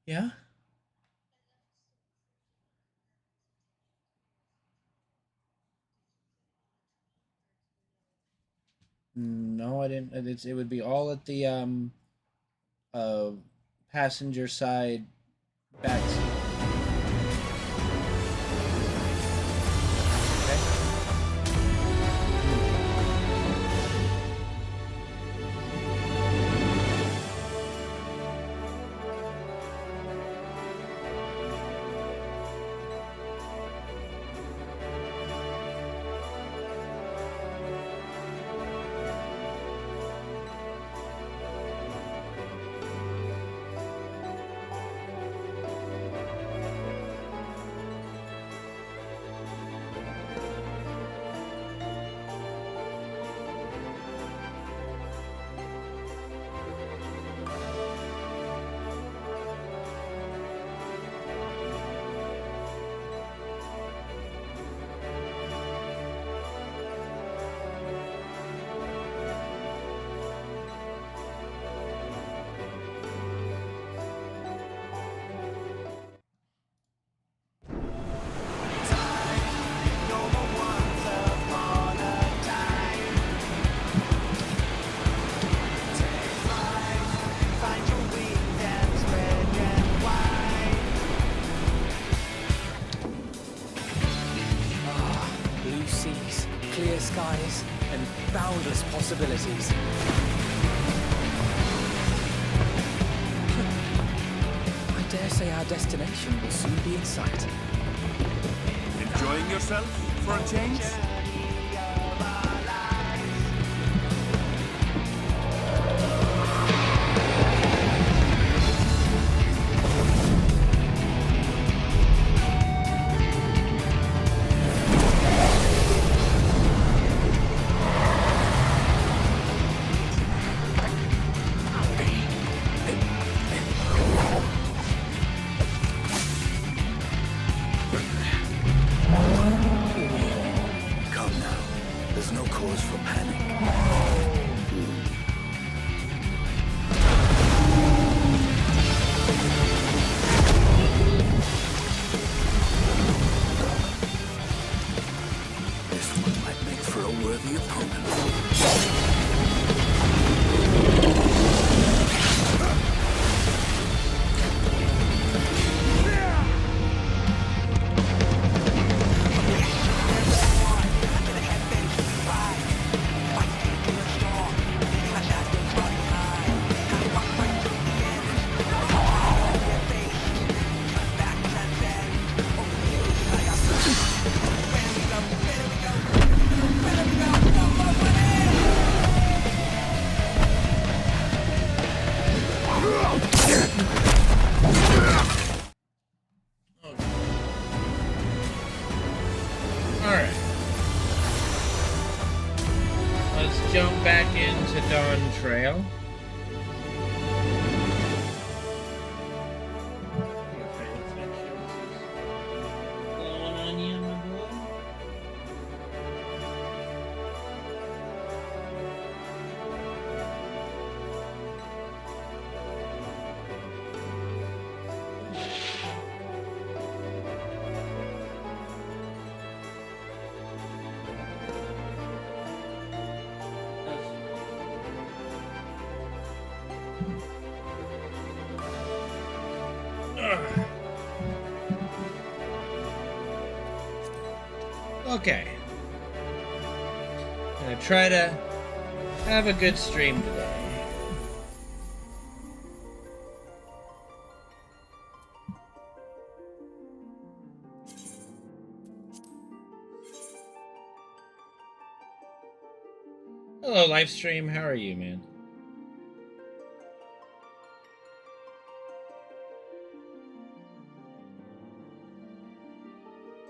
Yeah? No, I didn't. It would be all at the uh passenger side back seat. Okay. Blue seas, clear skies, and boundless possibilities. I dare say our destination will soon be in sight. Enjoying yourself for a change? Come now. There's no cause for panic. This one might make for a worthy opponent. Alright. Let's jump back into Dawntrail. Blowing on you, my boy. Okay. Gonna try to have a good stream today. Hello, live stream. How are you, man?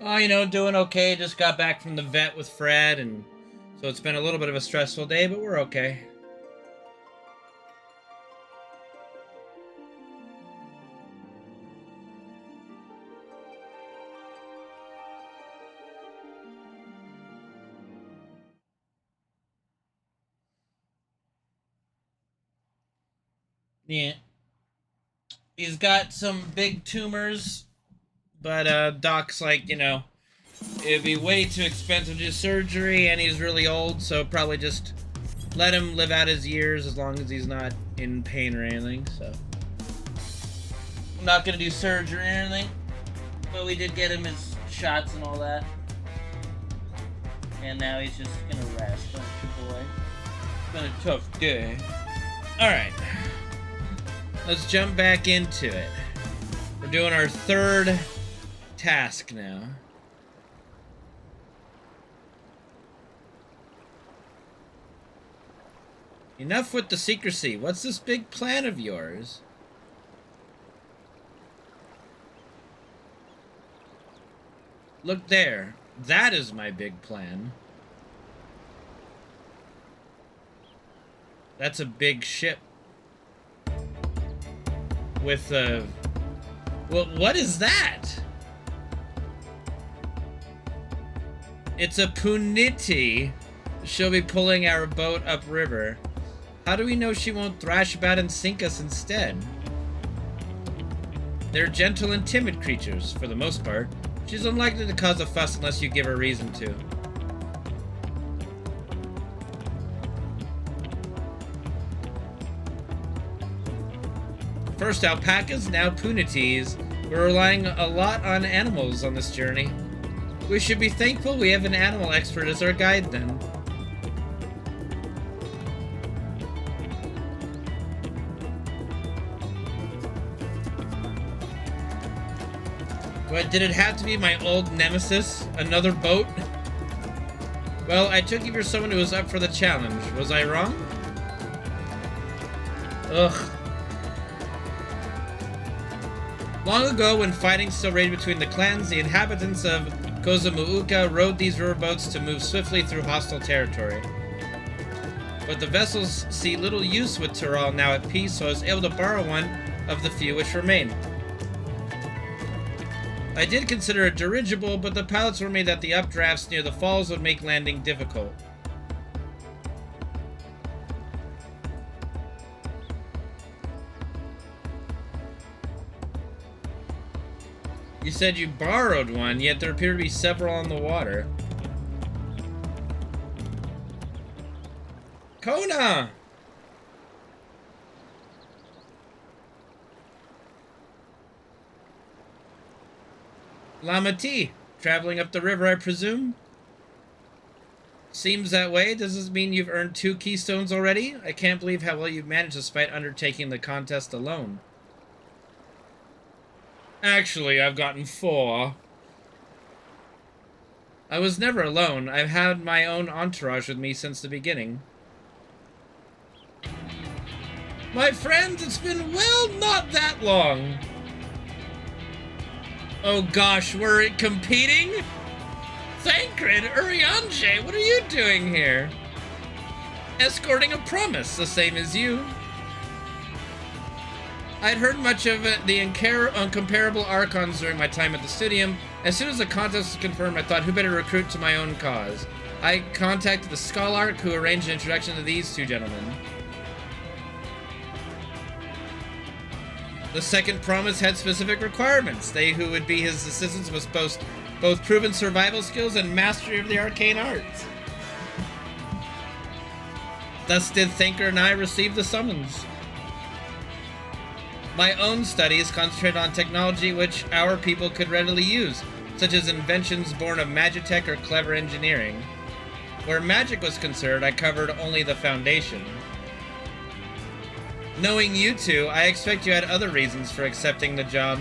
Oh, doing okay. Just got back from the vet with Fred, and so it's been a little bit of a stressful day, but we're okay. Yeah. He's got some big tumors, but Doc's like, you know, it'd be way too expensive to do surgery, and he's really old, so probably just let him live out his years as long as he's not in pain or anything, so. I'm not gonna do surgery or anything, but we did get him his shots and all that. And now he's just gonna rest, don't you, boy? It's been a tough day. Alright. Let's jump back into it. We're doing our third task now. Enough with the secrecy. What's this big plan of yours? Look there. That is my big plan. That's a big ship. With a... Well, what is that? It's a puniti. She'll be pulling our boat upriver. How do we know she won't thrash about and sink us instead? They're gentle and timid creatures, for the most part. She's unlikely to cause a fuss unless you give her reason to. First alpacas, now punities. We're relying a lot on animals on this journey. We should be thankful we have an animal expert as our guide then. What, did it have to be my old nemesis? Another boat? Well, I took you for someone who was up for the challenge. Was I wrong? Ugh. Long ago, when fighting still raged between the clans, the inhabitants of Kozamuuka rode these riverboats to move swiftly through hostile territory. But the vessels see little use with Tyrrell now at peace, so I was able to borrow one of the few which remained. I did consider a dirigible, but the pilots warned me that the updrafts near the falls would make landing difficult. You said you borrowed one, yet there appear to be several on the water. Kona! Lamati, traveling up the river, I presume? Seems that way. Does this mean you've earned 2 keystones already? I can't believe how well you've managed despite undertaking the contest alone. Actually, I've gotten 4. I was never alone. I've had my own entourage with me since the beginning. My friends, it's been, well, not that long. Oh gosh, we're competing? Thancred, Uriange, what are you doing here? Escorting a promise, the same as you. I'd heard much of the incomparable Archons during my time at the Studium. As soon as the contest was confirmed, I thought, who better recruit to my own cause? I contacted the Scholarch, who arranged an introduction to these 2 gentlemen. The second promise had specific requirements. They who would be his assistants must boast both proven survival skills and mastery of the arcane arts. Thus did Thinker and I receive the summons. My own studies concentrate on technology which our people could readily use, such as inventions born of magitech or clever engineering. Where magic was concerned, I covered only the foundation. Knowing you 2, I expect you had other reasons for accepting the job.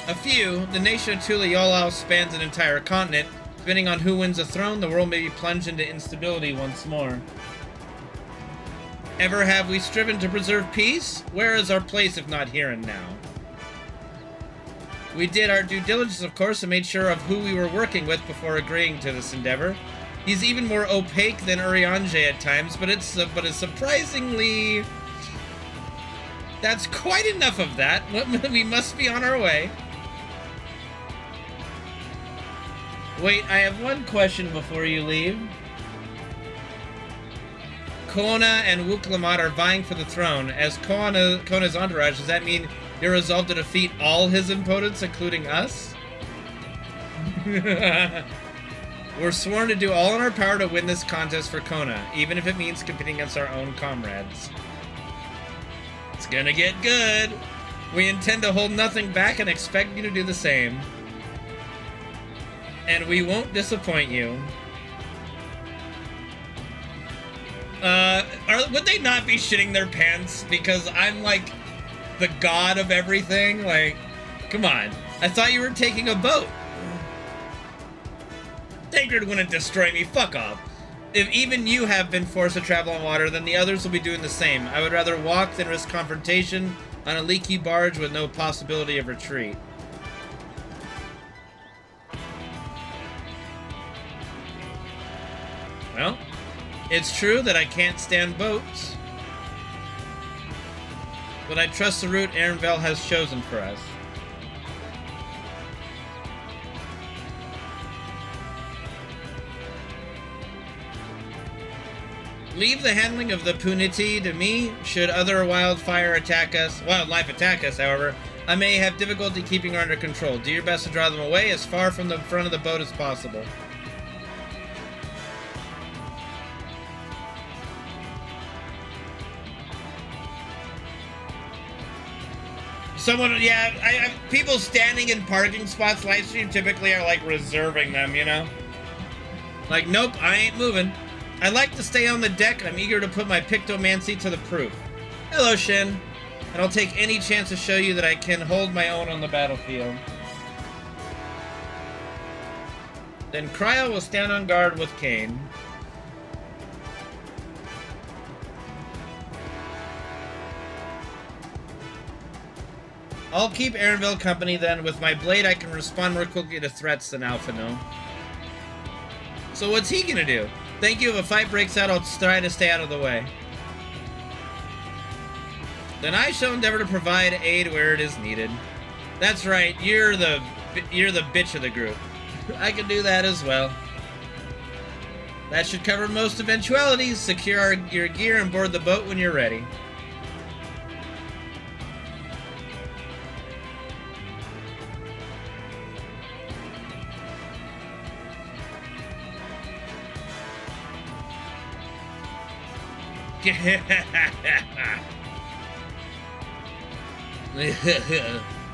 A few. The nation of Tulayolal spans an entire continent. Depending on who wins the throne, the world may be plunged into instability once more. Ever have we striven to preserve peace? Where is our place if not here and now? We did our due diligence, of course, and made sure of who we were working with before agreeing to this endeavor. He's even more opaque than Uriange at times, but it's surprisingly... That's quite enough of that. We must be on our way. Wait, I have one question before you leave. Kona and Wuklamat are vying for the throne. As Kona's entourage, does that mean you're resolved to defeat all his opponents, including us? We're sworn to do all in our power to win this contest for Kona, even if it means competing against our own comrades. It's gonna get good. We intend to hold nothing back and expect you to do the same. And we won't disappoint you. Would they not be shitting their pants because I'm like the god of everything? Like, come on. I thought you were taking a boat. Tancred wouldn't destroy me. Fuck off. If even you have been forced to travel on water, then the others will be doing the same. I would rather walk than risk confrontation on a leaky barge with no possibility of retreat. Well, it's true that I can't stand boats, but I trust the route Ehrenfell has chosen for us. Leave the handling of the Puniti to me. Should other wildlife attack us, however, I may have difficulty keeping her under control. Do your best to draw them away as far from the front of the boat as possible. People standing in parking spots live stream typically are like reserving them, you know? Like, nope, I ain't moving. I like to stay on the deck. I'm eager to put my pictomancy to the proof. Hello, Shin. And I'll take any chance to show you that I can hold my own on the battlefield. Then Cryo will stand on guard with Kane. I'll keep Ehrenfell company then. With my blade, I can respond more quickly to threats than Alphino. So what's he gonna do? Thank you. If a fight breaks out, I'll try to stay out of the way. Then I shall endeavor to provide aid where it is needed. That's right. You're the bitch of the group. I can do that as well. That should cover most eventualities. Secure your gear and board the boat when you're ready.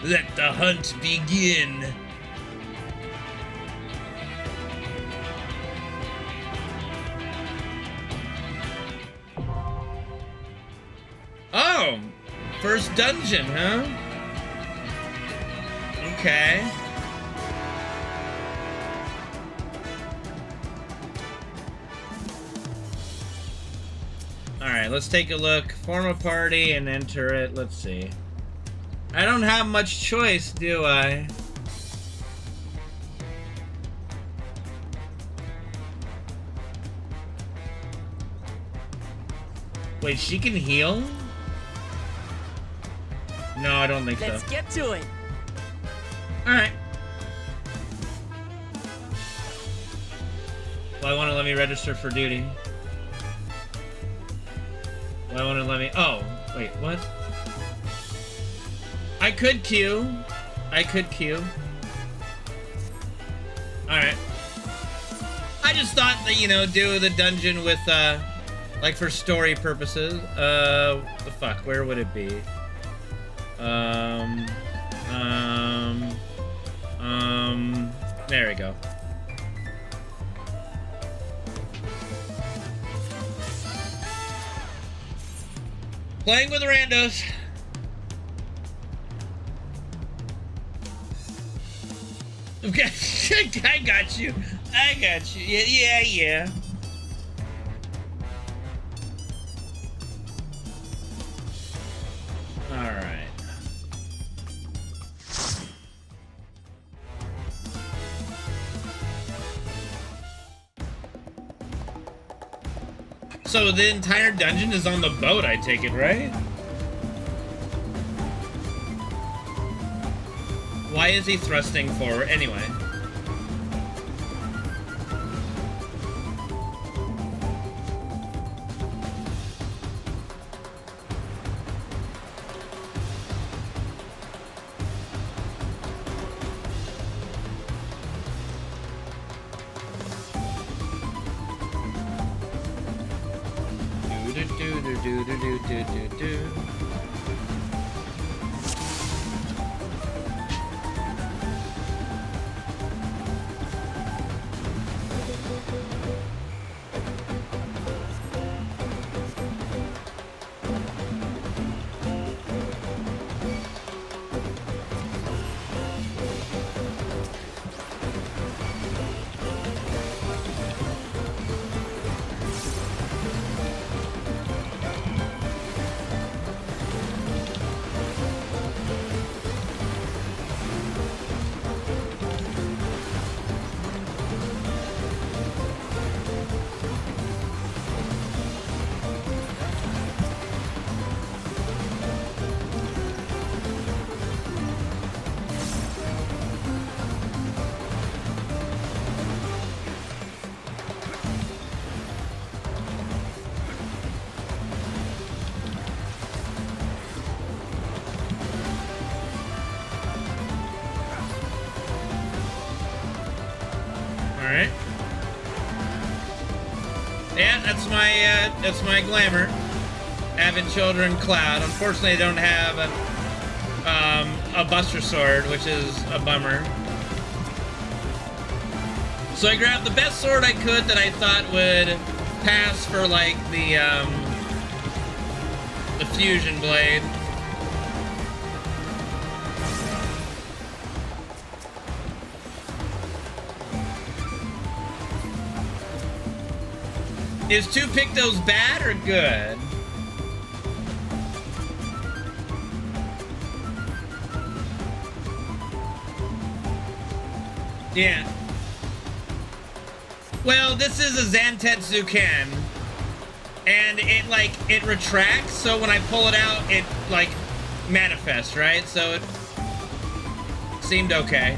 Let the hunt begin. Oh, first dungeon, huh? Okay. Alright, let's take a look. Form a party and enter it. Let's see. I don't have much choice, do I? Wait, she can heal? No, I don't think so. Let's get to it. Alright. Why won't it let me register for duty? Why won't it let me? Oh, wait, what? I could queue. Alright. I just thought that, you know, do the dungeon with, like for story purposes. What the fuck? Where would it be? There we go. Playing with randos. Okay, I got you. Yeah. All right. So the entire dungeon is on the boat, I take it, right? Why is he thrusting forward? Anyway. do do do do do do. Alright. Yeah, that's my glamour. Having children Cloud. Unfortunately, I don't have a Buster Sword, which is a bummer. So I grabbed the best sword I could that I thought would pass for like the fusion blade. Is 2 Pictos bad or good? Yeah. Well, this is a Zantetsu Ken. And it retracts, so when I pull it out, it, like, manifests, right? So it seemed okay.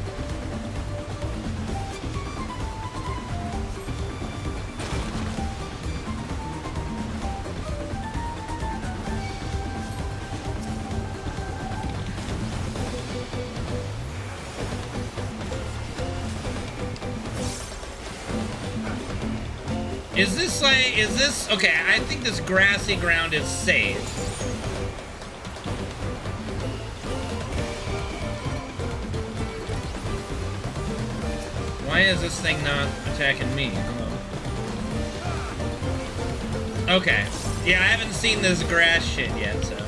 Is this, okay, I think this grassy ground is safe. Why is this thing not attacking me? Oh. Okay. Yeah, I haven't seen this grass shit yet, so.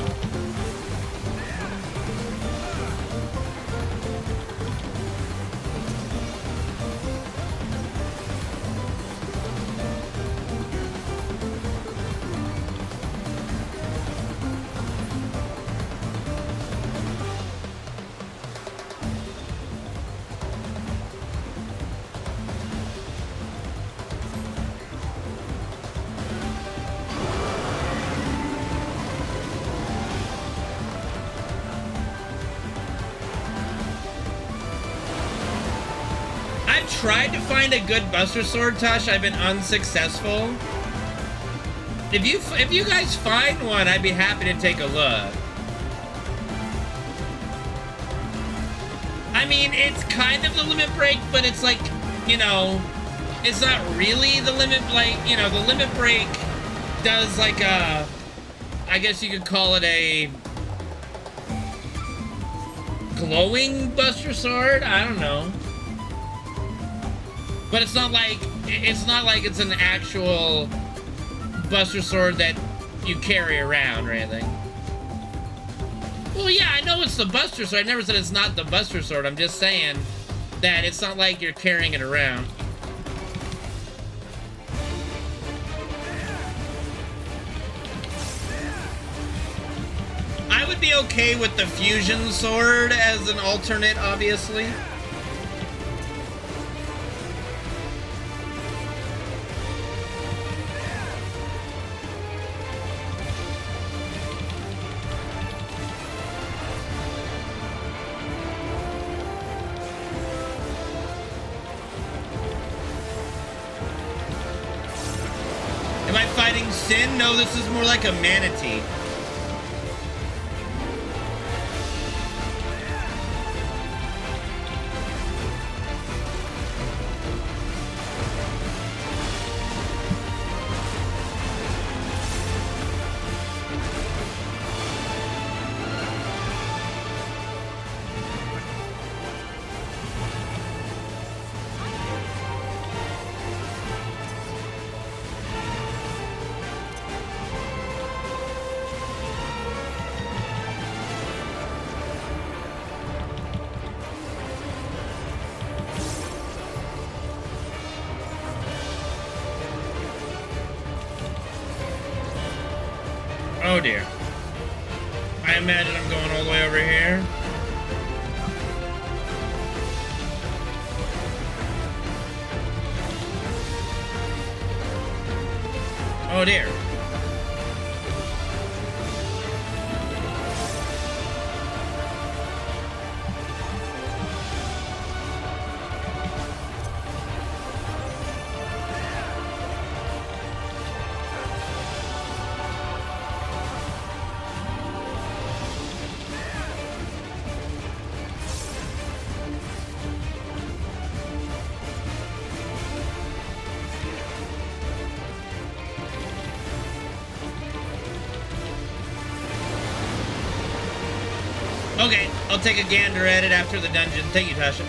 Tried to find a good Buster Sword, Tosh. I've been unsuccessful. If you guys find one, I'd be happy to take a look. I mean, it's kind of the limit break, but it's like, you know, it's not really the limit, like, you know, the limit break does like a, I guess you could call it a glowing Buster Sword? I don't know. But it's not like it's an actual Buster Sword that you carry around or anything. Well, yeah, I know it's the Buster Sword. I never said it's not the Buster Sword. I'm just saying that it's not like you're carrying it around. I would be okay with the Fusion Sword as an alternate, obviously. Am I fighting Sin? No, this is more like a manatee. dear. I imagine I'm going all the way over here. Oh dear. Okay, I'll take a gander at it after the dungeon. Thank you, Tasha.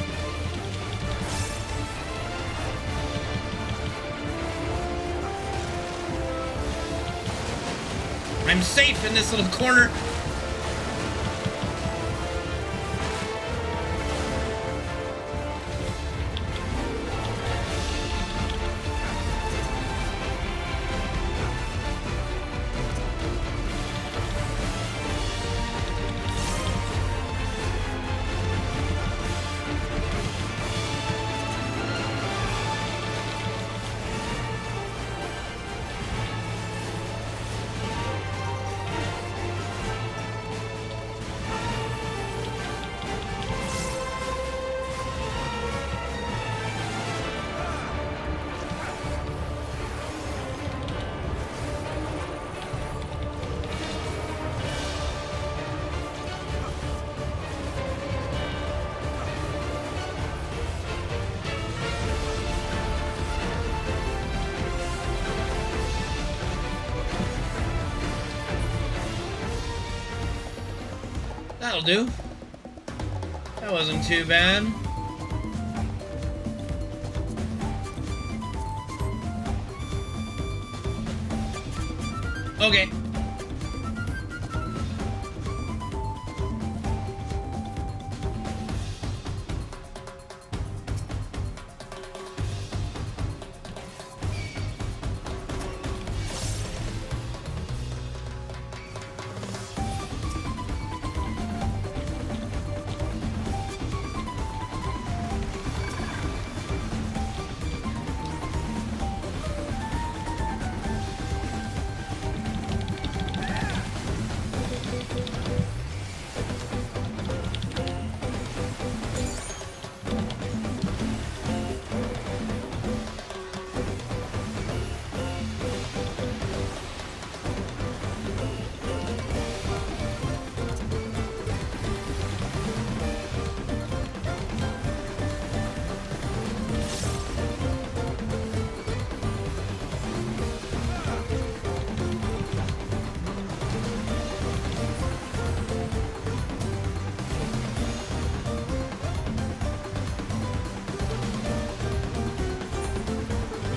I'm safe in this little corner. That'll do. That wasn't too bad. Okay.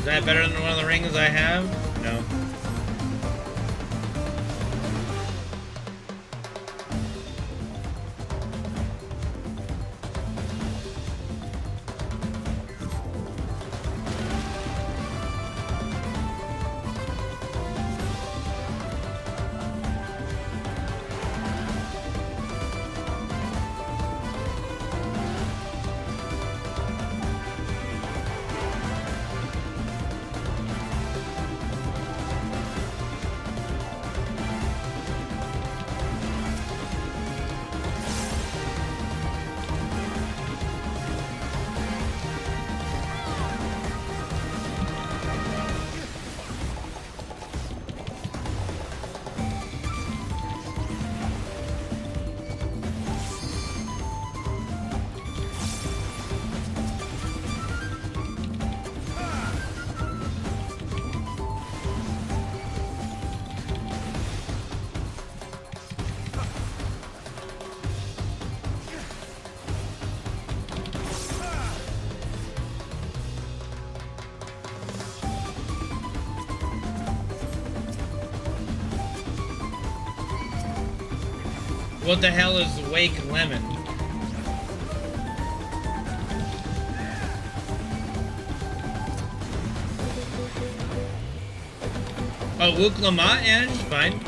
Is that better than one of the rings I have? No. What the hell is Wake Lemon? Oh, Wook Lamont? Yeah, she's fine.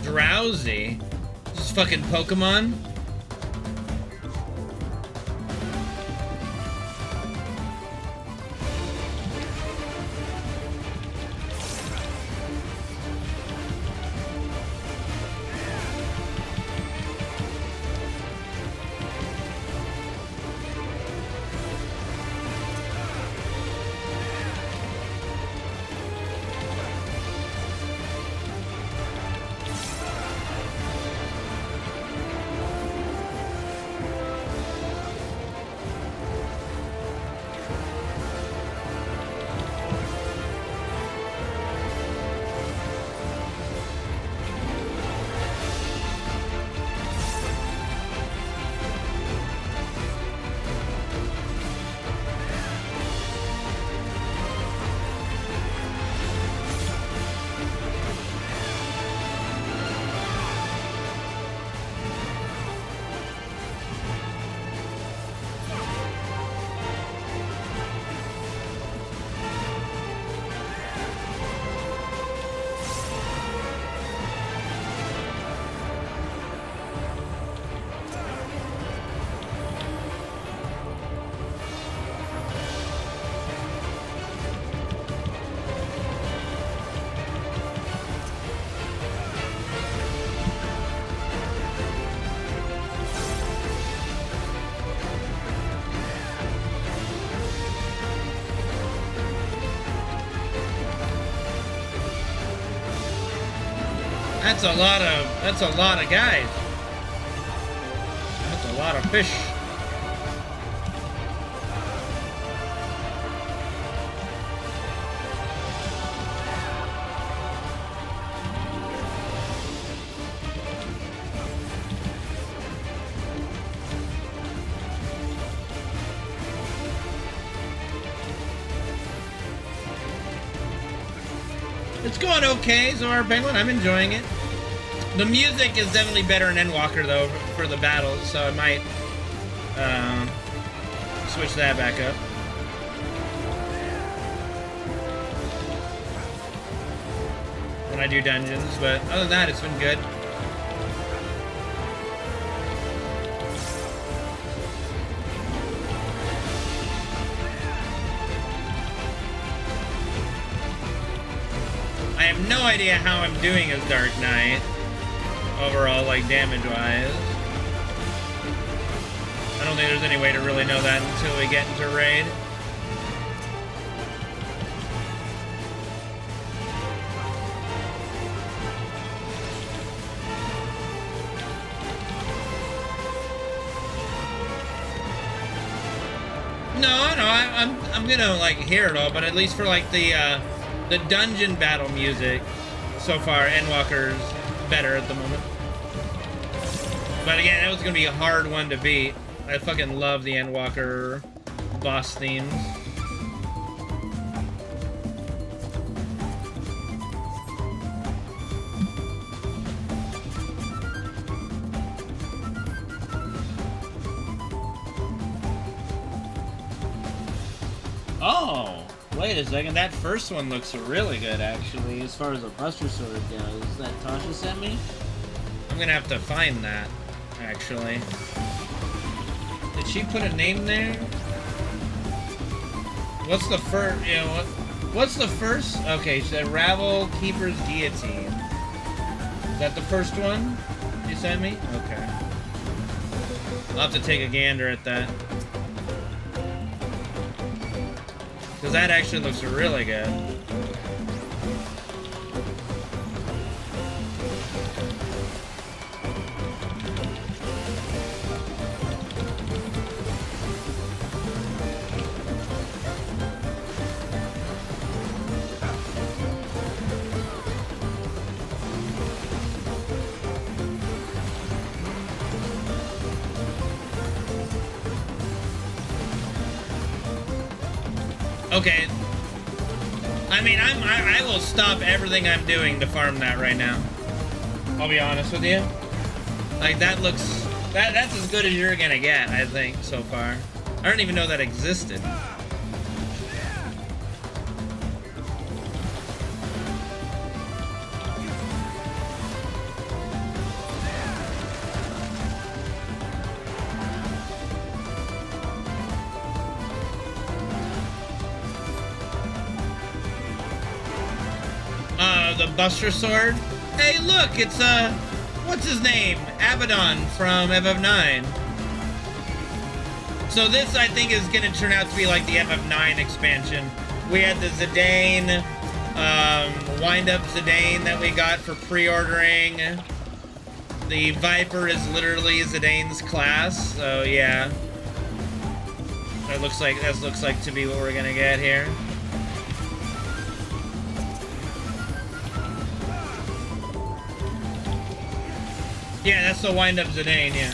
Drowsy? This is fucking Pokemon? That's a lot of guys. That's a lot of fish. It's going okay, Zora Penguin. I'm enjoying it. The music is definitely better in Endwalker, though, for the battles, so I might switch that back up. When I do dungeons, but other than that, it's been good. I have no idea how I'm doing as Dark Knight. Overall, like, damage-wise. I don't think there's any way to really know that until we get into Raid. No, I'm gonna, like, hear it all, but at least for, like, the dungeon battle music, so far, Endwalker's better at the moment. But again, that was gonna be a hard one to beat. I fucking love the Endwalker boss themes. Oh, wait a second. That first one looks really good, actually, as far as a Buster Sword goes. That Tasha sent me? I'm gonna have to find that, actually. Did she put a name there? What's the first, you know, what's the first? Okay, she said Ravel Keeper's Guillotine. Is that the first one you sent me? Okay. I'll have to take a gander at that. Because that actually looks really good. Okay. I mean, I will stop everything I'm doing to farm that right now. I'll be honest with you. Like, that looks... That's as good as you're gonna get, I think, so far. I don't even know that existed. the Buster Sword. Hey, look, it's what's his name? Abaddon from FF9. So this, I think, is gonna turn out to be like the FF9 expansion. We had the Zidane, wind-up Zidane that we got for pre-ordering. The Viper is literally Zidane's class, so yeah. That looks like to be what we're gonna get here. Yeah, that's the wind-up Zidane, yeah.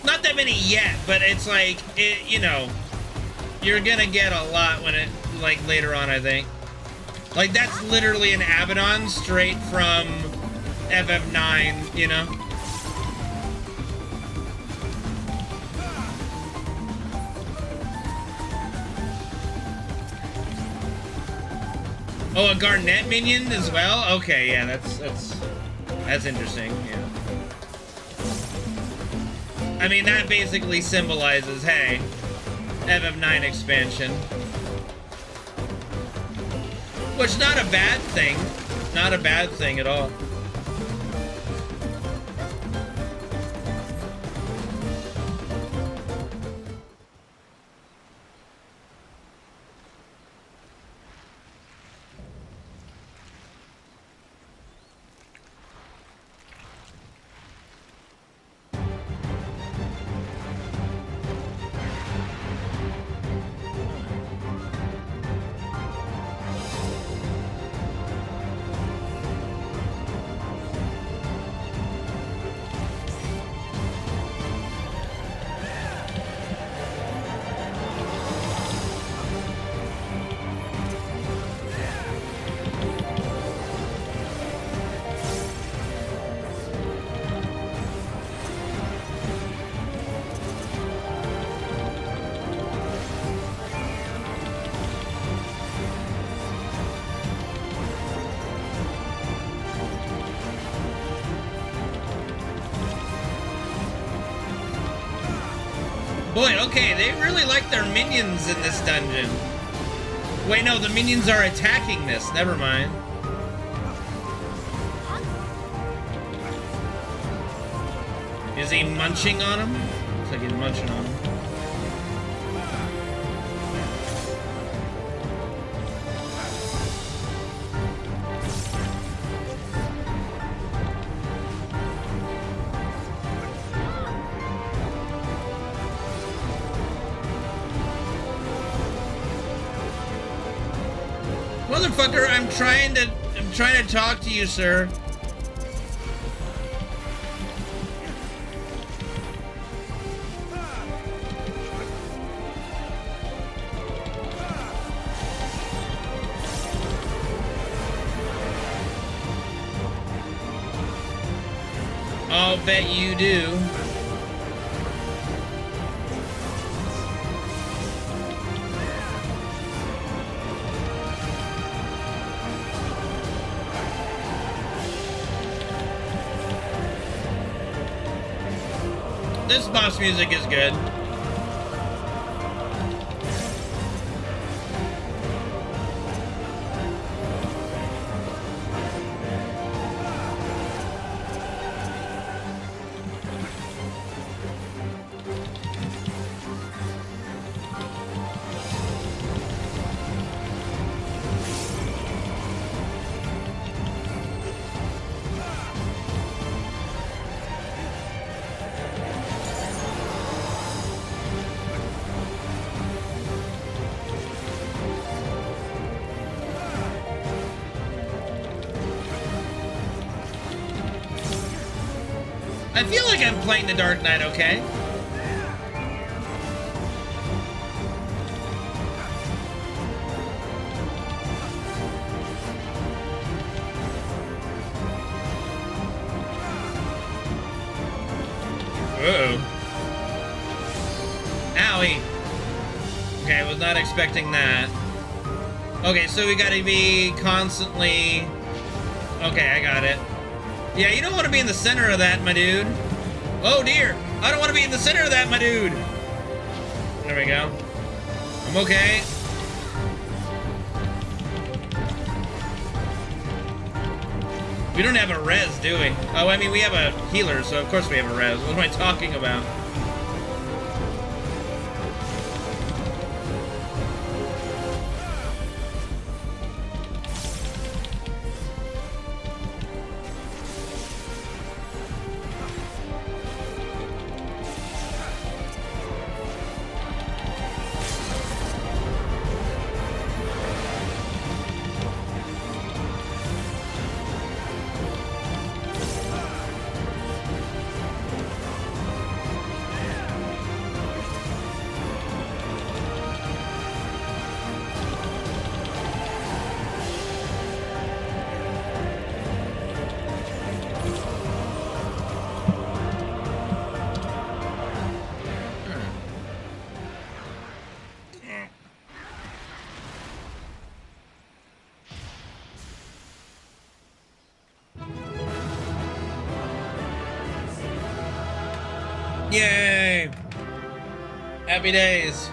Not that many yet, but it's like, you know, you're gonna get a lot when it, like, later on, I think. Like, that's literally an Abaddon straight from FF9, you know? Oh, a Garnet minion as well? Okay, yeah, that's interesting, yeah. I mean, that basically symbolizes, hey, FF9 expansion. Which, not a bad thing. Not a bad thing at all. Boy, okay, they really like their minions in this dungeon. Wait, no, the minions are attacking this. Never mind. Is he munching on him? Looks like he's munching on him. Motherfucker, I'm trying to talk to you, sir. I'll bet you do. This boss music is good. I feel like I'm playing the Dark Knight okay. Uh-oh. Owie. Okay, I was not expecting that. Okay, so we gotta be constantly... Okay, I got it. Yeah, you don't want to be in the center of that, my dude. Oh dear, I don't want to be in the center of that, my dude. There we go. I'm okay. We don't have a res, do we? Oh, I mean, we have a healer, so of course we have a res. What am I talking about? Yay! Happy days.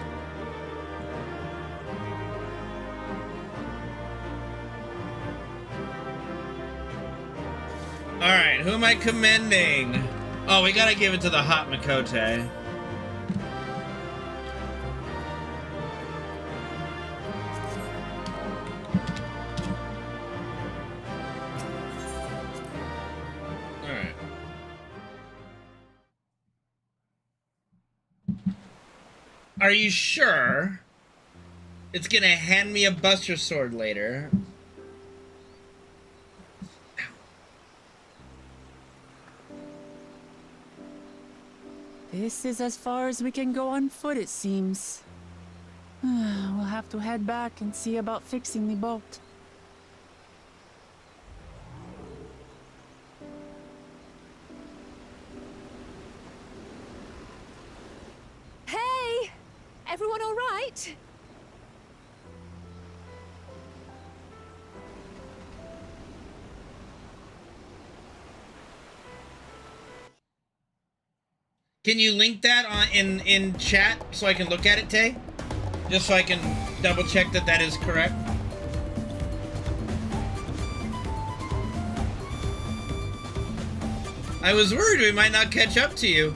Alright, who am I commending? Oh, we gotta give it to the hot Makote. Alright. Are you sure it's gonna hand me a Buster Sword later? This is as far as we can go on foot, it seems. We'll have to head back and see about fixing the boat. Hey! Everyone all right? Can you link that on in chat so I can look at it, Tay? Just so I can double check that that is correct. I was worried we might not catch up to you.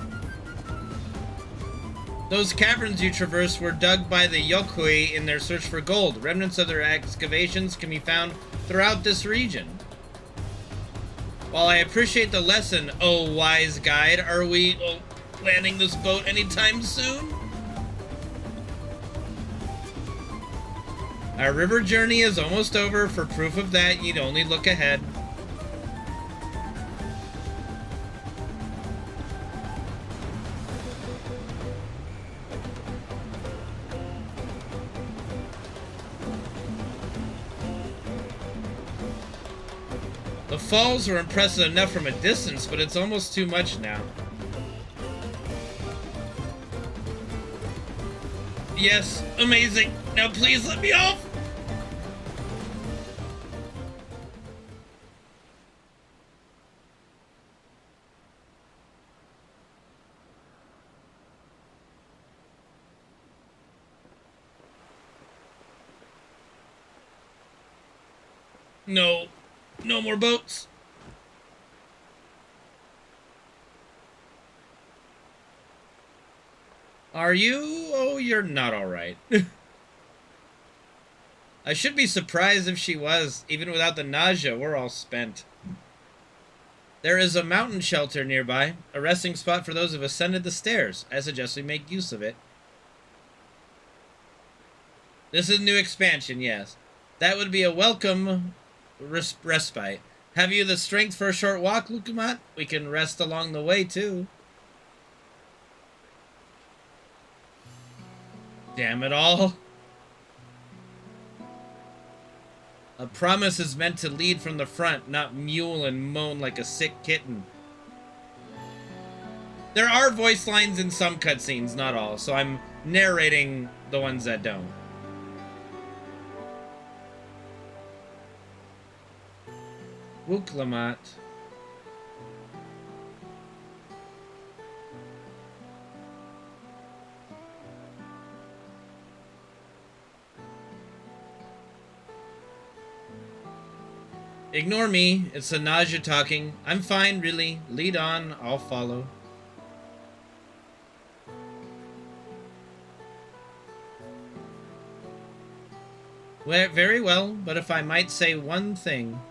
Those caverns you traverse were dug by the Yokui in their search for gold. Remnants of their excavations can be found throughout this region. While I appreciate the lesson, oh wise guide, are we landing this boat anytime soon? Our river journey is almost over. For proof of that, you'd only look ahead. The falls were impressive enough from a distance, but it's almost too much now. Yes, amazing. Now please let me off. No. No more boats. Are you? Oh, you're not alright. I should be surprised if she was. Even without the nausea, we're all spent. There is a mountain shelter nearby, a resting spot for those who have ascended the stairs. I suggest we make use of it. This is new expansion, yes. That would be a welcome respite. Have you the strength for a short walk, Lukumat? We can rest along the way, too. Damn it all. A promise is meant to lead from the front, not mule and moan like a sick kitten. There are voice lines in some cutscenes, not all, so I'm narrating the ones that don't. Wuklamat. Ignore me. It's the nausea talking. I'm fine, really. Lead on. I'll follow. Well, very well, but if I might say one thing.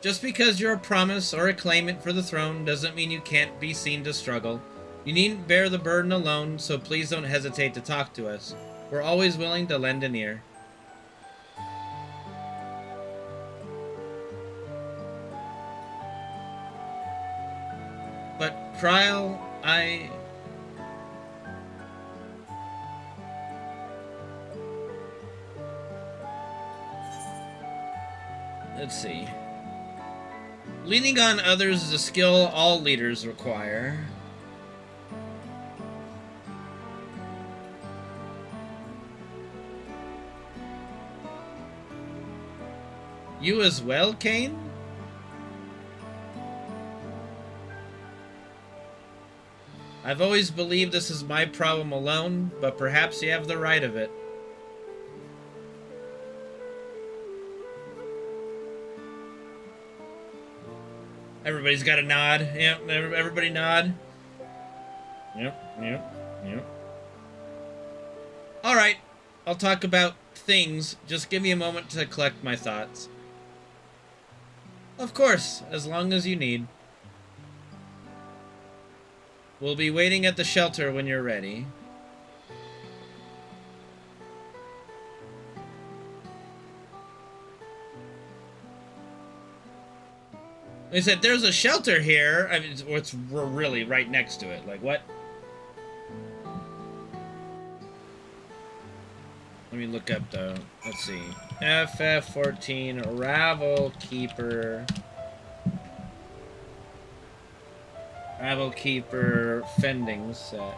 Just because you're a promise or a claimant for the throne doesn't mean you can't be seen to struggle. You needn't bear the burden alone, so please don't hesitate to talk to us. We're always willing to lend an ear. But, Trial, let's see. Leaning on others is a skill all leaders require. You as well, Kane? I've always believed this is my problem alone, but perhaps you have the right of it. Everybody's got a nod. Yep, everybody nod. Yep. Alright, I'll talk about things. Just give me a moment to collect my thoughts. Of course, as long as you need. We'll be waiting at the shelter when you're ready. They said there's a shelter here. I mean, we're really right next to it. Like, what? Let me look up the... Let's see. FF14 Rabble Keeper. Rabble Keeper Fending Set.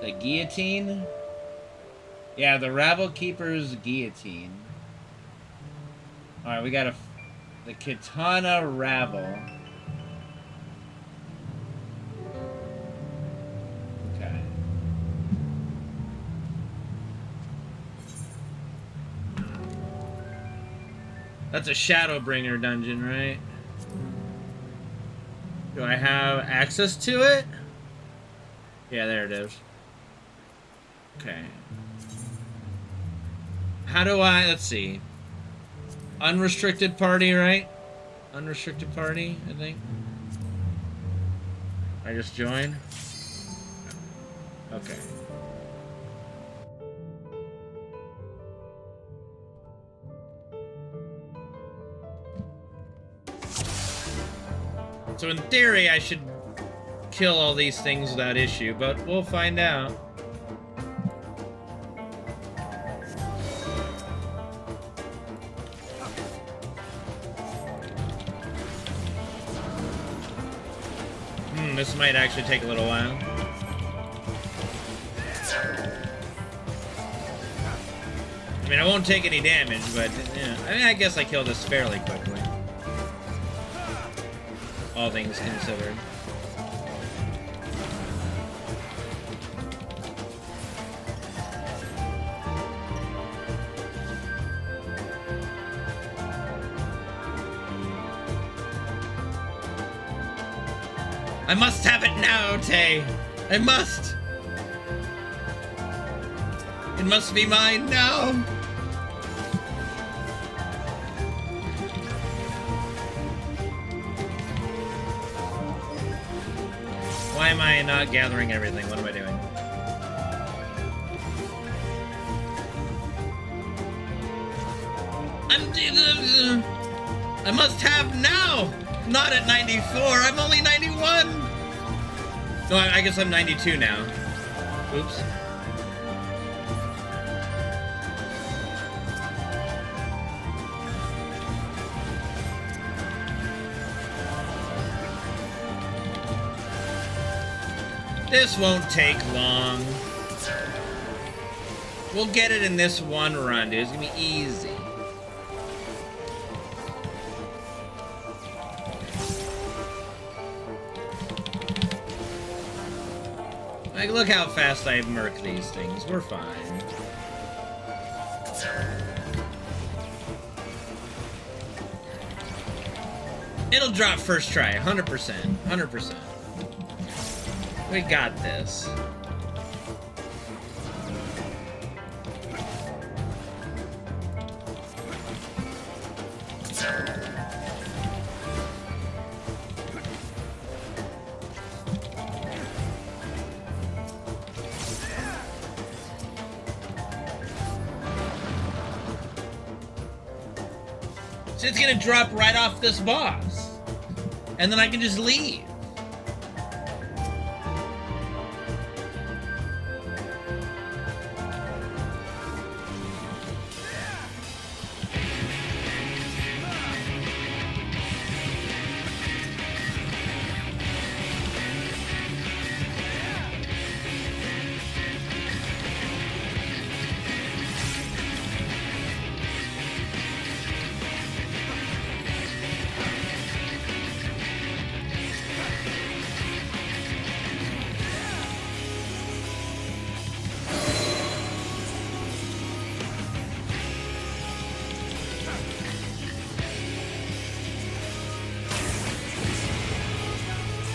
The guillotine? Yeah, the Rabble Keeper's guillotine. Alright, we got the Katana Rabble. Okay. That's a Shadowbringer dungeon, right? Do I have access to it? Yeah, there it is. Okay. How do I... Let's see. Unrestricted party, right? Unrestricted party, I think. I just join. Okay. So in theory, I should kill all these things without issue, but we'll find out. This might actually take a little while. I mean, I won't take any damage, but yeah. I mean, I guess I killed this fairly quickly. All things considered. I must have it now, Tay. I must. It must be mine now. Why am I not gathering everything? What am I doing? I must have now. Not at 94. I'm only 91. No, I guess I'm 92 now. Oops. This won't take long. We'll get it in this one run, dude. It's gonna be easy. Like, look how fast I murk these things. We're fine. It'll drop first try, 100%. 100%. We got this. So it's gonna drop right off this boss. And then I can just leave.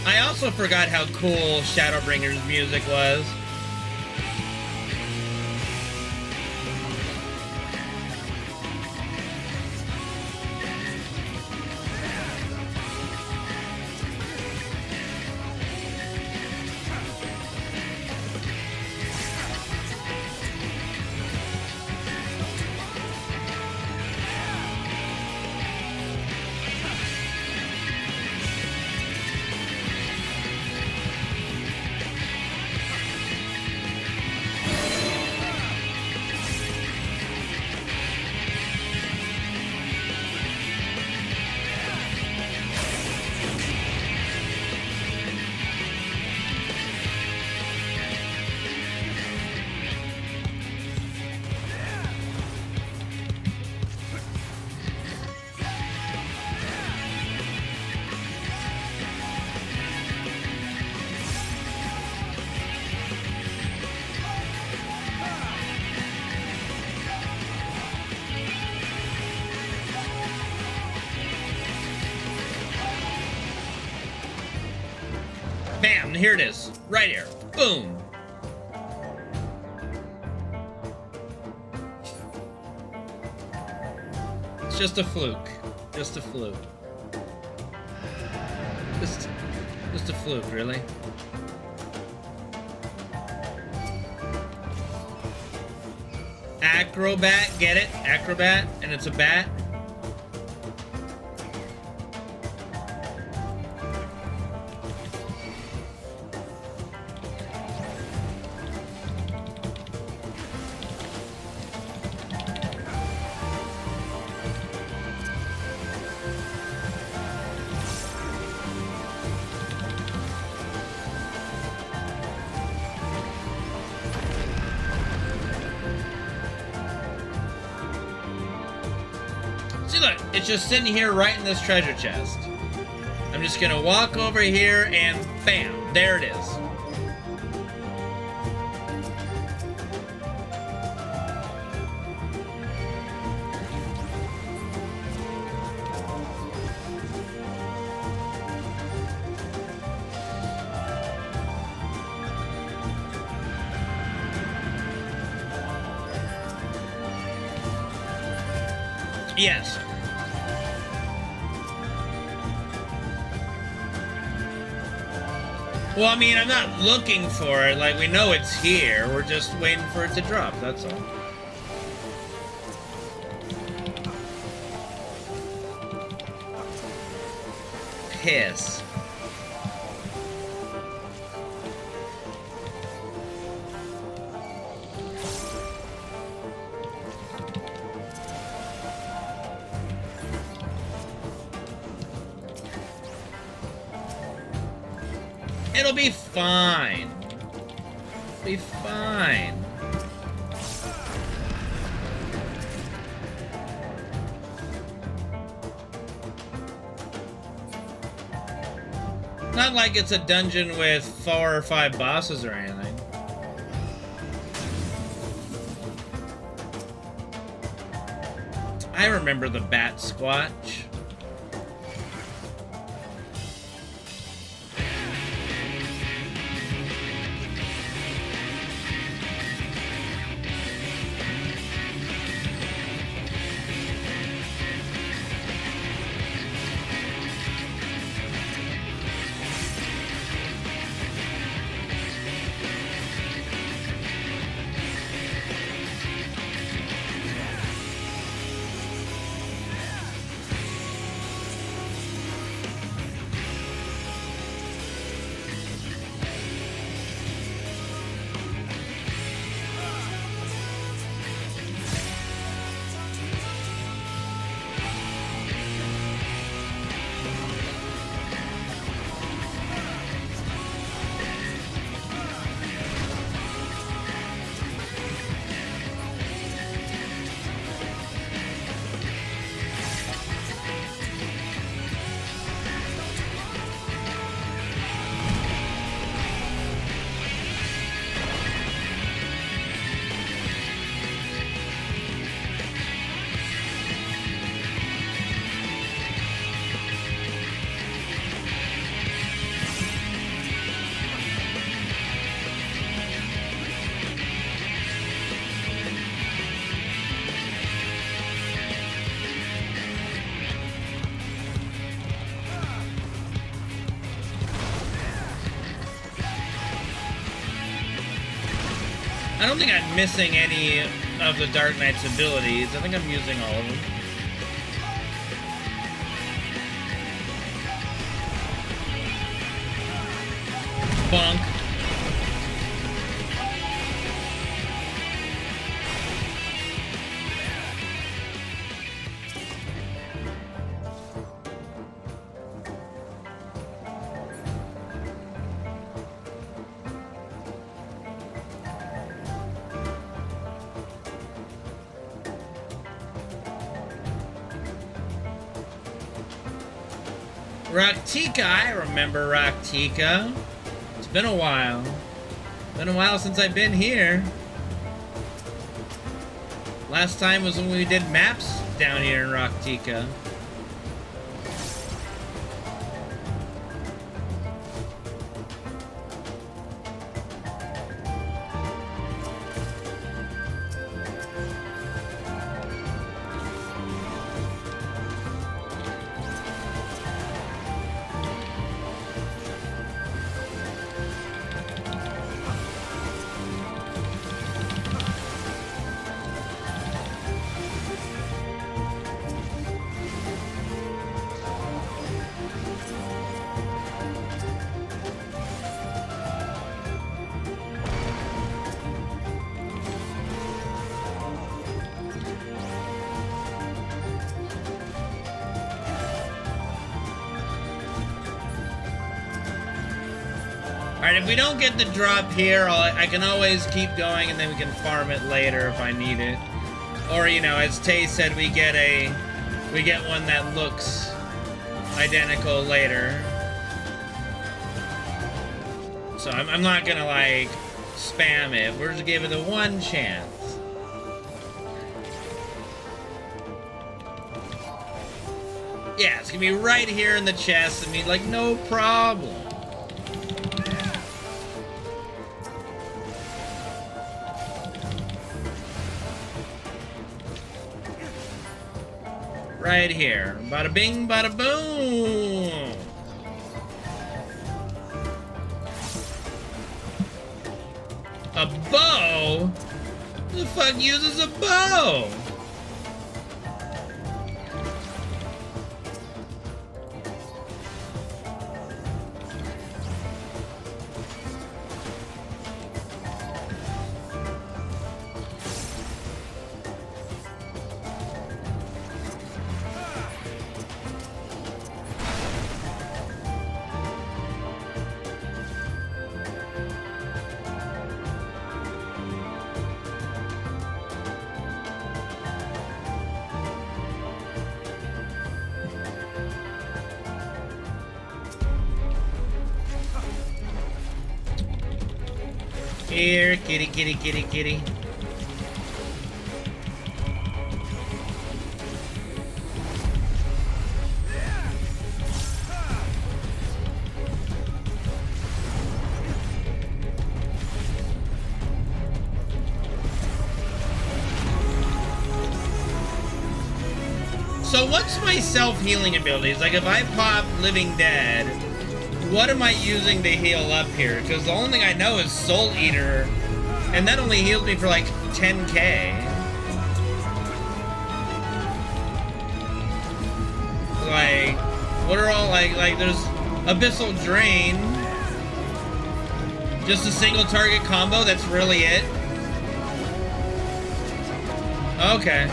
I also forgot how cool Shadowbringer's music was. Bam, here it is. Right here. Boom. It's just a fluke. Just a fluke. Just a fluke, really. Acrobat, get it? Acrobat, and it's a bat. See, look, it's just sitting here right in this treasure chest. I'm just gonna walk over here and bam, there it is. Yes. Well, I mean, I'm not looking for it. Like, we know it's here. We're just waiting for it to drop, that's all. Piss. It'll be fine. It'll be fine. Not like it's a dungeon with 4 or 5 bosses or anything. I remember the bat squatch. I don't think I'm missing any of the Dark Knight's abilities. I think I'm using all of them. Bonk. Raktika, I remember Raktika. It's been a while. Been a while since I've been here. Last time was when we did maps down here in Raktika. Alright, if we don't get the drop here, I can always keep going and then we can farm it later if I need it. Or, you know, as Tay said, we get one that looks identical later. So I'm not gonna, like, spam it. We're just giving it the one chance. Yeah, it's gonna be right here in the chest. I mean, like, no problem. Right here. Bada bing, bada boom. A bow? Who the fuck uses a bow? Here, kitty, kitty, kitty, kitty. So what's my self-healing abilities? Like if I pop Living Dead, what am I using to heal up here? Because the only thing I know is Soul Eater, and that only heals me for like 10k. Like, what are all like there's Abyssal Drain. Just a single target combo, that's really it? Okay.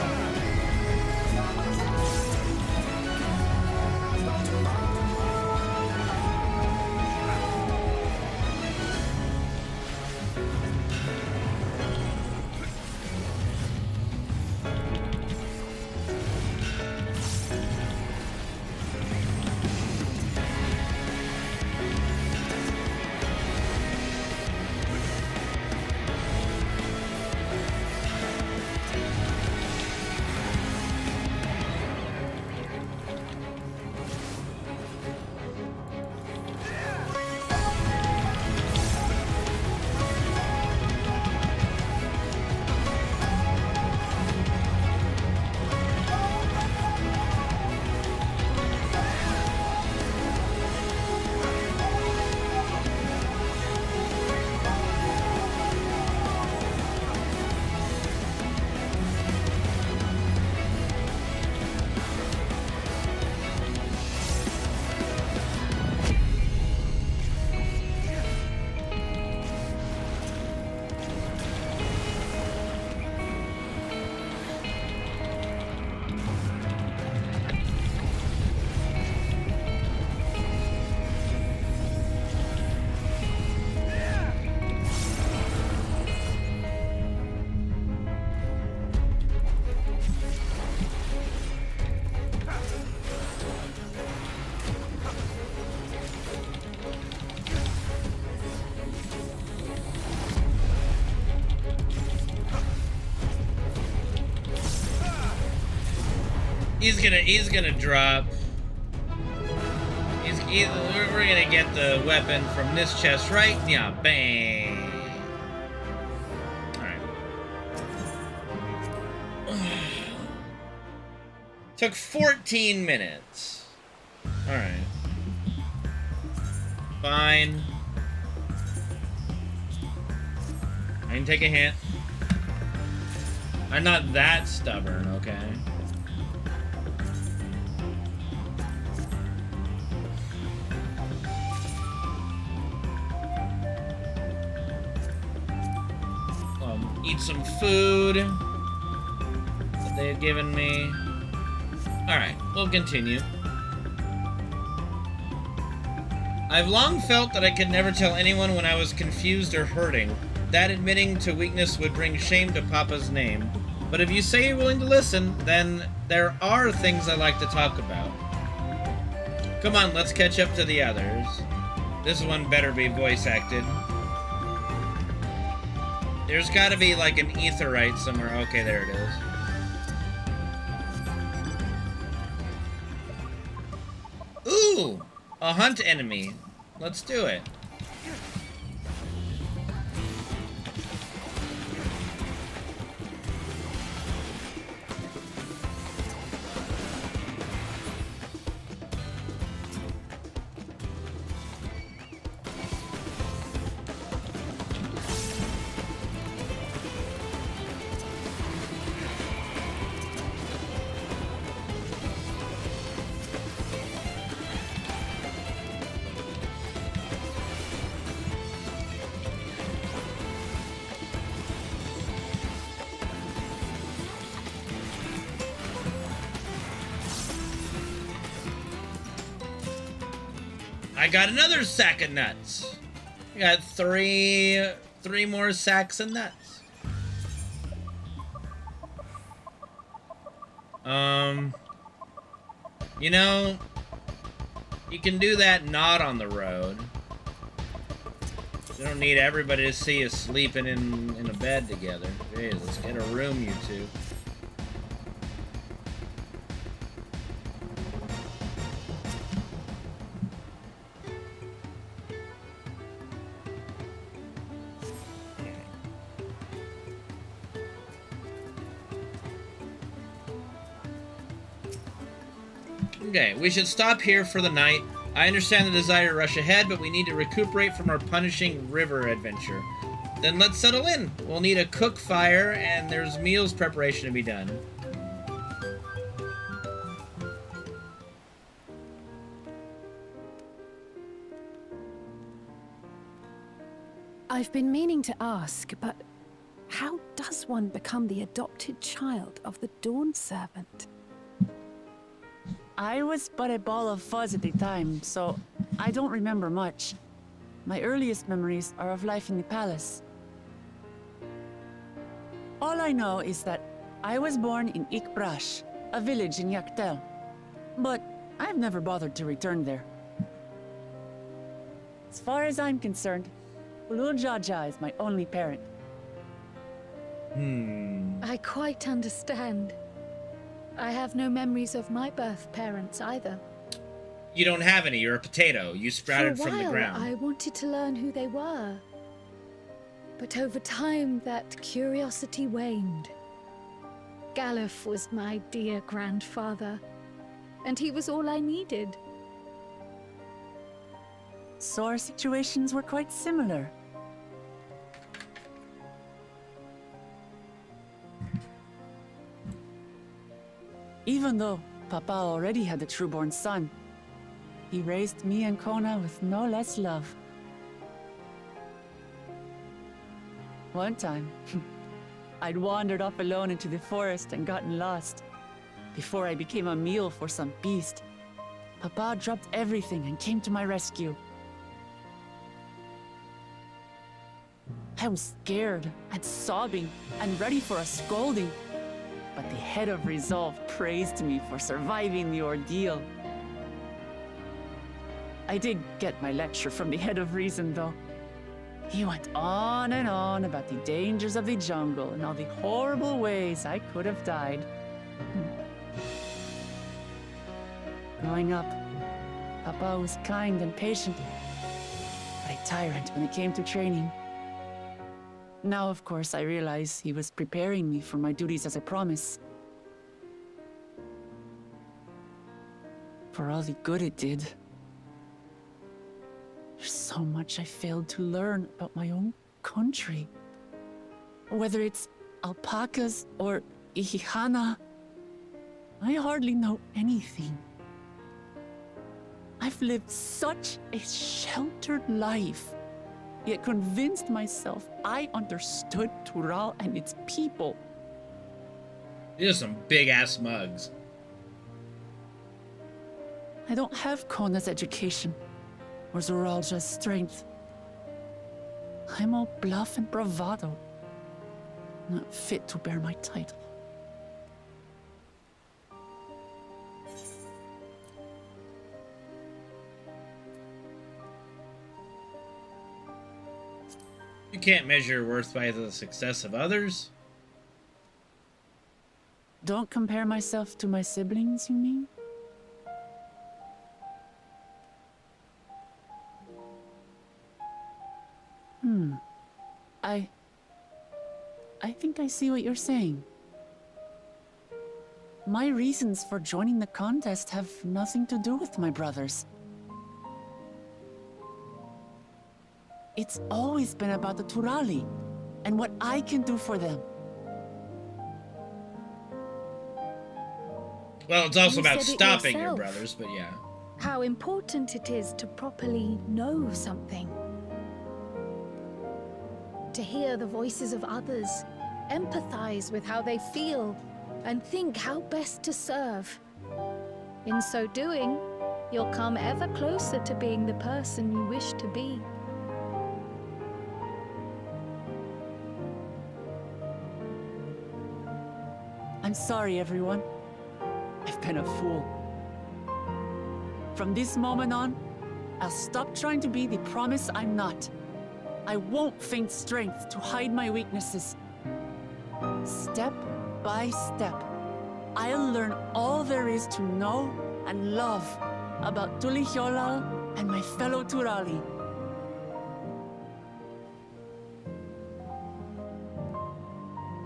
He's gonna drop. We're gonna get the weapon from this chest, right? Yeah, bang. Alright. Took 14 minutes. Alright. Fine. I can take a hint. I'm not that stubborn, okay? Eat some food that they've given me. Alright, we'll continue. I've long felt that I could never tell anyone when I was confused or hurting. That admitting to weakness would bring shame to Papa's name. But if you say you're willing to listen, then there are things I like to talk about. Come on, let's catch up to the others. This one better be voice acted. There's gotta be like an etherite somewhere. Okay, there it is. Ooh! A hunt enemy. Let's do it. I got another sack of nuts. I got three more sacks of nuts. You know, you can do that not on the road. You don't need everybody to see you sleeping in a bed together. Hey, let's get a room, you two. Okay, we should stop here for the night. I understand the desire to rush ahead, but we need to recuperate from our punishing river adventure. Then let's settle in. We'll need a cook fire, and there's meals preparation to be done. I've been meaning to ask, but how does one become the adopted child of the Dawn Servant? I was but a ball of fuzz at the time, so I don't remember much. My earliest memories are of life in the palace. All I know is that I was born in Ikbrash, a village in Yaktel. But I've never bothered to return there. As far as I'm concerned, Ulul Jaja is my only parent. I quite understand. I have no memories of my birth parents either. You don't have any. You're a potato. You sprouted For a from the while, ground. I wanted to learn who they were. But over time, that curiosity waned. Galuf was my dear grandfather, and he was all I needed. So our situations were quite similar. Even though Papa already had a trueborn son, he raised me and Kona with no less love. One time, I'd wandered off alone into the forest and gotten lost. Before I became a meal for some beast, Papa dropped everything and came to my rescue. I was scared and sobbing and ready for a scolding. But the head of resolve praised me for surviving the ordeal. I did get my lecture from the head of reason, though. He went on and on about the dangers of the jungle and all the horrible ways I could have died. Growing up, Papa was kind and patient, but a tyrant when it came to training. Now, of course, I realize he was preparing me for my duties as a promise. For all the good it did. There's so much I failed to learn about my own country. Whether it's alpacas or Ihihana, I hardly know anything. I've lived such a sheltered life, yet convinced myself I understood Tural and its people. These are some big-ass mugs. I don't have Kona's education, or Zoralja's strength. I'm all bluff and bravado, not fit to bear my title. You can't measure your worth by the success of others. Don't compare myself to my siblings, you mean? I think I see what you're saying. My reasons for joining the contest have nothing to do with my brothers. It's always been about the Turali and what I can do for them. Well, it's also You about said it stopping your yourself. brothers, but yeah. How important it is to properly know something. To hear the voices of others, empathize with how they feel, and think how best to serve. In so doing, you'll come ever closer to being the person you wish to be. I'm sorry, everyone. I've been a fool. From this moment on, I'll stop trying to be the promise I'm not. I won't feign strength to hide my weaknesses. Step by step, I'll learn all there is to know and love about Tulihyolal and my fellow Turali.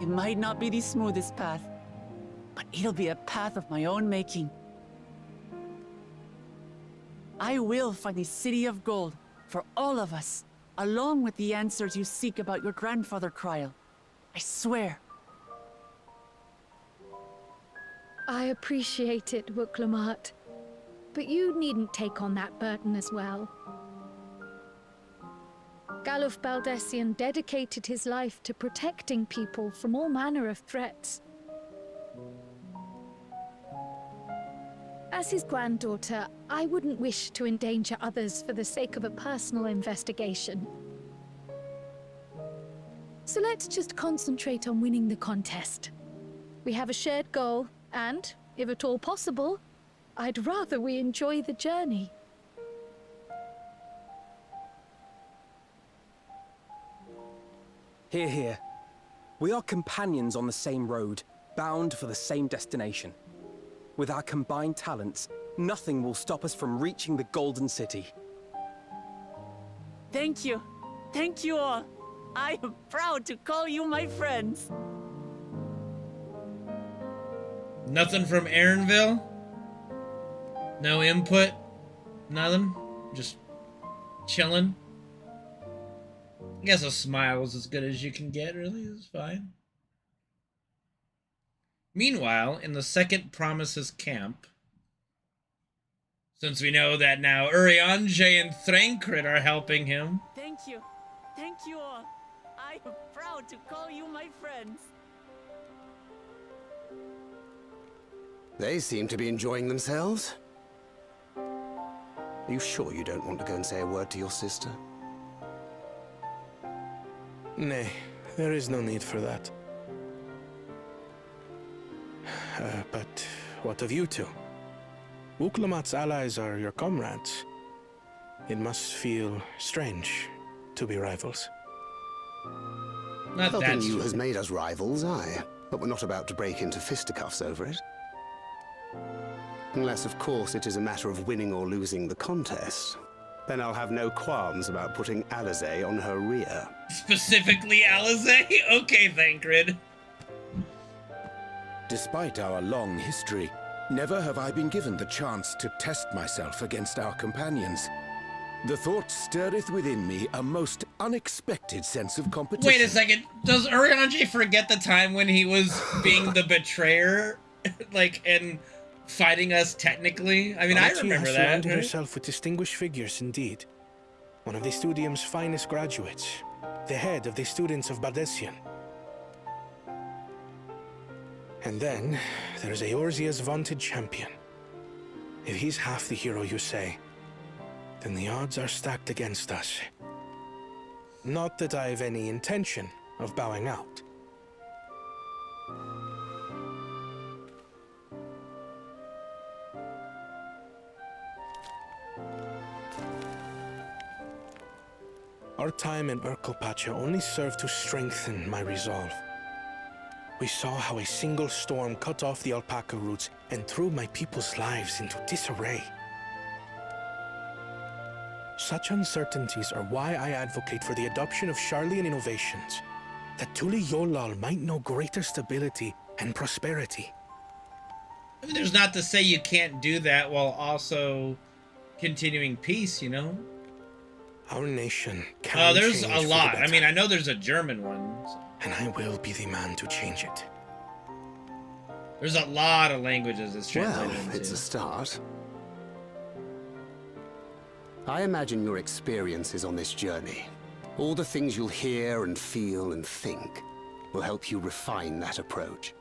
It might not be the smoothest path, but it'll be a path of my own making. I will find a city of gold for all of us, along with the answers you seek about your grandfather Kryl. I swear. I appreciate it, Wuklamart. But you needn't take on that burden as well. Galuf Baldessian dedicated his life to protecting people from all manner of threats. As his granddaughter, I wouldn't wish to endanger others for the sake of a personal investigation. So let's just concentrate on winning the contest. We have a shared goal, and, if at all possible, I'd rather we enjoy the journey. Hear, hear. We are companions on the same road, bound for the same destination. With our combined talents, nothing will stop us from reaching the Golden City. Thank you. Thank you all. I am proud to call you my friends. Nothing from Aaronville? No input? Nothing? Just chilling? I guess a smile is as good as you can get, really. It's fine. Meanwhile, in the second Promises camp, since we know that now Urianger and Thrankrid are helping him. Thank you. Thank you all. I am proud to call you my friends. They seem to be enjoying themselves. Are you sure you don't want to go and say a word to your sister? Nay, there is no need for that. But what of you two? Wuklamat's allies are your comrades. It must feel strange to be rivals. Not that Helping you strange. has made us rivals, aye. But we're not about to break into fisticuffs over it. Unless, of course, it is a matter of winning or losing the contest. Then I'll have no qualms about putting Alizé on her rear. Specifically Alizé? Okay, Thancred. Despite our long history, never have I been given the chance to test myself against our companions. The thought stirreth within me a most unexpected sense of competition. Wait a second. Does Urianger forget the time when he was being the betrayer? Like, and fighting us technically? I mean, I Amici remember has that. surrounded Right? herself with distinguished figures indeed. One of the Studium's finest graduates. The head of the students of Baldessian. And then, there's Eorzea's vaunted champion. If he's half the hero you say, then the odds are stacked against us. Not that I've any intention of bowing out. Our time in Urkelpacha only served to strengthen my resolve. We saw how a single storm cut off the alpaca roots and threw my people's lives into disarray. Such uncertainties are why I advocate for the adoption of Sharlayan innovations, that Tuli Yolal might know greater stability and prosperity. I mean, there's not to say you can't do that while also continuing peace, you know? Our nation Oh, can there's change a for the lot. I better, mean, I know there's a German one. So. and I will be the man to change it. There's a lot of languages it's Well, translated into. it's a start. I imagine your experiences on this journey, all the things you'll hear and feel and think, will help you refine that approach.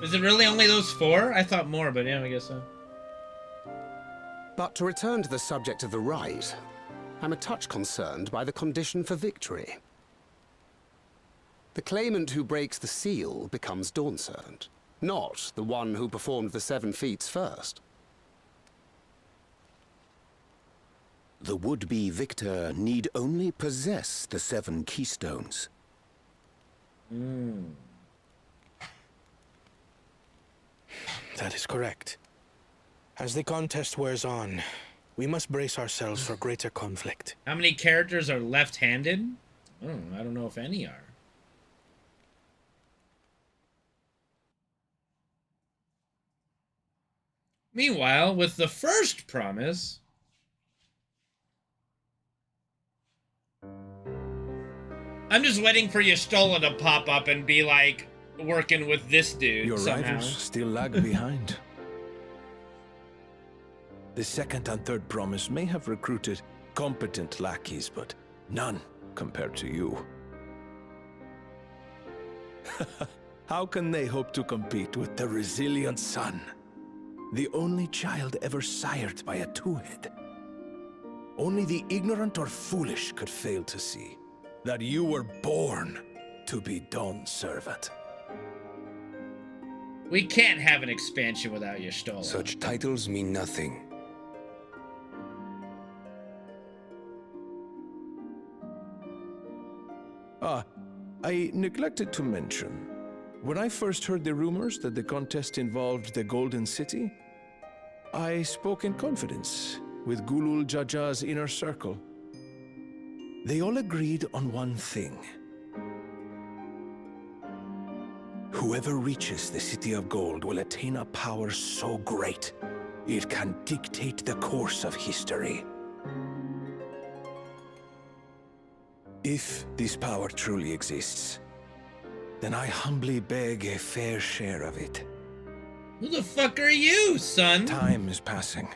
Is it really only those 4? I thought more, but yeah, I guess so. But to return to the subject of the rite, I'm a touch concerned by the condition for victory. The claimant who breaks the seal becomes Dawn Servant, not the one who performed the 7 feats first. The would-be victor need only possess the 7 keystones. That is correct. As the contest wears on, we must brace ourselves for greater conflict. How many characters are left-handed? I don't know if any are. Meanwhile, with the first promise... I'm just waiting for Y'shtola to pop up and be like, working with this dude Your somehow. rivals still lag behind. The second and third promise may have recruited competent lackeys, but none compared to you. How can they hope to compete with the resilient son? The only child ever sired by a two-head. Only the ignorant or foolish could fail to see that you were born to be Dawn's servant. We can't have an expansion without Y'shtola. Such titles mean nothing. I neglected to mention, when I first heard the rumors that the contest involved the Golden City, I spoke in confidence with Gulul Jaja's inner circle. They all agreed on one thing. Whoever reaches the City of Gold will attain a power so great, it can dictate the course of history. If this power truly exists, then I humbly beg a fair share of it. Who the fuck are you, son? Time is passing,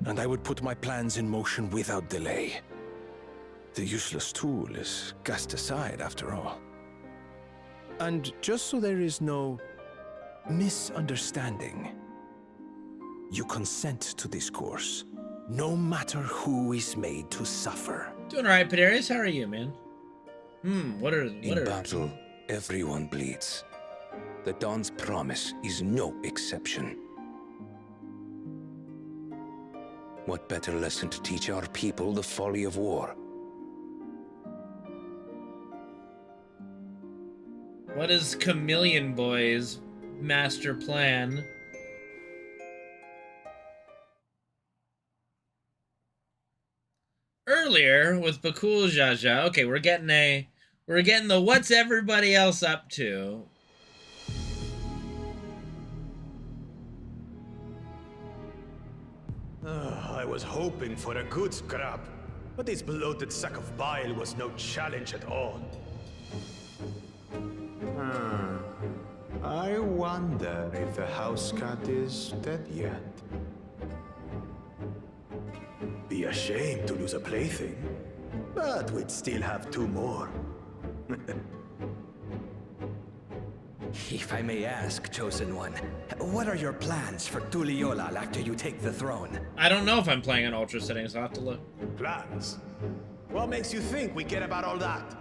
and I would put my plans in motion without delay. The useless tool is cast aside after all. And just so there is no misunderstanding, you consent to this course, no matter who is made to suffer. Doing alright, Padarius. How are you, man? What are... In battle, everyone bleeds. The Dawn's promise is no exception. What better lesson to teach our people the folly of war? What is Chameleon Boy's master plan? Earlier with Bakul Jaja, okay, we're getting the what's everybody else up to. I was hoping for a good scrap, but this bloated sack of bile was no challenge at all. I wonder if the house cat is dead yet. Be ashamed to lose a plaything, but we'd still have two more. If I may ask, Chosen One, what are your plans for Tuliolal after you take the throne? I don't know if I'm playing on Ultra settings, I'll have to look. Plans? What makes you think we care about all that?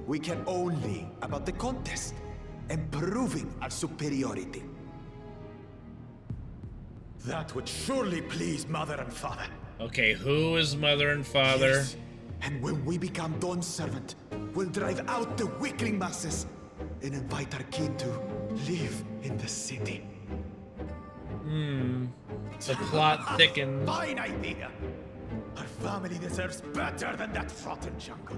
We care only about the contest and proving our superiority. That would surely please Mother and Father. Okay, who is Mother and Father? Yes. And when we become Dawn's servant, we'll drive out the weakling masses and invite our kin to live in the city. The plot thickens. Fine idea! Our family deserves better than that rotten jungle.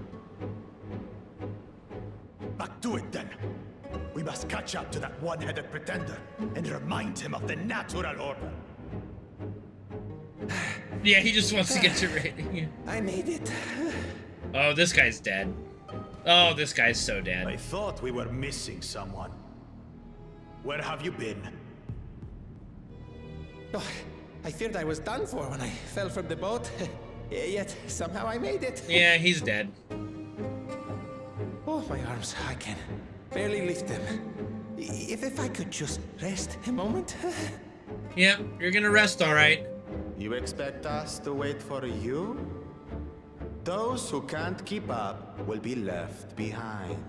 Back to it then. We must catch up to that one-headed pretender and remind him of the natural order. Yeah, he just wants to get your rating. I made it. Oh, this guy's dead. Oh, this guy's so dead. I thought we were missing someone. Where have you been? Oh, I feared I was done for when I fell from the boat. Yet, somehow I made it. Yeah, he's dead. Oh, my arms, I can barely lift them. If I could just rest a moment. Yep, you're gonna rest alright. You expect us to wait for you? Those who can't keep up will be left behind.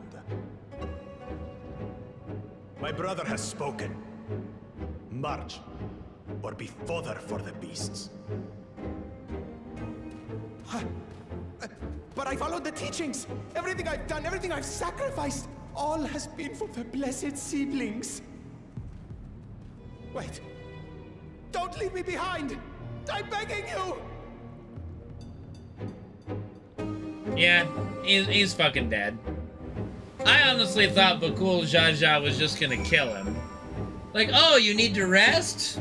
My brother has spoken. March, or be fodder for the beasts. But I followed the teachings. Everything I've done, everything I've sacrificed, all has been for the blessed seedlings. Wait. Don't leave me behind! I'm begging you! Yeah, he's fucking dead. I honestly thought Bakul Jaja was just gonna kill him. Like, oh, you need to rest?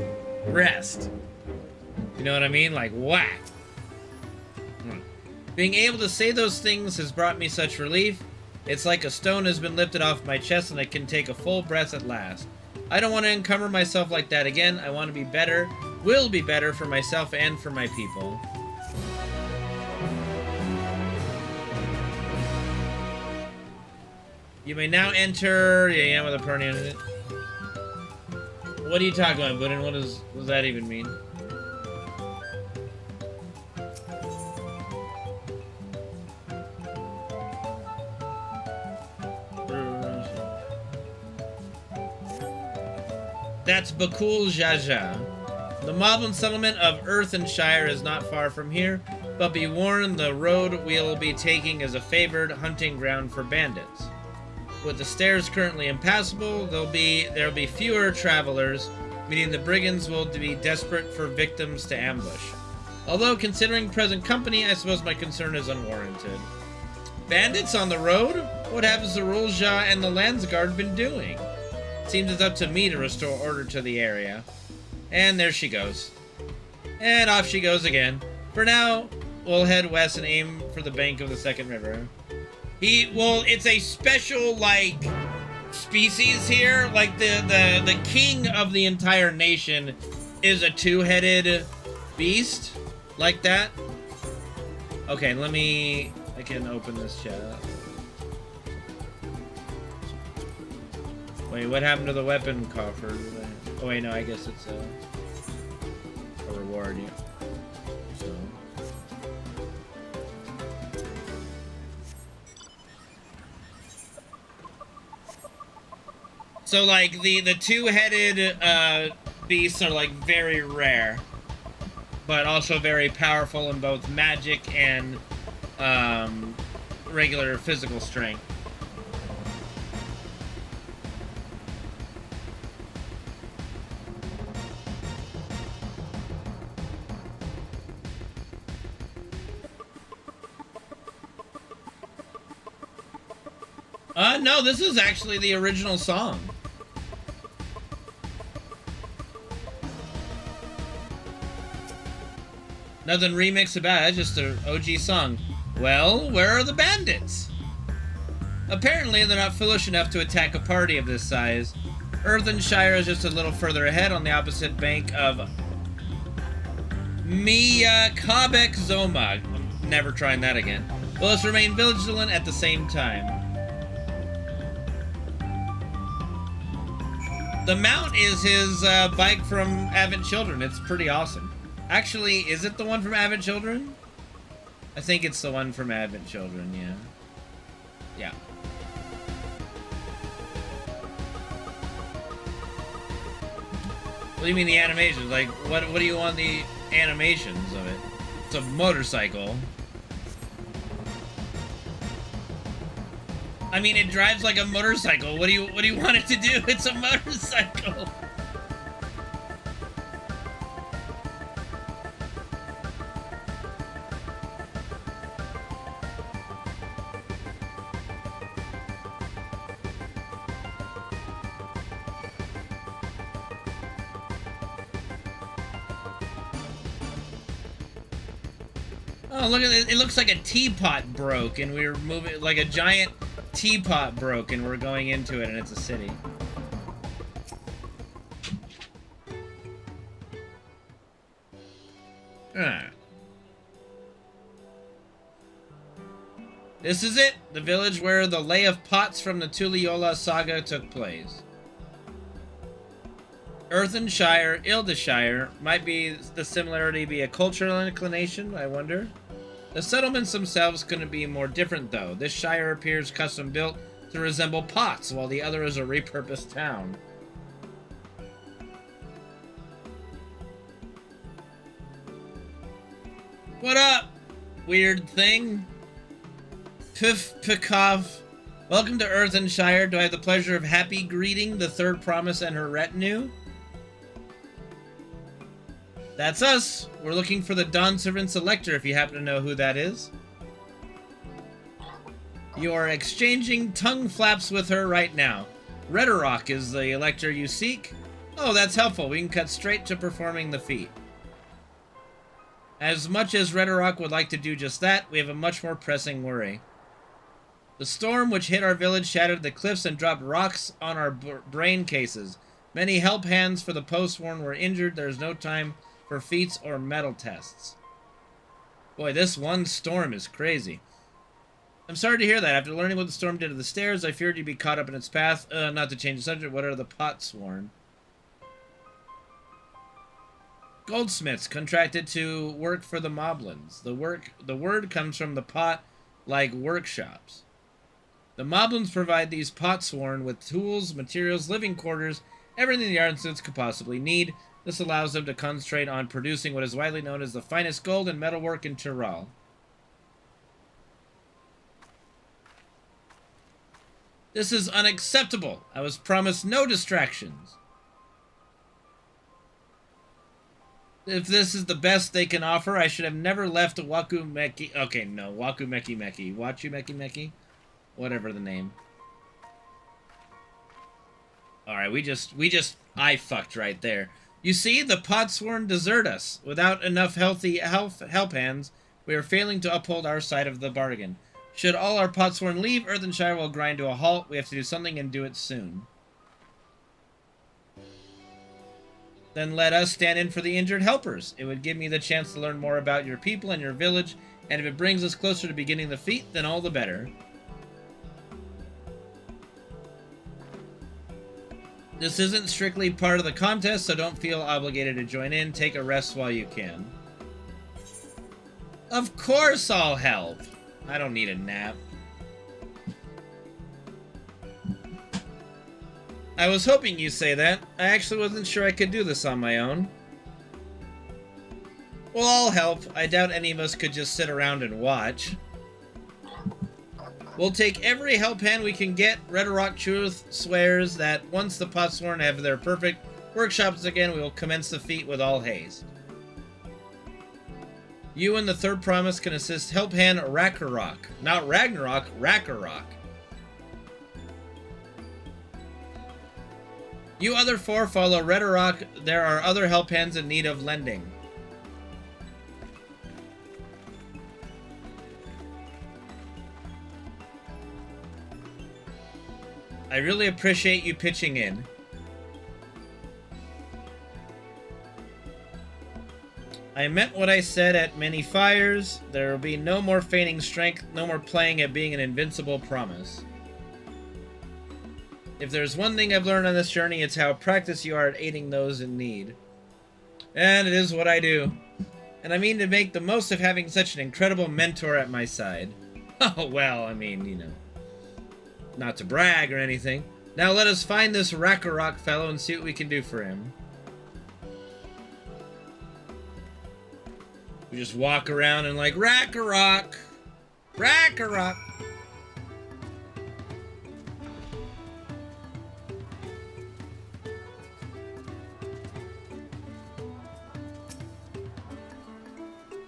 Rest. You know what I mean? Like, whack. Being able to say those things has brought me such relief. It's like a stone has been lifted off my chest and I can take a full breath at last. I don't want to encumber myself like that again. I want to be better, will be better for myself and for my people. You may now enter... Yeah, with a permanent in it. What are you talking about, Budin? What does that even mean? That's Bakul Jaja. The Moblin settlement of Earthenshire is not far from here, but be warned, the road we'll be taking is a favored hunting ground for bandits. With the stairs currently impassable, there'll be fewer travelers, meaning the brigands will be desperate for victims to ambush. Although, considering present company, I suppose my concern is unwarranted. Bandits on the road? What have Lzuruha and the Landsguard been doing? Seems it's up to me to restore order to the area. And there she goes. And off she goes again. For now, we'll head west and aim for the bank of the second river. Well, it's a special, like, species here. Like, the king of the entire nation is a two-headed beast. Like that. Okay, I can open this chat. Wait, what happened to the weapon coffer? Oh wait, no, I guess it's a reward. Yeah. So like the two-headed beasts are like very rare, but also very powerful in both magic and regular physical strength. No, this is actually the original song. Nothing remixed about it, just an OG song. Well, where are the bandits? Apparently, they're not foolish enough to attack a party of this size. Earthenshire is just a little further ahead on the opposite bank of Kabek Zomag. I'm never trying that again. Well, let's remain vigilant at the same time. The mount is his bike from Advent Children. It's pretty awesome. Actually, is it the one from Advent Children? I think it's the one from Advent Children, yeah. Yeah. What do you mean the animations? Like, what do you want the animations of it? It's a motorcycle. I mean, it drives like a motorcycle. What do you want it to do? It's a motorcycle. Oh, look at it. It looks like a teapot broke and we're moving like a giant teapot broke and we're going into it and it's a city. This is it, the village where the lay of pots from the Tuliola saga took place. Earthenshire, Ildeshire, might be the similarity be a cultural inclination, I wonder. The settlements themselves couldn't be more different though. This shire appears custom built to resemble pots, while the other is a repurposed town. What up, weird thing? Pif Pikov. Welcome to Earthenshire. Do I have the pleasure of happy greeting the third promise and her retinue? That's us. We're looking for the Dawn Servant Selector, if you happen to know who that is. You are exchanging tongue flaps with her right now. Redderrock is the elector you seek. Oh, that's helpful. We can cut straight to performing the feat. As much as Redorok would like to do just that, we have a much more pressing worry. The storm which hit our village shattered the cliffs and dropped rocks on our brain cases. Many help hands for the post-sworn were injured. There is no time for feats or metal tests. Boy, this one storm is crazy. I'm sorry to hear that. After learning what the storm did to the stairs, I feared you'd be caught up in its path. Not to change the subject, what are the pot-sworn? Goldsmiths contracted to work for the Moblins. The word comes from the pot, like workshops. The Moblins provide these pot-sworn with tools, materials, living quarters, everything the artisans could possibly need. This allows them to concentrate on producing what is widely known as the finest gold and metalwork in Tyrol. This is unacceptable. I was promised no distractions. If this is the best they can offer, I should have never left Wakumeki. Okay, no, Wakumeki Meki. Wachumeki Meki? Whatever the name. Alright, I fucked right there. You see, the Potsworn desert us. Without enough healthy help hands, we are failing to uphold our side of the bargain. Should all our Potsworn leave, Earthenshire will grind to a halt. We have to do something and do it soon. Then let us stand in for the injured helpers. It would give me the chance to learn more about your people and your village, and if it brings us closer to beginning the feat, then all the better. This isn't strictly part of the contest, so don't feel obligated to join in. Take a rest while you can. Of course I'll help. I don't need a nap. I was hoping you'd say that. I actually wasn't sure I could do this on my own. Well, I'll help. I doubt any of us could just sit around and watch. We'll take every help hand we can get. Redorok Truth swears that once the Potsworn have their perfect workshops again, we will commence the feat with all haste. You and the third promise can assist help hand Rakarok. Not Ragnarok, Rakarok. You other four follow Redorok. There are other help hands in need of lending. I really appreciate you pitching in. I meant what I said at many fires. There will be no more feigning strength, no more playing at being an invincible promise. If there's one thing I've learned on this journey, it's how practiced you are at aiding those in need. And it is what I do. And I mean to make the most of having such an incredible mentor at my side. Oh, well, I mean, you know, not to brag or anything. Now let us find this Rakarok fellow and see what we can do for him. We just walk around and like, Rakarok! Rakarok!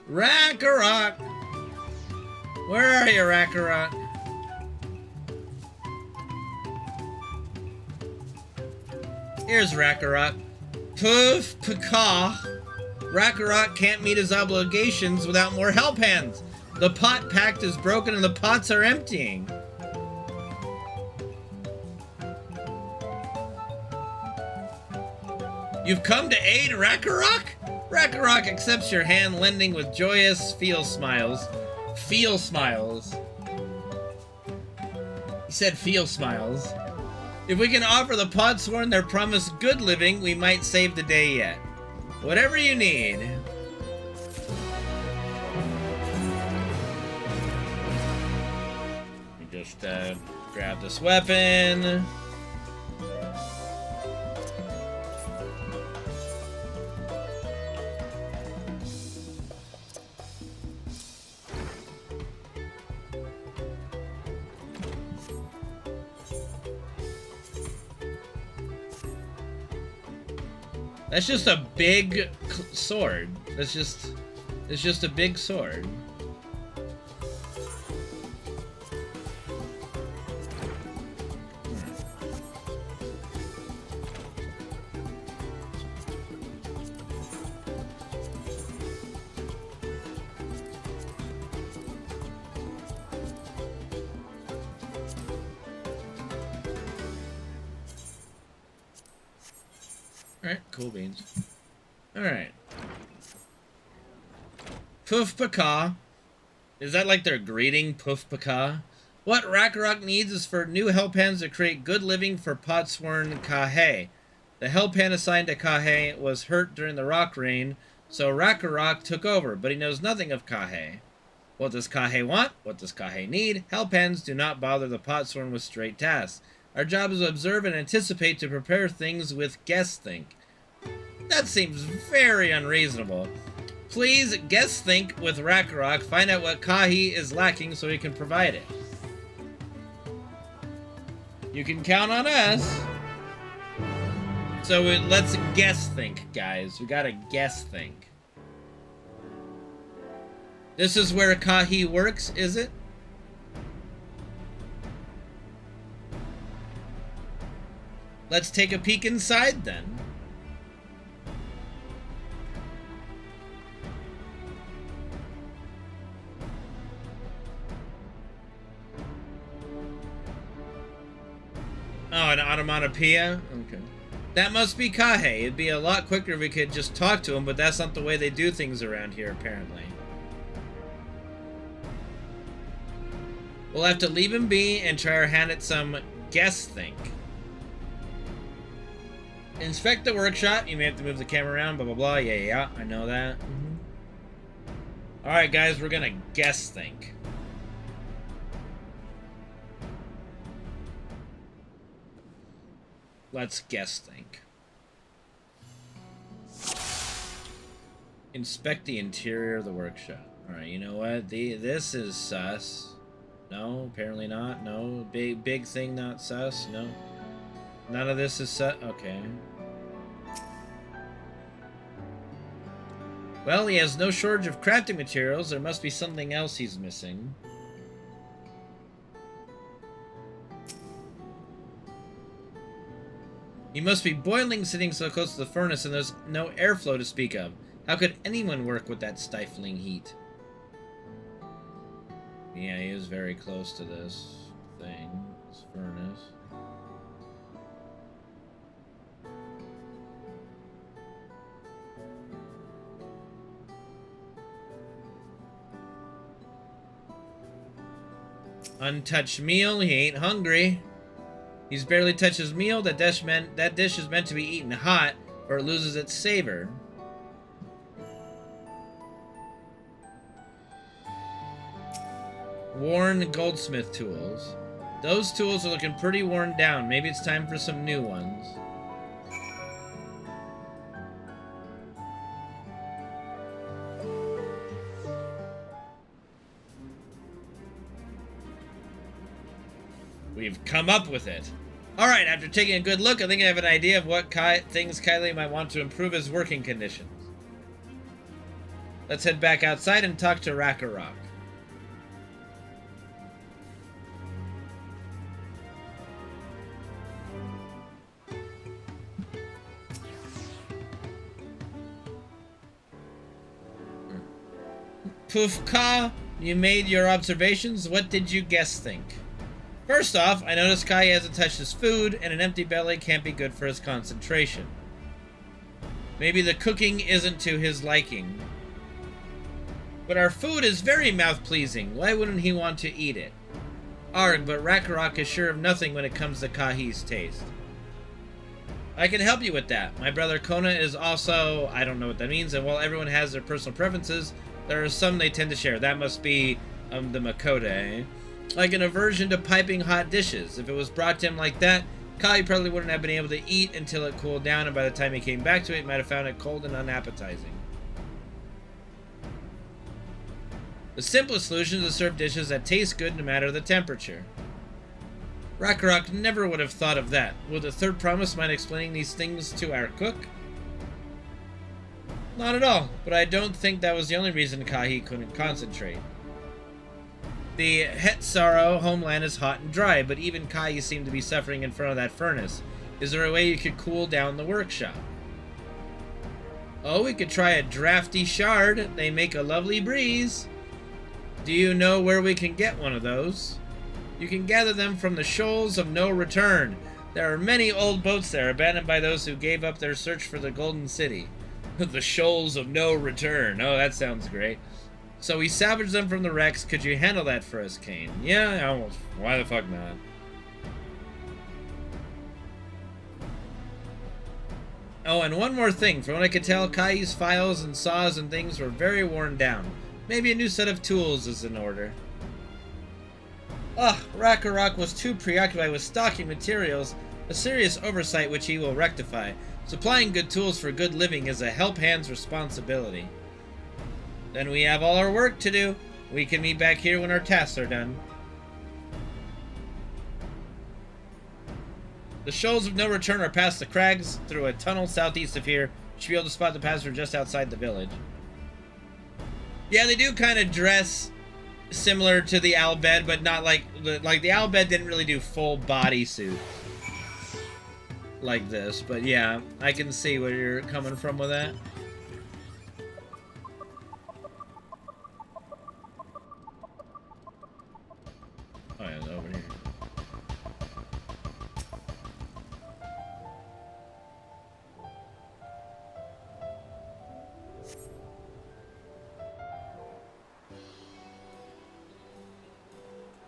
Rakarok! Where are you, Rakarok? Here's Rakarok. Poof, pakaw. Rakarok can't meet his obligations without more help hands. The pot pact is broken and the pots are emptying. You've come to aid Rakarok? Rakarok accepts your hand lending with joyous feel smiles. Feel smiles. He said feel smiles. If we can offer the Podsworn their promised good living, we might save the day yet. Whatever you need. We just grab this weapon. That's just a big sword. It's just a big sword. Alright, cool beans. Alright. Poof Paka. Is that like their greeting, Poof Paka? What Rakarok needs is for new Hellpans to create good living for Potsworn Kahe. The Hellpan assigned to Kahe was hurt during the rock rain, so Rakarok took over, but he knows nothing of Kahe. What does Kahe want? What does Kahe need? Hellpans do not bother the Potsworn with straight tasks. Our job is to observe and anticipate to prepare things with guess think. That seems very unreasonable. Please guess think with Rakarok, find out what Kahe is lacking so he can provide it. You can count on us. So let's guess think, guys. We gotta guess think. This is where Kahe works, is it? Let's take a peek inside then. Oh, an onomatopoeia? Okay. That must be Kahe. It'd be a lot quicker if we could just talk to him, but that's not the way they do things around here, apparently. We'll have to leave him be and try our hand at some guess think. Inspect the workshop. You may have to move the camera around, blah, blah, blah. Yeah, I know that. Alright, guys, we're gonna guess think. Let's guess think. Inspect the interior of the workshop. Alright, you know what? This is sus. No, apparently not. No, big thing not sus. No. None of this is sus. Okay. Well, he has no shortage of crafting materials. There must be something else he's missing. He must be boiling sitting so close to the furnace and there's no airflow to speak of. How could anyone work with that stifling heat? Yeah, he is very close to this thing, this furnace. Untouched meal, he ain't hungry. He's barely touched his meal. That dish is meant to be eaten hot, or it loses its savor. Worn goldsmith tools. Those tools are looking pretty worn down. Maybe it's time for some new ones. We've come up with it. Alright, after taking a good look, I think I have an idea of what things Kylie might want to improve his working conditions. Let's head back outside and talk to Rakarok. Poofka, you made your observations. What did you guess think? First off, I noticed Kai hasn't touched his food, and an empty belly can't be good for his concentration. Maybe the cooking isn't to his liking. But our food is very mouth-pleasing. Why wouldn't he want to eat it? Arg, but Rakarok is sure of nothing when it comes to Kahi's taste. I can help you with that. My brother Kona is also... I don't know what that means, and while everyone has their personal preferences, there are some they tend to share. That must be the Makote. Like an aversion to piping hot dishes. If it was brought to him like that, Kai probably wouldn't have been able to eat until it cooled down, and by the time he came back to it, he might have found it cold and unappetizing. The simplest solution is to serve dishes that taste good no matter the temperature. Rakarok never would have thought of that. Will the third promise mind explaining these things to our cook? Not at all, but I don't think that was the only reason Kahi couldn't concentrate. The Hetsaro homeland is hot and dry, but even Kahi seemed to be suffering in front of that furnace. Is there a way you could cool down the workshop? Oh, we could try a drafty shard. They make a lovely breeze. Do you know where we can get one of those? You can gather them from the shoals of no return. There are many old boats there, abandoned by those who gave up their search for the Golden City. The shoals of no return. Oh, that sounds great. So we salvaged them from the wrecks. Could you handle that for us, Kane? Yeah, almost. Why the fuck not? Oh, and one more thing. From what I could tell, Kai's files and saws and things were very worn down. Maybe a new set of tools is in order. Ugh, Rakarok was too preoccupied with stocking materials, a serious oversight which he will rectify. Supplying good tools for good living is a help hand's responsibility. Then we have all our work to do. We can meet back here when our tasks are done. The shoals of no return are past the crags through a tunnel southeast of here. You should be able to spot the passage just outside the village. Yeah, they do kind of dress similar to the Albed, but not like the Albed didn't really do full bodysuit like this. But yeah, I can see where you're coming from with that. Oh yeah, it's over here.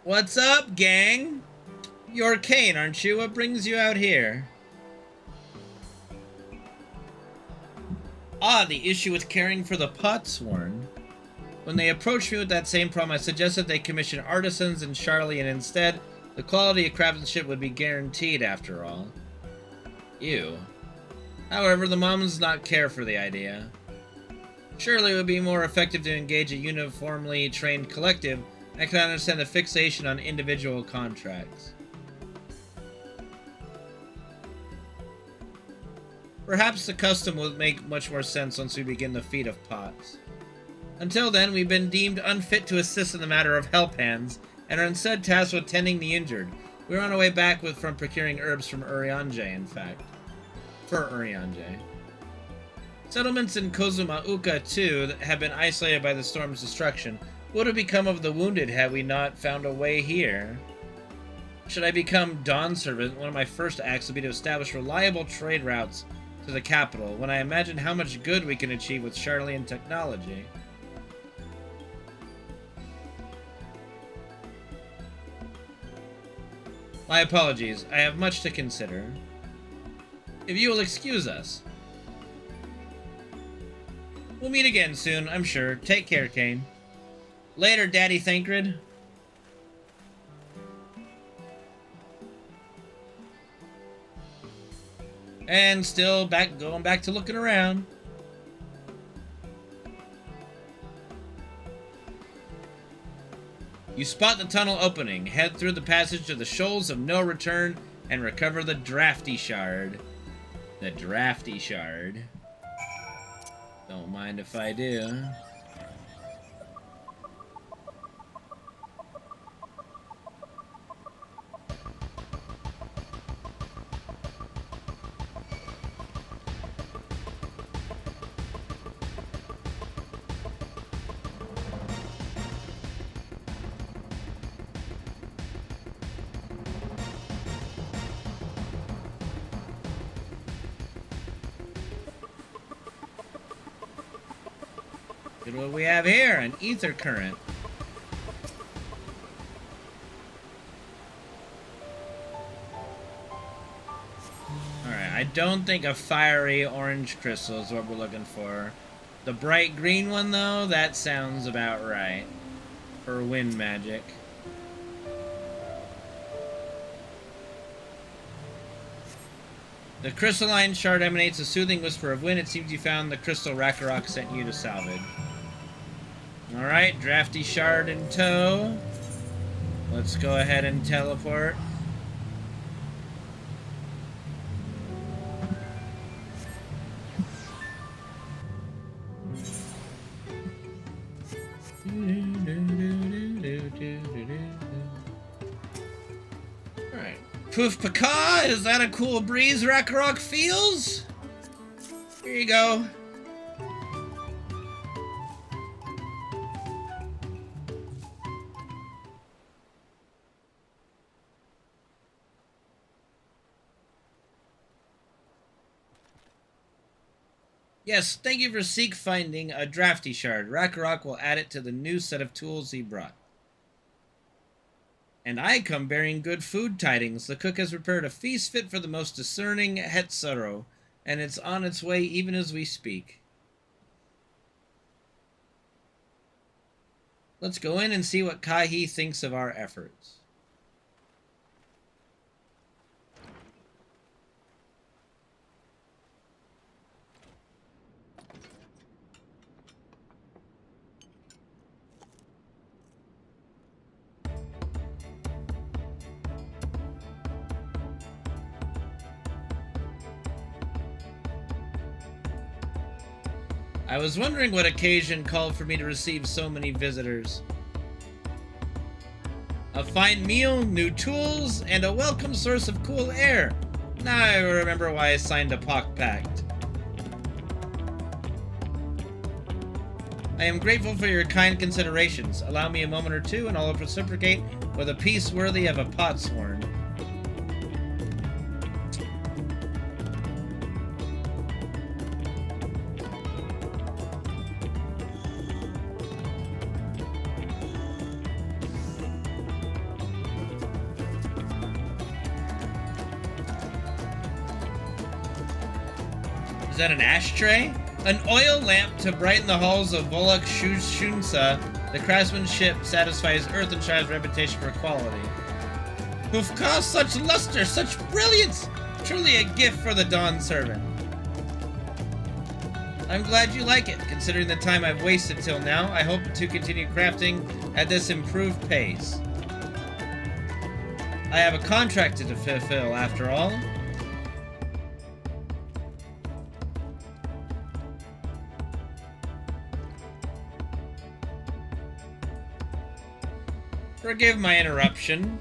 What's up, gang? You're Kane, aren't you? What brings you out here? Ah, the issue with caring for the Potsworn. When they approached me with that same problem, I suggested they commission artisans in Charlie, and instead, the quality of craftsmanship would be guaranteed after all. Ew. However, the mom does not care for the idea. Surely it would be more effective to engage a uniformly trained collective. I can understand the fixation on individual contracts. Perhaps the custom will make much more sense once we begin the feat of pots. Until then, we've been deemed unfit to assist in the matter of help hands, and are instead tasked with tending the injured. We're on our way back from procuring herbs from Urianger, in fact. For Urianger. Settlements in Kozumauka, too, have been isolated by the storm's destruction. What would have become of the wounded had we not found a way here? Should I become Dawn Servant, one of my first acts would be to establish reliable trade routes to the capital, when I imagine how much good we can achieve with Charlian technology. My apologies, I have much to consider. If you will excuse us. We'll meet again soon, I'm sure. Take care, Kane. Later, Daddy Thancred. And still going back to looking around. You spot the tunnel opening. Head through the passage to the shoals of no return and recover the Drafty Shard. The Drafty Shard. Don't mind if I do. Look at what we have here, an ether current. Alright, I don't think a fiery orange crystal is what we're looking for. The bright green one, though, that sounds about right. For wind magic. The crystalline shard emanates a soothing whisper of wind. It seems you found the crystal Rakarok sent you to salvage. Alright, drafty shard in tow. Let's go ahead and teleport. Alright. Poof Paka, is that a cool breeze Rakarok feels? Here you go. Yes, thank you for finding a drafty shard. Rakarok will add it to the new set of tools he brought. And I come bearing good food tidings. The cook has prepared a feast fit for the most discerning Hetsuro, and it's on its way even as we speak. Let's go in and see what Kahi thinks of our efforts. I was wondering what occasion called for me to receive so many visitors. A fine meal, new tools, and a welcome source of cool air. Now I remember why I signed a Pock Pact. I am grateful for your kind considerations. Allow me a moment or two and I'll reciprocate with a peace worthy of a potsworn. Is that an ashtray? An oil lamp to brighten the halls of Volok Shunsa. The craftsmanship satisfies Earth and Shire's reputation for quality. Who've caused such luster, such brilliance! Truly a gift for the Dawn Servant. I'm glad you like it. Considering the time I've wasted till now, I hope to continue crafting at this improved pace. I have a contract to fulfill, after all. Forgive my interruption.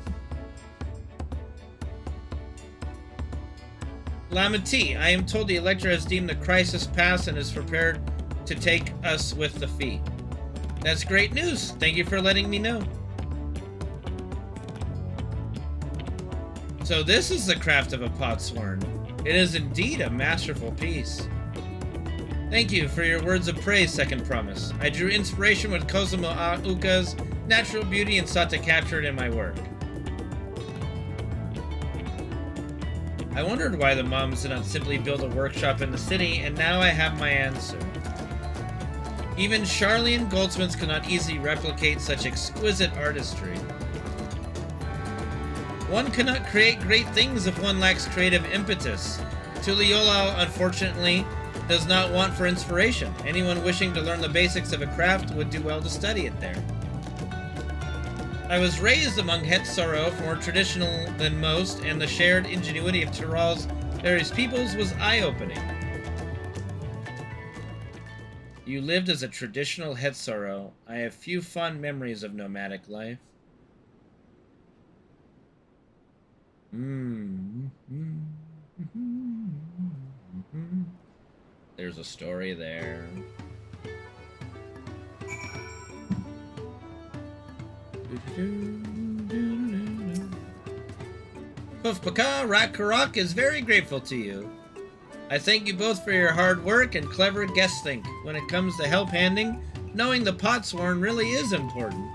Lamati, I am told the Elector has deemed the crisis past and is prepared to take us with the feat. That's great news. Thank you for letting me know. So this is the craft of a potsworn. It is indeed a masterful piece. Thank you for your words of praise, Second Promise. I drew inspiration with Kozumo Uka's natural beauty and sought to capture it in my work. I wondered why the moms did not simply build a workshop in the city, and now I have my answer. Even Charlian goldsmiths could not easily replicate such exquisite artistry. One cannot create great things if one lacks creative impetus. Tuliolao, unfortunately, does not want for inspiration. Anyone wishing to learn the basics of a craft would do well to study it there. I was raised among Hetsuro, more traditional than most, and the shared ingenuity of Tyrol's various peoples was eye-opening. You lived as a traditional Hetsuro. I have few fond memories of nomadic life. There's a story there. Pufpaka Rakarok is very grateful to you. I thank you both for your hard work and clever guest think. When it comes to help handing, knowing the potsworn really is important.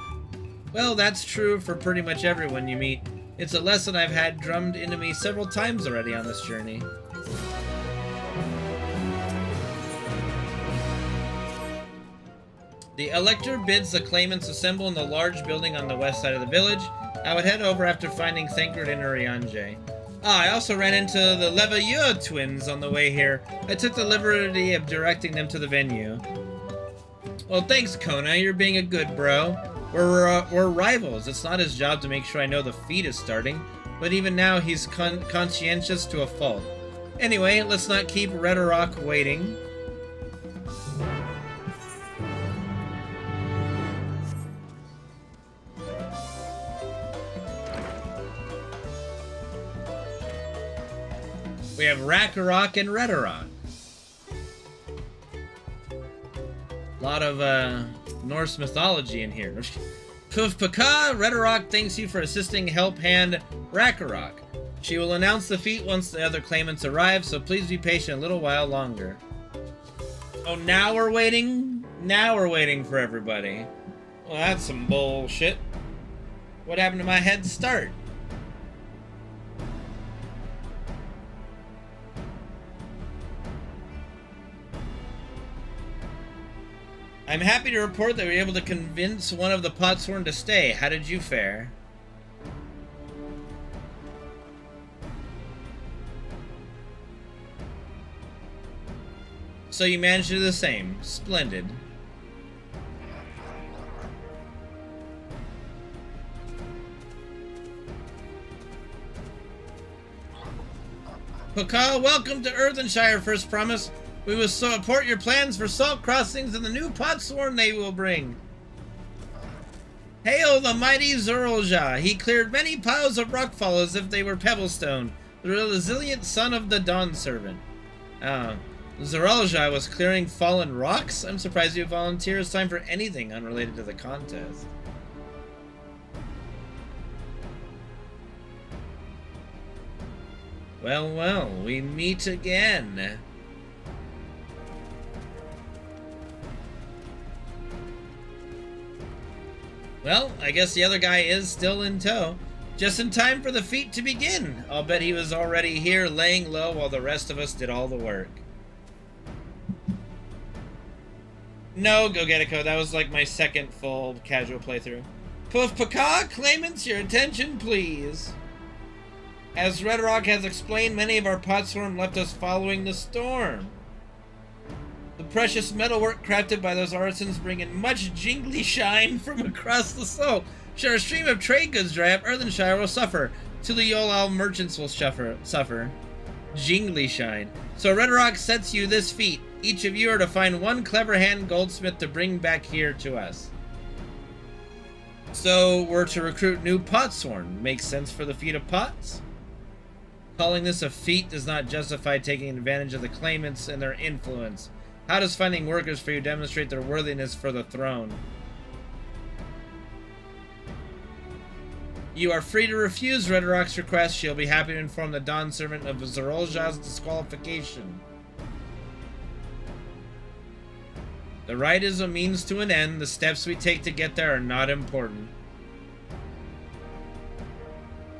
Well, that's true for pretty much everyone you meet. It's a lesson I've had drummed into me several times already on this journey. The Elector bids the claimants assemble in the large building on the west side of the village. I would head over after finding Thancred and Urianger. I also ran into the Levailleur twins on the way here. I took the liberty of directing them to the venue. Well, thanks, Kona. You're being a good bro. We're rivals. It's not his job to make sure I know the feat is starting, but even now he's conscientious to a fault. Anyway, let's not keep Rakarok waiting. We have Rakarok and Rakarok. A lot of Norse mythology in here. Pufpaka, Rakarok thanks you for assisting help hand Rakarok. She will announce the feat once the other claimants arrive, so please be patient a little while longer. Oh, now we're waiting? Now we're waiting for everybody. Well, that's some bullshit. What happened to my head start? I'm happy to report that we were able to convince one of the Potsworn to stay. How did you fare? So you managed to do the same. Splendid. Paka, welcome to Earthenshire, First Promise. We will support your plans for salt crossings and the new Potsworn they will bring. Hail the mighty Lzuruha! He cleared many piles of rockfall as if they were pebblestone, the resilient son of the Dawn Servant. Lzuruha was clearing fallen rocks? I'm surprised you volunteer. It's time for anything unrelated to the contest. Well, well, we meet again. Well, I guess the other guy is still in tow. Just in time for the feat to begin. I'll bet he was already here laying low while the rest of us did all the work. No, Gogetico, that was like my second full casual playthrough. Poof Paka, claimants, your attention, please. As Red Rock has explained, many of our Potsworn left us following the storm. The precious metalwork crafted by those artisans bring in much jingly shine from across the slope. Should our stream of trade goods dry up, Earthenshire will suffer. Tuliolal merchants will suffer. Jingly shine. So Red Rock sets you this feat. Each of you are to find one clever hand goldsmith to bring back here to us. So we're to recruit new Potsworn. Makes sense for the feat of pots? Calling this a feat does not justify taking advantage of the claimants and their influence. How does finding workers for you demonstrate their worthiness for the throne? You are free to refuse Red Rock's request. She'll be happy to inform the Dawn Servant of Lzuruha's disqualification. The right is a means to an end. The steps we take to get there are not important.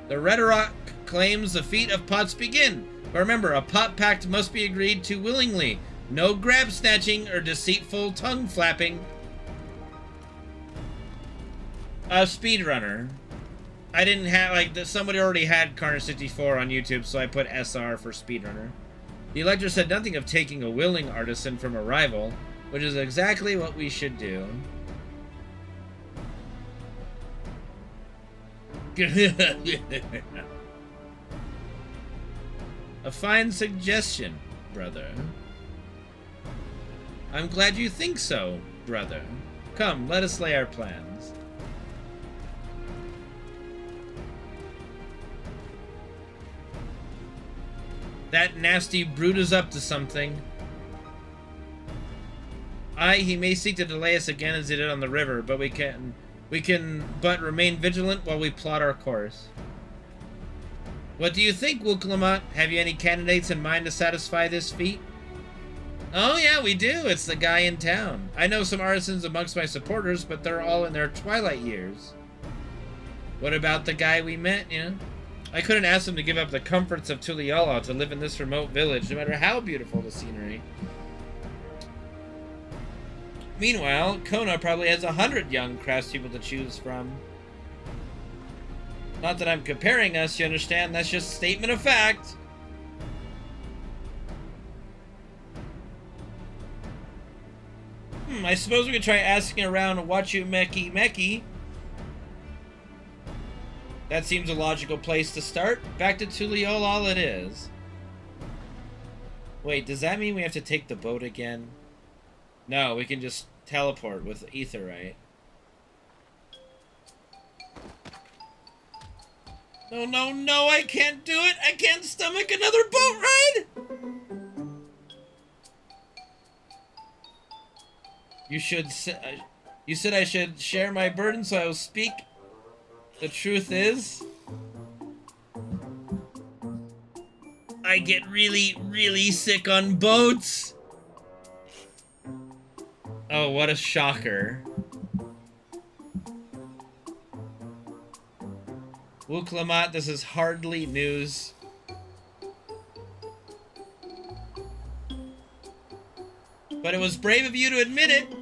The Red Rock claims the feat of pots begin. But remember, a pot pact must be agreed to willingly. No grab snatching or deceitful tongue flapping. Speedrunner. I didn't have, like, somebody already had Carnage64 on YouTube, so I put SR for speedrunner. The Elector said nothing of taking a willing artisan from a rival, which is exactly what we should do. A fine suggestion, brother. I'm glad you think so, brother. Come, let us lay our plans. That nasty brute is up to something. Aye, he may seek to delay us again as he did on the river, but we can but remain vigilant while we plot our course. What do you think, Wuklamot? Have you any candidates in mind to satisfy this feat? Oh yeah, we do. It's the guy in town. I know some artisans amongst my supporters, but they're all in their twilight years. What about the guy we met, you know? I couldn't ask him to give up the comforts of Tuliolal to live in this remote village, no matter how beautiful the scenery. Meanwhile, Kona probably has 100 young craftspeople to choose from. Not that I'm comparing us, you understand? That's just a statement of fact. I suppose we could try asking around Wachu Meki Meki. That seems a logical place to start. Back to Tuliolal it is. Wait, does that mean we have to take the boat again? No, we can just teleport with Aetheryte. No, no, no, I can't do it! I can't stomach another boat ride! You said I should share my burden, so I will speak. The truth is, I get really, really sick on boats. Oh, what a shocker. Wuklamat, this is hardly news. But it was brave of you to admit it.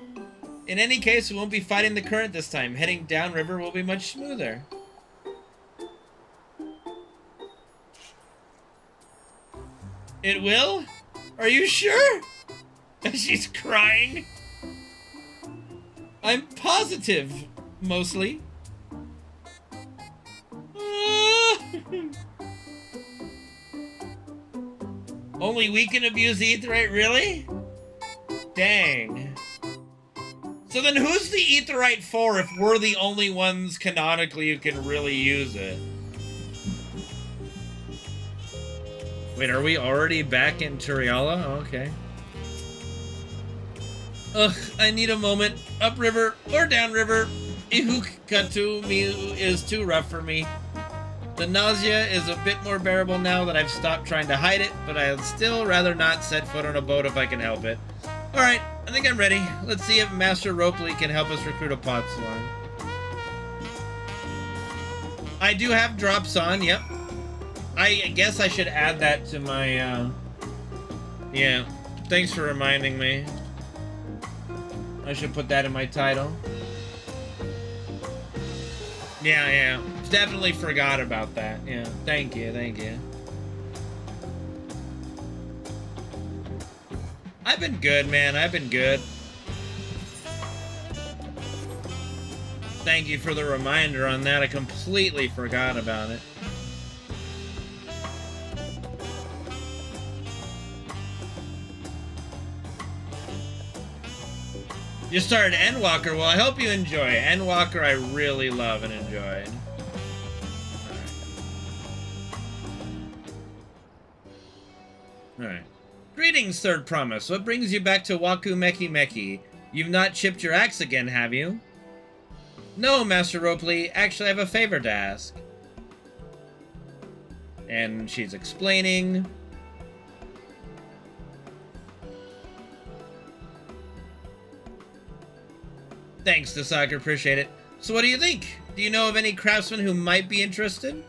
In any case, we won't be fighting the current this time. Heading downriver will be much smoother. It will? Are you sure? She's crying. I'm positive, mostly. Only we can abuse the Aetheryte, really? Dang. So then who's the Aetheryte for if we're the only ones canonically who can really use it? Wait, are we already back in Turiala? Oh, okay. Ugh, I need a moment. Upriver or downriver. Ihukatu is too rough for me. The nausea is a bit more bearable now that I've stopped trying to hide it, but I'd still rather not set foot on a boat if I can help it. Alright, I think I'm ready. Let's see if Master Ropely can help us recruit a Potsworn. I do have drops on, yep. I guess I should add that to my, yeah. Thanks for reminding me. I should put that in my title. Yeah. Definitely forgot about that. Yeah, thank you. I've been good, man. I've been good. Thank you for the reminder on that. I completely forgot about it. You started Endwalker. Well, I hope you enjoy it. Endwalker I really love and enjoyed. Alright. Greetings, Third Promise. What brings you back to Waku Meki Meki? You've not chipped your axe again, have you? No, Master Ropely. Actually, I have a favor to ask. And she's explaining. Thanks, Desager. Appreciate it. So what do you think? Do you know of any craftsmen who might be interested?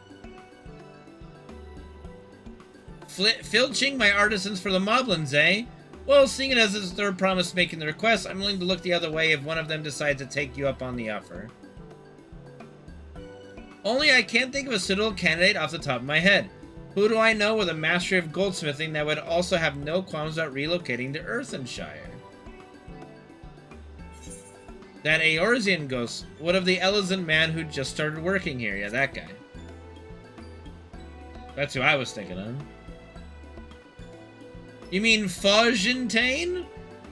Filching my artisans for the Moblins, eh? Well, seeing it as his Third Promise making the request, I'm willing to look the other way if one of them decides to take you up on the offer. Only I can't think of a suitable candidate off the top of my head. Who do I know with a mastery of goldsmithing that would also have no qualms about relocating to Earthenshire? That Eorzean ghost. What of the Elysian man who just started working here? Yeah, that guy. That's who I was thinking of. You mean Fajintane?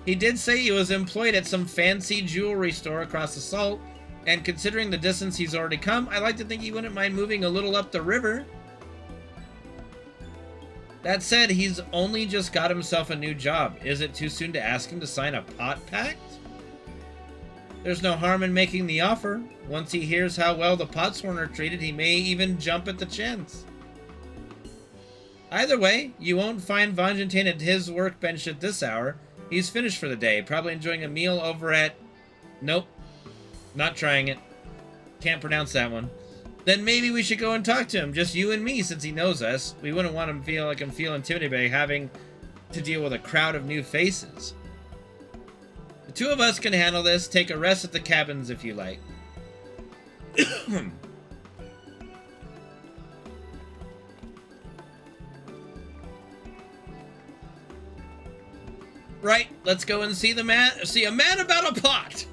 He did say he was employed at some fancy jewelry store across the salt, and considering the distance he's already come, I like to think he wouldn't mind moving a little up the river. That said, he's only just got himself a new job. Is it too soon to ask him to sign a pot pact? There's no harm in making the offer. Once he hears how well the Potsworn are treated, he may even jump at the chance. Either way, you won't find Vanjantane at his workbench at this hour. He's finished for the day, probably enjoying a meal over at... Nope. Not trying it. Can't pronounce that one. Then maybe we should go and talk to him, just you and me, since he knows us. We wouldn't want him to feel intimidated by having to deal with a crowd of new faces. The two of us can handle this. Take a rest at the cabins if you like. Right, let's go and see a man about a pot.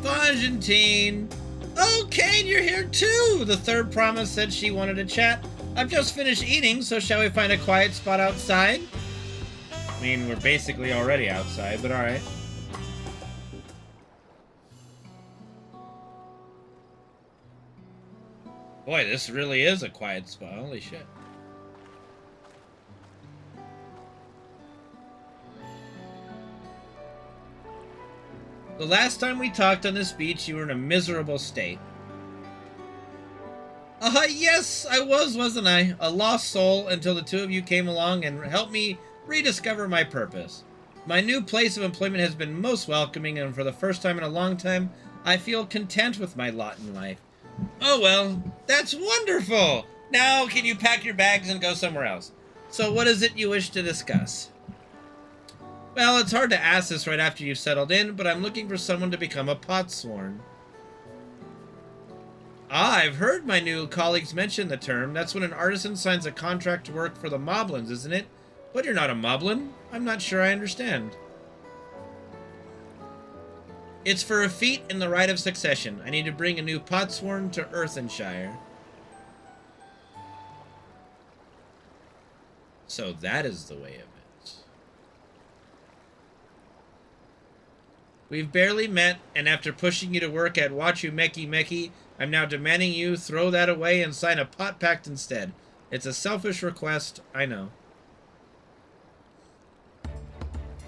Argentine. Oh, Kane, you're here too! The third promise said she wanted to chat. I've just finished eating, so shall we find a quiet spot outside? I mean, we're basically already outside, but alright. Boy, this really is a quiet spot. Holy shit. The last time we talked on this beach, you were in a miserable state. Yes, I was, wasn't I? A lost soul until the two of you came along and helped me rediscover my purpose. My new place of employment has been most welcoming, and for the first time in a long time, I feel content with my lot in life. Oh well, that's wonderful! Now can you pack your bags and go somewhere else? So what is it you wish to discuss? Well, it's hard to ask this right after you've settled in, but I'm looking for someone to become a potsworn. Ah, I've heard my new colleagues mention the term. That's when an artisan signs a contract to work for the moblins, isn't it? But you're not a moblin. I'm not sure I understand. It's for a feat in the rite of succession. I need to bring a new potsworn to Earthenshire. So that is the way of it. We've barely met, and after pushing you to work at Wachu Meki Meki, I'm now demanding you throw that away and sign a pot pact instead. It's a selfish request, I know.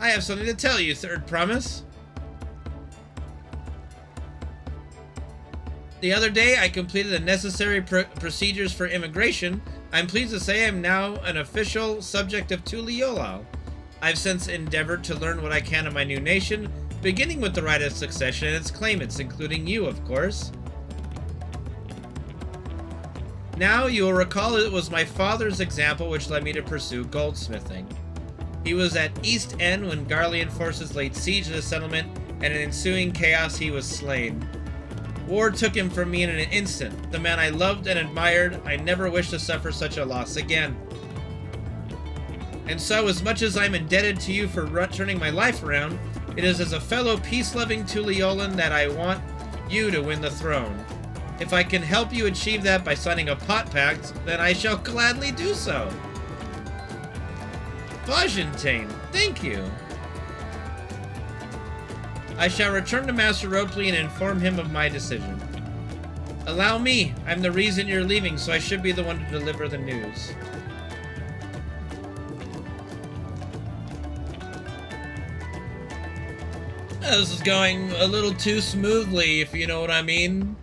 I have something to tell you, third promise. The other day, I completed the necessary procedures for immigration. I'm pleased to say I'm now an official subject of Tuliolal. I've since endeavored to learn what I can of my new nation, beginning with the right of succession and its claimants, including you, of course. Now, you will recall it was my father's example which led me to pursue goldsmithing. He was at East End when Garlean forces laid siege to the settlement, and in ensuing chaos he was slain. War took him from me in an instant. The man I loved and admired, I never wish to suffer such a loss again. And so, as much as I'm indebted to you for turning my life around, it is as a fellow peace-loving Tuliolan that I want you to win the throne. If I can help you achieve that by signing a pot pact, then I shall gladly do so. Vajentane, thank you. I shall return to Master Ropley and inform him of my decision. Allow me, I'm the reason you're leaving, so I should be the one to deliver the news. This is going a little too smoothly, if you know what I mean.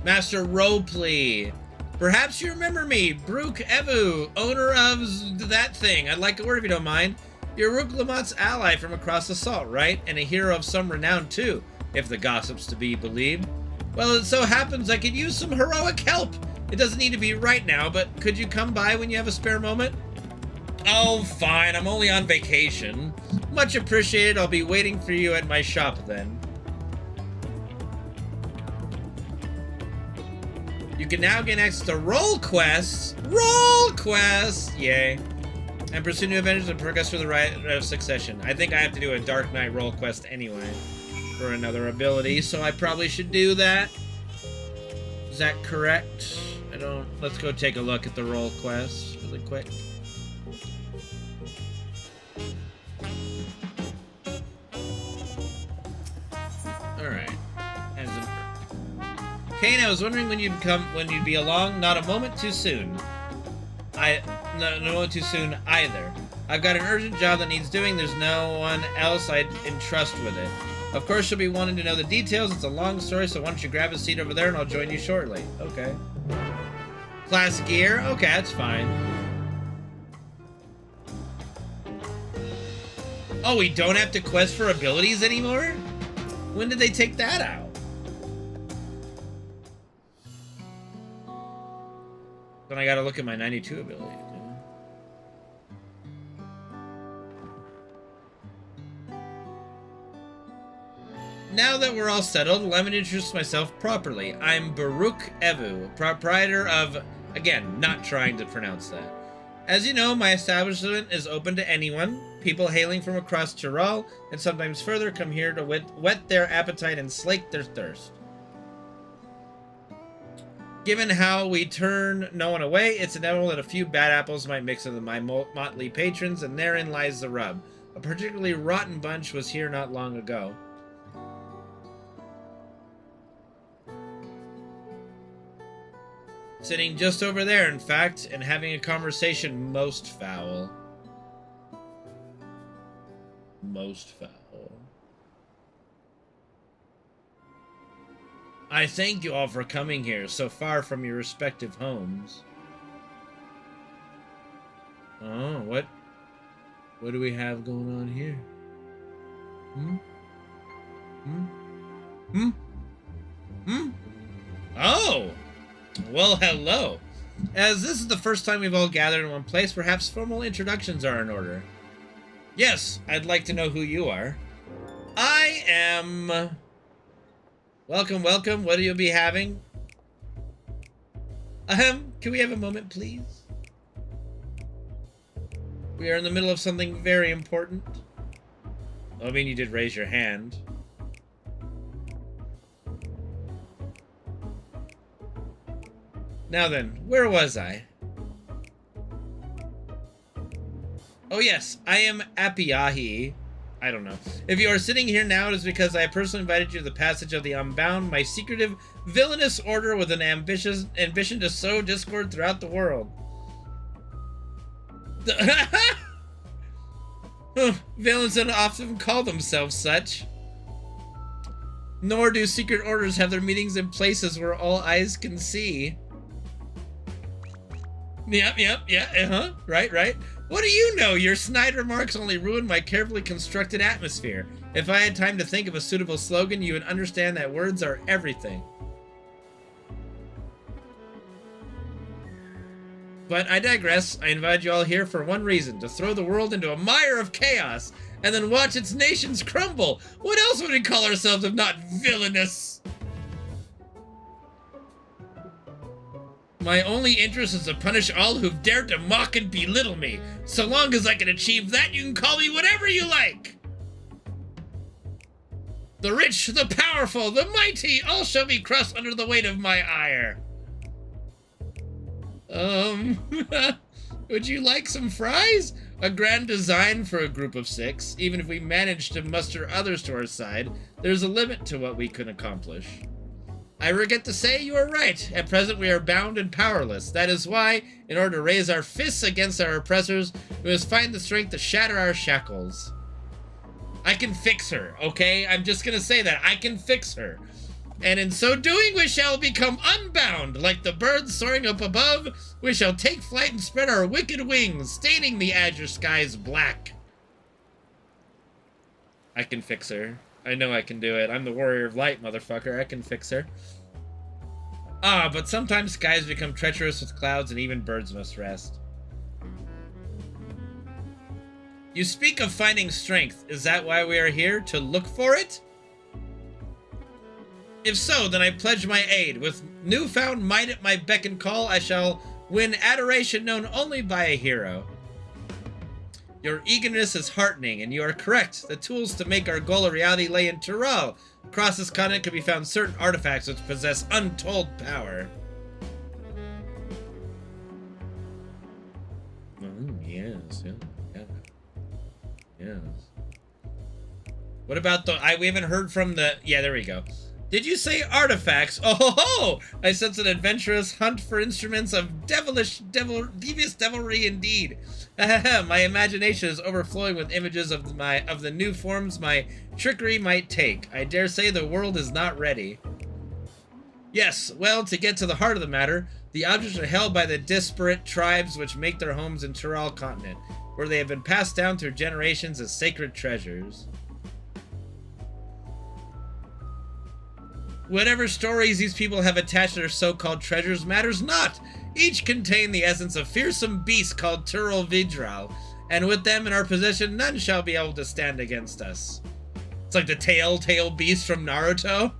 Master Ropley. Perhaps you remember me, Brooke Evu, owner of that thing. I'd like a word if you don't mind. You're Rook Lamott's ally from across the salt, right? And a hero of some renown too, if the gossip's to be believed. Well, it so happens I could use some heroic help. It doesn't need to be right now, but could you come by when you have a spare moment? Oh, fine. I'm only on vacation. Much appreciated. I'll be waiting for you at my shop then. You can now get access to role quests. Role quests! Yay. And pursue new adventures and progress through the rite of succession. I think I have to do a Dark Knight role quest anyway for another ability, so I probably should do that. Is that correct? I don't... Let's go take a look at the role quests really quick. Alright. Kane, I was wondering when you'd be along. Not a moment too soon. No moment too soon either. I've got an urgent job that needs doing. There's no one else I'd entrust with it. Of course, you'll be wanting to know the details. It's a long story, so why don't you grab a seat over there and I'll join you shortly. Okay. Class gear? Okay, that's fine. Oh, we don't have to quest for abilities anymore? When did they take that out? Then I gotta look at my 92 ability. now that we're all settled, let me introduce myself properly. I'm Baruch Evu, proprietor of, again, not trying to pronounce that. As you know, my establishment is open to anyone. People hailing from across Tyrol and sometimes further come here to whet their appetite and slake their thirst. Given how we turn no one away, it's inevitable that a few bad apples might mix with my motley patrons, and therein lies the rub. A particularly rotten bunch was here not long ago. Sitting just over there, in fact, and having a conversation most foul. Most foul. I thank you all for coming here, so far from your respective homes. Oh, what do we have going on here? Oh! Well, hello. As this is the first time we've all gathered in one place, perhaps formal introductions are in order. Yes, I'd like to know who you are. I am... Welcome, welcome. What do you be having? Can we have a moment, please? We are in the middle of something very important. I mean, you did raise your hand. Now then, where was I? Oh yes, I am Apiahi. I don't know. If you are sitting here now, it is because I personally invited you to the passage of the Unbound, my secretive, villainous order with an ambition to sow discord throughout the world. Villains don't often call themselves such. Nor do secret orders have their meetings in places where all eyes can see. Yep, right. What do you know? Your snide remarks only ruined my carefully constructed atmosphere. If I had time to think of a suitable slogan, you would understand that words are everything. But I digress. I invited you all here for one reason, to throw the world into a mire of chaos, and then watch its nations crumble. What else would we call ourselves if not villainous? My only interest is to punish all who've dared to mock and belittle me. So long as I can achieve that, you can call me whatever you like. The rich, the powerful, the mighty, all shall be crushed under the weight of my ire. Would you like some fries? A grand design for a group of 6. Even if we manage to muster others to our side, there's a limit to what we can accomplish. I regret to say you are right. At present we are bound and powerless. That is why, in order to raise our fists against our oppressors, we must find the strength to shatter our shackles. I can fix her, okay? I'm just gonna say that. I can fix her. And in so doing, we shall become unbound. Like the birds soaring up above, we shall take flight and spread our wicked wings, staining the azure skies black. I can fix her. I know I can do it. I'm the warrior of light, motherfucker. I can fix her. Ah, but sometimes skies become treacherous with clouds and even birds must rest. You speak of finding strength. Is that why we are here? To look for it? If so, then I pledge my aid. With newfound might at my beck and call, I shall win adoration known only by a hero. Your eagerness is heartening, and you are correct. The tools to make our goal a reality lay in Tyrol. Across this continent can be found certain artifacts which possess untold power. Yes. What about the... we haven't heard from the... Yeah, there we go. Did you say artifacts? Oh ho ho! I sense an adventurous hunt for instruments of devious devilry indeed. My imagination is overflowing with images of the new forms my trickery might take. I dare say the world is not ready. Yes, well, to get to the heart of the matter, the objects are held by the disparate tribes which make their homes in Tyrol continent, where they have been passed down through generations as sacred treasures. Whatever stories these people have attached to their so-called treasures matters not. Each contain the essence of fearsome beasts called Tyrol Vidral, and with them in our possession, none shall be able to stand against us. It's like the Tail Beast from Naruto.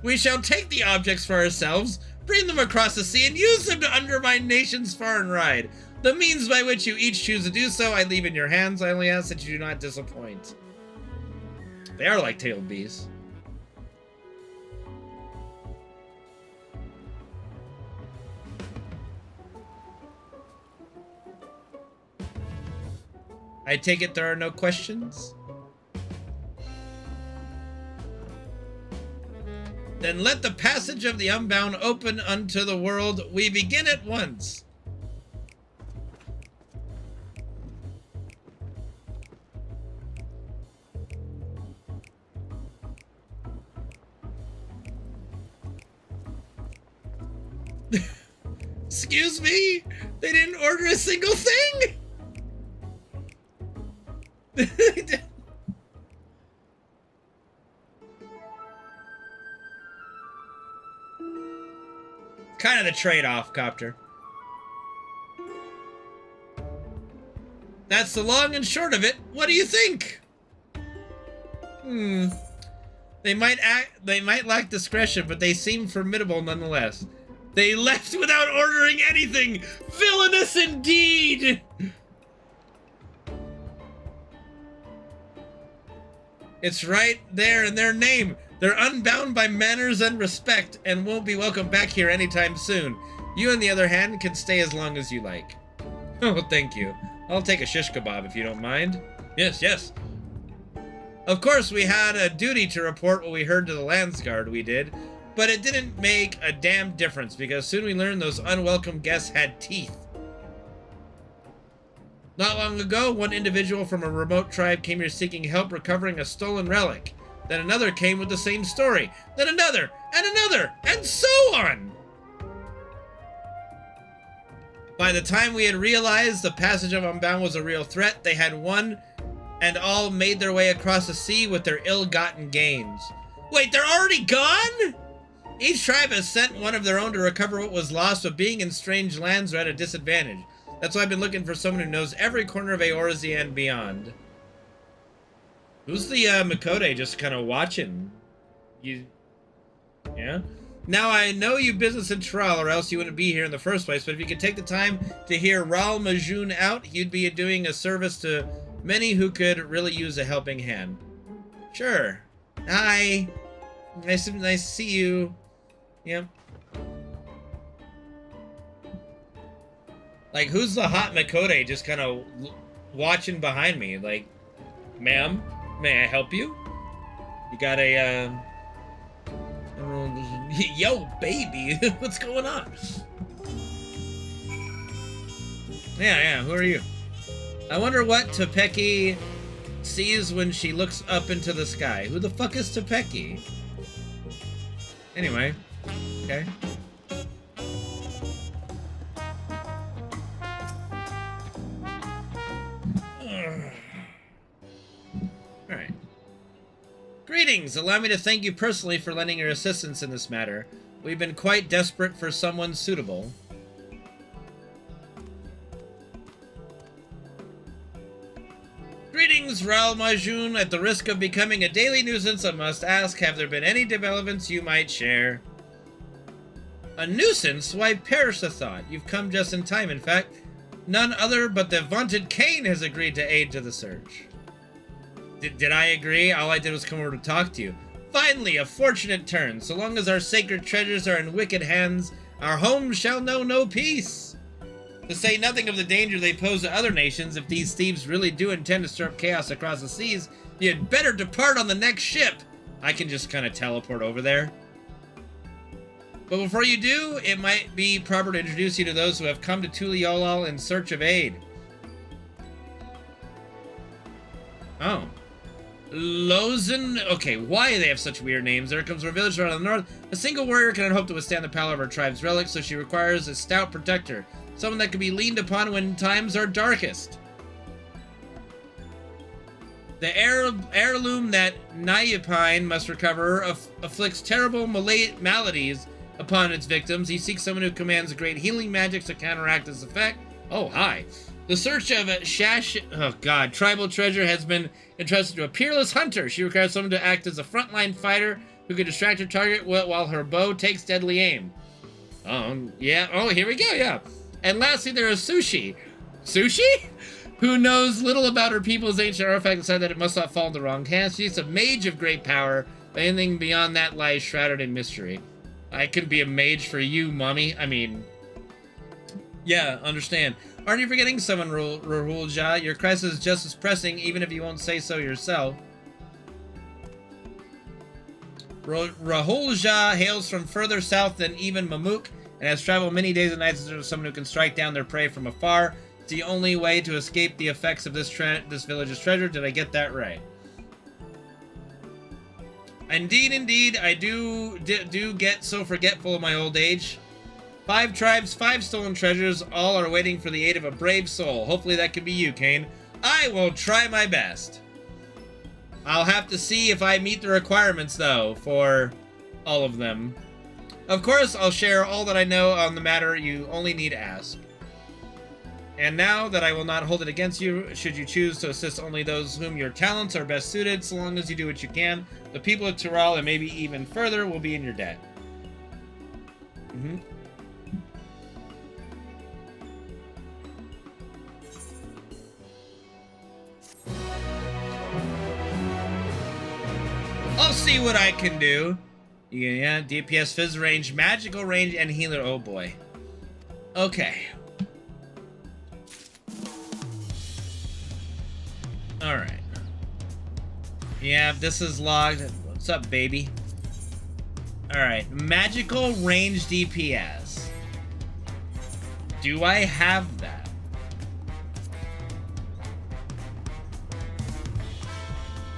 We shall take the objects for ourselves, bring them across the sea, and use them to undermine nations far and wide. The means by which you each choose to do so, I leave in your hands. I only ask that you do not disappoint. They are like tailed beasts. I take it there are no questions? Then let the passage of the unbound open unto the world. We begin at once. Excuse me? They didn't order a single thing? Kind of the trade-off, Copter. That's the long and short of it. What do you think? They might lack discretion, but they seem formidable nonetheless. They left without ordering anything! Villainous indeed! It's right there in their name. They're unbound by manners and respect and won't be welcome back here anytime soon. You, on the other hand, can stay as long as you like. Oh, thank you. I'll take a shish kebab if you don't mind. Yes, yes. Of course, we had a duty to report what we heard to the Landsguard, we did. But it didn't make a damn difference because soon we learned those unwelcome guests had teeth. Not long ago, one individual from a remote tribe came here seeking help recovering a stolen relic. Then another came with the same story. Then another, and another, and so on! By the time we had realized the passage of Unbound was a real threat, they had one and all made their way across the sea with their ill-gotten gains. Wait, they're already gone?! Each tribe has sent one of their own to recover what was lost, but being in strange lands are at a disadvantage. That's why I've been looking for someone who knows every corner of Eorzea and beyond. Who's the Makode just kind of watching? You... Yeah? Now, I know you business in Tral, or else you wouldn't be here in the first place, but if you could take the time to hear Ral Majun out, you'd be doing a service to many who could really use a helping hand. Sure. Hi. Nice to see you. Yep. Like, who's the hot Makode just kind of watching behind me? Like, ma'am, may I help you? You got a, yo, baby, what's going on? Yeah, who are you? I wonder what Topeki sees when she looks up into the sky. Who the fuck is Topeki? Anyway, okay. Alright. Greetings! Allow me to thank you personally for lending your assistance in this matter. We've been quite desperate for someone suitable. Greetings, Ral Majun. At the risk of becoming a daily nuisance, I must ask, have there been any developments you might share? A nuisance? Why, perish the thought. You've come just in time, in fact. None other but the vaunted Cain has agreed to aid to the search. Did I agree? All I did was come over to talk to you. Finally, a fortunate turn. So long as our sacred treasures are in wicked hands, our homes shall know no peace. To say nothing of the danger they pose to other nations, if these thieves really do intend to stir up chaos across the seas, you'd better depart on the next ship. I can just kind of teleport over there. But before you do, it might be proper to introduce you to those who have come to Tuliolal in search of aid. Oh. Lozen? Okay, why do they have such weird names? There comes from a village around the north. A single warrior cannot hope to withstand the power of our tribe's relics, so she requires a stout protector. Someone that can be leaned upon when times are darkest. The heirloom that Nayapine must recover afflicts terrible maladies upon its victims. He seeks someone who commands great healing magics to counteract its effect. Oh, hi. The search of tribal treasure has been entrusted to a peerless hunter. She requires someone to act as a frontline fighter who can distract her target while her bow takes deadly aim. Yeah. Oh, here we go, yeah. And lastly, there is Sushi. Sushi? Who knows little about her people's ancient artifact and said that it must not fall in the wrong hands. She's a mage of great power, but anything beyond that lies shrouded in mystery. I could be a mage for you, mommy. I mean... Yeah, understand. Aren't you forgetting someone, Rahul? Your crisis is just as pressing, even if you won't say so yourself. Rahul hails from further south than even Mamuk, and has traveled many days and nights as someone who can strike down their prey from afar. It's the only way to escape the effects of this village's treasure. Did I get that right? Indeed, I do get so forgetful of my old age. 5 tribes, 5 stolen treasures, all are waiting for the aid of a brave soul. Hopefully that can be you, Kane. I will try my best. I'll have to see if I meet the requirements, though, for all of them. Of course, I'll share all that I know on the matter. You only need to ask. And now that I will not hold it against you, should you choose to assist only those whom your talents are best suited, so long as you do what you can, the people of Tyrell and maybe even further will be in your debt. I'll see what I can do. Yeah, DPS, Fizz range, magical range, and healer. Oh boy. Okay. Alright. Yeah, this is logged. What's up, baby? Alright, magical range DPS. Do I have that?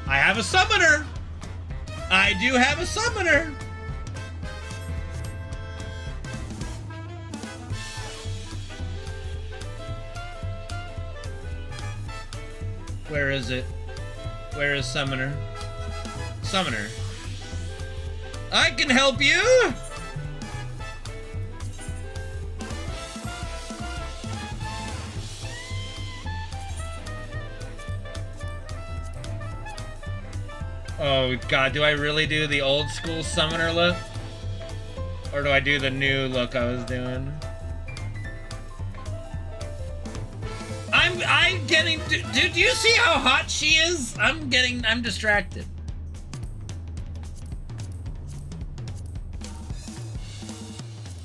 I have a summoner! I do have a summoner! Where is it? Where is summoner? Summoner. I can help you! Oh god, do I really do the old school summoner look? Or do I do the new look I was doing? I'm getting... Do you see how hot she is? I'm distracted.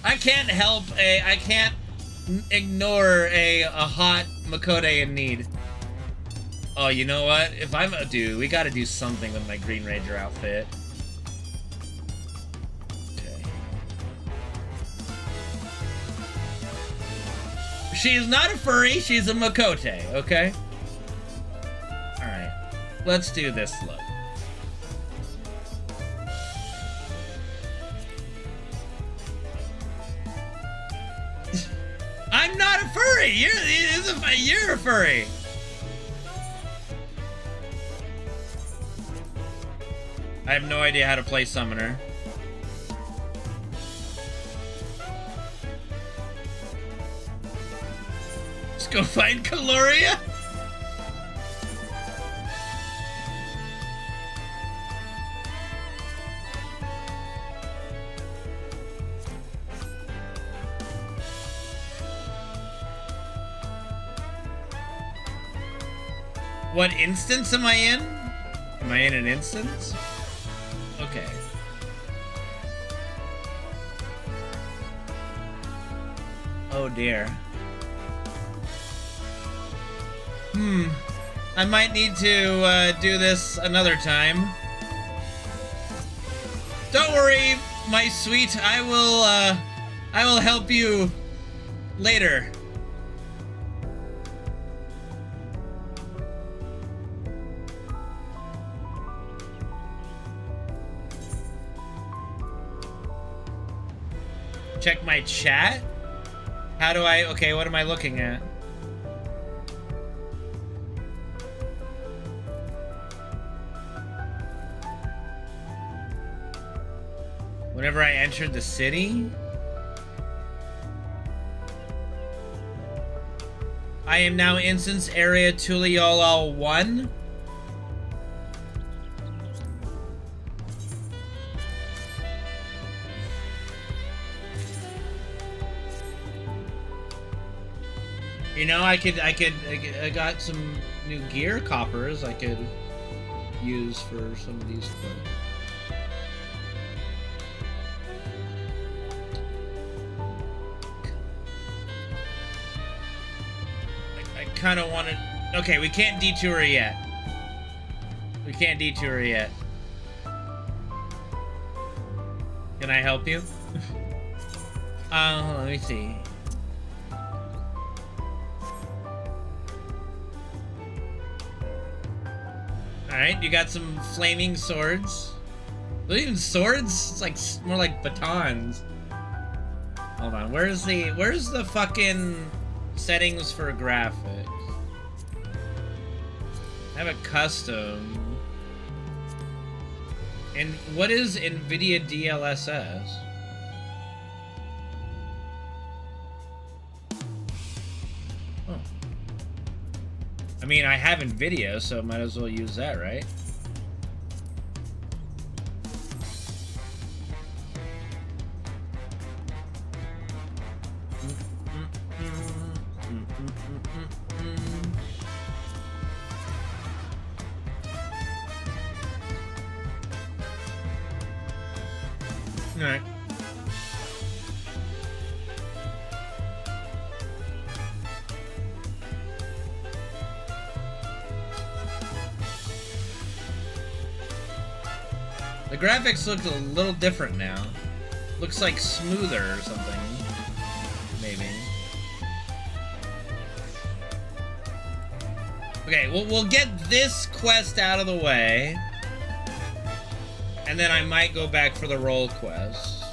I can't help I can't ignore a hot Makote in need. Oh, you know what? If I'm a dude, we gotta do something with my Green Ranger outfit. Okay. She is not a furry, she's a Makote, okay? Alright. Let's do this look. I'm not a furry! You're a furry! I have no idea how to play Summoner. Let's go find Caloria! What instance am I in? Am I in an instance? Okay. Oh dear. I might need to do this another time. Don't worry, my sweet. I will help you later. Check my chat? How do I... Okay, what am I looking at? Whenever I entered the city? I am now instance area Tuliyola 1. You know, I got some new gear coppers I could use for some of these folks. I kind of want to... Okay, we can't detour yet. We can't detour yet. Can I help you? Let me see. Alright, you got some flaming swords. Are they even swords? It's like more like batons. Hold on, where's the fucking settings for graphics? I have a custom. And what is NVIDIA DLSS? Oh. I mean, I have NVIDIA, so might as well use that, right? Alright. The graphics look a little different now. Looks like smoother or something. Maybe. Okay, we'll get this quest out of the way. And then I might go back for the role quest.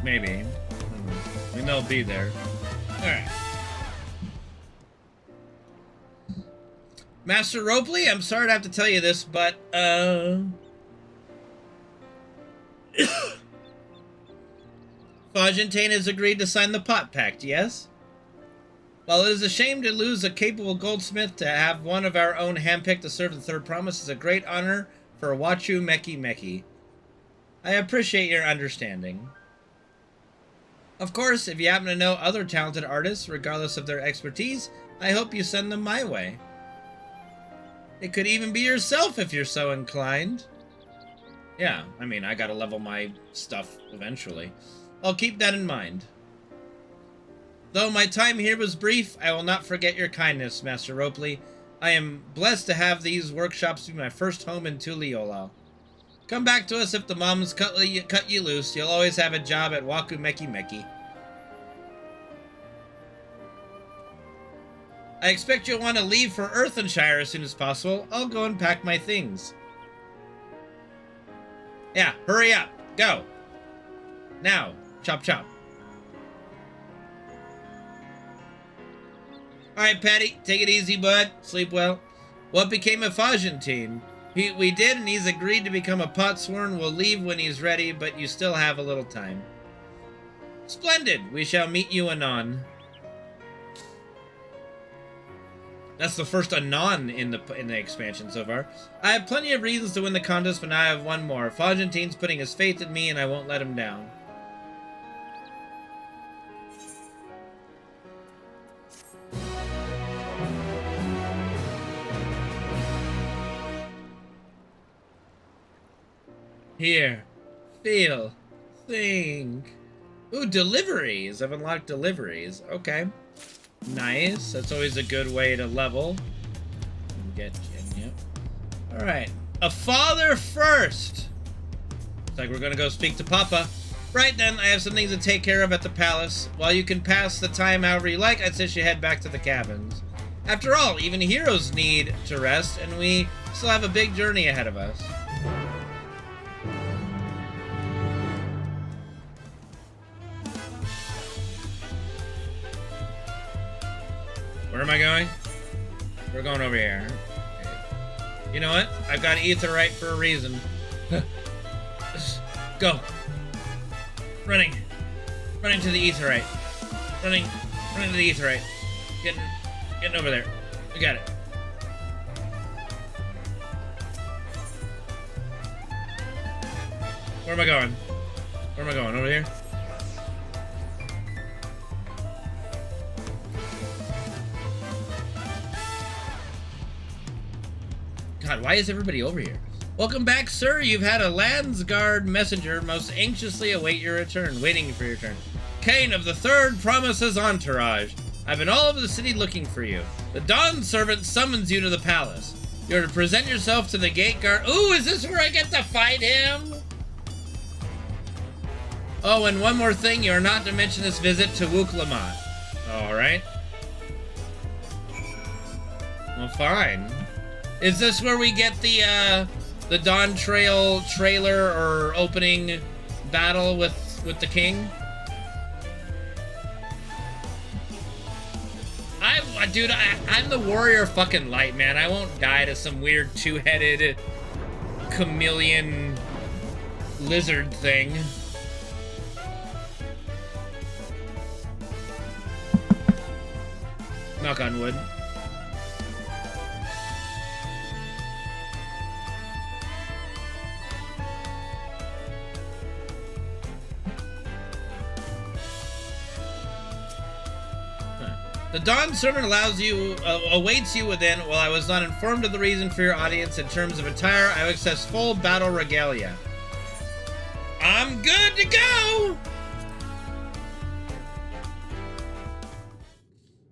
Maybe. I mean, they'll be there. Alright. Master Ropley, I'm sorry to have to tell you this, but, Fajentane has agreed to sign the Pot Pact, yes? While it is a shame to lose a capable goldsmith, to have one of our own handpicked to serve the Third Promise is a great honor for Wachu Meki Meki. I appreciate your understanding. Of course, if you happen to know other talented artists, regardless of their expertise, I hope you send them my way. It could even be yourself if you're so inclined. Yeah, I mean, I gotta level my stuff eventually. I'll keep that in mind. Though my time here was brief, I will not forget your kindness, Master Ropley. I am blessed to have these workshops be my first home in Tuliyola. Come back to us if the moms cut you loose. You'll always have a job at Waku Meki Meki. I expect you'll want to leave for Earthenshire as soon as possible. I'll go and pack my things. Yeah, hurry up. Go. Now. Chop chop. Alright, Patty. Take it easy, bud. Sleep well. What became of Fajentine? We did, and he's agreed to become a potsworn. We'll leave when he's ready, but you still have a little time. Splendid. We shall meet you anon. That's the first anon in the expansion so far. I have plenty of reasons to win the contest, but now I have one more. Fajentine's putting his faith in me, and I won't let him down. Here. Feel. Think. Ooh, deliveries. I've unlocked deliveries. Okay. Nice. That's always a good way to level. Get in, yep. Alright. A father first! Looks like we're gonna go speak to Papa. Right then, I have some things to take care of at the palace. While you can pass the time however you like, I'd suggest you head back to the cabins. After all, even heroes need to rest, and we still have a big journey ahead of us. Where am I going? We're going over here. Okay. You know what? I've got Aetheryte for a reason. Go. Running. Running to the Aetheryte. Running. Run into the aetheryte. Getting over there. We got it. Where am I going? Where am I going? Over here? God, why is everybody over here? Welcome back, sir. You've had a Landsguard messenger most anxiously await your return, waiting for your turn. Kane of the Third Promises Entourage. I've been all over the city looking for you. The Dawn Servant summons you to the palace. You're to present yourself to the gate guard. Ooh, is this where I get to fight him? Oh, and one more thing. You're not to mention this visit to Wuklamat. Alright. Well, fine. Is this where we get the Dawntrail trailer or opening battle with the king? Dude, I'm the warrior fucking light, man. I won't die to some weird two-headed chameleon lizard thing. Knock on wood. The Dawn Servant awaits you within. While I was not informed of the reason for your audience in terms of attire, I access full battle regalia. I'm good to go!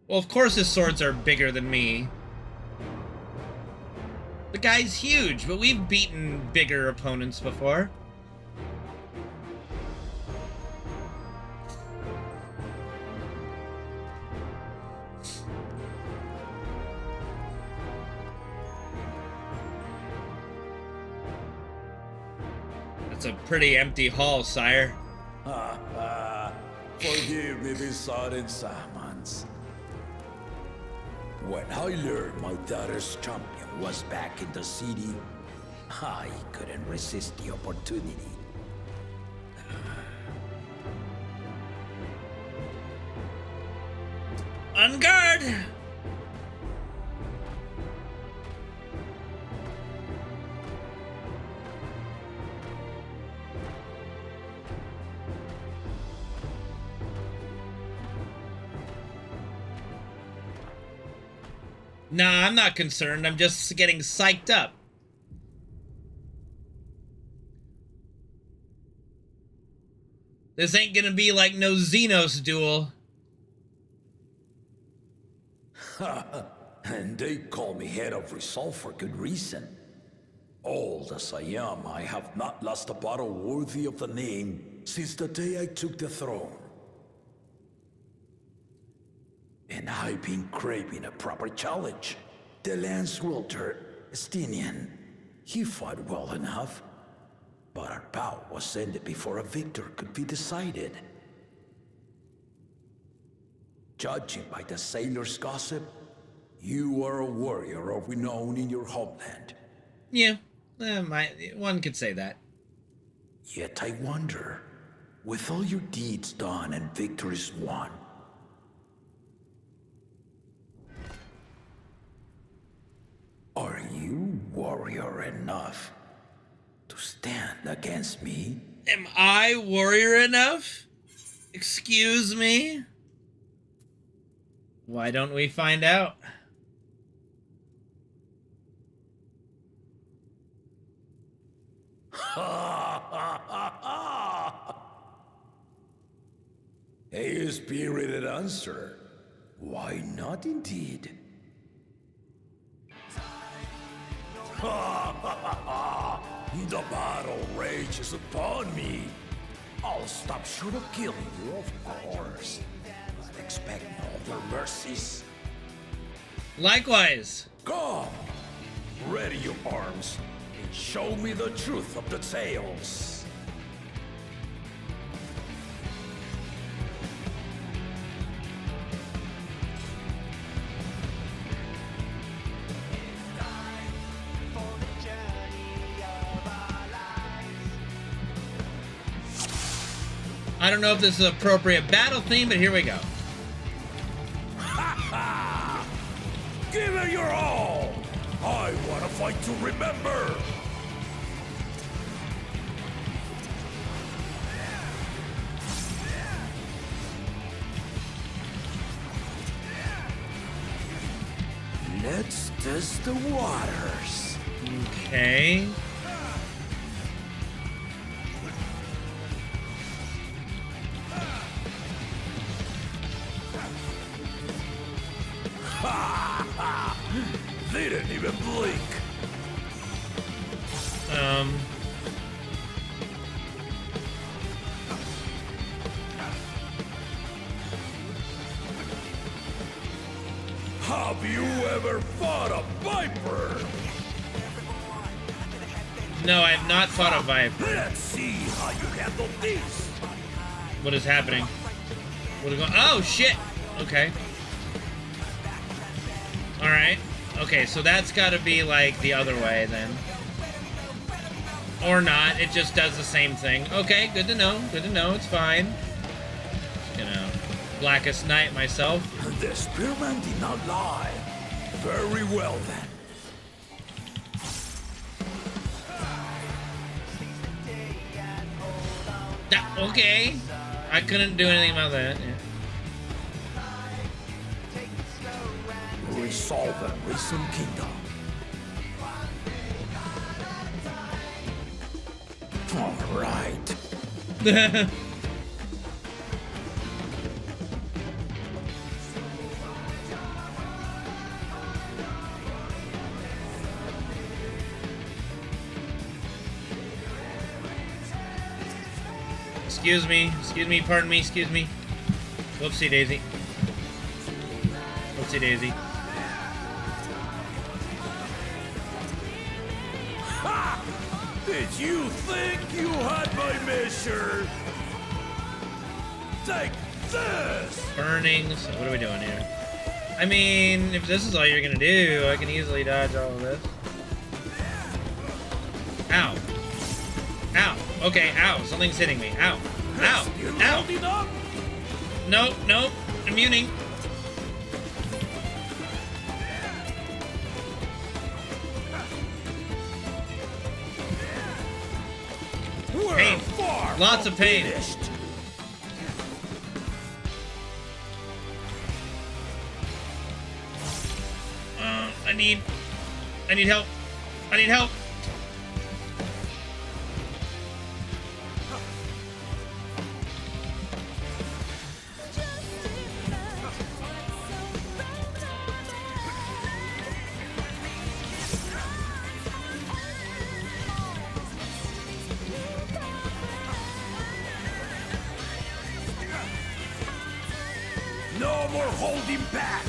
Well, of course his swords are bigger than me. The guy's huge, but we've beaten bigger opponents before. It's a pretty empty hall, sire. Forgive me this sudden summons. When I learned my daughter's champion was back in the city, I couldn't resist the opportunity. On guard! Nah, I'm not concerned. I'm just getting psyched up. This ain't gonna be like no Xenos duel. And they call me head of resolve for good reason. Old as I am, I have not lost a battle worthy of the name since the day I took the throne. And I've been craving a proper challenge. The Lance Wilter, Estinian, he fought well enough, but our bout was ended before a victor could be decided. Judging by the sailors' gossip, you are a warrior of renown in your homeland. Yeah, one could say that. Yet I wonder, with all your deeds done and victories won, are you warrior enough to stand against me? Am I warrior enough? Excuse me? Why don't we find out? A spirited answer. Why not indeed? The battle rages upon me. I'll stop short of killing you, of course. But expect no other mercies. Likewise. Come, ready your arms, and show me the truth of the tales. I don't know if this is an appropriate battle theme, but here we go. Give it your all! I want to fight to remember! Let's test the waters. Okay. They didn't even blink. Have you ever fought a viper? No, I have not fought a viper. Let's see how you handle this. What is happening? What is going? Oh shit! Okay. All right. Okay, so that's got to be like the other way then, or not? It just does the same thing. Okay, good to know. Good to know. It's fine. Just gonna Blackest Night myself. The spearman did not lie. Very well then. Okay. I couldn't do anything about that. Yeah. Resolve and Risen Kingdom. All right. Excuse me, pardon me, excuse me. Whoopsie daisy. Whoopsie daisy. Ha! Did you think you had my measure? Take this! Burnings. What are we doing here? I mean, if this is all you're gonna do, I can easily dodge all of this. Ow. Ow. Okay, ow. Something's hitting me. Ow. Ow. Ow. Nope, nope. Immuning. Pain. Lots of pain. I need help. I need help. No more holding back.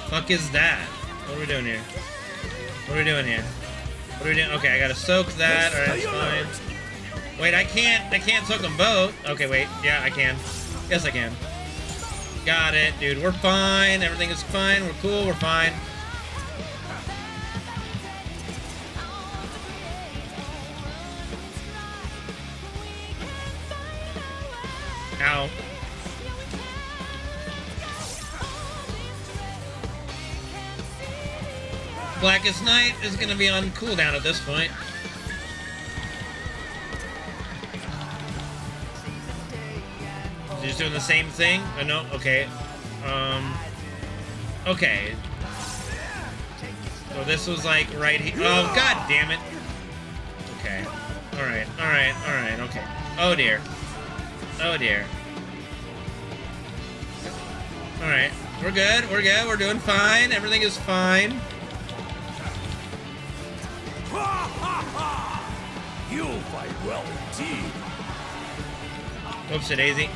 Fuck is that? What are we doing here? What are we doing here? What are we doing? Okay, I gotta soak that. Alright, that's fine. Wait, I can't soak them both. Okay, wait. Yeah, I can. Yes, I can. Got it, dude. We're fine. Everything is fine. We're cool. We're fine. Ow. Blackest Night is gonna be on cooldown at this point. Just doing the same thing? Oh, no? Okay. Okay. So this was like right here. Oh, god damn it. Okay. Alright, alright, alright, okay. Oh dear. Oh dear. Alright. We're good, we're good, we're doing fine. Everything is fine. You fight well indeed. Whoops, daisy.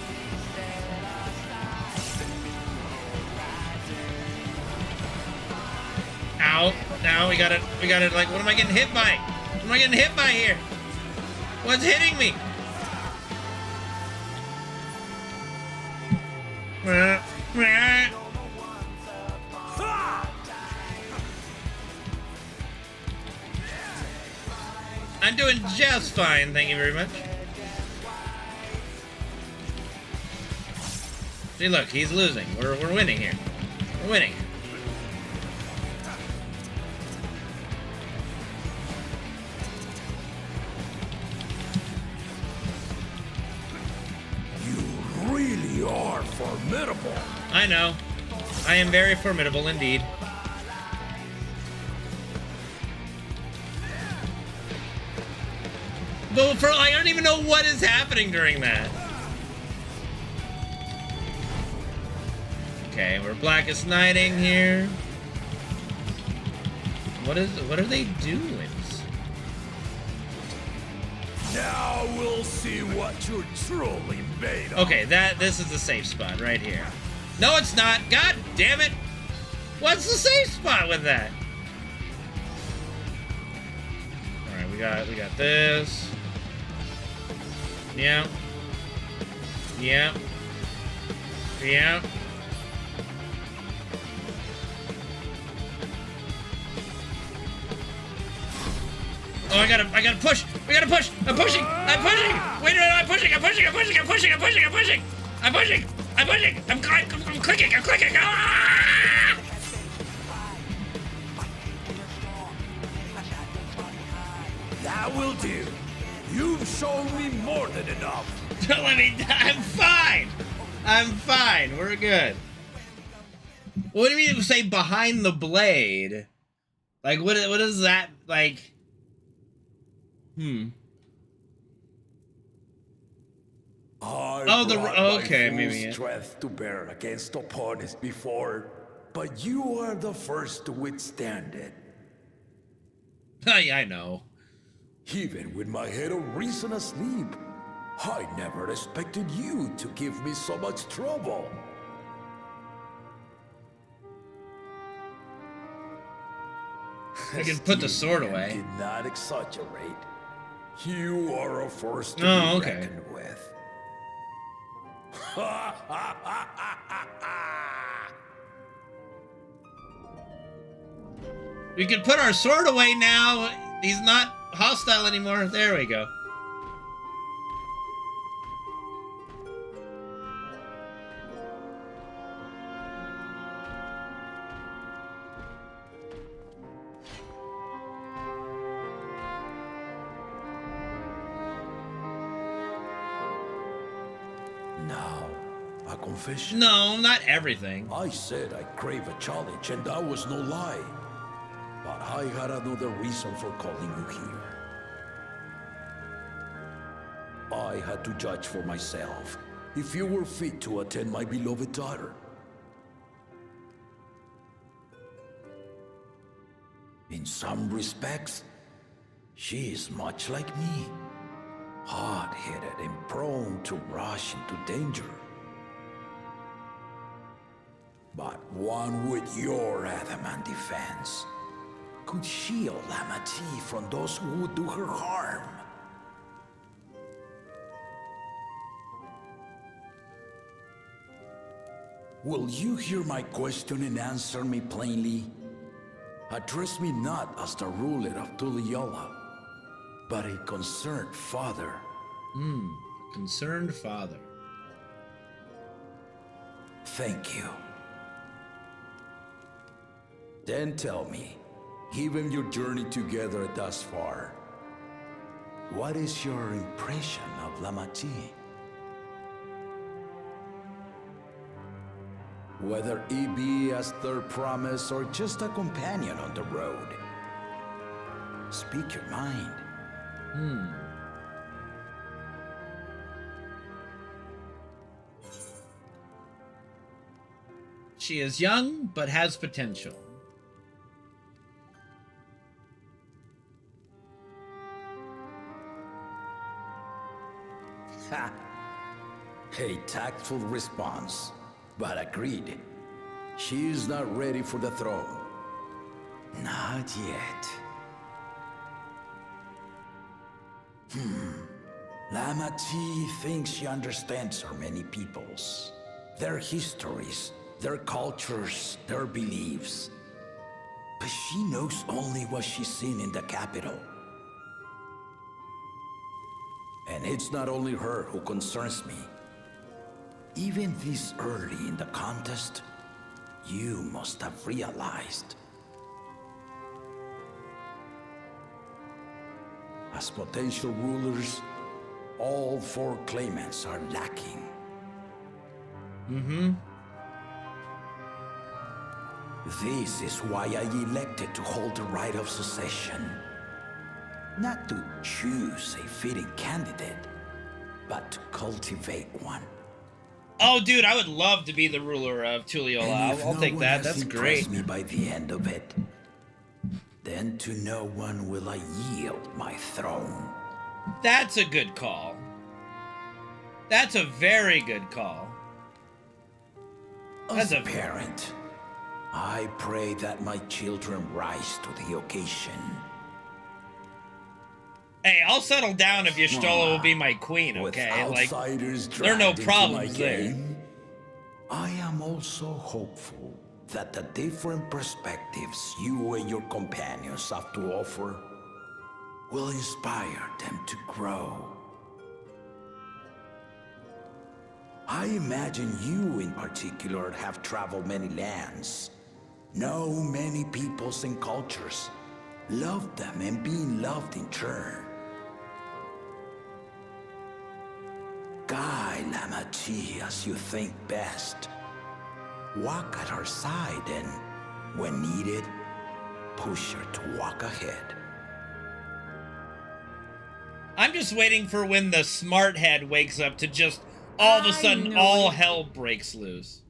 Ow. Now we got it, like, what am I getting hit by? What am I getting hit by here? What's hitting me? I'm doing just fine, thank you very much. See, look, he's losing. We're winning here. We're winning. You really are formidable. I know. I am very formidable indeed. But for like, I don't even know what is happening during that. Okay, we're Blackest Knighting here. What are they doing? Now we'll see what you're truly made of. Okay, this is the safe spot right here. No, it's not. God damn it! What's the safe spot with that? All right, we got this. Yeah. Yeah. Yeah. Oh, I gotta push! We gotta push! I'm pushing! I'm pushing! Wait, no, I'm pushing! I'm pushing! I'm pushing! I'm pushing! I'm pushing! I'm pushing! I'm pushing! I'm pushing! I'm clicking! I'm clicking! Ah! That will do. You've shown me more than enough. I'm fine! I'm fine. We're good. What do you mean say behind the blade? Like, what is that, like... Okay, maybe. Strength to bear against opponents before, but you are the first to withstand it. Yeah, I know. Even with my head of reason asleep, I never expected you to give me so much trouble. I can put the sword away. Did not exaggerate. You are a force to be reckoned with. We can put our sword away now. He's not hostile anymore. There we go. Now, a confession? No, not everything. I said I crave a challenge, and that was no lie. But I had another reason for calling you here. I had to judge for myself if you were fit to attend my beloved daughter. In some respects, she is much like me. Hard-headed and prone to rush into danger. But one with your adamant defense could shield Lamati from those who would do her harm. Will you hear my question and answer me plainly? Address me not as the ruler of Tuliyola, but a concerned father. Concerned father. Thank you. Then tell me, given your journey together thus far, what is your impression of Lamati? Whether it be as their promise or just a companion on the road. Speak your mind. She is young, but has potential. Ha! A tactful response, but agreed. She is not ready for the throne. Not yet. Lamati thinks she understands her many peoples. Their histories, their cultures, their beliefs. But she knows only what she's seen in the capital. And it's not only her who concerns me. Even this early in the contest, you must have realized. As potential rulers, all 4 claimants are lacking. This is why I elected to hold the right of succession. Not to choose a fitting candidate, but to cultivate one. Oh, dude, I would love to be the ruler of Tulliola. I'll take that. That's great. Me by the end of it, then to no one will I yield my throne. That's a good call. That's a very good call. As a parent, I pray that my children rise to the occasion. Hey, I'll settle down if Y'shtola will be my queen, okay? Like, there are no problems there. I am also hopeful that the different perspectives you and your companions have to offer will inspire them to grow. I imagine you in particular have traveled many lands, know many peoples and cultures, loved them and being loved in turn. Guide Lamachi as you think best. Walk at her side and, when needed, push her to walk ahead. I'm just waiting for when the smart head wakes up to just all of a sudden all hell breaks loose.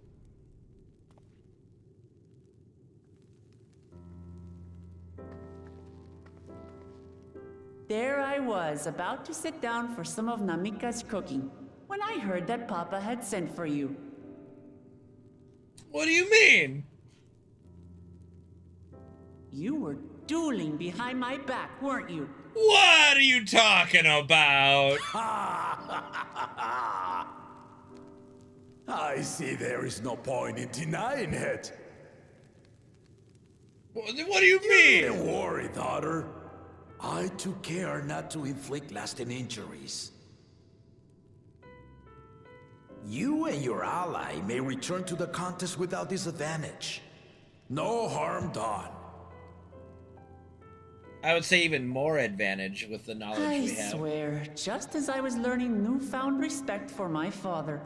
There I was, about to sit down for some of Namika's cooking, when I heard that Papa had sent for you. What do you mean? You were dueling behind my back, weren't you? What are you talking about? I see there is no point in denying it. What do you mean? Don't worry, daughter. I took care not to inflict lasting injuries. You and your ally may return to the contest without disadvantage. No harm done. I would say even more advantage with the knowledge we have. I swear, just as I was learning newfound respect for my father.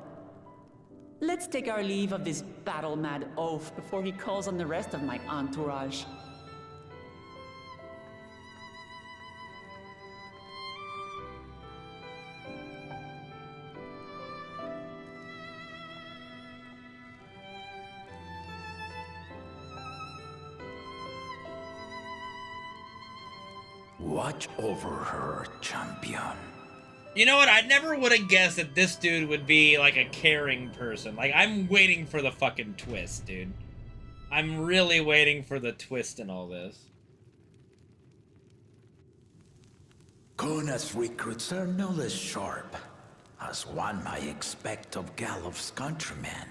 Let's take our leave of this battle-mad oaf before he calls on the rest of my entourage. Watch over her, champion. You know what? I never would have guessed that this dude would be like a caring person. Like, I'm waiting for the fucking twist, dude. I'm really waiting for the twist in all this. Kona's recruits are no less sharp, as one might expect of Galloff's countrymen.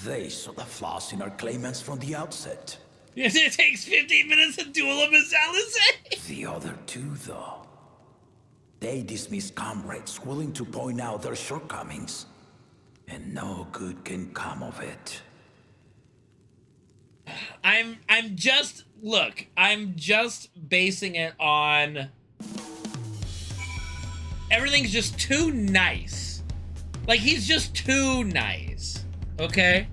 They saw the flaws in our claimants from the outset. It takes 15 minutes to duel him as Alizé. The other two, though, they dismiss comrades willing to point out their shortcomings, and no good can come of it. I'm just basing it on everything's just too nice. Like, he's just too nice. Okay?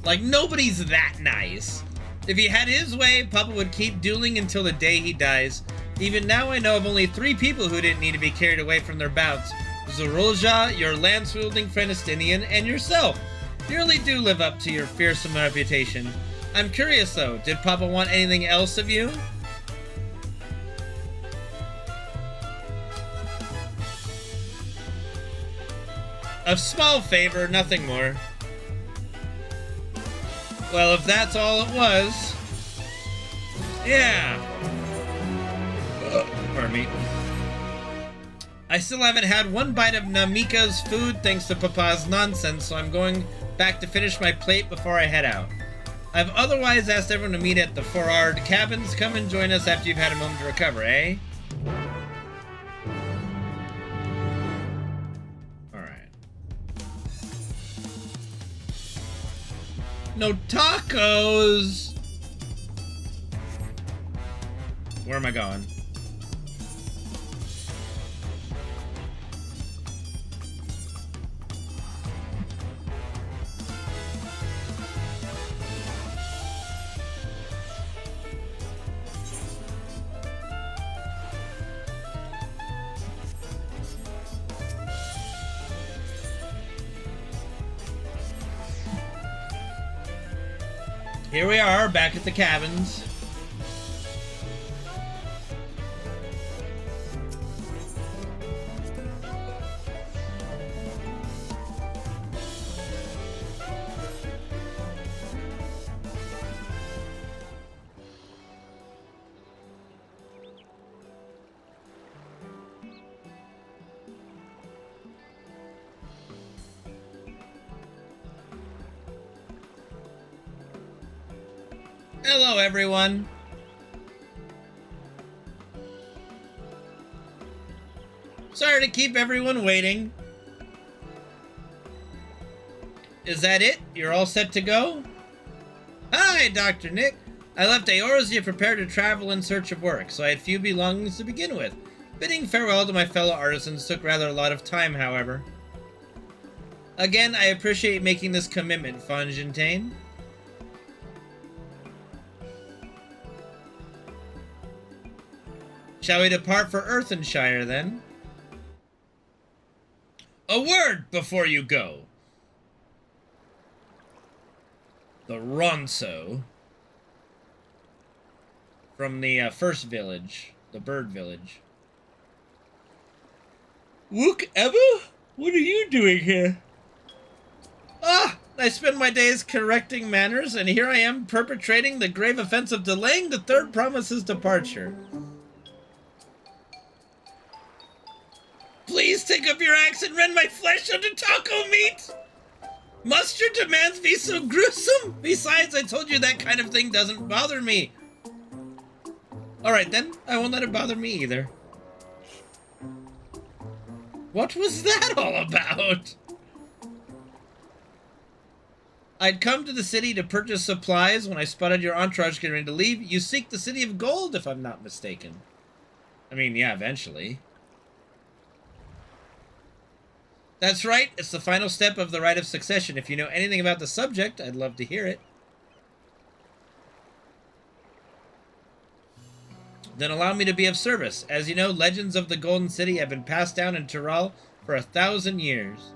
Like, nobody's that nice. If he had his way, Papa would keep dueling until the day he dies. Even now, I know of only 3 people who didn't need to be carried away from their bouts. Lzuruha, your lance-wielding friend Estinian, and yourself. You really do live up to your fearsome reputation. I'm curious, though. Did Papa want anything else of you? A small favor, nothing more. Well, if that's all it was... Yeah. Pardon me. I still haven't had one bite of Namika's food thanks to Papa's nonsense, so I'm going back to finish my plate before I head out. I've otherwise asked everyone to meet at the 4-hour cabins. Come and join us after you've had a moment to recover, eh? No tacos! Where am I going? Here we are, back at the cabins. Hello, everyone. Sorry to keep everyone waiting. Is that it? You're all set to go? Hi, Dr. Nick. I left Eorzea prepared to travel in search of work, so I had few belongings to begin with. Bidding farewell to my fellow artisans took rather a lot of time, however. Again, I appreciate making this commitment, Fontaine. Shall we depart for Earthenshire, then? A word before you go. The Ronso. From the first village. The bird village. Wook Eva? What are you doing here? Ah! I spend my days correcting manners, and here I am perpetrating the grave offense of delaying the third promise's departure. Please take up your axe and rend my flesh under taco meat! Must your demands be so gruesome? Besides, I told you that kind of thing doesn't bother me. Alright then, I won't let it bother me either. What was that all about? I'd come to the city to purchase supplies when I spotted your entourage getting ready to leave. You seek the City of Gold, if I'm not mistaken. I mean, yeah, eventually. That's right, it's the final step of the rite of succession. If you know anything about the subject, I'd love to hear it. Then allow me to be of service. As you know, legends of the Golden City have been passed down in Tyrol for 1,000 years.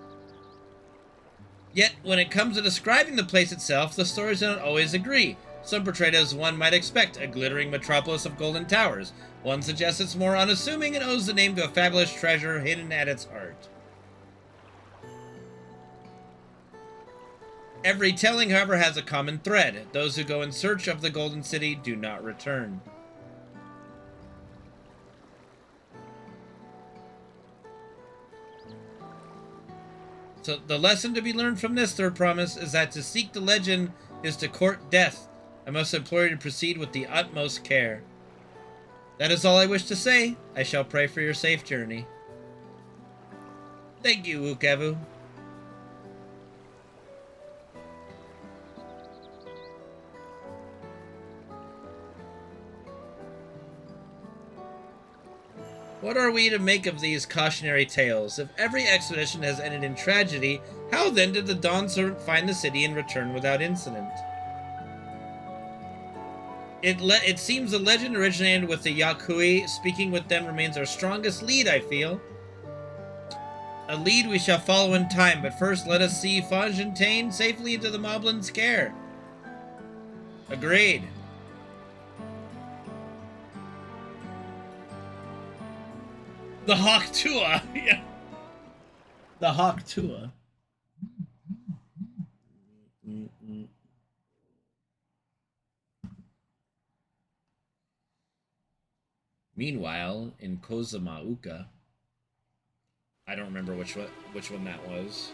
Yet, when it comes to describing the place itself, the stories don't always agree. Some portray it as one might expect, a glittering metropolis of golden towers. One suggests it's more unassuming and owes the name to a fabulous treasure hidden at its heart. Every telling, however, has a common thread. Those who go in search of the Golden City do not return. So the lesson to be learned from this third promise is that to seek the legend is to court death. I must implore you to proceed with the utmost care. That is all I wish to say. I shall pray for your safe journey. Thank you, Ukevu. What are we to make of these cautionary tales? If every expedition has ended in tragedy, how then did the Dawn Servant find the city and return without incident? It seems the legend originated with the Yakui. Speaking with them remains our strongest lead, I feel. A lead we shall follow in time, but first let us see Fontaine safely into the Moblin's care. Agreed. The Hawk Tua, yeah. The Hawk Tua. Meanwhile, in Kozamauka, I don't remember which one that was.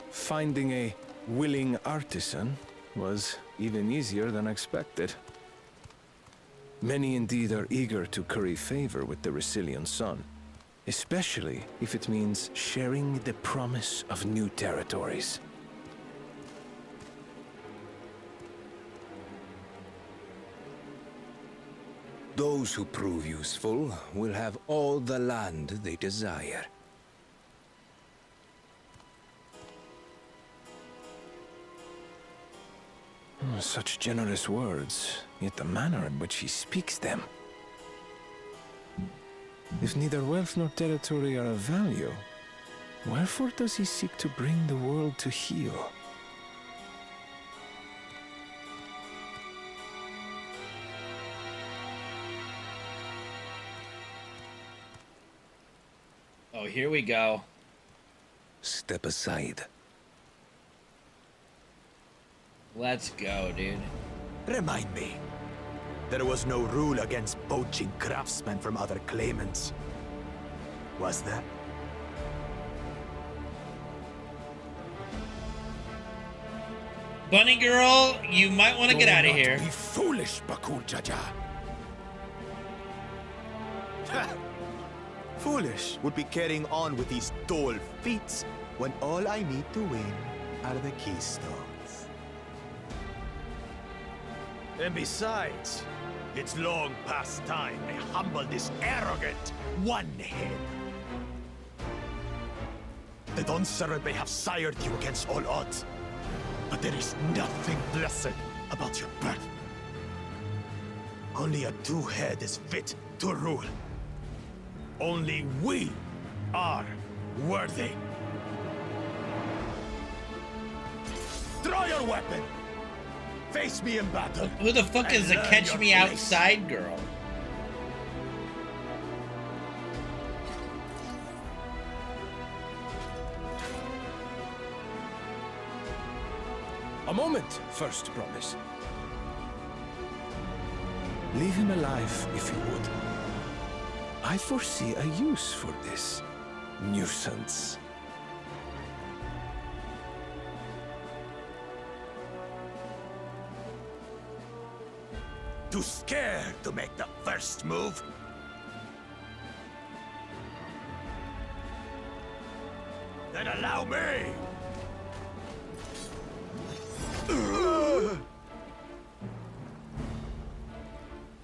Finding a willing artisan was even easier than expected. Many indeed are eager to curry favor with the Resilient Sun. especially if it means sharing the promise of new territories. Those who prove useful will have all the land they desire. Such generous words, yet the manner in which he speaks them. If neither wealth nor territory are of value, wherefore does he seek to bring the world to heel? Oh, here we go. Step aside. Let's go, dude. Remind me. There was no rule against poaching craftsmen from other claimants. Was there? Bunny girl, you might want to get out of here. Be foolish, Bakul Jaja. Foolish would be carrying on with these dull feats when all I need to win are the keystones. And besides, it's long past time I humble this arrogant one-head. The Dawn Servant may have sired you against all odds, but there is nothing blessed about your birth. Only a two-head is fit to rule. Only we are worthy. Draw your weapon. Face me in battle. Who the fuck is the Catch Me Outside girl? A moment, First Promise. Leave him alive, if you would. I foresee a use for this nuisance. Too scared to make the first move? Then allow me!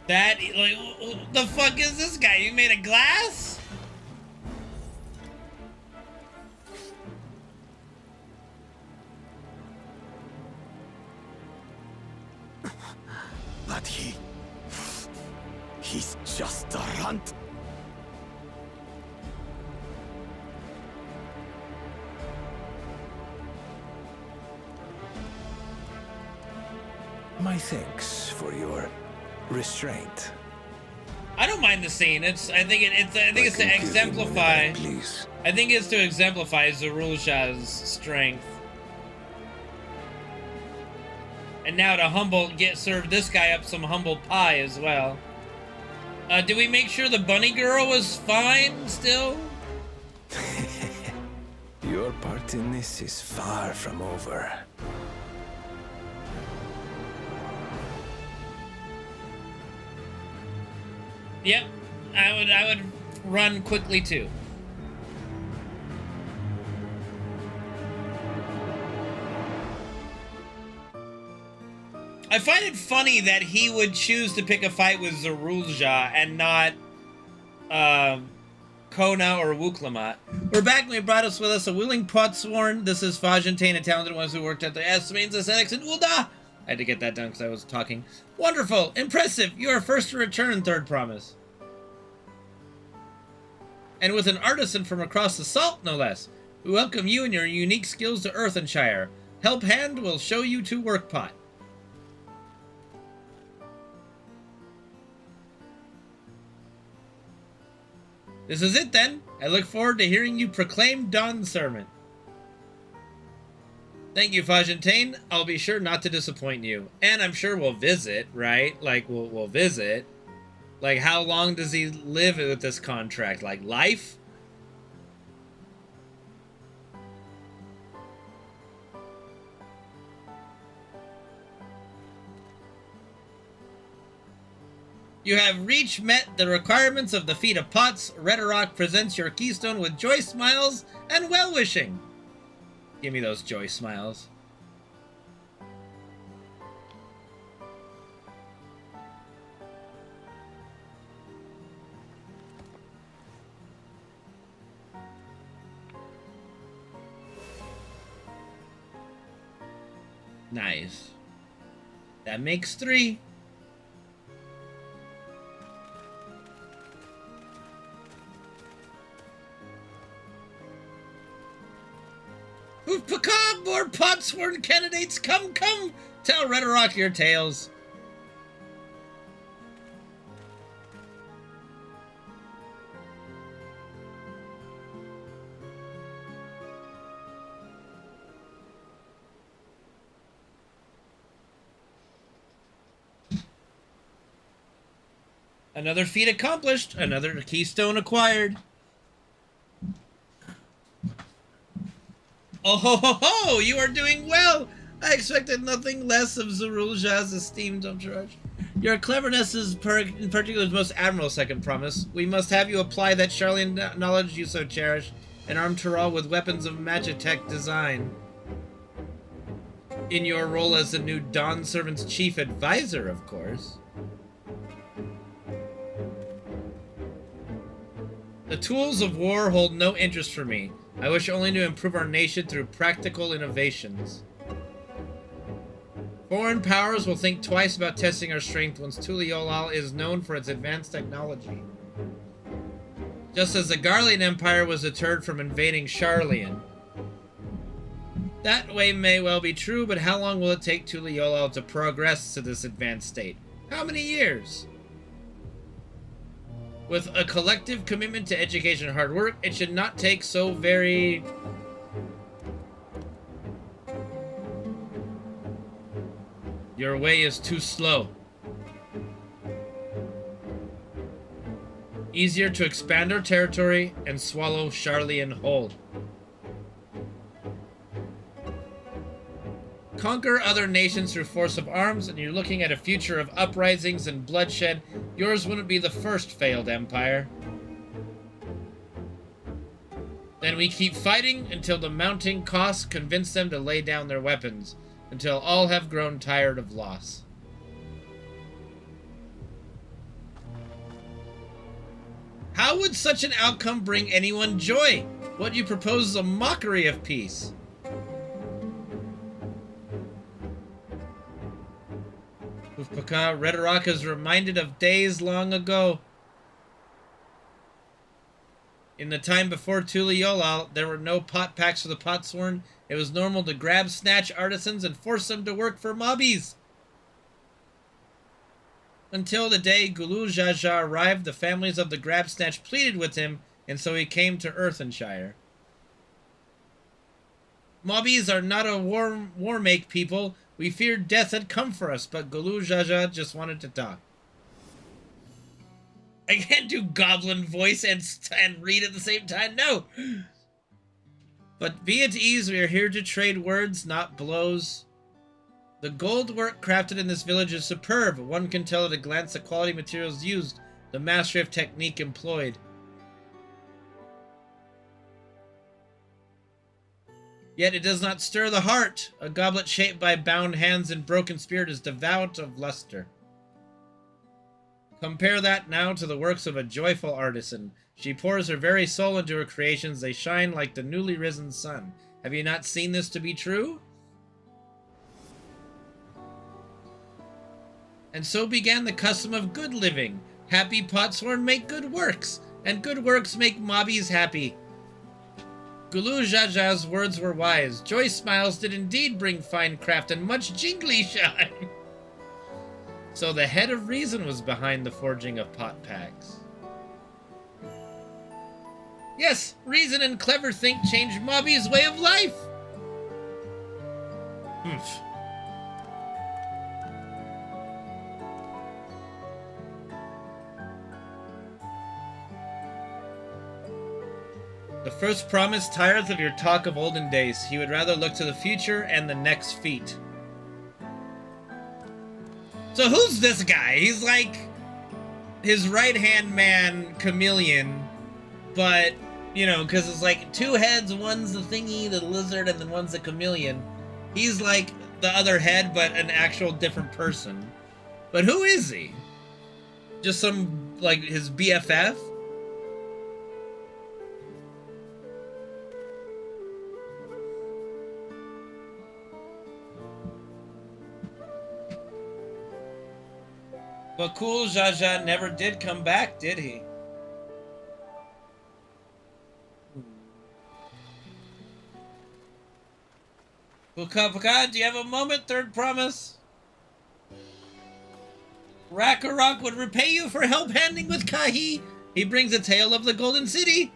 That, like, what the fuck is this guy? You made of glass? But he's just a runt. My thanks for your restraint. I don't mind the scene. I think it's to exemplify. Please. I think it's to exemplify Zerulsha's strength. And now to get served this guy up some humble pie as well. Did we make sure the bunny girl was fine still? Your part in this is far from over. Yep, I would run quickly too. I find it funny that he would choose to pick a fight with Zerulja and not Kona or Wuklamat. We're back and we brought us with us a willing potsworn. This is Fajantain, a talented one who worked at the Esmains, Aesthetics, and Ulda. I had to get that done because I was talking. Wonderful, impressive. You are first to return, Third Promise. And with an artisan from across the salt, no less. We welcome you and your unique skills to Earthenshire. Help Hand will show you to Workpot. This is it then. I look forward to hearing you proclaim Dawn Servant. Thank you, Fajantain. I'll be sure not to disappoint you. And I'm sure we'll visit, right? Like, we'll visit. Like, how long does he live with this contract? Like, life? You have met the requirements of the feat of pots. Redarok presents your keystone with joy smiles and well-wishing. Give me those joy smiles. Nice. That makes 3. Ooh, Picard, more pot-sworn candidates! Come, come! Tell Redarok your tales. Another feat accomplished, another keystone acquired. Oh ho ho ho! You are doing well! I expected nothing less of Lzuruha's esteemed Dawntrail. Your cleverness is in particular the most admirable second promise. We must have you apply that Charlian knowledge you so cherish and arm Tyrell with weapons of Magitech design. In your role as the new Dawn Servant's chief advisor, of course. The tools of war hold no interest for me. I wish only to improve our nation through practical innovations. Foreign powers will think twice about testing our strength once Tuliolal is known for its advanced technology. Just as the Garlean Empire was deterred from invading Charlian. That way may well be true, but how long will it take Tuliolal to progress to this advanced state? How many years? With a collective commitment to education and hard work, it should not take so very... Your way is too slow. Easier to expand our territory and swallow Charlian whole. Conquer other nations through force of arms, and you're looking at a future of uprisings and bloodshed. Yours wouldn't be the first failed empire. Then we keep fighting until the mounting costs convince them to lay down their weapons, until all have grown tired of loss. How would such an outcome bring anyone joy? What you propose is a mockery of peace. Ufpaka, Redarok is reminded of days long ago. In the time before Tuliolal, there were no pot packs for the potsworn. It was normal to grab snatch artisans and force them to work for mobbies. Until the day Gulu Jaja arrived, the families of the grab snatch pleaded with him, and so he came to Earthenshire. Mobbies are not a war-make people. We feared death had come for us, but Gulu Jaja just wanted to talk. I can't do goblin voice and read at the same time, no! But be at ease, we are here to trade words, not blows. The gold work crafted in this village is superb. One can tell at a glance the quality materials used, the mastery of technique employed. Yet it does not stir the heart. A goblet shaped by bound hands and broken spirit is devout of luster. Compare that now to the works of a joyful artisan. She pours her very soul into her creations. They shine like the newly risen sun. Have you not seen this to be true? And so began the custom of good living. Happy potsworn make good works, and good works make mobbies happy. Gulu Jaja's words were wise. Joy smiles did indeed bring fine craft and much jingly shine. So the head of reason was behind the forging of pot packs. Yes, reason and clever think change mobbies' way of life. The first promise tireth of your talk of olden days. He would rather look to the future and the next feat. So who's this guy? He's like his right-hand man, Chameleon, but, you know, because it's like 2 heads, one's the thingy, the lizard, and then one's the chameleon. He's like the other head, but an actual different person. But who is he? Just some, like, his BFF? But cool Jaja never did come back, did he? Puka, do you have a moment, third promise? Rakarok would repay you for help handing with Kahi. He brings a tale of the Golden City.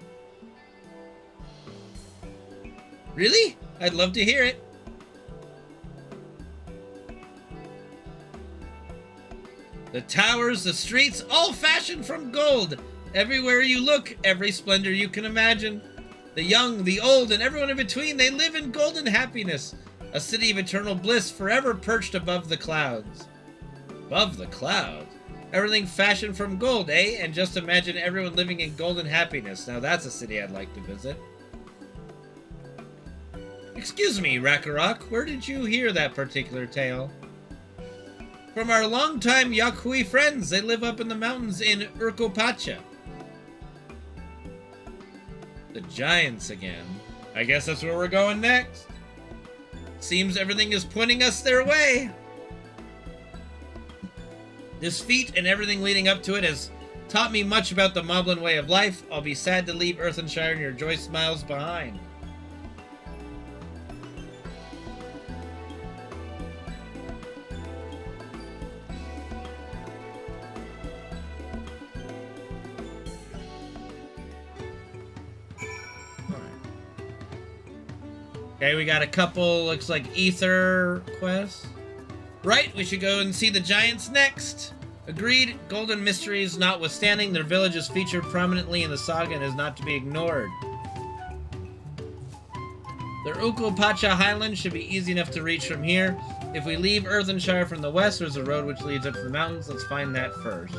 Really? I'd love to hear it. The towers, the streets, all fashioned from gold. Everywhere you look, every splendor you can imagine. The young, the old, and everyone in between, they live in golden happiness. A city of eternal bliss, forever perched above the clouds. Above the clouds? Everything fashioned from gold, eh? And just imagine everyone living in golden happiness. Now that's a city I'd like to visit. Excuse me, Rakarok, where did you hear that particular tale? From our longtime Yakui friends. They live up in the mountains in Urkopacha. The giants again. I guess that's where we're going next. Seems everything is pointing us their way. This feat and everything leading up to it has taught me much about the Moblin way of life. I'll be sad to leave Earthenshire and your joy smiles behind. Okay, we got a couple, looks like ether quests. Right, we should go and see the giants next. Agreed, golden mysteries notwithstanding, their village is featured prominently in the saga and is not to be ignored. The Urkopacha Highlands should be easy enough to reach from here. If we leave Earthenshire from the west, there's a road which leads up to the mountains. Let's find that first.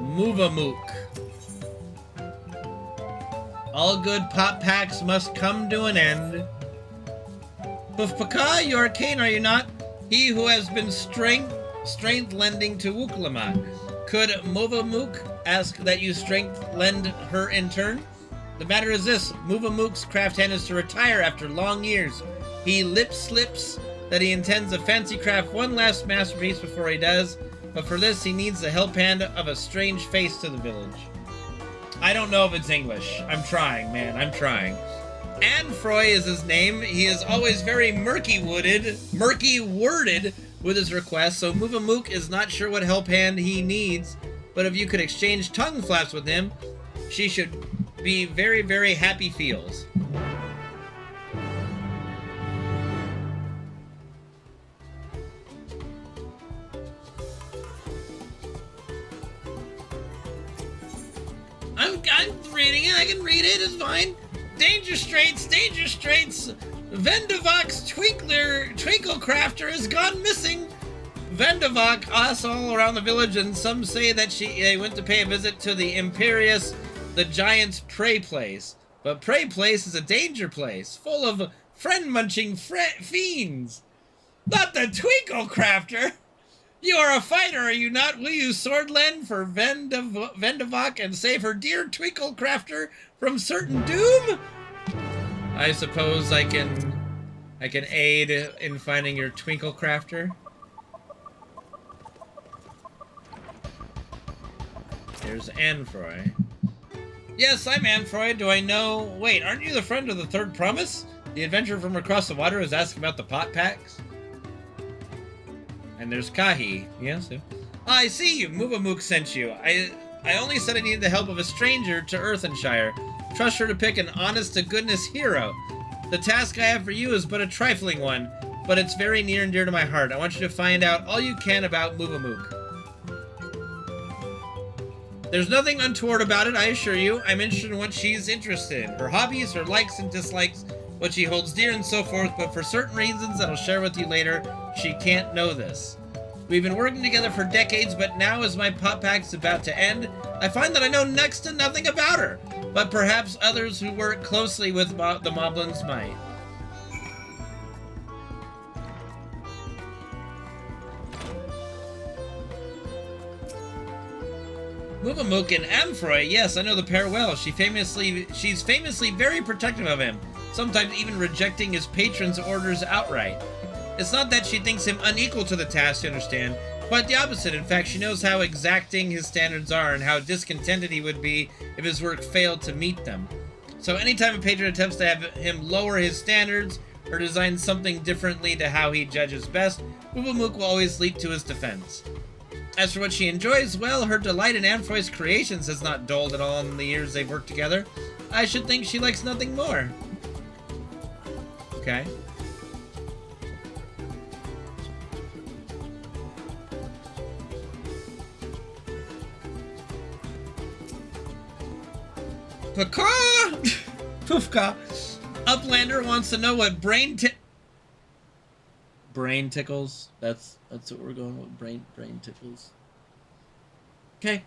Movamook. All good pop packs must come to an end. Pufpaka, you are Kane, are you not? He who has been strength lending to Wuklamak. Could Movamook ask that you strength lend her in turn? The matter is this, Movamook's craft hand is to retire after long years. He lip-slips that he intends to fancy craft one last masterpiece before he does, but for this he needs the help hand of a strange face to the village. I don't know if it's English. I'm trying, man. I'm trying. Anfroy is his name. He is always very murky-worded with his requests, so Movamook is not sure what help hand he needs, but if you could exchange tongue flaps with him, she should be very, very happy feels. I'm reading it. I can read it. It's fine. Danger Straits. Vendavok's Twinkle Crafter has gone missing. Vendavok asks all around the village, and some say that they went to pay a visit to the Imperious, the Giant's prey place. But prey place is a danger place, full of friend-munching fiends. Not the Twinkle Crafter! You are a fighter, are you not? Will you sword lend for Vendavok and save her dear Twinkle Crafter from certain doom? I suppose I can aid in finding your Twinkle Crafter. Here's Anfroy. Yes, I'm Anfroy. Do I know... Wait, aren't you the friend of the Third Promise? The adventurer from across the water was asking about the pot packs? And there's Kahi. Yes. Yeah, I see you. Movamook sent you. I only said I needed the help of a stranger to Earthenshire. Trust her to pick an honest-to-goodness hero. The task I have for you is but a trifling one, but it's very near and dear to my heart. I want you to find out all you can about Movamook. There's nothing untoward about it, I assure you. I'm interested in what she's interested in. Her hobbies, her likes and dislikes, what she holds dear and so forth, but for certain reasons that I'll share with you later, she can't know this. We've been working together for decades, but now as my pop pack's about to end, I find that I know next to nothing about her, but perhaps others who work closely with the Moblins might. Muvamook and Ampharoy, yes, I know the pair well. She's famously very protective of him, sometimes even rejecting his patron's orders outright. It's not that she thinks him unequal to the task, you understand, quite the opposite. In fact, she knows how exacting his standards are and how discontented he would be if his work failed to meet them. So anytime a patron attempts to have him lower his standards or design something differently to how he judges best, Muvamook will always leap to his defense. As for what she enjoys, well, her delight in Ampharoy's creations has not dulled at all in the years they've worked together. I should think she likes nothing more. Okay. Paka! Poofka! Uplander wants to know what brain tickles. That's what we're going with. Brain tickles. Okay.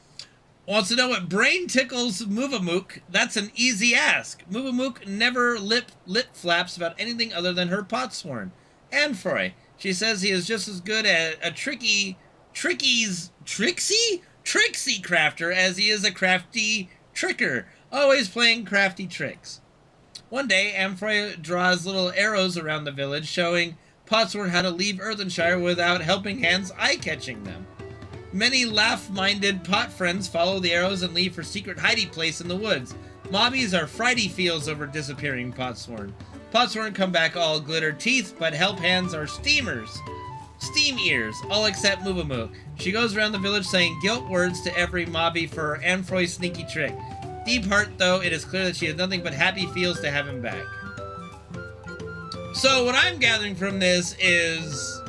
Wants to know what brain tickles Muvamook. That's an easy ask. Muvamook never lip flaps about anything other than her potsworn. Ampharoy. She says he is just as good at a tricksy crafter as he is a crafty tricker, always playing crafty tricks. One day, Ampharoy draws little arrows around the village, showing Potsworn how to leave Earthenshire without helping hands eye-catching them. Many laugh-minded pot friends follow the arrows and leave for secret hiding place in the woods. Mobbies are frighty feels over disappearing Potsworn. Potsworn come back all glitter teeth, but help hands are steam ears, all except Muvamook. She goes around the village saying guilt words to every mobby for Ampharoy's sneaky trick. Deep heart, though, it is clear that she has nothing but happy feels to have him back. So what I'm gathering from this is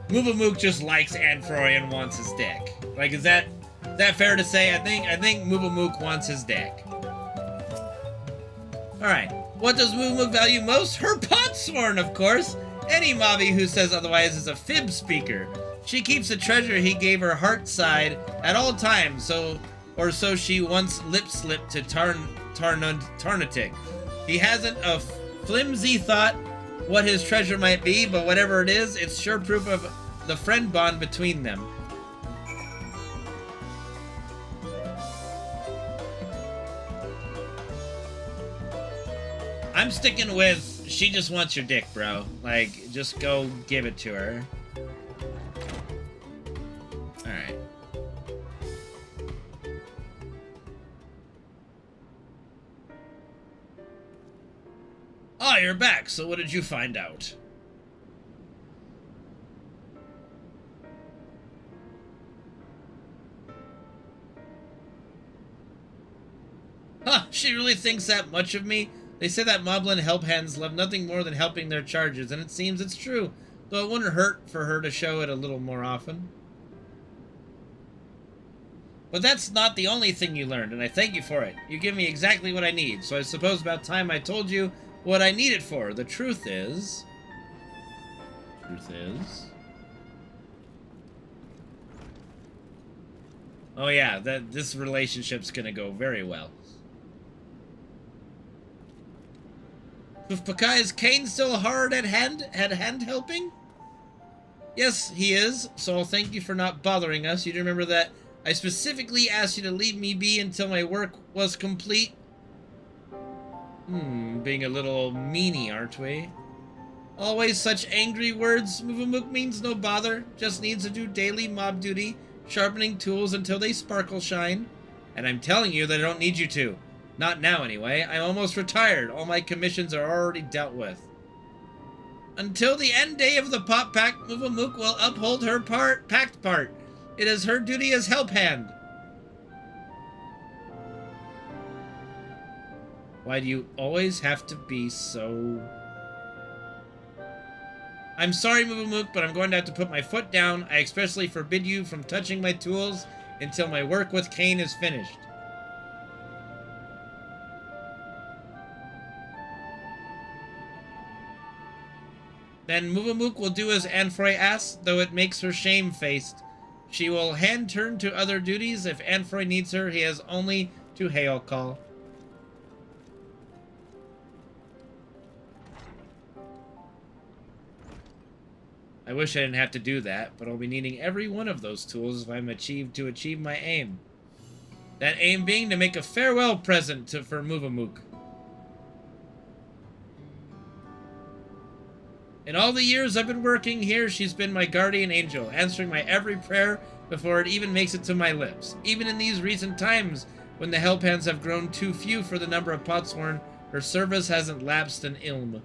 Muvamook just likes Ampharoy and wants his dick. Like, is that fair to say? I think Muvamook wants his dick. Alright. What does Muvamook value most? Her potsworn, of course. Any mobby who says otherwise is a fib speaker. She keeps the treasure he gave her heart side at all times, so she once lip-slipped to Tarnatic. He hasn't a flimsy thought what his treasure might be, but whatever it is, it's sure proof of the friend bond between them. I'm sticking with, she just wants your dick, bro. Like, just go give it to her. Alright. Ah, you're back. So what did you find out? Huh, she really thinks that much of me? They say that Moblin help hands love nothing more than helping their charges, and it seems it's true, though it wouldn't hurt for her to show it a little more often. But that's not the only thing you learned, and I thank you for it. You give me exactly what I need, so I suppose about time I told you what I need it for. The truth is... Oh yeah, this relationship's gonna go very well. With Pakai, is Kane still hard at hand helping? Yes, he is, so I'll thank you for not bothering us. You remember that I specifically asked you to leave me be until my work was complete? Being a little meanie, aren't we? Always such angry words. Muvamook means no bother, just needs to do daily mob duty, sharpening tools until they sparkle shine. And I'm telling you that I don't need you to. Not now, anyway. I'm almost retired. All my commissions are already dealt with. Until the end day of the Pop Pack, Muvamook will uphold her pact part. It is her duty as help hand. Why do you always have to be so... I'm sorry, Muvamook, but I'm going to have to put my foot down. I expressly forbid you from touching my tools until my work with Kane is finished. Then Muvamuk will do as Anfroy asks, though it makes her shamefaced. She will hand turn to other duties. If Anfroy needs her, he has only to hail call. I wish I didn't have to do that, but I'll be needing every one of those tools if I'm to achieve my aim. That aim being to make a farewell present for Muvamuk. In all the years I've been working here, she's been my guardian angel, answering my every prayer before it even makes it to my lips. Even in these recent times, when the Hellpans have grown too few for the number of Potsworn, her service hasn't lapsed an ilm.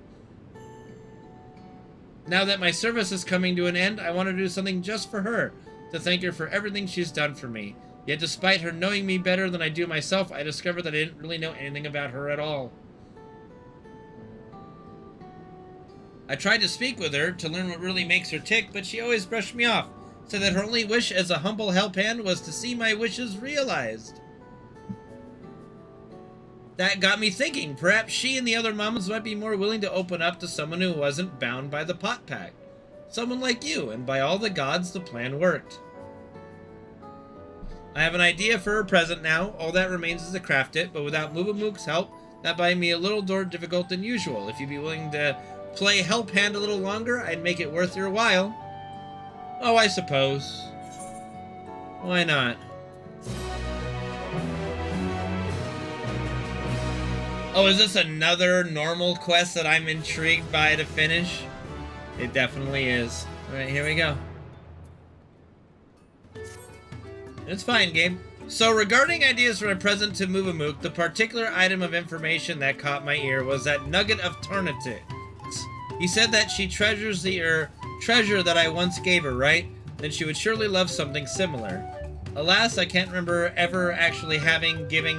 Now that my service is coming to an end, I want to do something just for her, to thank her for everything she's done for me. Yet despite her knowing me better than I do myself, I discovered that I didn't really know anything about her at all. I tried to speak with her to learn what really makes her tick, but she always brushed me off, said that her only wish as a humble Hellpan was to see my wishes realized. That got me thinking, perhaps she and the other mums might be more willing to open up to someone who wasn't bound by the Pot Pact. Someone like you, and by all the gods, the plan worked. I have an idea for her present now. All that remains is to craft it, but without Muvamuk's help, that might be a little more difficult than usual. If you'd be willing to play help hand a little longer, I'd make it worth your while. Oh, I suppose. Why not? Oh, is this another normal quest that I'm intrigued by to finish? It definitely is. Alright, here we go. It's fine, game. So, regarding ideas for a present to Muvamuk, the particular item of information that caught my ear was that nugget of Tarnatic. He said that she treasures the treasure that I once gave her, right? Then she would surely love something similar. Alas, I can't remember ever actually having given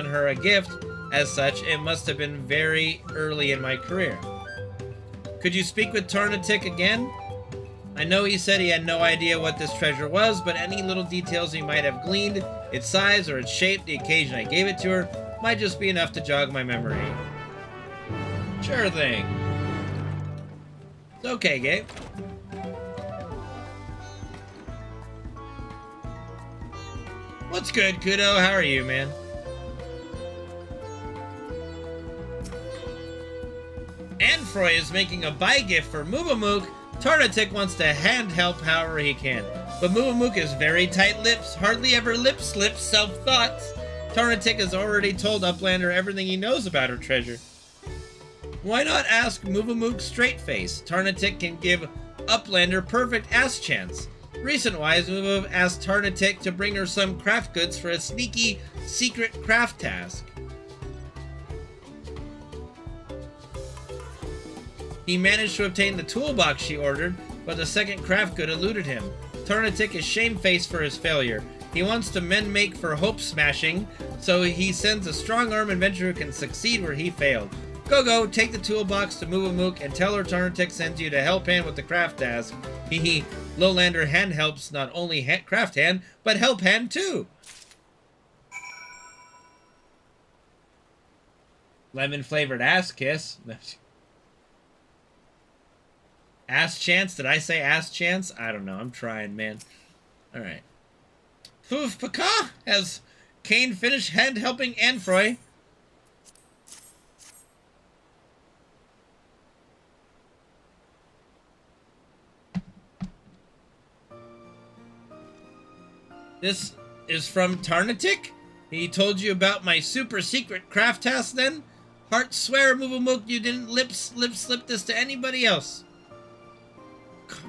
her a gift. As such, it must have been very early in my career. Could you speak with Tarnatic again? I know he said he had no idea what this treasure was, but any little details he might have gleaned, its size or its shape, the occasion I gave it to her, might just be enough to jog my memory. Sure thing. It's okay, Gabe. What's good, Kudo? How are you, man? Anfroy is making a buy gift for Muvamuk. Tarnatic wants to hand help however he can. But Muvamuk is very tight-lipped, hardly ever lip-slips self-thoughts. Tarnatic has already told Uplander everything he knows about her treasure. Why not ask Muvamuk straight-face? Tarnatic can give Uplander perfect ass chance. Recent-wise, Muvav asked Tarnatic to bring her some craft goods for a sneaky, secret craft task. He managed to obtain the toolbox she ordered, but the second craft good eluded him. Tarnatic is shamefaced for his failure. He wants to make for hope smashing, so he sends a strong-arm adventurer who can succeed where he failed. Go, take the toolbox to Muvamuk and tell her Tarnatic sends you to help hand with the craft task. Hehe, Lowlander hand helps not only craft hand, but help hand too. Lemon-flavored ass kiss. Ass chance? Did I say ass chance? I don't know. I'm trying, man. Alright. Poof Paka! Has Kane finished hand helping Anfroy? This is from Tarnatic? He told you about my super secret craft task then? Heart swear, Muvamuk, you didn't lip slip this to anybody else.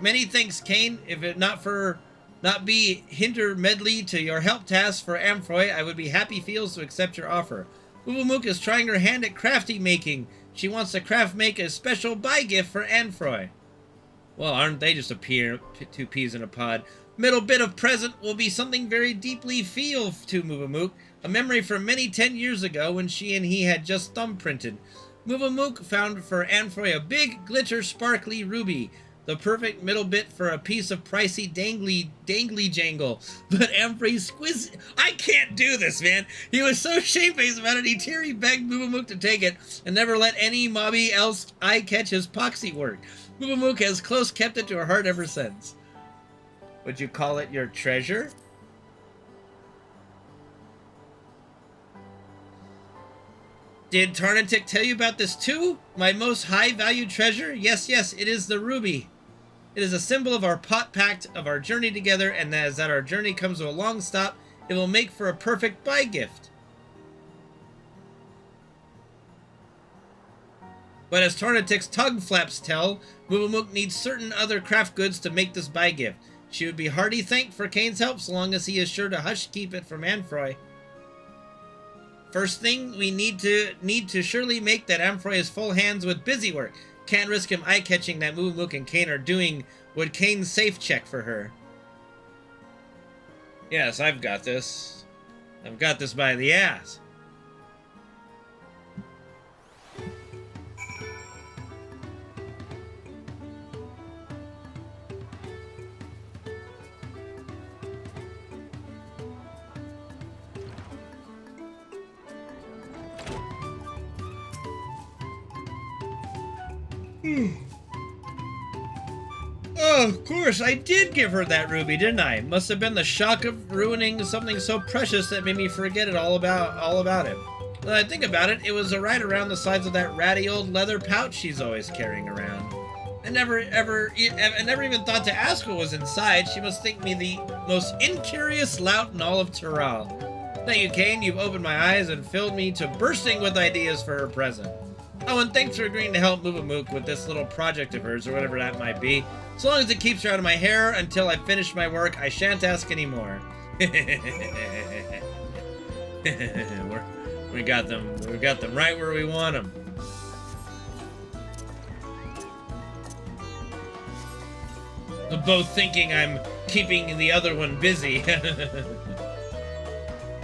Many thanks, Kane. If it not be hinder medley to your help task for Anfroy, I would be happy feels to accept your offer. Muvamuk is trying her hand at crafty making. She wants to craft make a special buy gift for Anfroy. Well, aren't they just two peas in a pod? Middle bit of present will be something very deeply feel to Muvamuk, a memory from many 10 years ago when she and he had just thumbprinted. Muvamuk found for Anfroy a big, glitter, sparkly ruby. The perfect middle bit for a piece of pricey dangly jangle. But Anfroy squiz... I can't do this, man. He was so shamefaced about it, he teary begged Muvamuk to take it and never let any mobby else eye catch his poxy work. Mubamook has close kept it to her heart ever since. Would you call it your treasure? Did Tarnatic tell you about this too? My most high-value treasure? Yes, yes, it is the ruby. It is a symbol of our pot pact, of our journey together, and as that our journey comes to a long stop, it will make for a perfect buy gift. But as Tarnatic's tongue flaps tell, Mubamook needs certain other craft goods to make this buy gift. She would be hearty thanked for Kane's help so long as he is sure to hush keep it from Amphroi. First thing, we need to surely make that Amphroi full hands with busy work. Can't risk him eye-catching that Mubamook and Kane are doing would Kane's safe check for her. Yes, I've got this. I've got this by the ass. Oh, of course, I did give her that ruby, didn't I? Must have been the shock of ruining something so precious that made me forget it all about it. When I think about it, it was right around the size of that ratty old leather pouch she's always carrying around. I never even thought to ask what was inside. She must think me the most incurious lout in all of Tyrrell. Thank you, Kane. You've opened my eyes and filled me to bursting with ideas for her present. Oh, and thanks for agreeing to help Mubamook with this little project of hers, or whatever that might be. So long as it keeps her out of my hair until I finish my work, I shan't ask anymore. we got them right where we want them. They're both thinking I'm keeping the other one busy.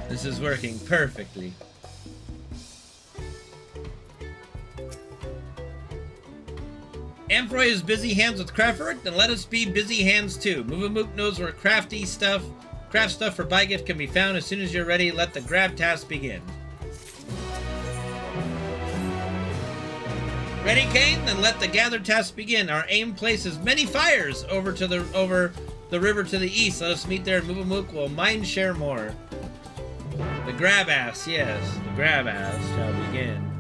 This is working perfectly. Amphroi is busy hands with craft work, then let us be busy hands too. Mubamook knows where craft stuff for buy gift can be found. As soon as you're ready, let the grab task begin. Ready, Kane? Then let the gather task begin. Our aim places many fires over the river to the east. Let us meet there, and Mubamook will mind share more. The grab ass, yes, the grab ass shall begin.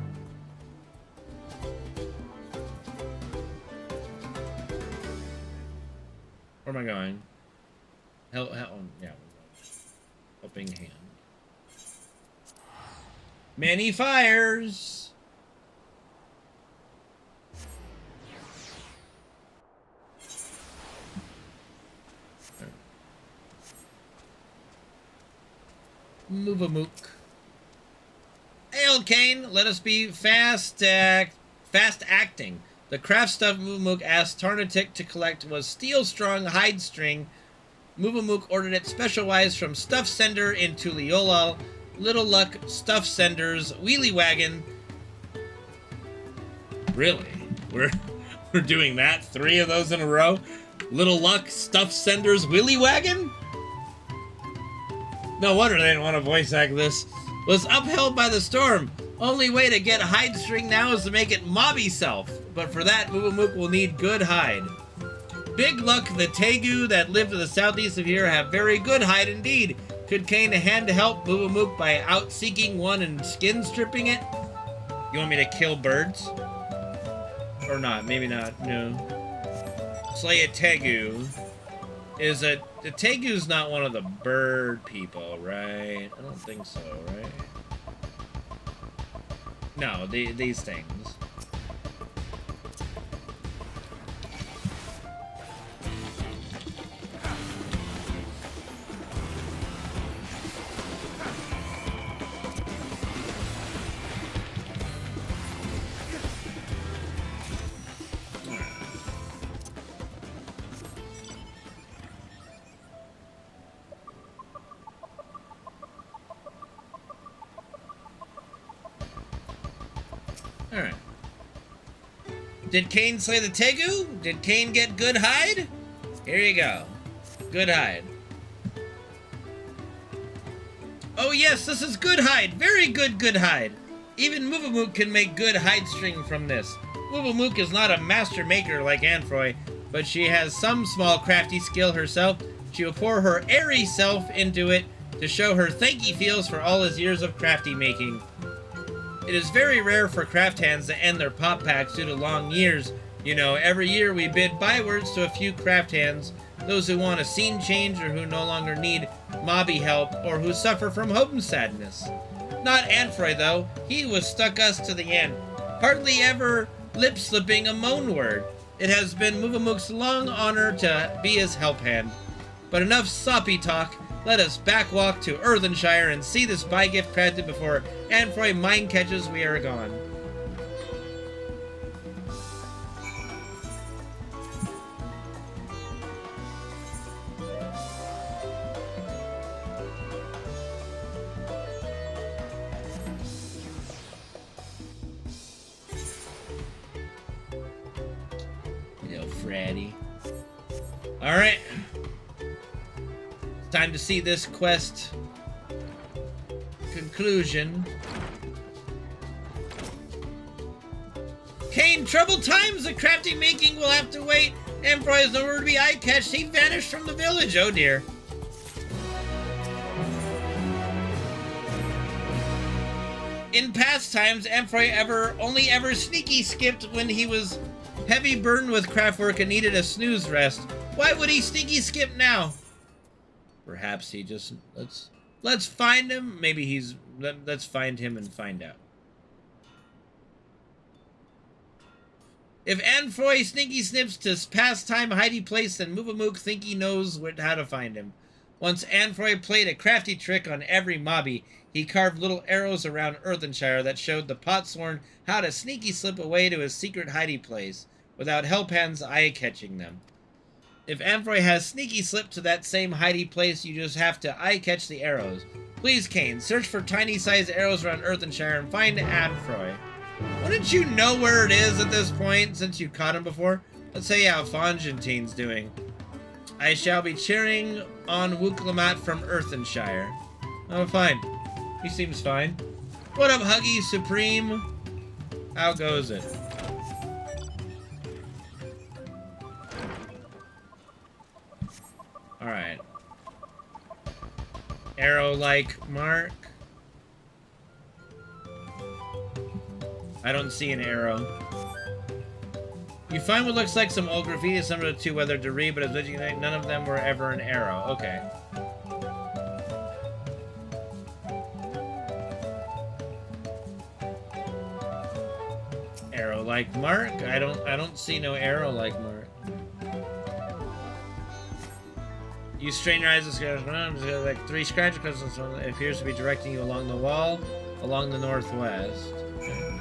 Where am I going? Yeah, helping hand. Many fires. Mubamook. Hail, Kane. Let us be fast acting. The craft stuff Mubamook asked Tarnatic to collect was steel-strung hide string. Mubamook ordered it special-wise from Stuff Sender in Tuliolal. Little Luck Stuff Sender's Wheelie Wagon. Really? We're doing that? 3 of those in a row? Little Luck Stuff Sender's Wheelie Wagon? No wonder they didn't want to voice act this. Was upheld by the storm. Only way to get hide string now is to make it mobby self. But for that, Mubamook will need good hide. Big luck the Tegu that live to the southeast of here have very good hide indeed. Could Kane hand to help Mubamook by out-seeking one and skin stripping it? You want me to kill birds? Or not? Maybe not. No. Slay a Tegu. The Tegu's not one of the bird people, right? I don't think so, right? No, these things. Alright. Did Kane slay the Tegu? Did Kane get good hide? Here you go. Good hide. Oh yes, this is good hide. Very good hide. Even Mubamook can make good hide string from this. Mubamook is not a master maker like Anfroy, but she has some small crafty skill herself. She will pour her airy self into it to show her thanky feels for all his years of crafty making. It is very rare for craft hands to end their pop packs due to long years. You know, every year we bid bywords to a few craft hands, those who want a scene change or who no longer need mobby help or who suffer from home sadness. Not Anfroy though, he was stuck us to the end, hardly ever lip-slipping a moan word. It has been Mubamook's long honor to be his help hand. But enough soppy talk, let us backwalk to Earthenshire and see this buy gift crafted before Anfroy mind catches we are gone. Freddy. Alright. It's time to see this quest conclusion. Kain, troubled times! The crafting making will have to wait. Anfroy is nowhere to be eye-catched. He vanished from the village. Oh dear. In past times, Anfroy only ever sneaky skipped when he was heavy burdened with craft work and needed a snooze rest. Why would he sneaky skip now? Perhaps he just... Let's find him. Maybe he's... Let's find him and find out. If Anfroy sneaky snips to pastime hidey place, then Mubamook think he knows how to find him. Once Anfroy played a crafty trick on every mobby. He carved little arrows around Earthenshire that showed the potsworn how to sneaky slip away to his secret hidey place, without Hellpan's eye-catching them. If Anfroy has sneaky slipped to that same hidey place, you just have to eye-catch the arrows. Please, Kain, search for tiny-sized arrows around Earthenshire and find Anfroy. Wouldn't you know where it is at this point, since you caught him before? Let's see how Fongintine's doing. I shall be cheering on Wooklamat from Earthenshire. Oh, fine. He seems fine. What up, Huggy Supreme? How goes it? Alright. Arrow-like mark. I don't see an arrow. You find what looks like some old graffiti, some of the two whether to read, but as you think, none of them were ever an arrow. Okay. Arrow-like mark? I don't see no arrow-like mark. You strain your eyes, like 3 scratch because it appears to be directing you along the wall, along the northwest. Okay.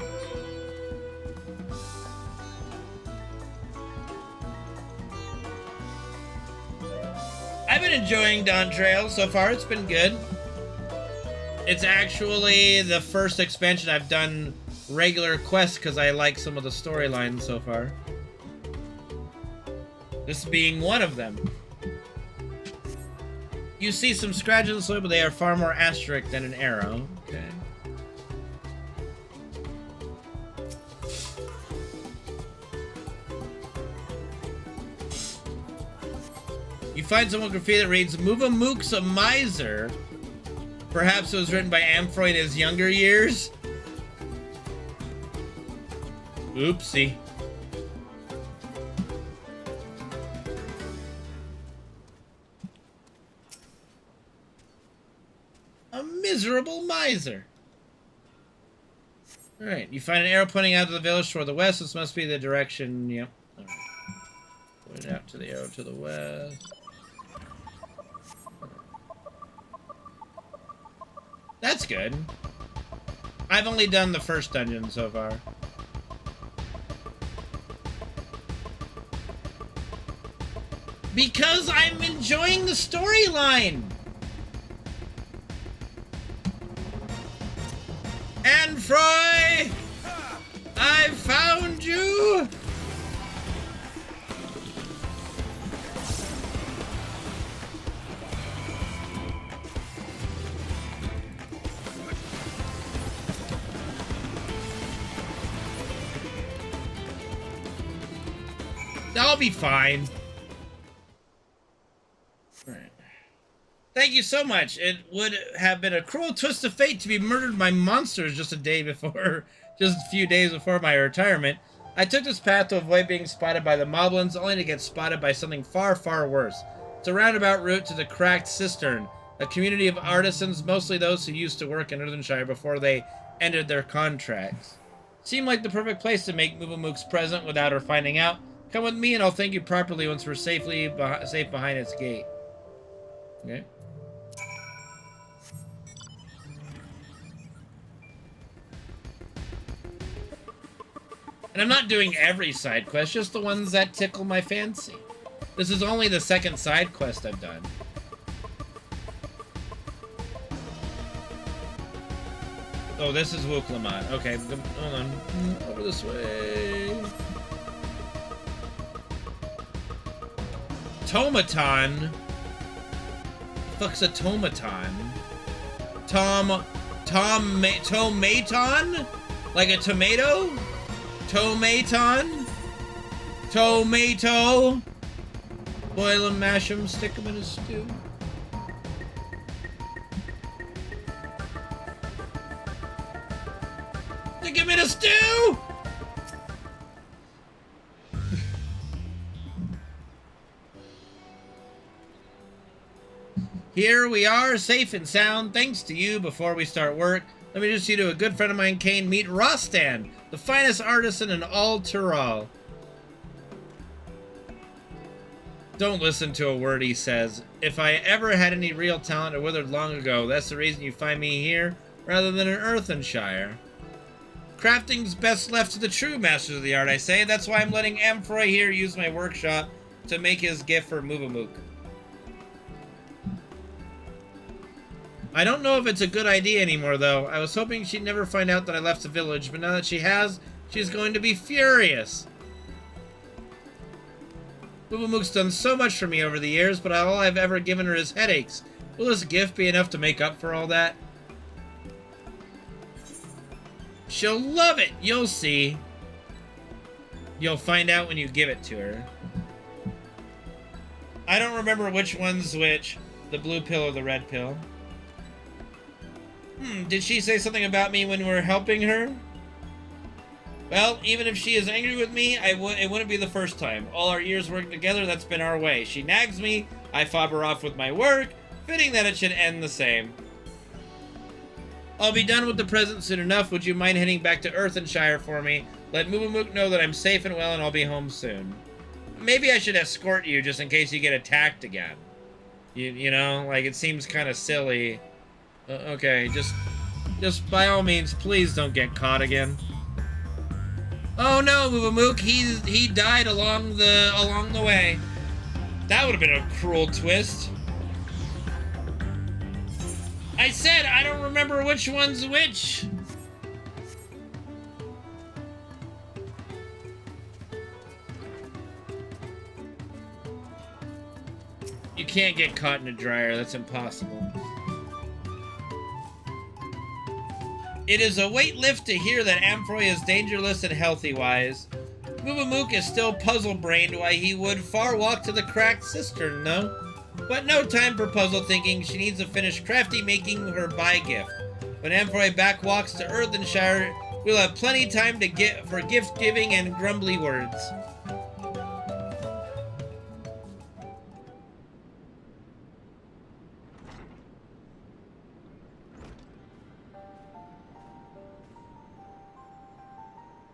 I've been enjoying Dawntrail so far. It's been good. It's actually the first expansion I've done regular quests because I like some of the storylines so far. This being one of them. You see some scratches on the soil, but they are far more asterisk than an arrow. Okay. You find someone graffiti that reads, Mubamook's a miser. Perhaps it was written by Anfroy in his younger years. Oopsie. A miserable miser. Alright, you find an arrow pointing out to the village toward the west. This must be the direction, yep. Alright. Point out to the arrow to the west. That's good. I've only done the first dungeon so far. Because I'm enjoying the storyline! Anfroy! I found you! I'll be fine. Alright. Thank you so much. It would have been a cruel twist of fate to be murdered by monsters just a few days before my retirement. I took this path to avoid being spotted by the moblins, only to get spotted by something far, far worse. It's a roundabout route to the Cracked Cistern, a community of artisans, mostly those who used to work in Earthenshire before they ended their contracts. Seemed like the perfect place to make Muvamook's present without her finding out. Come with me and I'll thank you properly once we're safe behind its gate. Okay. And I'm not doing every side quest, just the ones that tickle my fancy. This is only the second side quest I've done. Oh, this is Wuklamat. Okay, hold on. Over this way. Tomaton? The fuck's a tomaton? Tomaton? Like a tomato? Tomaton? Tomato? Boil 'em, mash 'em, stick 'em in a stew. Stick 'em in a stew! Here we are, safe and sound, thanks to you. Before we start work, let me introduce you to a good friend of mine, Kane. Meet Rostan, the finest artisan in all Tyrol. Don't listen to a word he says. If I ever had any real talent, it withered long ago. That's the reason you find me here, rather than in Earthenshire. Crafting's best left to the true masters of the art, I say. That's why I'm letting Amphoy here use my workshop to make his gift for Muvamook. I don't know if it's a good idea anymore, though. I was hoping she'd never find out that I left the village, but now that she has, she's going to be furious. Muvamook's done so much for me over the years, but all I've ever given her is headaches. Will this gift be enough to make up for all that? She'll love it! You'll see. You'll find out when you give it to her. I don't remember which one's which. The blue pill or the red pill. Did she say something about me when we were helping her? Well, even if she is angry with me, it wouldn't be the first time. All our years working together, that's been our way. She nags me, I fob her off with my work. Fitting that it should end the same. I'll be done with the present soon enough. Would you mind heading back to Earthenshire for me? Let Muvamook know that I'm safe and well and I'll be home soon. Maybe I should escort you just in case you get attacked again. You know, like it seems kind of silly. Okay, just by all means, please don't get caught again. Oh no, Muvamook, he died along the way. That would have been a cruel twist. I said I don't remember which one's which. You can't get caught in a dryer, that's impossible. It is a weight lift to hear that Amphoy is dangerous and healthy-wise. Muvamook is still puzzle-brained why he would far walk to the Cracked Cistern, though. But no time for puzzle thinking, she needs to finish crafty making her buy gift. When Amphoy back walks to Earthenshire, we'll have plenty time for gift-giving and grumbly words.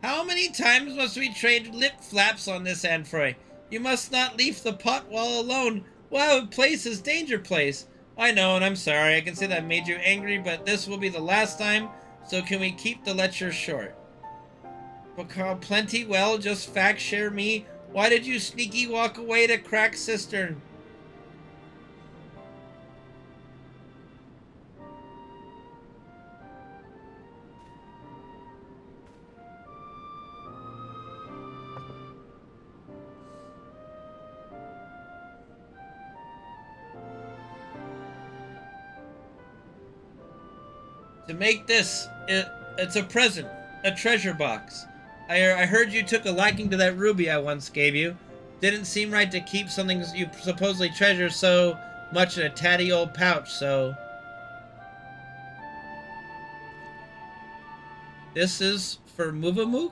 How many times must we trade lip flaps on this, Amphoy? You must not leave the pot while alone. Wow, place is danger place. I know, and I'm sorry. I can say that made you angry, but this will be the last time, so can we keep the lecture short? But plenty well, just fact share me. Why did you sneaky walk away to Cracked Cistern? To make this, it's a present, a treasure box. I heard you took a liking to that ruby I once gave you. Didn't seem right to keep something you supposedly treasure so much in a tatty old pouch, so... This is for Muvamook?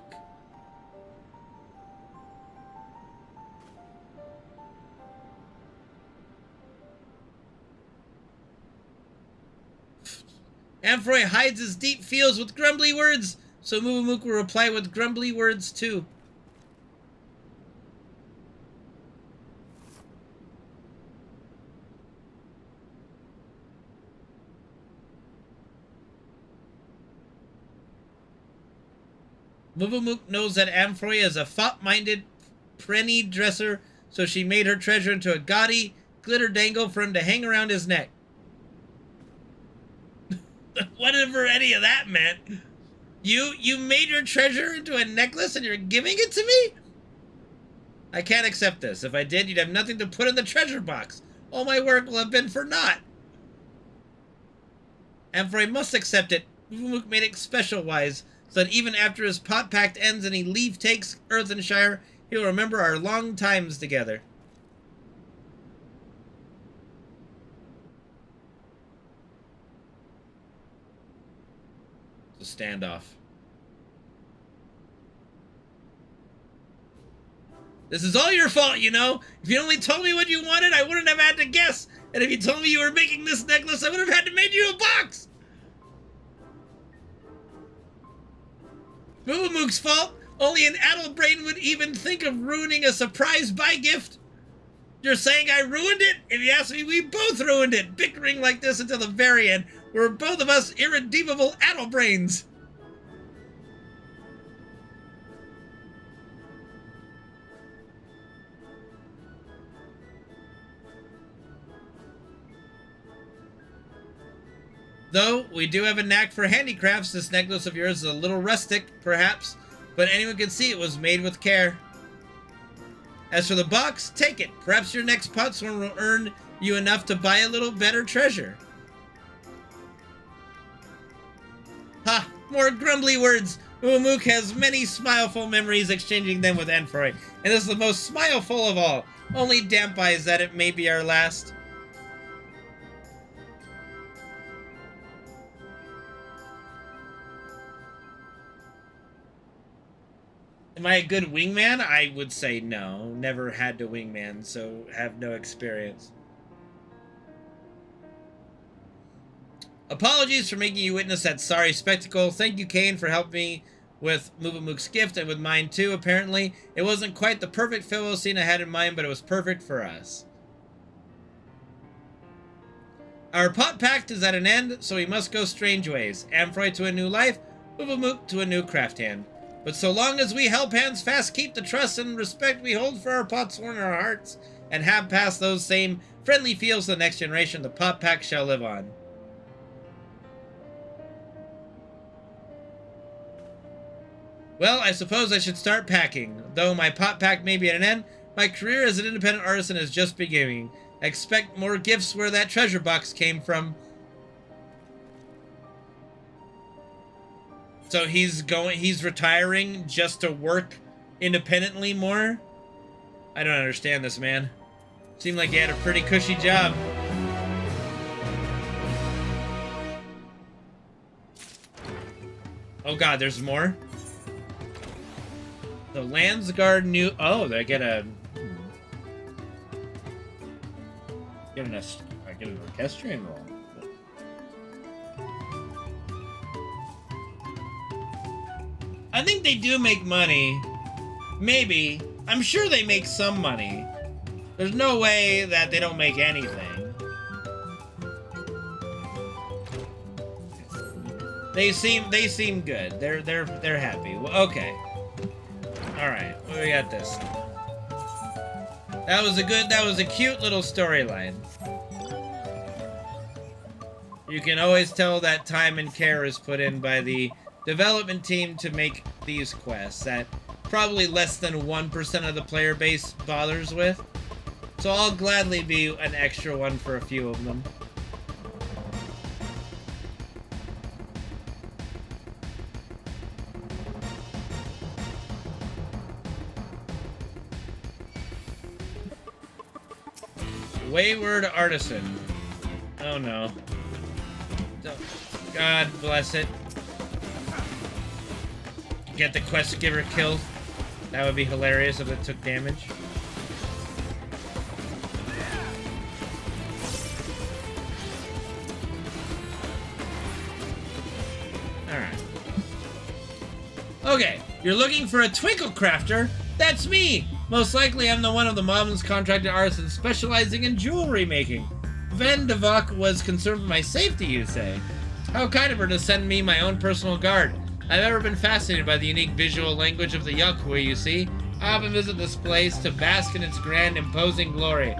Ampharoy hides his deep feels with grumbly words, so Muvamook will reply with grumbly words too. Muvamook knows that Ampharoy is a fop-minded, prenny dresser, so she made her treasure into a gaudy glitter dangle for him to hang around his neck. Whatever any of that meant. You made your treasure into a necklace and you're giving it to me? I can't accept this. If I did, you'd have nothing to put in the treasure box. All my work will have been for naught. Ampharoy must accept it. Muvamook made it special-wise, so that even after his pot pact ends and he leave takes Earthenshire, he'll remember our long times together. It's a standoff. This is all your fault, you know? If you only told me what you wanted, I wouldn't have had to guess. And if you told me you were making this necklace, I would have had to make you a box. Muvamook's fault? Only an addled brain would even think of ruining a surprise buy gift. You're saying I ruined it? If you ask me, we both ruined it, bickering like this until the very end. We're both of us irredeemable addle brains. Though we do have a knack for handicrafts, this necklace of yours is a little rustic, perhaps, but anyone can see it was made with care. As for the box, take it. Perhaps your next potsworn will earn you enough to buy a little better treasure. Ha! More grumbly words! Muvamook has many smileful memories exchanging them with Ampharoy, and this is the most smileful of all. Only damp eyes that it may be our last. Am I a good wingman? I would say no. Never had to wingman, so have no experience. Apologies for making you witness that sorry spectacle. Thank you, Kane, for helping me with Muvamook's gift and with mine too, apparently. It wasn't quite the perfect farewell scene I had in mind, but it was perfect for us. Our pot pact is at an end, so we must go strange ways. Ampharoy to a new life, Muvamook to a new craft hand. But so long as we help hands fast keep the trust and respect we hold for our potsworn in our hearts, and have passed those same friendly feels to the next generation, the pot pact shall live on. Well, I suppose I should start packing. Though my pot pack may be at an end, my career as an independent artisan is just beginning. I expect more gifts where that treasure box came from. So he's retiring just to work independently more? I don't understand this, man. Seemed like he had a pretty cushy job. Oh god, there's more? The Landsguard new... Oh, I get a... I get an orchestrion roll. I think they do make money. Maybe. I'm sure they make some money. There's no way that they don't make anything. They seem good. They're happy. Well, okay. All right. We got this. That was a cute little storyline. You can always tell that time and care is put in by the development team to make these quests that probably less than 1% of the player base bothers with. So I'll gladly be an extra one for a few of them. Wayward Artisan. Oh no. God bless it. Get the quest giver killed. That would be hilarious if it took damage. Alright. Okay, you're looking for a twinkle crafter? That's me! Most likely I'm the one of the mom's contracted artisans specializing in jewelry making. Vendavok was concerned for my safety, you say? How kind of her to send me my own personal guard. I've ever been fascinated by the unique visual language of the Yukwi, you see. I often visit this place to bask in its grand, imposing glory.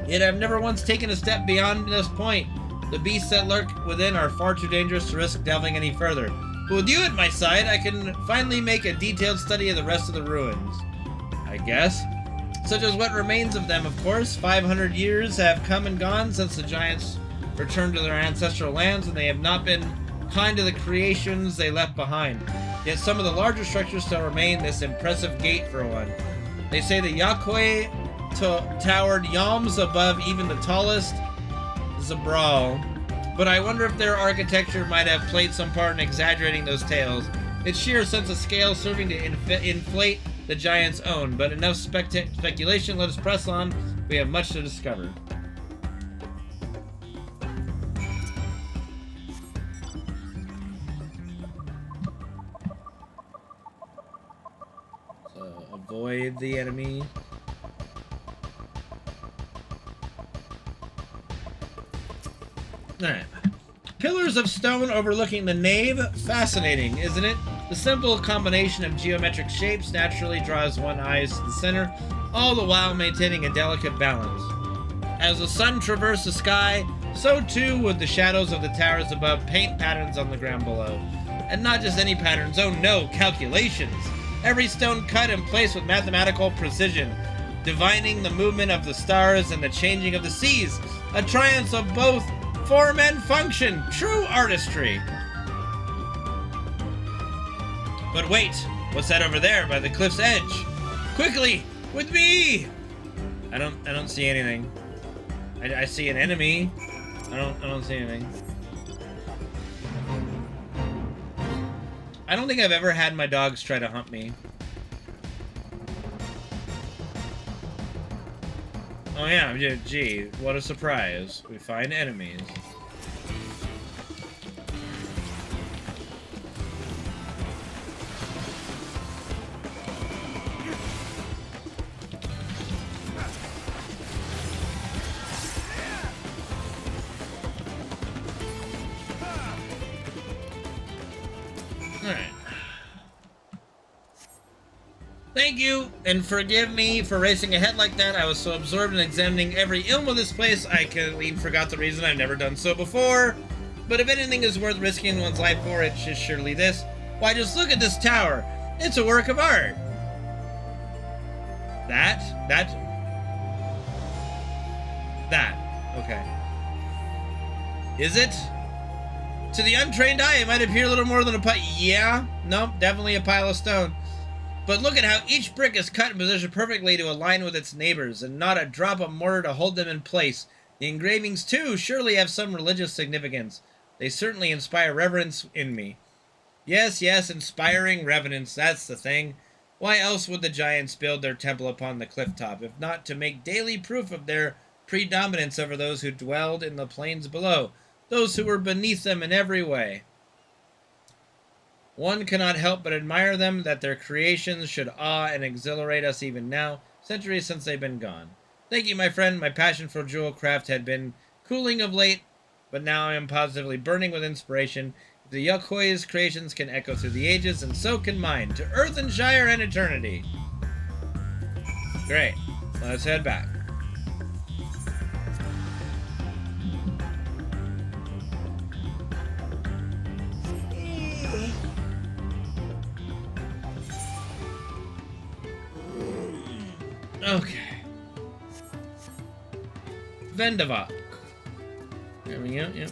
Yet I've never once taken a step beyond this point. The beasts that lurk within are far too dangerous to risk delving any further. But with you at my side, I can finally make a detailed study of the rest of the ruins. I guess. Such as what remains of them, of course. 500 years have come and gone since the giants returned to their ancestral lands, and they have not been kind to the creations they left behind. Yet some of the larger structures still remain, this impressive gate for one. They say the Yukwi towered yalms above even the tallest Zabral. But I wonder if their architecture might have played some part in exaggerating those tales. Its sheer sense of scale serving to inflate the giant's own. But enough speculation, let us press on. We have much to discover. So, avoid the enemy. Alright. Pillars of stone overlooking the nave. Fascinating, isn't it? The simple combination of geometric shapes naturally draws one's eyes to the center, all the while maintaining a delicate balance. As the sun traversed the sky, so too would the shadows of the towers above paint patterns on the ground below. And not just any patterns, oh no, calculations! Every stone cut and placed with mathematical precision, divining the movement of the stars and the changing of the seas, a triumph of both form and function, true artistry. But wait, what's that over there by the cliff's edge? Quickly, with me! I don't see anything. I see an enemy. I don't see anything. I don't think I've ever had my dogs try to hunt me. Oh yeah, gee, what a surprise. We find enemies. Alright. Thank you, and forgive me for racing ahead like that. I was so absorbed in examining every ilm of this place, I completely forgot the reason I've never done so before. But if anything is worth risking one's life for, it is surely this. Why, just look at this tower. It's a work of art. That. Okay. Is it? To the untrained eye, it might appear a little more than a pile. Yeah? Nope, definitely a pile of stone. But look at how each brick is cut and positioned perfectly to align with its neighbors, and not a drop of mortar to hold them in place. The engravings, too, surely have some religious significance. They certainly inspire reverence in me. Yes, inspiring reverence, that's the thing. Why else would the giants build their temple upon the cliff top, if not to make daily proof of their predominance over those who dwelled in the plains below, those who were beneath them in every way? One cannot help but admire them, that their creations should awe and exhilarate us even now, centuries since they've been gone. Thank you, my friend. My passion for jewel craft had been cooling of late, but now I am positively burning with inspiration. If the Yukwi's creations can echo through the ages, and so can mine, to earth and shire and eternity. Great. Let's head back. Okay. Vendavok. There we go, yep.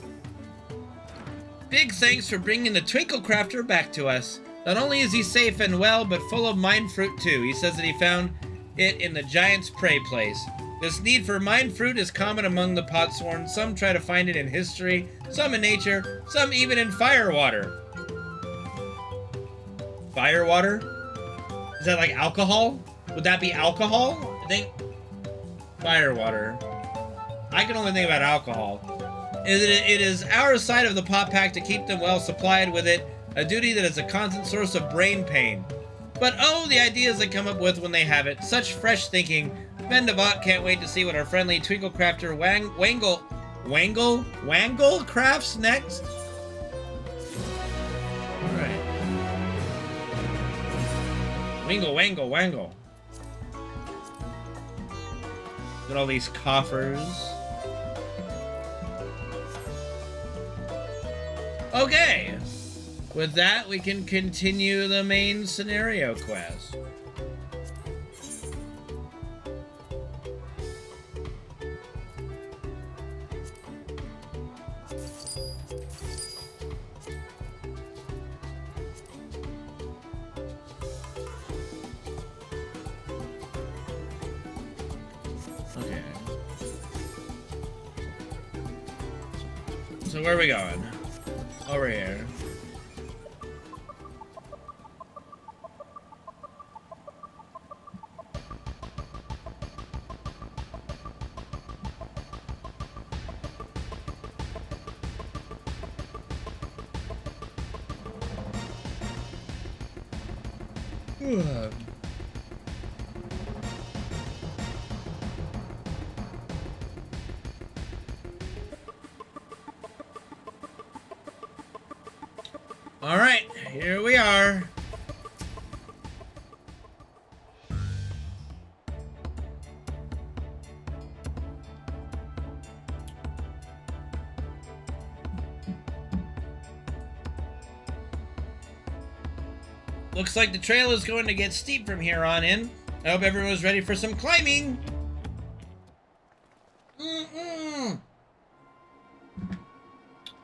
Big thanks for bringing the Twinkle Crafter back to us. Not only is he safe and well, but full of mind fruit too. He says that he found it in the giant's prey place. This need for mind fruit is common among the potsworn. Some try to find it in history, some in nature, some even in firewater. Firewater? Is that like alcohol? Would that be alcohol? I think firewater. I can only think about alcohol. It is our side of the pot pack to keep them well supplied with it, a duty that is a constant source of brain pain. But oh, the ideas they come up with when they have it. Such fresh thinking. Vendavot can't wait to see what our friendly Twinkle Crafter Wangle crafts next. Alright. Wangle. Look at all these coffers. Okay. With that, we can continue the main scenario quest. Okay. So where are we going? Over here. All right, here we are. Looks like the trail is going to get steep from here on in. I hope everyone was ready for some climbing.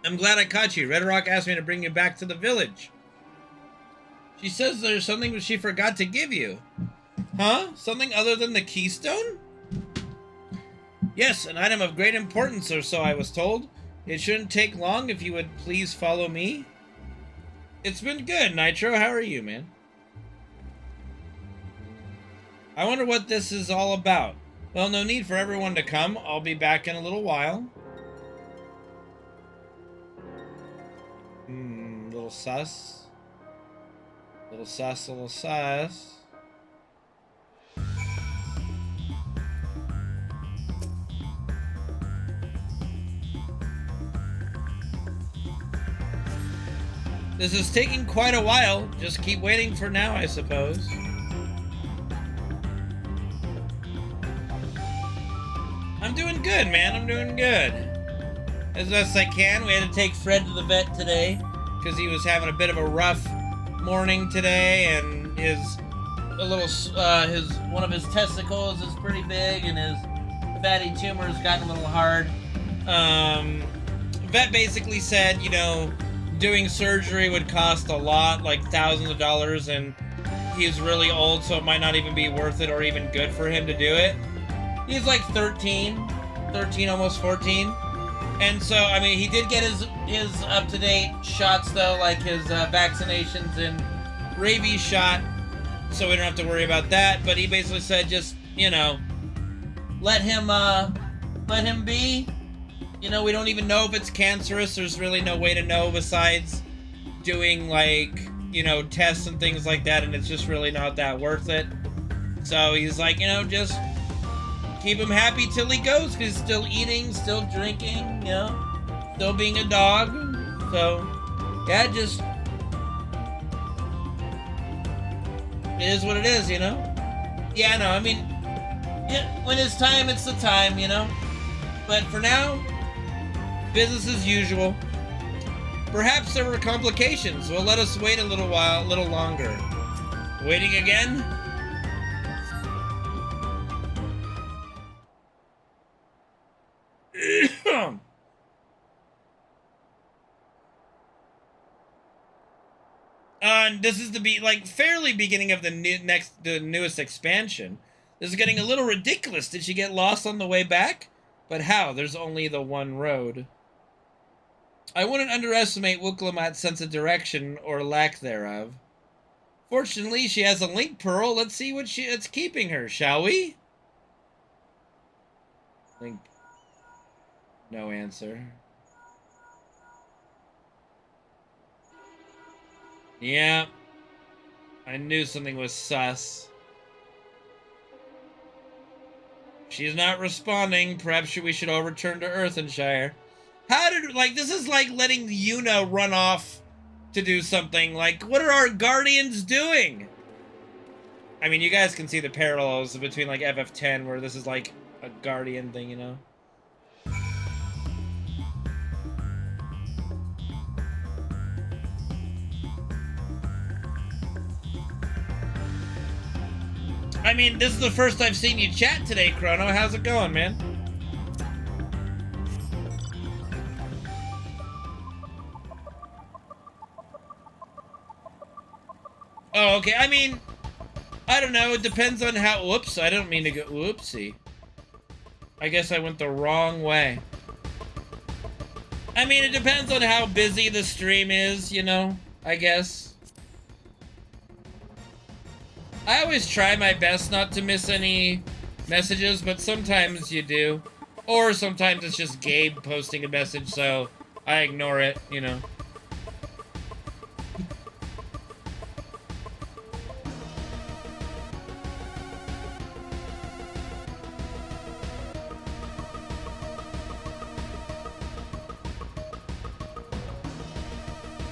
I'm glad I caught you. Red Rock asked me to bring you back to the village. She says there's something she forgot to give you. Huh? Something other than the keystone? Yes, an item of great importance, or so I was told. It shouldn't take long if you would please follow me. It's been good, Nitro. How are you, man? I wonder what this is all about. Well, no need for everyone to come. I'll be back in a little while. Little sus. Little sus. This is taking quite a while. Just keep waiting for now, I suppose. I'm doing good, man. I'm doing good. As best I can. We had to take Fred to the vet today because he was having a bit of a rough morning today, and one of his testicles is pretty big, and his fatty tumor has gotten a little hard. Vet basically said, you know, doing surgery would cost a lot, like thousands of dollars, and he's really old, so it might not even be worth it or even good for him to do it. He's like 13, almost 14. And so, I mean, he did get his up-to-date shots, though, like his vaccinations and rabies shot, so we don't have to worry about that. But he basically said, just, you know, let him be. You know, we don't even know if it's cancerous. There's really no way to know besides doing, like, you know, tests and things like that, and it's just really not that worth it. So he's like, you know, just keep him happy till he goes, because he's still eating, still drinking, you know, still being a dog. So, yeah, just, it is what it is, you know? Yeah, no, I mean, yeah, when it's time, it's the time, you know? But for now, business as usual. Perhaps there were complications. Well, let us wait a little longer. Waiting again? This is the fairly beginning of the newest expansion. This is getting a little ridiculous. Did she get lost on the way back? But how? There's only the one road. I wouldn't underestimate Wooklamat's sense of direction or lack thereof. Fortunately, she has a link pearl. Let's see what's keeping her, shall we? Link. No answer. Yeah. I knew something was sus. She's not responding. Perhaps we should all return to Earthenshire. How did, like, this is like letting Yuna run off to do something. Like, what are our guardians doing? I mean, you guys can see the parallels between, like, FF10, where this is, like, a guardian thing, you know? I mean, this is the first I've seen you chat today, Chrono. How's it going, man? Oh, okay. I mean, I don't know. It depends on how... Whoops, I don't mean to go... Whoopsie. I guess I went the wrong way. I mean, it depends on how busy the stream is, you know? I guess. I always try my best not to miss any messages, but sometimes you do. Or sometimes it's just Gabe posting a message, so I ignore it, you know.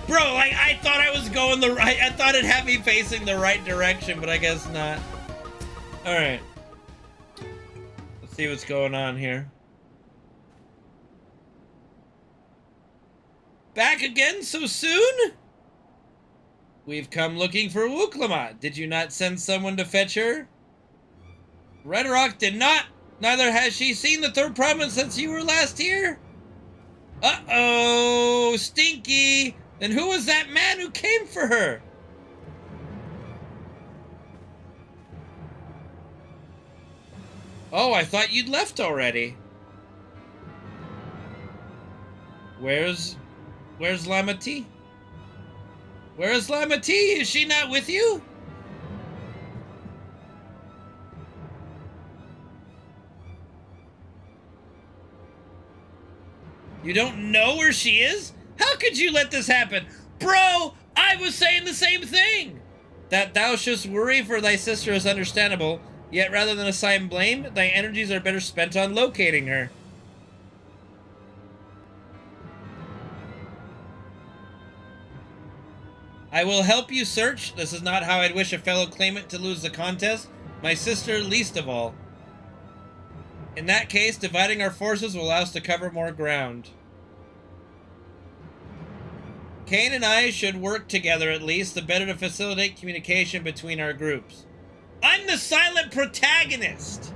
Bro, like, I thought I was going the right... I thought it had me facing the right direction, but I guess not. Alright. Let's see what's going on here. Back again so soon? We've come looking for Wooklamat. Did you not send someone to fetch her? Red Rock did not. Neither has she seen the third province since you were last here. Uh-oh, Stinky. Then who was that man who came for her? Oh, I thought you'd left already. Where's Lamati? Where's Lamati? Is she not with you? You don't know where she is? How could you let this happen? Bro, I was saying the same thing! That thou shouldst worry for thy sister is understandable, yet rather than assign blame, thy energies are better spent on locating her. I will help you search. This is not how I'd wish a fellow claimant to lose the contest, my sister least of all. In that case, dividing our forces will allow us to cover more ground. Kane and I should work together at least, the better to facilitate communication between our groups. I'm the silent protagonist!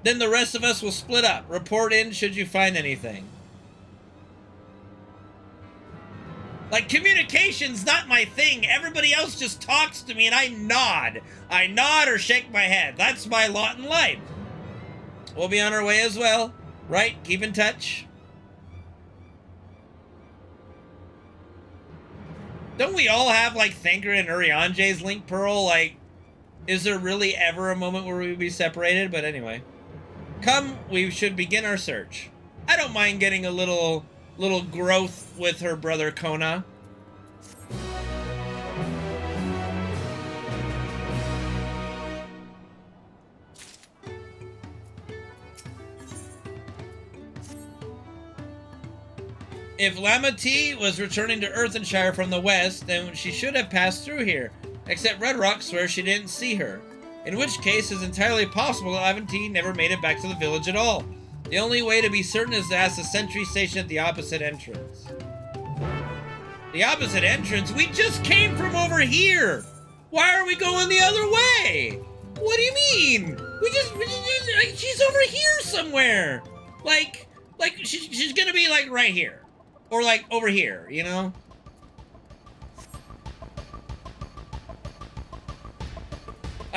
Then the rest of us will split up. Report in should you find anything. Like, communication's not my thing. Everybody else just talks to me and I nod. I nod or shake my head. That's my lot in life. We'll be on our way as well. Right? Keep in touch. Don't we all have, like, Thanker and Urianje's Link Pearl? Like, is there really ever a moment where we would be separated? But anyway. Come, we should begin our search. I don't mind getting a little growth with her brother Kona. If Lamati was returning to Earthenshire from the west, then she should have passed through here. Except Red Rock swears she didn't see her. In which case, it's entirely possible that Lamati never made it back to the village at all. The only way to be certain is to ask the sentry station at the opposite entrance. The opposite entrance? We just came from over here! Why are we going the other way? What do you mean? She's over here somewhere! Like she's gonna be, like, right here. Or, like, over here, you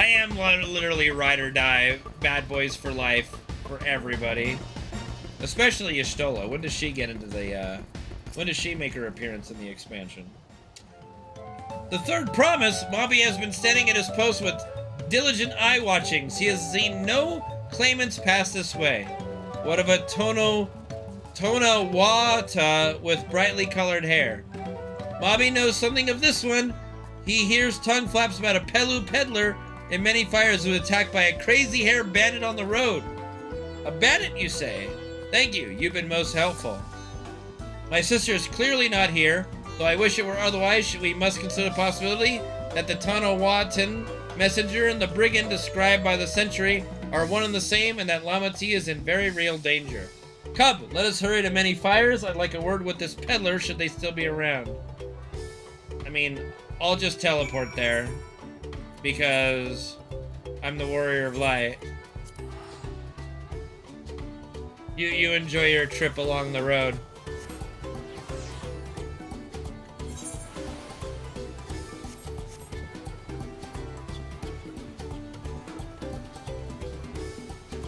I am literally ride or die, bad boys for life, for everybody. Especially Y'shtola. When does she get into the, when does she make her appearance in the expansion? The third promise, Mobby has been standing at his post with diligent eye watchings. He has seen no claimants pass this way. What of a Tonawata with brightly colored hair? Mobby knows something of this one. He hears tongue flaps about a Pelu peddler in many fires who was attacked by a crazy hair bandit on the road. A bandit, you say? Thank you. You've been most helpful. My sister is clearly not here, though I wish it were otherwise. We must consider the possibility that the Tonawatan messenger and the brigand described by the century are one and the same, and that Lama T is in very real danger. Cub, let us hurry to many fires. I'd like a word with this peddler should they still be around. I mean, I'll just teleport there because I'm the warrior of light. You enjoy your trip along the road.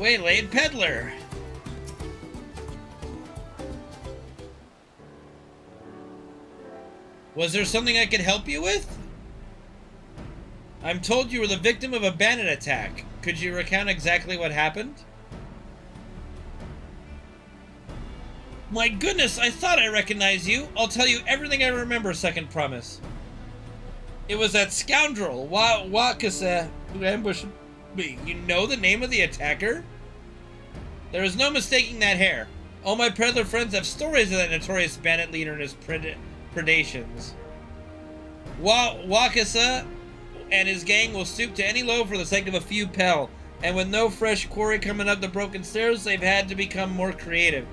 Waylaid peddler. Was there something I could help you with? I'm told you were the victim of a bandit attack. Could you recount exactly what happened? My goodness, I thought I recognized you. I'll tell you everything I remember, second promise. It was that scoundrel, Wakasa, who ambushed me. You know the name of the attacker? There is no mistaking that hair. All my peddler friends have stories of that notorious bandit leader and his predations. Wakasa and his gang will stoop to any low for the sake of a few pel, and with no fresh quarry coming up the broken stairs, they've had to become more creative.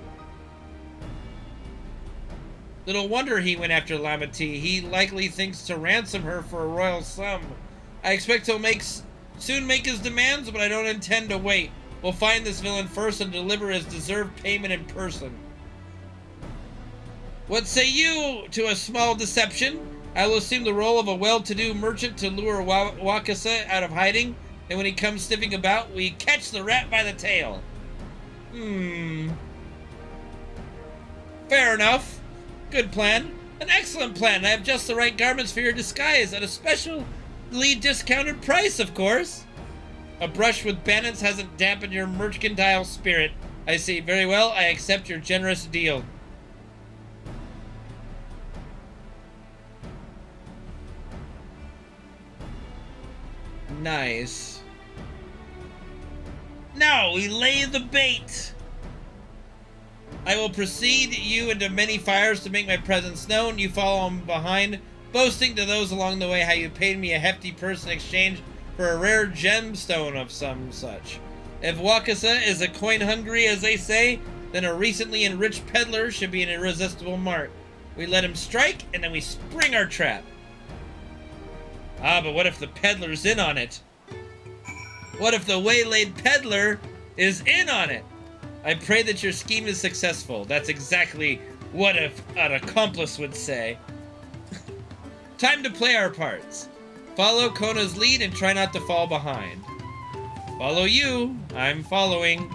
Little wonder he went after Lama T. He likely thinks to ransom her for a royal sum. I expect he'll soon make his demands, but I don't intend to wait. We'll find this villain first and deliver his deserved payment in person. What say you to a small deception? I will assume the role of a well-to-do merchant to lure Wakasa out of hiding, and when he comes sniffing about, we catch the rat by the tail. Fair enough. Good plan. An excellent plan. I have just the right garments for your disguise at a specially discounted price, of course. A brush with bandits hasn't dampened your mercantile spirit. I see. Very well. I accept your generous deal. Nice. Now we lay the bait. I will precede you into many fires to make my presence known. You follow on behind, boasting to those along the way how you paid me a hefty purse in exchange for a rare gemstone of some such. If Wakasa is a coin hungry, as they say, then a recently enriched peddler should be an irresistible mark. We let him strike, and then we spring our trap. Ah, but what if the peddler's in on it? What if the waylaid peddler is in on it? I pray that your scheme is successful. That's exactly what an accomplice would say. Time to play our parts. Follow Kona's lead and try not to fall behind. Follow you. I'm following.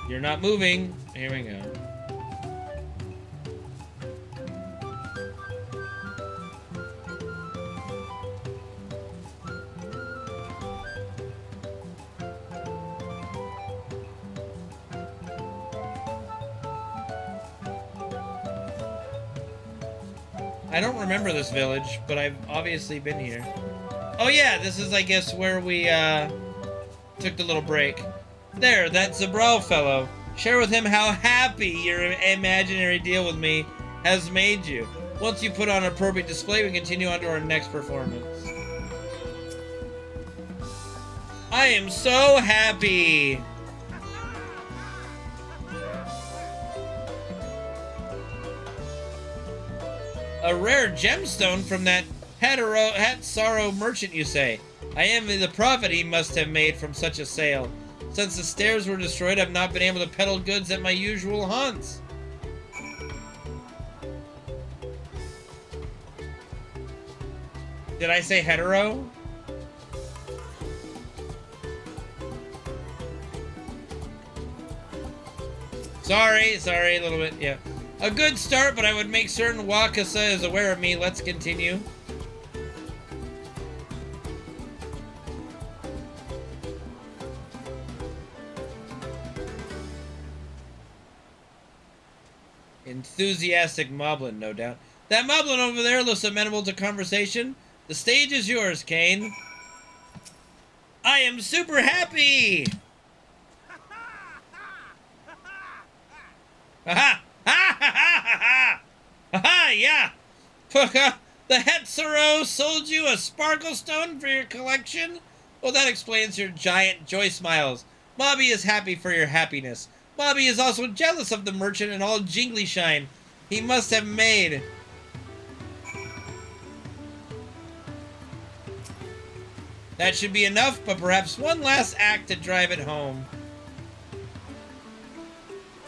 You're not moving. Here we go. I don't remember this village, but I've obviously been here. Oh yeah, this is, I guess, where we, took the little break. There, that Zabral fellow. Share with him how happy your imaginary deal with me has made you. Once you put on an appropriate display, we continue on to our next performance. I am so happy! A rare gemstone from that Hatsaro merchant, you say? I envy the profit he must have made from such a sale. Since the stairs were destroyed, I've not been able to peddle goods at my usual haunts. Did I say hetero? Sorry, a little bit, yeah. A good start, but I would make certain Wakasa is aware of me. Let's continue. Enthusiastic moblin, no doubt. That moblin over there looks amenable to conversation. The stage is yours, Kane. I am super happy! Aha! Ha ha ha ha ha! Ha yeah! The Hetzero sold you a sparkle stone for your collection? Well, that explains your giant joy smiles. Mobby is happy for your happiness. Mobby is also jealous of the merchant and all jingly shine he must have made. That should be enough, but perhaps one last act to drive it home.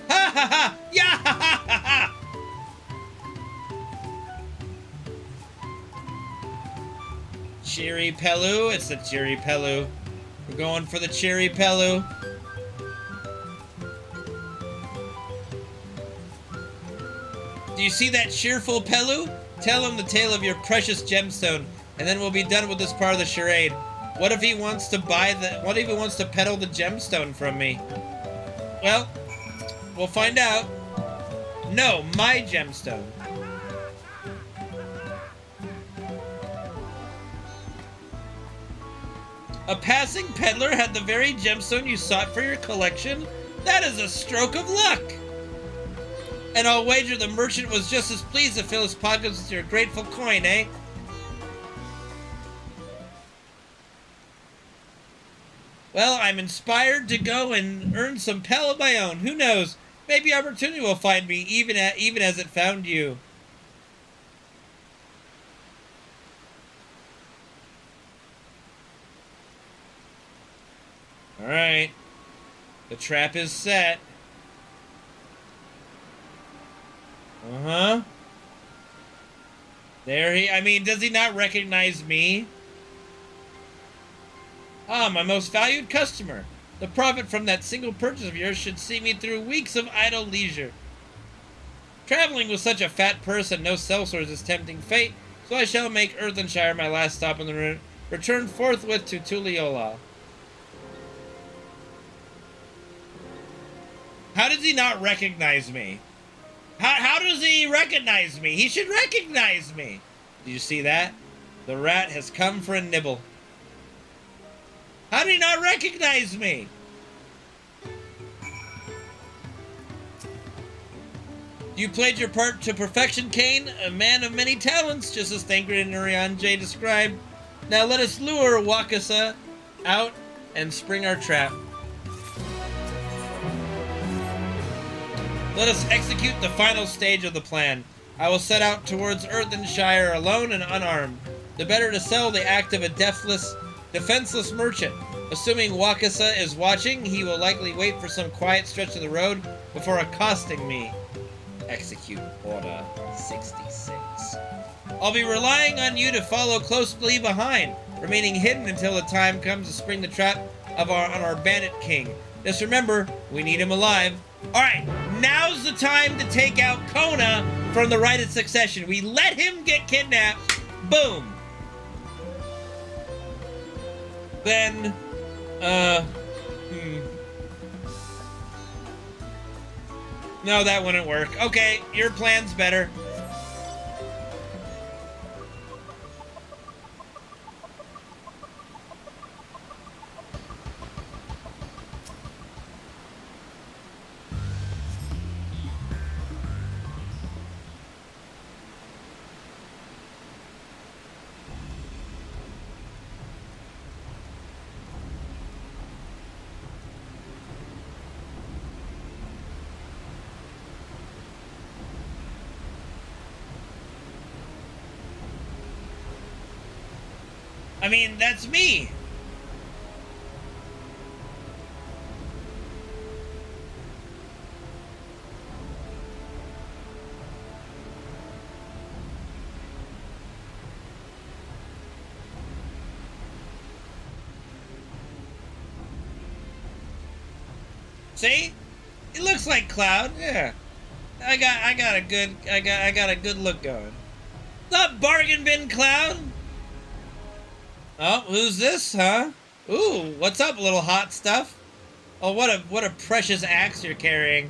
Ha ha ha! Yeah ha ha ha ha! Cherry Pelu, it's the Cherry Pelu. We're going for the Cherry Pelu. Do you see that cheerful Pelu? Tell him the tale of your precious gemstone, and then we'll be done with this part of the charade. What if he wants to what if he wants to peddle the gemstone from me? Well, we'll find out. No, my gemstone. A passing peddler had the very gemstone you sought for your collection? That is a stroke of luck! And I'll wager the merchant was just as pleased to fill his pockets with your grateful coin, eh? Well, I'm inspired to go and earn some Pell of my own. Who knows? Maybe opportunity will find me, even as it found you. Alright. The trap is set. Uh-huh. I mean, does he not recognize me? Ah, my most valued customer. The profit from that single purchase of yours should see me through weeks of idle leisure. Traveling with such a fat purse and no sellswords is tempting fate, so I shall make Earthenshire my last stop on the return forthwith to Tulliola. How does he not recognize me? How does he recognize me? He should recognize me. Do you see that? The rat has come for a nibble. How did he not recognize me? You played your part to perfection, Kane, a man of many talents, just as Thancred and Urianger described. Now let us lure Wakasa out and spring our trap. Let us execute the final stage of the plan. I will set out towards Earthenshire alone and unarmed. The better to sell the act of a defenseless merchant. Assuming Wakasa is watching, he will likely wait for some quiet stretch of the road before accosting me. Execute Order 66. I'll be relying on you to follow closely behind, remaining hidden until the time comes to spring the trap on our bandit king. Just remember, we need him alive. Alright, now's the time to take out Kona from the right of succession. We let him get kidnapped. Boom. Then, No, that wouldn't work. Okay, your plan's better. I mean, that's me. See? He looks like Cloud, yeah. I got a good look going. The bargain bin, Cloud. Oh, who's this, huh? Ooh, what's up, little hot stuff? Oh, what a precious axe you're carrying.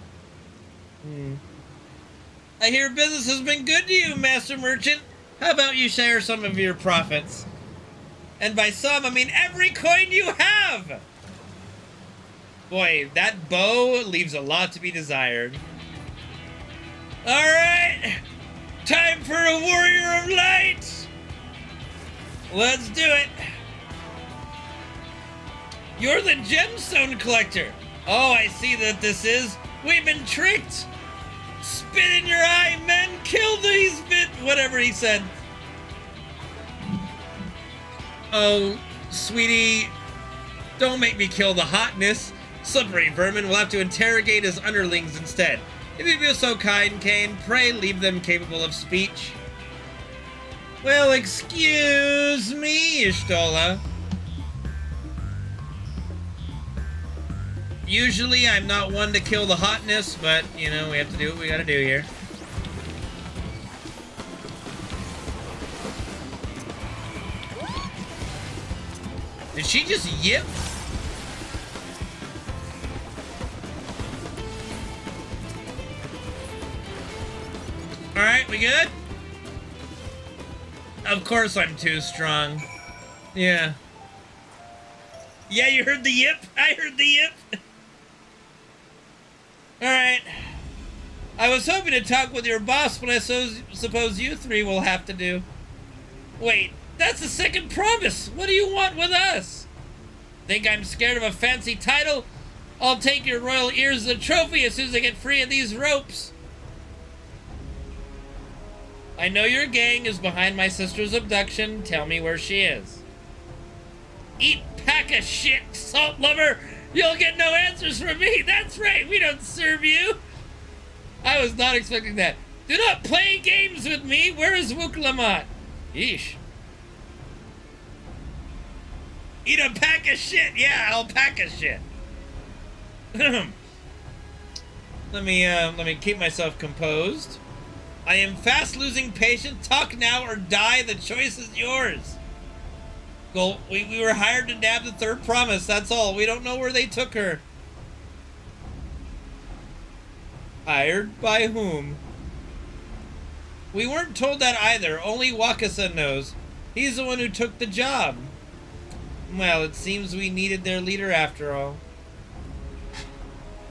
I hear business has been good to you, Master Merchant. How about you share some of your profits? And by some, I mean every coin you have! Boy, that bow leaves a lot to be desired. Alright! Time for a warrior of light! Let's do it! You're the gemstone collector! Oh, I see that this is. We've been tricked! Spit in your eye, men! Kill these bit... Whatever he said. Oh, sweetie. Don't make me kill the hotness. Slippery vermin will have to interrogate his underlings instead. If you feel so kind, Kane, pray leave them capable of speech. Well, excuse me, Ishtola. Usually I'm not one to kill the hotness, but, you know, we have to do what we gotta do here. Did she just yip? Alright, we good? Of course I'm too strong. Yeah. Yeah, you heard the yip? I heard the yip. Alright. I was hoping to talk with your boss, but I suppose you three will have to do. Wait, that's the second promise. What do you want with us? Think I'm scared of a fancy title? I'll take your royal ears as a trophy as soon as I get free of these ropes. I know your gang is behind my sister's abduction. Tell me where she is. Eat pack of shit, salt lover! You'll get no answers from me! That's right, we don't serve you! I was not expecting that. Do not play games with me! Where is Wuklamat? Yeesh. Eat a pack of shit! Yeah, I'll pack a shit. Let me keep myself composed. I am fast losing patience. Talk now or die. The choice is yours. Well, we were hired to nab the third promise. That's all. We don't know where they took her. Hired by whom? We weren't told that either. Only Wakasa knows. He's the one who took the job. Well, it seems we needed their leader after all.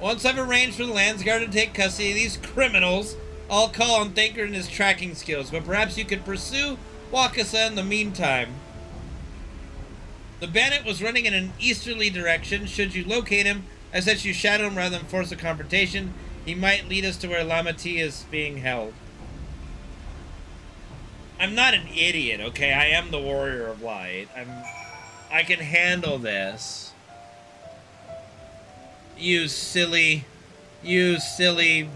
Once I've arranged for the Landsguard to take custody of these criminals, I'll call on Thinker and his tracking skills, but perhaps you could pursue Wakasa in the meantime. The bandit was running in an easterly direction. Should you locate him, I suggest you shadow him rather than force a confrontation. He might lead us to where Lamati is being held. I'm not an idiot, okay? I am the warrior of light. I can handle this. You silly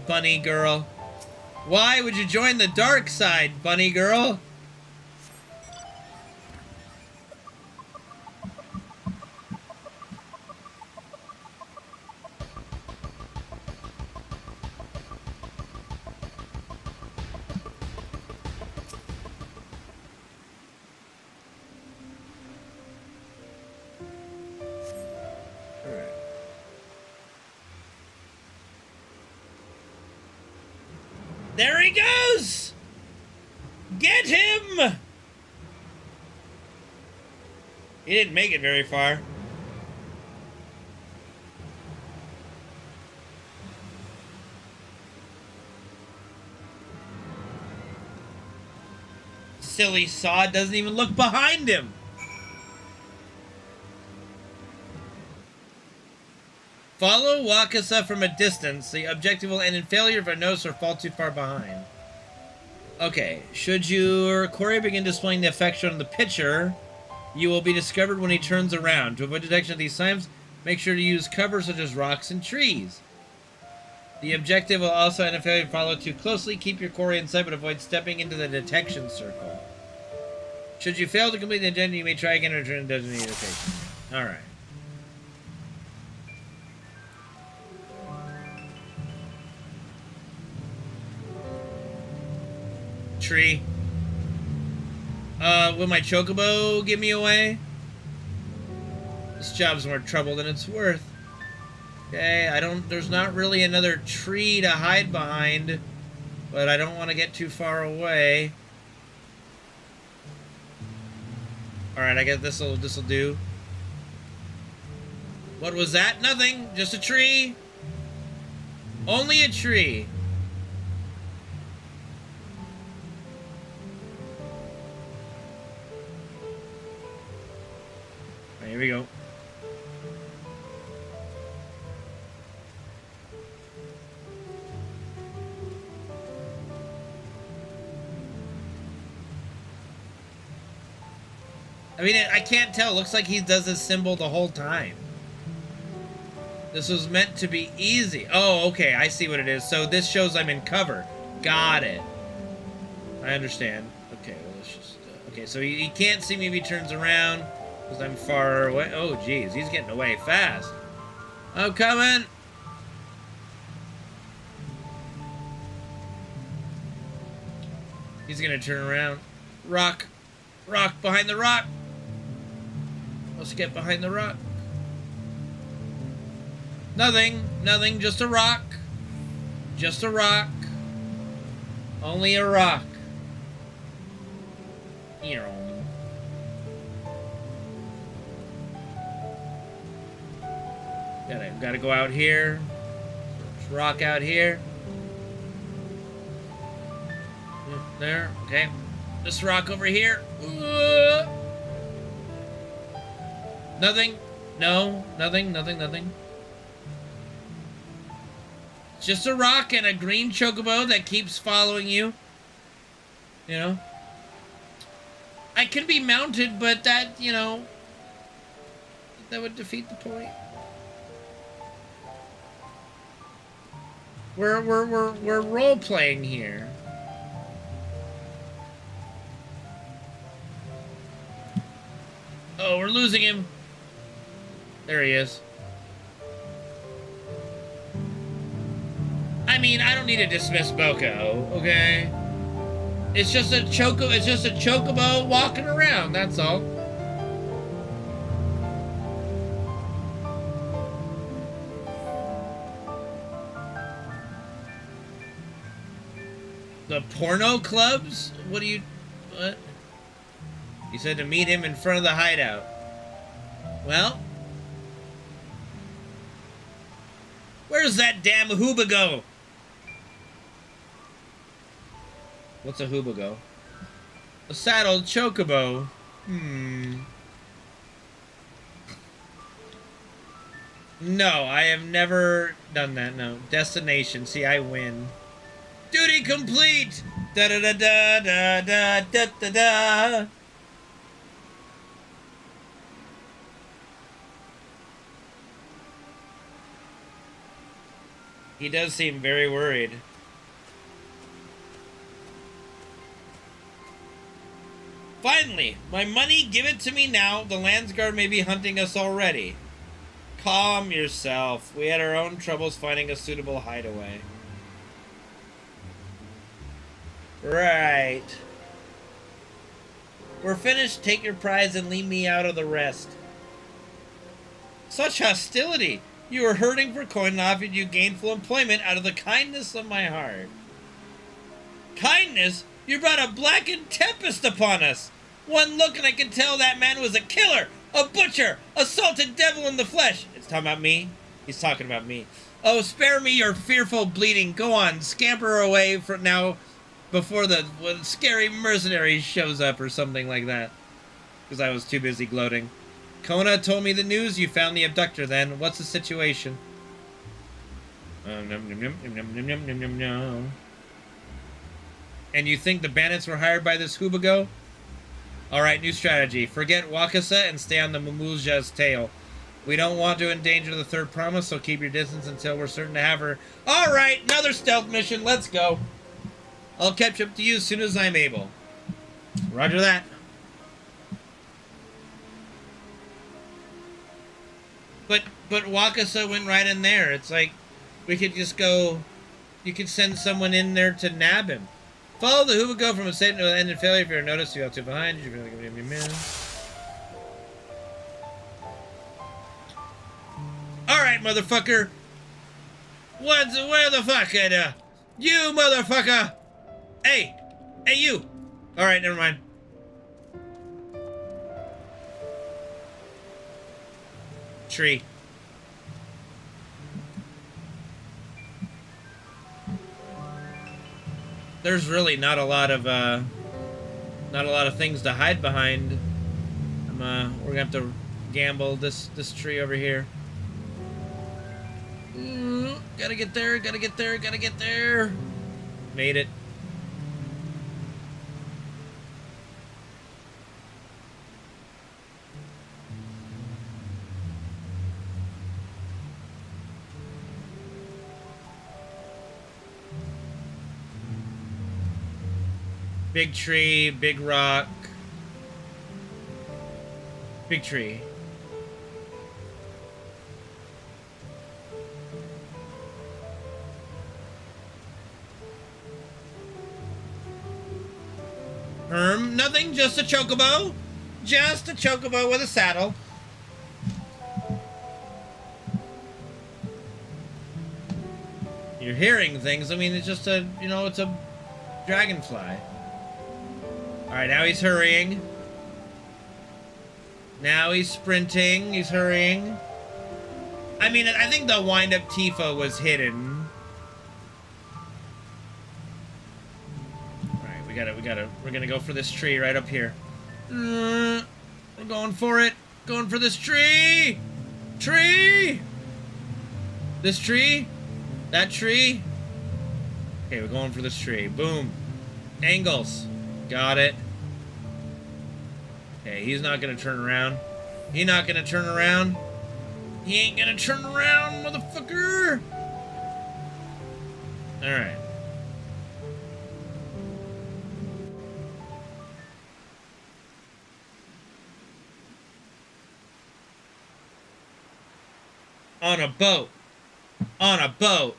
bunny girl. Why would you join the dark side, bunny girl? There he goes! Get him! He didn't make it very far. Silly sod doesn't even look behind him. Follow Wakasa from a distance. The objective will end in failure if I notice or fall too far behind. Okay, should your quarry begin displaying the effect shown in the picture, you will be discovered when he turns around. To avoid detection of these signs, make sure to use cover such as rocks and trees. The objective will also end in failure if you follow too closely. Keep your quarry in sight, but avoid stepping into the detection circle. Should you fail to complete the agenda, you may try again and return to the designated location. Alright. tree. Will my chocobo give me away? This job's more trouble than it's worth. Okay, there's not really another tree to hide behind, but I don't want to get too far away. Alright, I guess this'll do. What was that? Nothing. Just a tree. Only a tree. Right, here we go. I mean, I can't tell. It looks like he does this symbol the whole time. This was meant to be easy. Oh, okay. I see what it is. So this shows I'm in cover. Got it. I understand. Okay, well, let's just... okay, so he can't see me if he turns around because I'm far away. Oh, geez. He's getting away fast. I'm coming. He's going to turn around. Rock. Rock behind the rock. Let's get behind the rock. Nothing. Nothing. Just a rock. Just a rock. Only a rock. Gotta go out here. There's rock out here. There. Okay. This rock over here. Nothing. No. Nothing. Nothing. Nothing. It's just a rock and a green chocobo that keeps following you. You know? I can be mounted, but that, you know, that would defeat the point. We're role-playing here. Oh, we're losing him. There he is. I mean, I don't need to dismiss Boko, okay? It's just a chocobo walking around, that's all. The porno clubs? What? You said to meet him in front of the hideout. Well, where's that damn hoobago? What's a hoobago? A saddled chocobo. No, I have never done that, no. Destination. See, I win. Duty complete! Da-da-da-da-da-da-da-da-da. He does seem very worried. Finally! My money, give it to me now. The Landsguard may be hunting us already. Calm yourself. We had our own troubles finding a suitable hideaway. Right. We're finished. Take your prize and leave me out of the rest. Such hostility! You were hurting for coin and offered you gainful employment out of the kindness of my heart. Kindness? You brought a blackened tempest upon us! One look and I can tell that man was a killer! A butcher! A salted devil in the flesh! It's talking about me? He's talking about me. Oh, spare me your fearful bleeding. Go on, scamper away for now before the scary mercenary shows up or something like that. Because I was too busy gloating. Kona told me the news. You found the abductor then. What's the situation? And you think the bandits were hired by this hoobago? Alright, new strategy. Forget Wakasa and stay on the Mumulja's tail. We don't want to endanger the third promise, so keep your distance until we're certain to have her. Alright, another stealth mission. Let's go. I'll catch up to you as soon as I'm able. Roger that. But Wakasa went right in there. It's like, we could just go... You could send someone in there to nab him. Follow the who would go from a state to an end in failure. If you're noticed, you have two behind. You Alright, motherfucker. Where the fuck? You motherfucker! Hey! Hey, you! Alright, never mind. Tree. There's really not a lot of things to hide behind. We're gonna have to gamble this tree over here. Gotta get there, gotta get there, gotta get there. Made it. Big tree, big rock. Big tree. Nothing, just a chocobo. Just a chocobo with a saddle. You're hearing things. I mean, it's just a, you know, it's a dragonfly. Alright, now he's hurrying. Now he's sprinting. He's hurrying. I mean, I think the wind-up Tifa was hidden. We're gonna go for this tree right up here. We're going for it. Going for this tree! Tree! This tree? That tree? Okay, we're going for this tree. Boom. Angles. Got it. Okay, he's not gonna turn around. He's not gonna turn around. He ain't gonna turn around, motherfucker! Alright. On a boat. On a boat.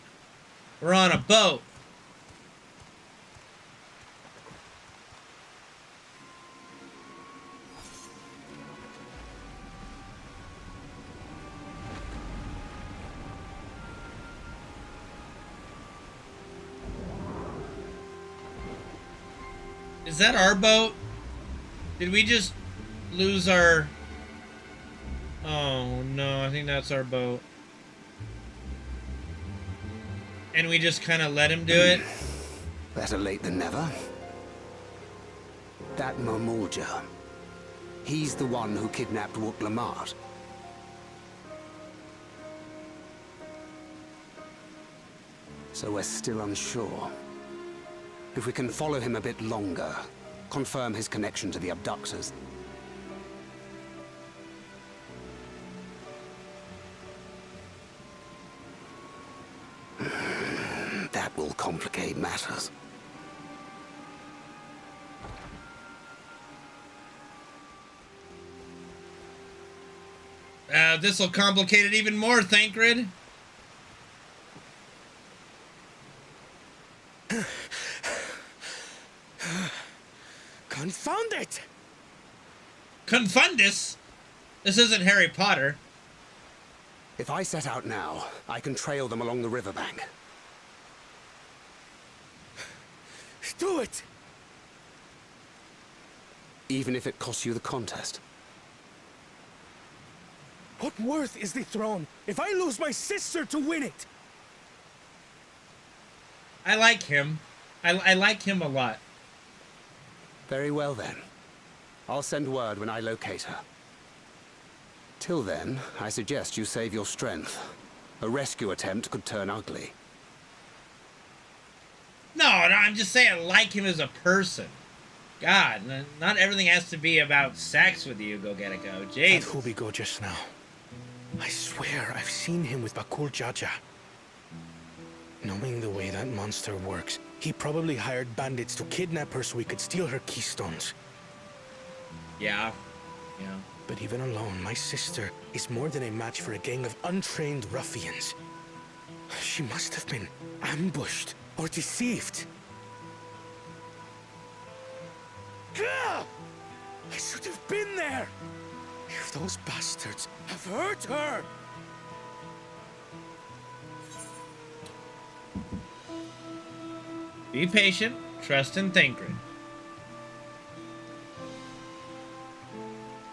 We're on a boat. Is that our boat? Did we just lose our... Oh no, I think that's our boat. And we just kind of let him do it? Better late than never. That Momulja. He's the one who kidnapped Wook Lamart. So we're still unsure. If we can follow him a bit longer, confirm his connection to the abductors. That will complicate matters. This will complicate it even more, Thancred. Confound it! Confundus? This isn't Harry Potter. If I set out now, I can trail them along the riverbank. Do it! Even if it costs you the contest. What worth is the throne if I lose my sister to win it? I like him. I like him a lot. Very well then. I'll send word when I locate her. Till then, I suggest you save your strength. A rescue attempt could turn ugly. No, I'm just saying I like him as a person. God, not everything has to be about sex with you, Go-Get-Go. Jeez. That Hubigo just now. I swear I've seen him with Bakul Jaja. Knowing the way that monster works, he probably hired bandits to kidnap her so he could steal her keystones. Yeah. But even alone, my sister is more than a match for a gang of untrained ruffians. She must have been ambushed or deceived. I should have been there! If those bastards have hurt her! Be patient, trust in Thancred.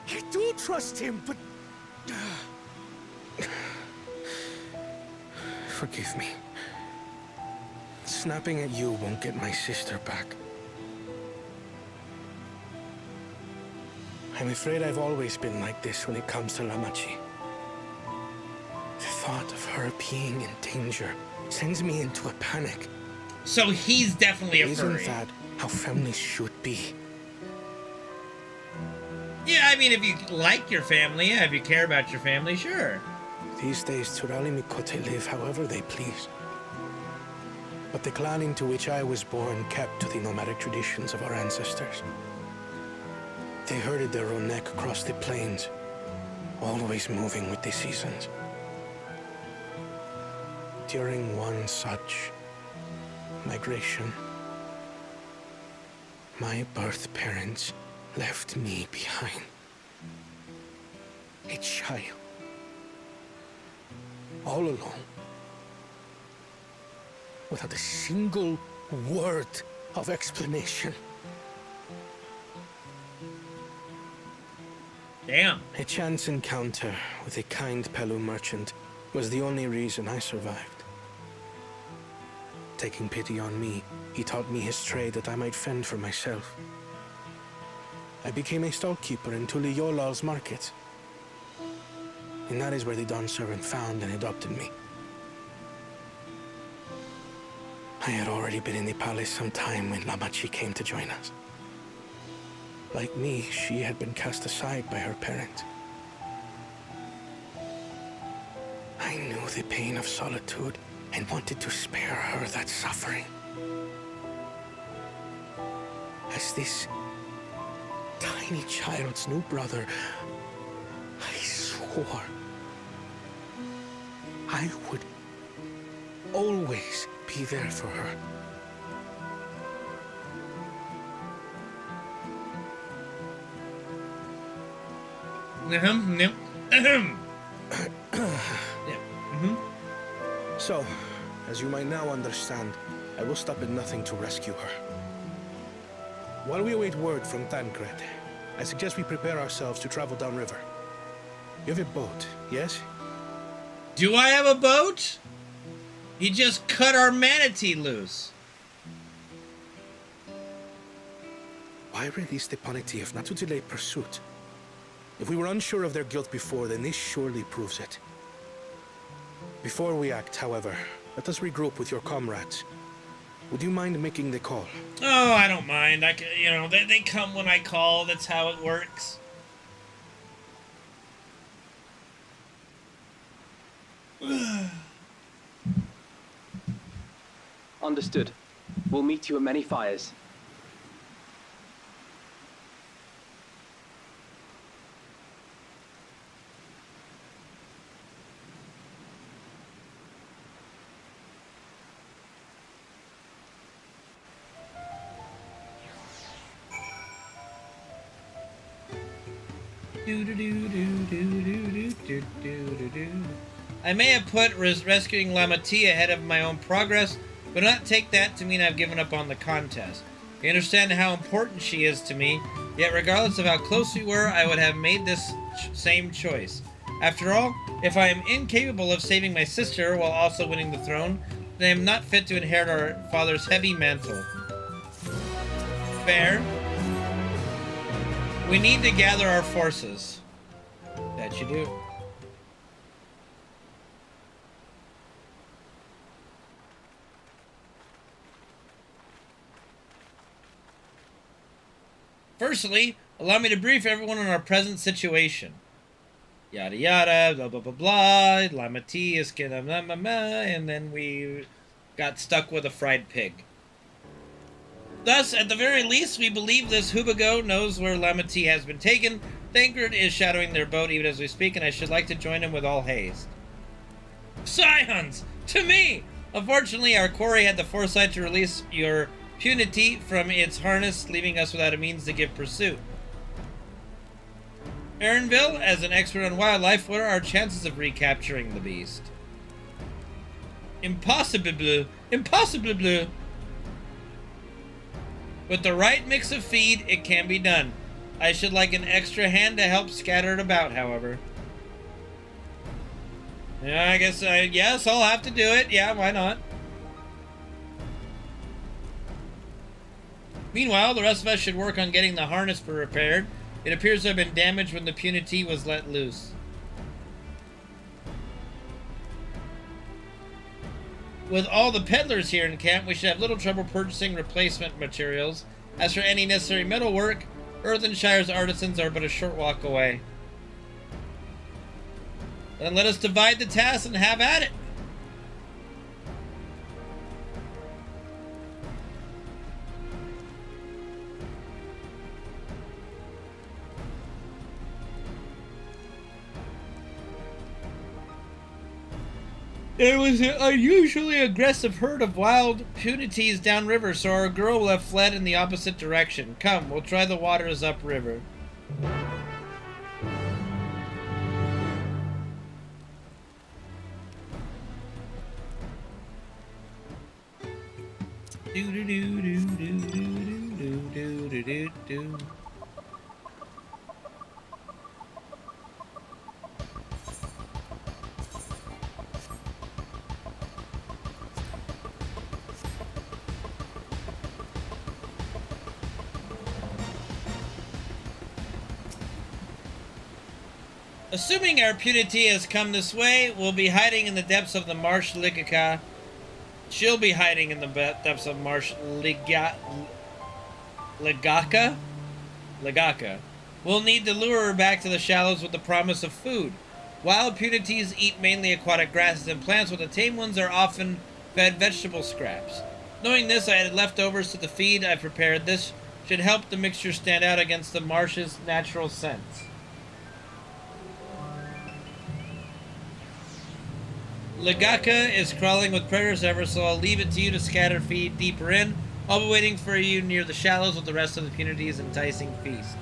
I do trust him, but... Forgive me. Snapping at you won't get my sister back. I'm afraid I've always been like this when it comes to Lamachi. The thought of her being in danger sends me into a panic. So he's definitely a furry. Isn't that how families should be? Yeah, I mean, if you like your family, yeah, if you care about your family, sure. These days, Turali Mikote live however they please. But the clan into which I was born kept to the nomadic traditions of our ancestors. They herded their own neck across the plains, always moving with the seasons. During one such migration, my birth parents left me behind. A child. All alone. Without a single word of explanation. Damn. A chance encounter with a kind Pelu merchant was the only reason I survived. Taking pity on me, he taught me his trade that I might fend for myself. I became a stallkeeper in Tuliyolal's market. And that is where the Dawn servant found and adopted me. I had already been in the palace some time when Lamachi came to join us. Like me, she had been cast aside by her parents. I knew the pain of solitude and wanted to spare her that suffering. As this tiny child's new brother, I swore I would always be there for her. So, as you might now understand, I will stop at nothing to rescue her. While we await word from Thancred, I suggest we prepare ourselves to travel downriver. You have a boat, yes? Do I have a boat? He just cut our manatee loose. Why release the Paniti if not to delay pursuit? If we were unsure of their guilt before, then this surely proves it. Before we act, however, let us regroup with your comrades. Would you mind making the call? Oh, I don't mind. You know, they come when I call. That's how it works. Understood. We'll meet you at many fires. I may have put rescuing Lamatea ahead of my own progress, but do not take that to mean I've given up on the contest. I understand how important she is to me, yet regardless of how close we were, I would have made this same choice. After all, if I am incapable of saving my sister while also winning the throne, then I am not fit to inherit our father's heavy mantle. Fair. We need to gather our forces. That you do. Firstly, allow me to brief everyone on our present situation. Yada yada, blah blah blah blah, Lamatea is gonna blah blah blah, and then we got stuck with a fried pig. Thus, at the very least, we believe this Hubago knows where Lamatea has been taken. Thancred is shadowing their boat even as we speak, and I should like to join him with all haste. Scions! To me! Unfortunately, our quarry had the foresight to release your punity from its harness, leaving us without a means to give pursuit. Erinville, as an expert on wildlife, what are our chances of recapturing the beast? Impossible. Impossible. With the right mix of feed, it can be done. I should like an extra hand to help scatter it about, however. Yeah, I guess, yes, I'll have to do it. Yeah, why not? Meanwhile, the rest of us should work on getting the harness repaired. It appears to have been damaged when the Punity was let loose. With all the peddlers here in camp, we should have little trouble purchasing replacement materials. As for any necessary metalwork, Earthenshire's artisans are but a short walk away. Then let us divide the task and have at it. There was an unusually aggressive herd of wild punities downriver, so our girl will have fled in the opposite direction. Come, we'll try the waters upriver. Do do do do do do do do do do. Assuming our Punity has come this way, we'll be hiding in the depths of the marsh Ligaka. She'll be hiding in the depths of marsh Ligaka? We'll need to lure her back to the shallows with the promise of food. Wild Punities eat mainly aquatic grasses and plants, while the tame ones are often fed vegetable scraps. Knowing this, I added leftovers to the feed I prepared. This should help the mixture stand out against the marsh's natural scents. Ligaka is crawling with predators ever, so I'll leave it to you to scatter feed deeper in. I'll be waiting for you near the shallows with the rest of the Punity's enticing feast.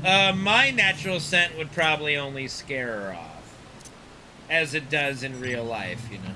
My natural scent would probably only scare her off, as it does in real life, you know.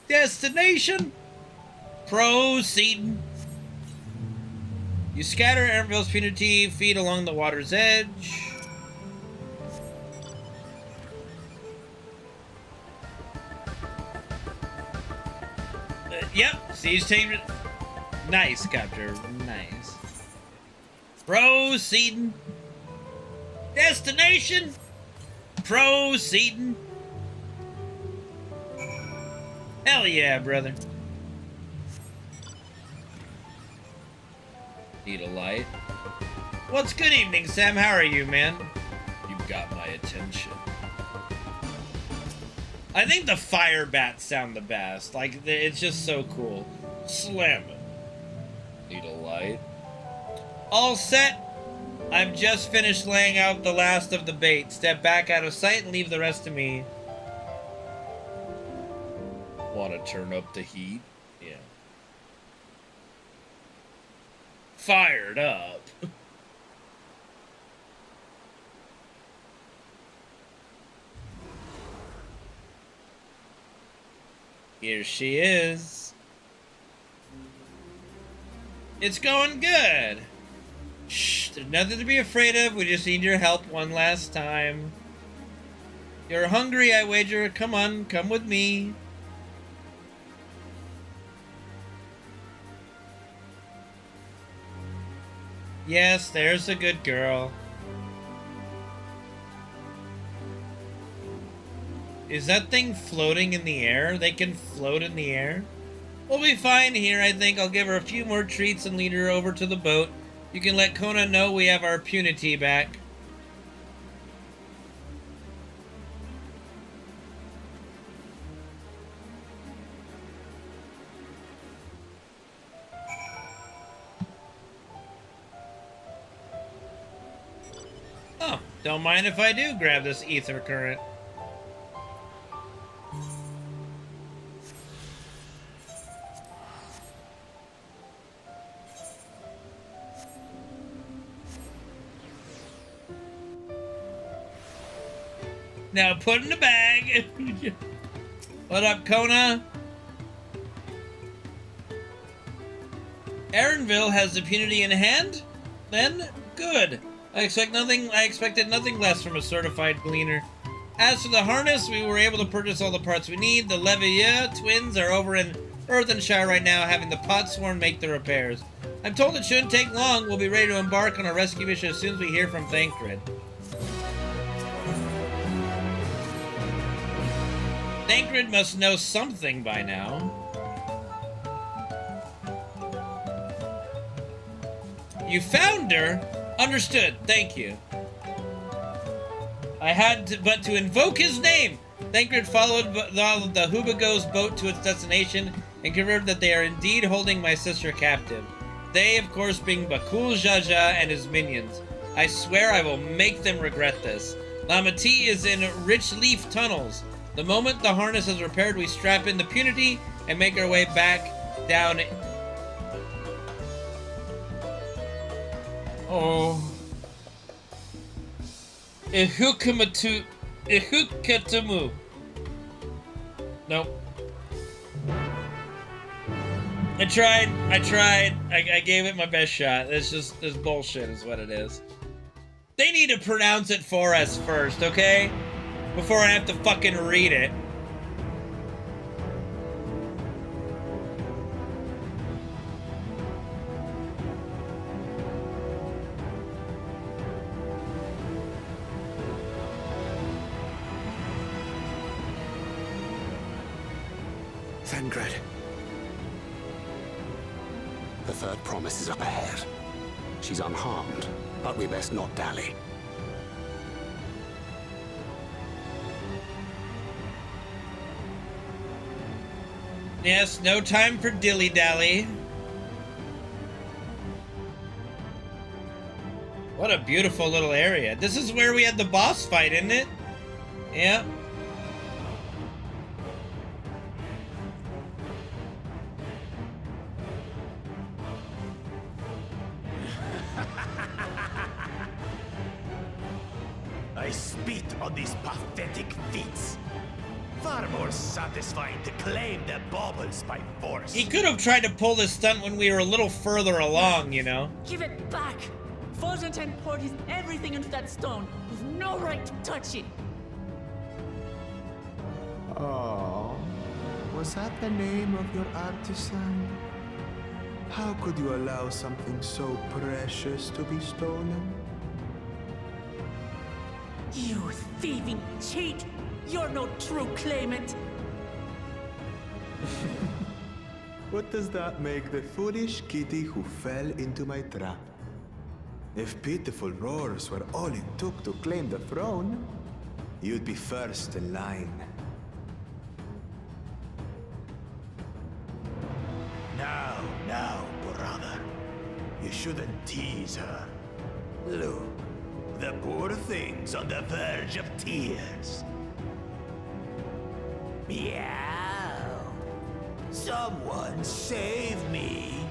Destination? Proceeding. You scatter Erinville's Punity feed along the water's edge. Yep, siege team. Nice, Captor. Nice. Proceeding. Destination? Proceeding. Hell yeah, brother. Need a light. What's good evening, Sam? How are you, man? You've got my attention. I think the fire bats sound the best. Like, it's just so cool. Slam it. Need a light. All set. I've just finished laying out the last of the bait. Step back out of sight and leave the rest to me. Want to turn up the heat? Yeah. Fired up. Here she is. It's going good. Shh, there's nothing to be afraid of. We just need your help one last time. You're hungry, I wager. Come on, come with me. Yes, there's a good girl. Is that thing floating in the air? They can float in the air? We'll be fine here, I think. I'll give her a few more treats and lead her over to the boat. You can let Kona know we have our punity back. Oh, don't mind if I do grab this ether current. Now put in the bag. What up, Kona? Aaronville has the punity in hand? Then good. I expected nothing less from a certified gleaner. As for the harness, we were able to purchase all the parts we need. The Levier twins are over in Earthenshire right now, having the Potsworn make the repairs. I'm told it shouldn't take long. We'll be ready to embark on a rescue mission as soon as we hear from Thancred. Thancred must know something by now. You found her? Understood, thank you. I had but to invoke his name. Thancred followed the Hubago's boat to its destination and confirmed that they are indeed holding my sister captive. They, of course, being Bakul Jaja and his minions. I swear I will make them regret this. Lamati is in Rich Leaf Tunnels. The moment the harness is repaired, we strap in the punity and make our way back down. Oh. Ihukatamu. Nope. I tried. I gave it my best shot. This bullshit is what it is. They need to pronounce it for us first, okay? Before I have to fucking read it. Thancred. The third promise is up ahead. She's unharmed, but we best not dally. Yes, no time for dilly-dally. What a beautiful little area. This is where we had the boss fight, isn't it? Yeah. I spit on these pathetic feats. Far more satisfying to claim the baubles by force. He could have tried to pull this stunt when we were a little further along, you know? Give it back! Forzanten poured his everything into that stone. You've no right to touch it. Oh, was that the name of your artisan? How could you allow something so precious to be stolen? You thieving cheat! You're no true claimant! What does that make the foolish kitty who fell into my trap? If pitiful roars were all it took to claim the throne, you'd be first in line. Now, brother. You shouldn't tease her. Look, the poor thing's on the verge of tears. Meow. Someone save me.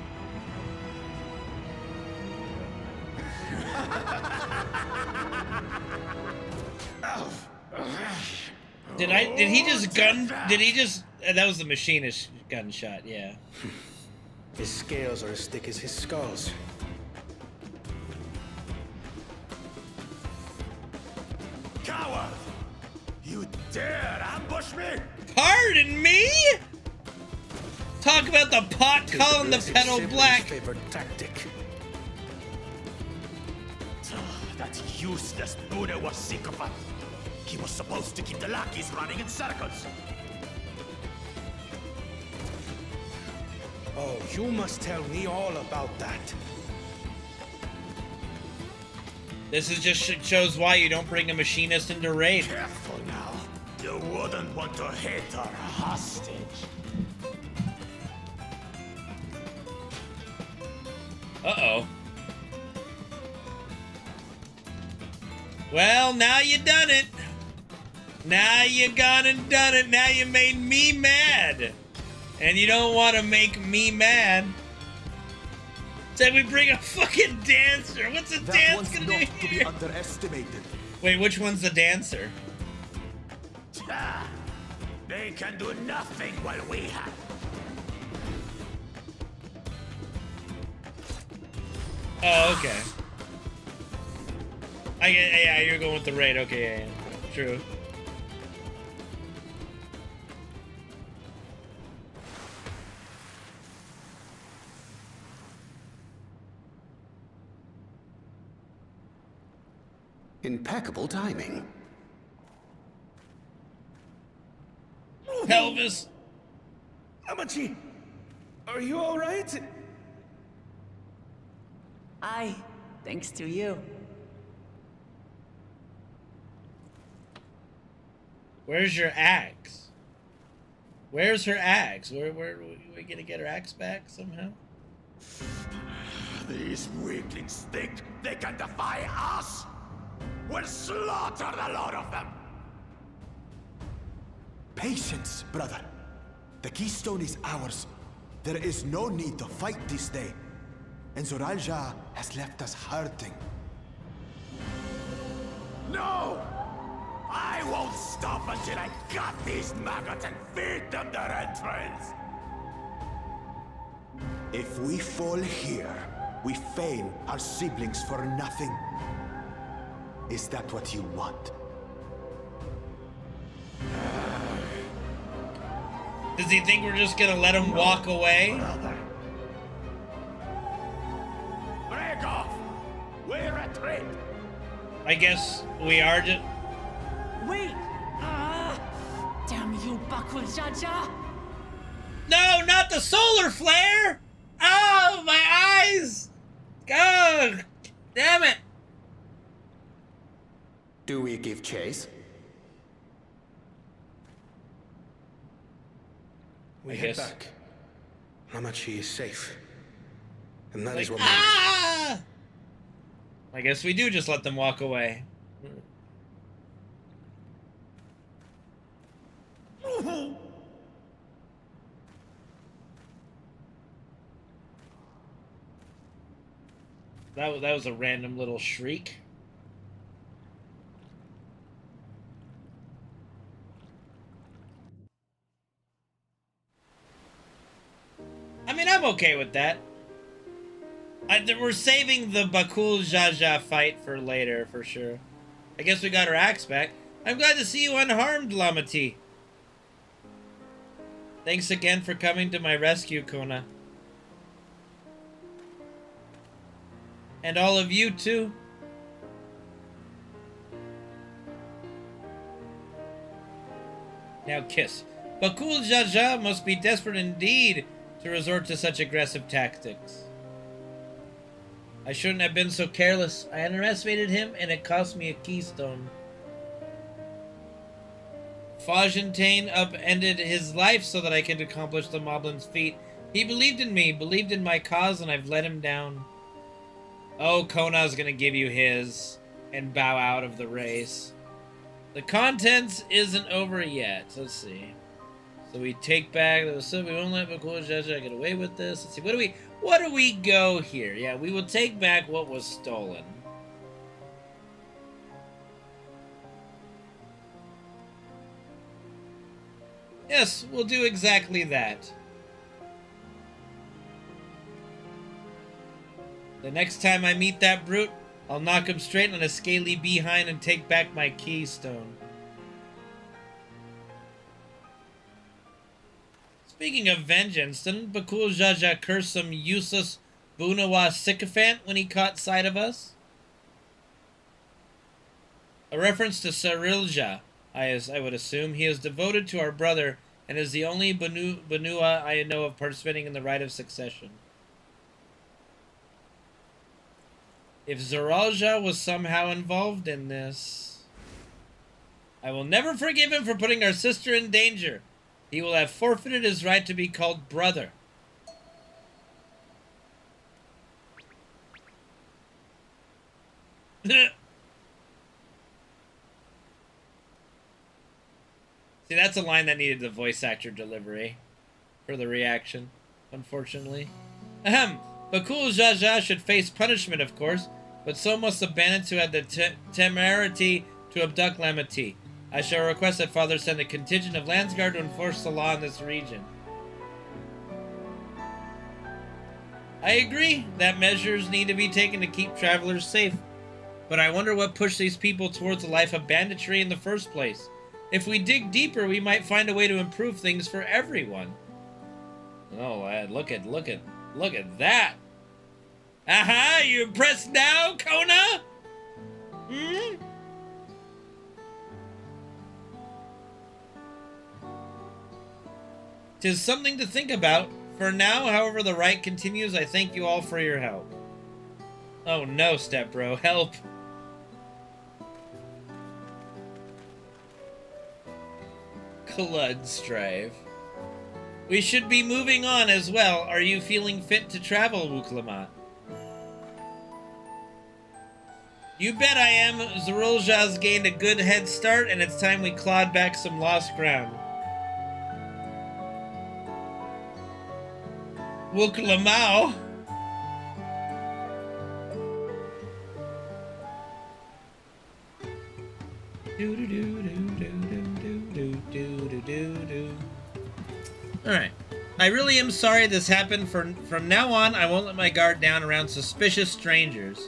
Did he just that was the machinist gunshot, yeah. His scales are as thick as his skulls. Coward! You dare ambush me? Pardon me? Talk about the pot calling the kettle black. Favorite tactic. That useless Buddha was sycophant. He was supposed to keep the lackeys running in circles. Oh, you must tell me all about that. This is just shows why you don't bring a machinist into raid. Careful now. You wouldn't want to hit our hostage. Uh-oh. Well, now you done it. Now you gone and done it. Now you made me mad. And you don't want to make me mad. Said we bring a fucking dancer. What's a dance gonna do to be here? underestimated. Wait, which one's the dancer? They can do nothing while we have. Oh, okay. Yeah, you're going with the raid. Okay, yeah. True. Impeccable timing. Pelvis. Amachi, are you all right? Aye, thanks to you. Where's your axe? Where's her axe? Where we gonna get her axe back somehow? These weaklings think they can defy us. We'll slaughter the lot of them. Patience, brother. The keystone is ours. There is no need to fight this day. And Zoralja has left us hurting. No! I won't stop until I gut these maggots and feed them their entrails. If we fall here, we fail our siblings for nothing. Is that what you want? Does he think we're just gonna let him walk away? Brother. Break off! We retreat! I guess we are just... Wait! Damn you, Bakul Jaja! No, not the solar flare! Oh, my eyes! God, damn it! Do we give chase? We I head guess. back. Hamachi is safe. And that is Like, what matters. ah! I guess we do just let them walk away. That was a random little shriek. I mean, I'm okay with that. We're saving the Bakul Jaja fight for later, for sure. I guess we got our axe back. I'm glad to see you unharmed, Lamati. Thanks again for coming to my rescue, Kona. And all of you, too. Now kiss. Bakul Jaja must be desperate indeed to resort to such aggressive tactics. I shouldn't have been so careless. I underestimated him, and it cost me a keystone. Fajentane upended his life so that I could accomplish the Moblin's feat. He believed in me, believed in my cause, and I've let him down. Oh, Kona's gonna give you his and bow out of the race. The contents isn't over yet. Let's see. So we take back. So we won't let Bakul Jaja get away with this. Let's see. What do we go here? Yeah, we will take back what was stolen. Yes, we'll do exactly that. The next time I meet that brute, I'll knock him straight on a scaly behind and take back my keystone. Speaking of vengeance, didn't Bakul Jaja curse some useless Bunawa sycophant when he caught sight of us? A reference to Sarilja, I would assume. He is devoted to our brother and is the only Banua I know of participating in the rite of succession. If Zaralja was somehow involved in this, I will never forgive him for putting our sister in danger. He will have forfeited his right to be called brother. See, that's a line that needed the voice actor delivery for the reaction, unfortunately. Ahem. Bakul Jaja should face punishment, of course, but so must the bandits who had the temerity to abduct Lamati. I shall request that Father send a contingent of Landsguard to enforce the law in this region. I agree that measures need to be taken to keep travelers safe, but I wonder what pushed these people towards a life of banditry in the first place. If we dig deeper, we might find a way to improve things for everyone. Oh, look at that! Aha! You impressed now, Kona? Hmm? 'Tis something to think about. For now, however the rite continues, I thank you all for your help. Oh no, stepbro, help! Bloodstrive. We should be moving on as well. Are you feeling fit to travel, Wuklamat? You bet I am. Zarulja's gained a good head start, and it's time we clawed back some lost ground. Wuklamau. Alright. I really am sorry this happened. From now on, I won't let my guard down around suspicious strangers.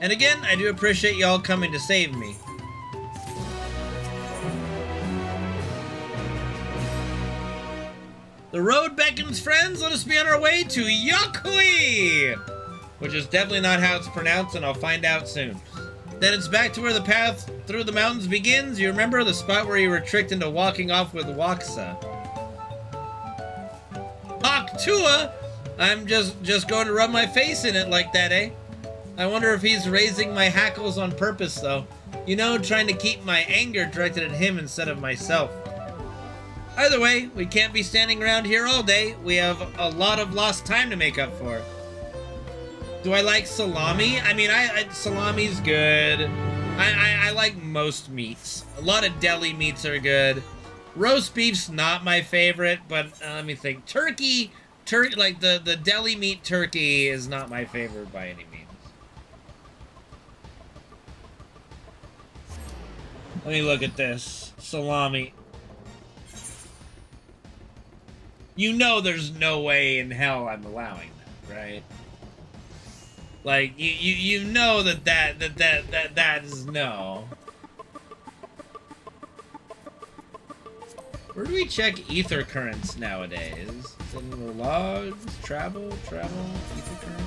And again, I do appreciate y'all coming to save me. The road beckons, friends. Let us be on our way to Yakui! Which is definitely not how it's pronounced, and I'll find out soon. Then it's back to where the path through the mountains begins. You remember the spot where you were tricked into walking off with Waksa. Tua! I'm just going to rub my face in it like that, eh? I wonder if he's raising my hackles on purpose, though. You know, trying to keep my anger directed at him instead of myself. Either way, we can't be standing around here all day. We have a lot of lost time to make up for. Do I like salami? I mean, salami's good. I like most meats. A lot of deli meats are good. Roast beef's not my favorite, but let me think. Turkey, like the deli meat turkey is not my favorite by any means. Let me look at this. Salami. You know there's no way in hell I'm allowing that, right? Like, you know that is no. Where do we check ether currents nowadays? Is it in the logs? Travel, ether currents?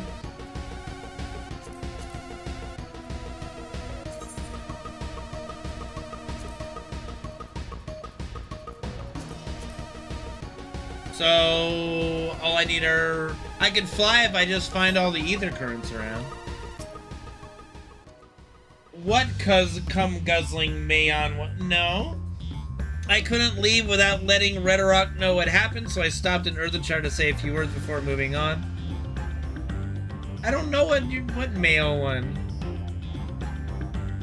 So, all I need are... I can fly if I just find all the ether currents around. What come guzzling Mayon? No. I couldn't leave without letting Redorock know what happened, so I stopped in Earthenshire to say a few words before moving on. I don't know what Mayo won.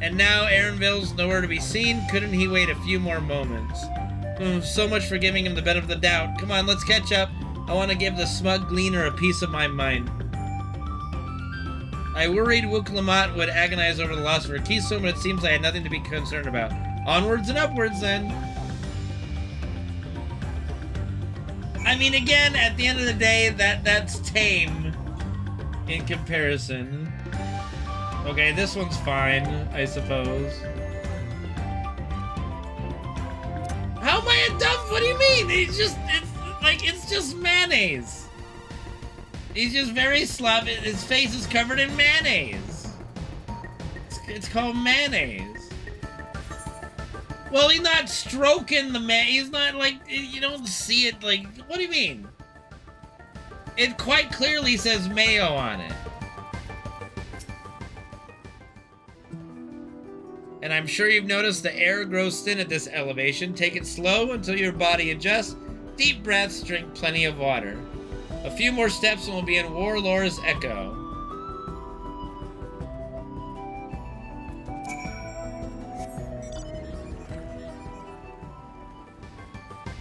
And now Aaronville's nowhere to be seen. Couldn't he wait a few more moments? So much for giving him the benefit of the doubt. Come on, let's catch up. I want to give the smug gleaner a piece of my mind. I worried Wuklamat would agonize over the loss of her keystone, but it seems I had nothing to be concerned about. Onwards and upwards, then. I mean, again, at the end of the day, that's tame in comparison. Okay, this one's fine, I suppose. How am I a dumb? What do you mean? It's just mayonnaise. He's just very sloppy. His face is covered in mayonnaise. It's called mayonnaise. Well, he's not stroking the man. He's not like, you don't see it like, what do you mean? It quite clearly says mayo on it. And I'm sure you've noticed the air grows thin at this elevation. Take it slow until your body adjusts. Deep breaths, drink plenty of water. A few more steps and we'll be in Warlord's Echo.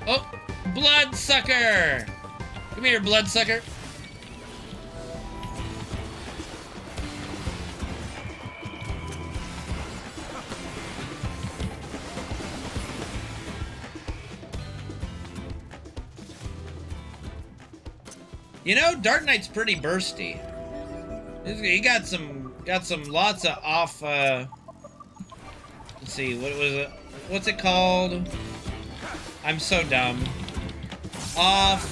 Oh, bloodsucker! Come here, bloodsucker. You know, Dark Knight's pretty bursty. He got some lots of off, let's see, what was it? What's it called? I'm so dumb. Off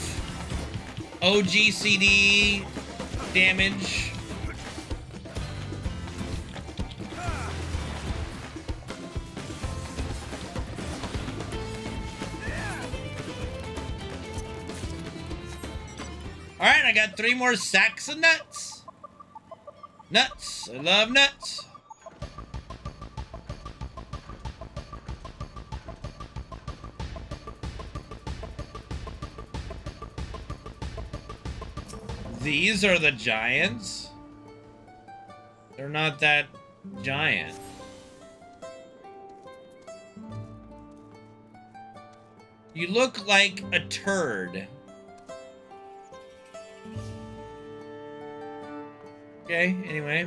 OGCD damage. Alright, I got 3 more sacks of nuts. Nuts. I love nuts. These are the giants. They're not that giant. You look like a turd. Okay, anyway.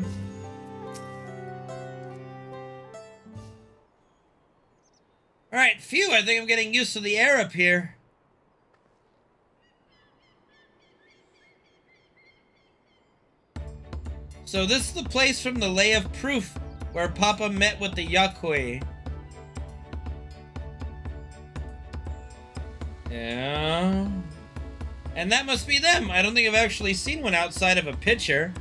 Alright, phew, I think I'm getting used to the air up here. So this is the place from the Lay of Proof where Papa met with the Yakui. Yeah. And that must be them. I don't think I've actually seen one outside of a picture.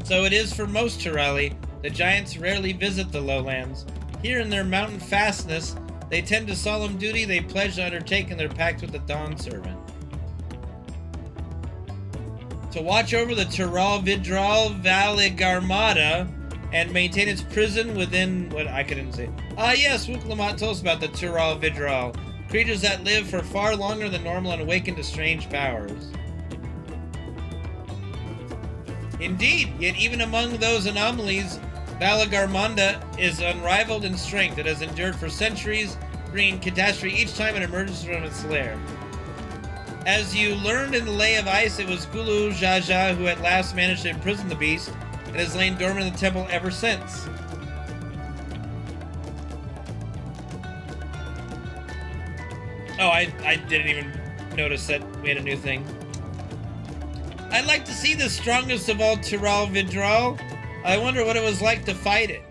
So it is for most Turali. The giants rarely visit the lowlands. Here in their mountain fastness, they tend to solemn duty they pledge to undertake in their pact with the Dawn Servant. To watch over the Tural Vidral Valigarmada and maintain its prison within what I couldn't say. Ah yes, Wuklamat told us about the Tural Vidral. Creatures that live for far longer than normal and awaken to strange powers. Indeed, yet even among those anomalies, Valagarmanda is unrivaled in strength. It has endured for centuries, bringing catastrophe each time it emerges from its lair. As you learned in the Lay of Ice, it was Gulu Jaja who at last managed to imprison the beast, and has lain dormant in the temple ever since. Oh, I didn't even notice that we had a new thing. I'd like to see the strongest of all Tural Vidral. I wonder what it was like to fight it.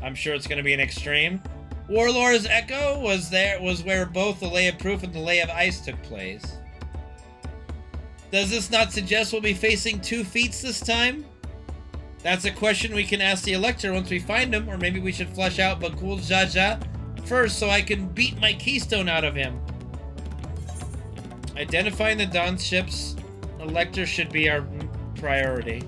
I'm sure it's going to be an extreme. Warlord's Echo was where both the Lay of Proof and the Lay of Ice took place. Does this not suggest we'll be facing 2 feats this time? That's a question we can ask the Elector once we find him, or maybe we should flush out Bakul Jaja first so I can beat my keystone out of him. Identifying the Dawn ships, Elector should be our priority.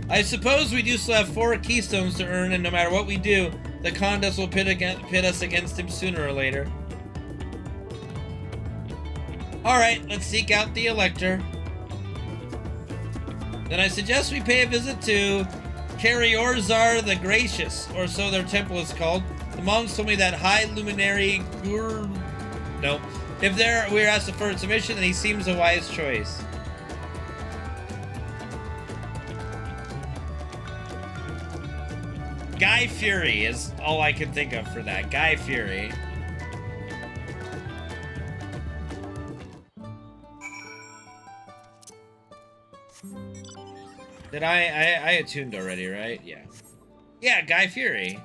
I suppose we do still have 4 keystones to earn, and no matter what we do, the contest will pit us against him sooner or later. Alright, let's seek out the Elector. Then I suggest we pay a visit to Kariorzar the Gracious, or so their temple is called. The monks told me that High Luminary Gur... No. If we're asked for its submission, then he seems a wise choice. Guy Fury is all I can think of for that. Guy Fury. Did I attuned already, right? Yeah. Yeah, Guy Fury.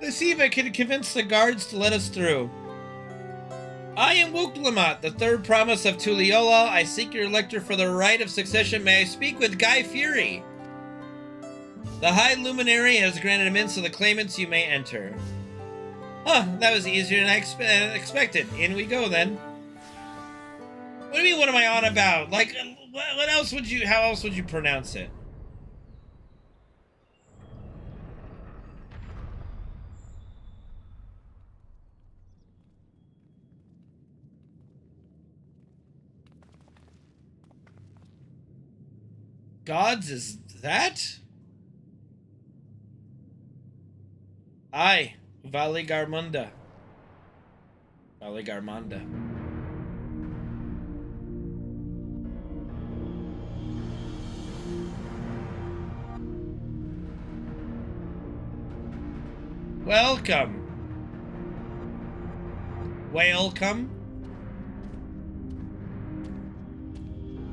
Let's see if I can convince the guards to let us through. I am Wuklamot, the third promise of Tuliola. I seek your lector for the right of succession. May I speak with Guy Fury? The High Luminary has granted admittance to the claimants. You may enter. Huh, that was easier than I expected. In we go, then. What do you mean, what am I on about? Like, what else would you, how else would you pronounce it? Gods, is that? Aye, Valigarmunda. Valigarmanda. Welcome. Welcome.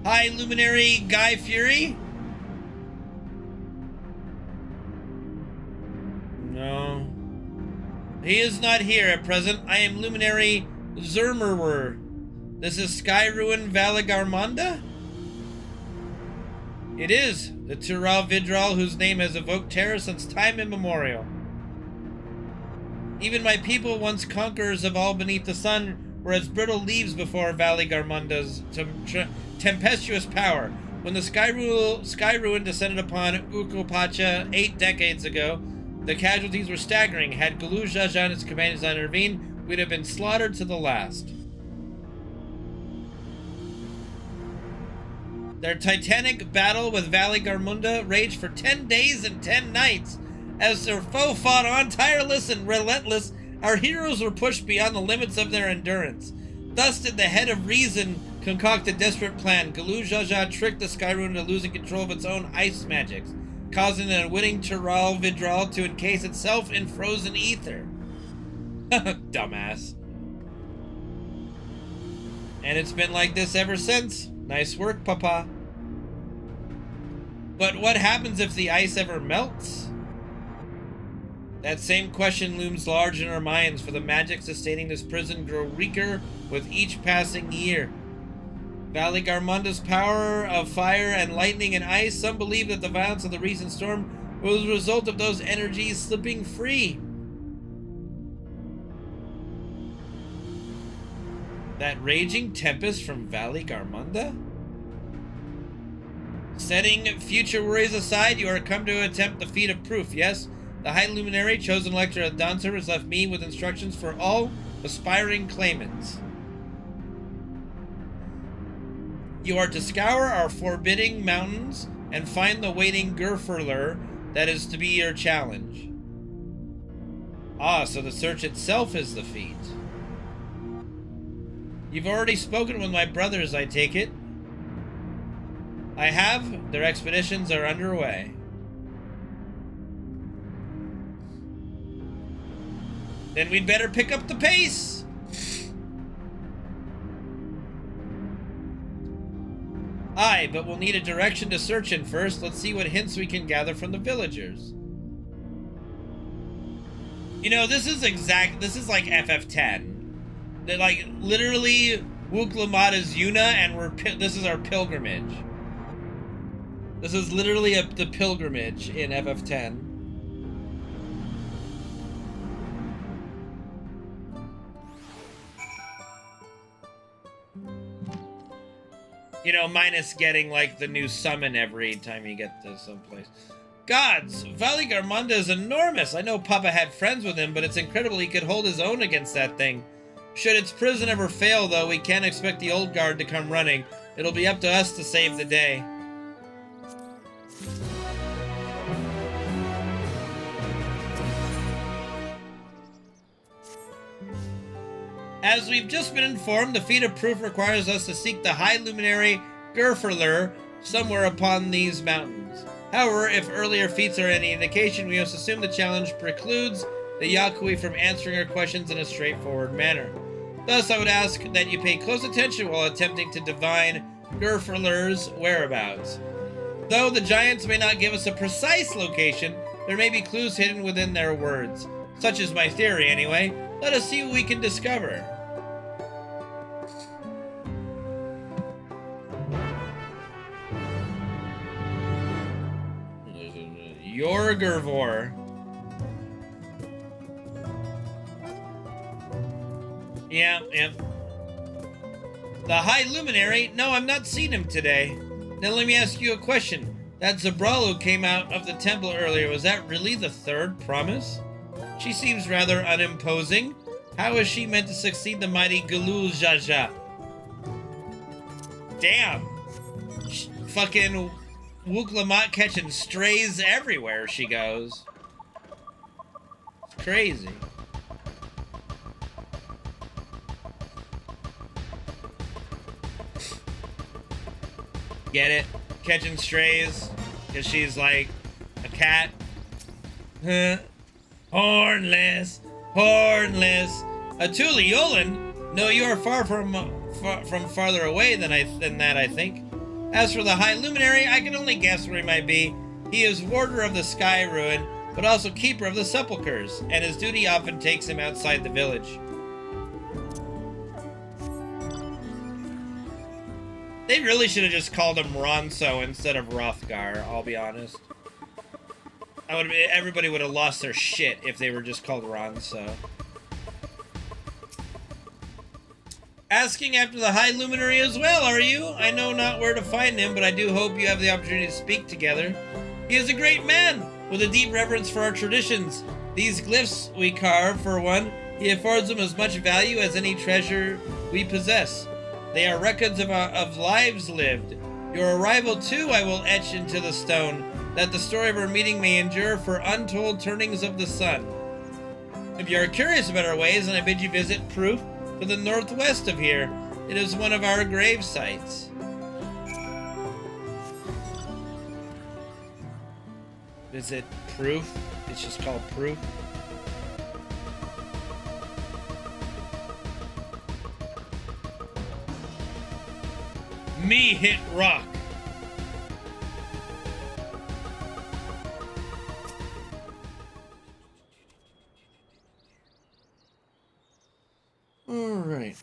Hi, Luminary Guy Fury. No. He is not here at present. I am Luminary Zermerer. This is Skyruin Valigarmanda? It is. The Tural Vidral whose name has evoked terror since time immemorial. Even my people, once conquerors of all beneath the sun, were as brittle leaves before Valigarmanda's tempestuous power. When the Skyruin descended upon Ukopacha 8 decades ago, the casualties were staggering. Had Galu Jaja and his companions not intervened, we'd have been slaughtered to the last. Their titanic battle with Valigarmunda raged for 10 days and 10 nights. As their foe fought on, tireless and relentless, our heroes were pushed beyond the limits of their endurance. Thus did the head of reason concoct a desperate plan. Galu Jaja tricked the Skyruin into losing control of its own ice magics, causing the unwitting Tural Vidral to encase itself in frozen ether. Dumbass. And it's been like this ever since. Nice work, Papa. But what happens if the ice ever melts? That same question looms large in our minds, for the magic sustaining this prison grow weaker with each passing year. Valigarmanda's power of fire and lightning and ice, some believe that the violence of the recent storm was a result of those energies slipping free. That raging tempest from Valigarmanda? Setting future worries aside, you are come to attempt the feat of proof, yes? The High Luminary, chosen lector of Dawntrail, has left me with instructions for all aspiring claimants. You are to scour our forbidding mountains and find the waiting Gerferler that is to be your challenge. Ah, so the search itself is the feat. You've already spoken with my brothers, I take it. I have. Their expeditions are underway. Then we'd better pick up the pace. Aye, but we'll need a direction to search in first. Let's see what hints we can gather from the villagers. You know, this is like FF10. They're like, literally, Wuklamot is Yuna, and this is our pilgrimage. This is literally the pilgrimage in FF10. You know, minus getting, like, the new summon every time you get to someplace. Gods! Valigarmanda is enormous! I know Papa had friends with him, but it's incredible he could hold his own against that thing. Should its prison ever fail, though, we can't expect the old guard to come running. It'll be up to us to save the day. As we've just been informed, the feat of proof requires us to seek the High Luminary Gerferler somewhere upon these mountains. However, if earlier feats are any indication, we must assume the challenge precludes the Yakui from answering our questions in a straightforward manner. Thus, I would ask that you pay close attention while attempting to divine Gerferler's whereabouts. Though the giants may not give us a precise location, there may be clues hidden within their words. Such is my theory, anyway. Let us see what we can discover. Yorgervor. Yeah. The High Luminary? No, I've not seen him today. Now let me ask you a question. That Zabralu came out of the temple earlier. Was that really the third promise? She seems rather unimposing. How is she meant to succeed the mighty Galul Jaja? Damn. Fucking Wooklamat catching strays everywhere she goes. It's crazy. Get it? Catching strays because she's like a cat. Huh? Hornless. Atuli Yolan? No, you are far from farther away than that, I think. As for the High Luminary, I can only guess where he might be. He is warder of the Sky Ruin, but also keeper of the sepulchres, and his duty often takes him outside the village. They really should have just called him Ronso instead of Rothgar, I'll be honest. Everybody would have lost their shit if they were just called Ronso. Asking after the High Luminary as well, are you? I know not where to find him, but I do hope you have the opportunity to speak together. He is a great man, with a deep reverence for our traditions. These glyphs we carve, for one, he affords them as much value as any treasure we possess. They are records of lives lived. Your arrival, too, I will etch into the stone, that the story of our meeting may endure for untold turnings of the sun. If you are curious about our ways, then I bid you visit Proof to the northwest of here. It is one of our grave sites. Visit Proof? It's just called Proof. Me hit rock. All right.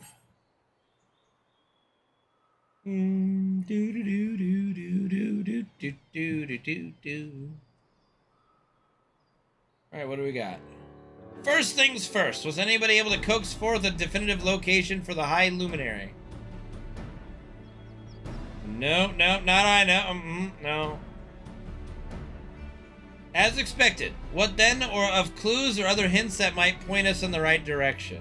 All right, what do we got? First things first. Was anybody able to coax forth a definitive location for the High Luminary? No, not I. No. As expected. What then, or of clues or other hints that might point us in the right direction?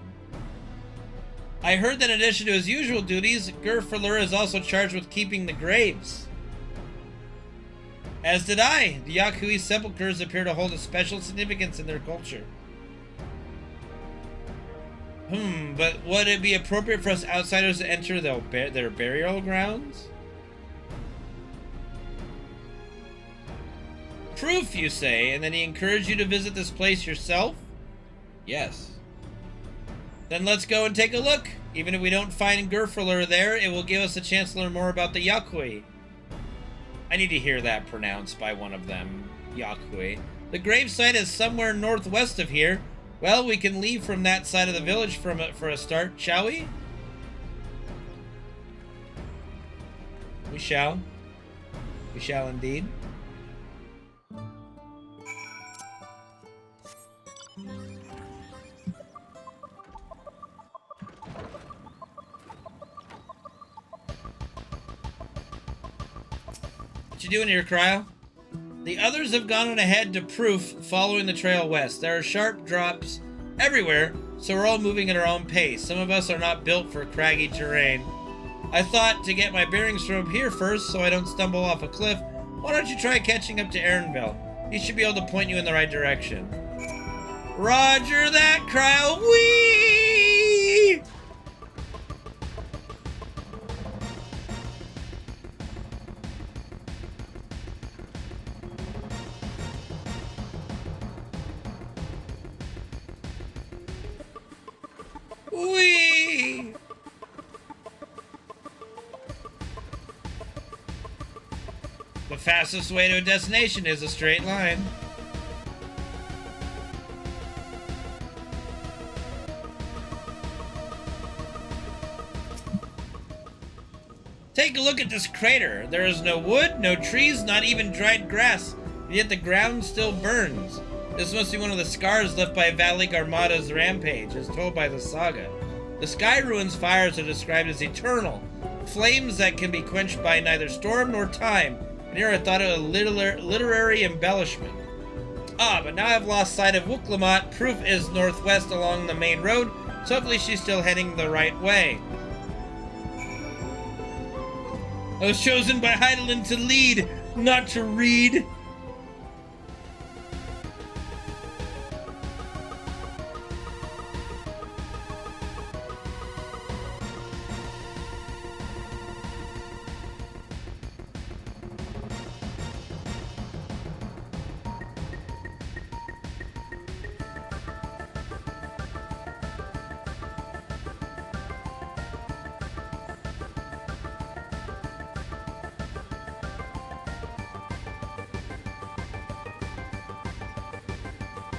I heard that in addition to his usual duties, Gerfurler is also charged with keeping the graves. As did I. The Yakui sepulchres appear to hold a special significance in their culture. But would it be appropriate for us outsiders to enter their burial grounds? Proof, you say, and then he encouraged you to visit this place yourself? Yes. Then let's go and take a look. Even if we don't find Gerfurler there, it will give us a chance to learn more about the Yakui. I need to hear that pronounced by one of them. Yakui. The gravesite is somewhere northwest of here. Well, we can leave from that side of the village for a start, shall we? We shall. We shall indeed. What you doing here, Cryo? The others have gone on ahead to Proof, following the trail west. There are sharp drops everywhere, so we're all moving at our own pace. Some of us are not built for craggy terrain. I thought to get my bearings from up here first, so I don't stumble off a cliff. Why don't you try catching up to Aaronville? He should be able to point you in the right direction. Roger that, Cryo. Whee! Whee! The fastest way to a destination is a straight line. Take a look at this crater. There is no wood, no trees, not even dried grass, and yet the ground still burns. This must be one of the scars left by Valley Garmada's rampage, as told by the saga. The Sky Ruins fires are described as eternal, flames that can be quenched by neither storm nor time, and here I thought it a literary embellishment. Ah, but now I've lost sight of Wuklamot. Proof is northwest along the main road, so hopefully she's still heading the right way. I was chosen by Heidelin to lead, not to read.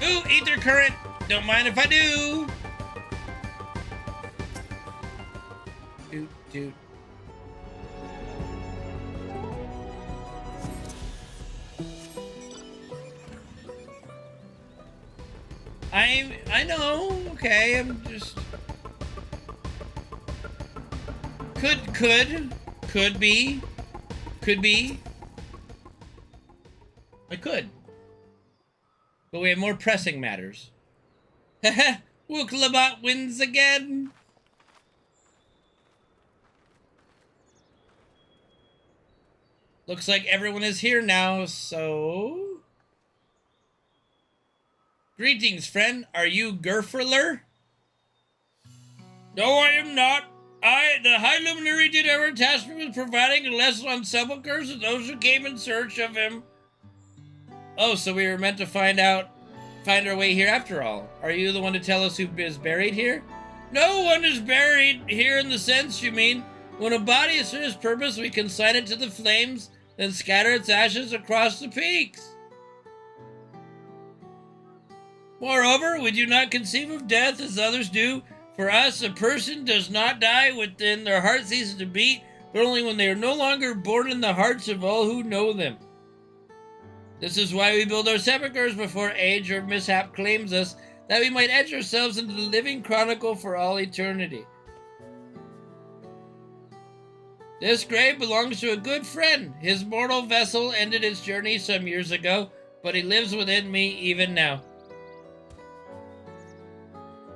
Ooh, ether current. Don't mind if I do. Doot. I know. Okay, I'm just could be. I could. But we have more pressing matters. Haha, Wuklamot wins again. Looks like everyone is here now, so... Greetings, friend. Are you Gerferler? No, I am not. The High Luminary did ever task me with providing a lesson on sepulchres to those who came in search of him. Oh, so we were meant to find our way here after all. Are you the one to tell us who is buried here? No one is buried here in the sense you mean. When a body has served its purpose, we consign it to the flames, then scatter its ashes across the peaks. Moreover, we do not conceive of death as others do. For us, a person does not die within their heart ceases to beat, but only when they are no longer born in the hearts of all who know them. This is why we build our sepulchres before age or mishap claims us, that we might etch ourselves into the living chronicle for all eternity. This grave belongs to a good friend. His mortal vessel ended its journey some years ago, but he lives within me even now.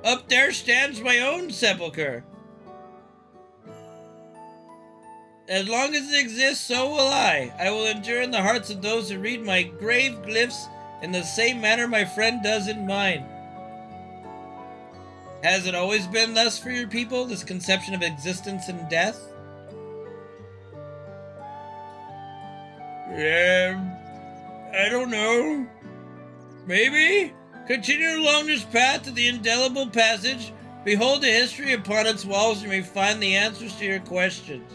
Up there stands my own sepulchre. As long as it exists, so will I. I will endure in the hearts of those who read my grave glyphs in the same manner my friend does in mine. Has it always been thus for your people, this conception of existence and death? I don't know. Maybe? Continue along this path to the indelible passage. Behold the history upon its walls, and you may find the answers to your questions.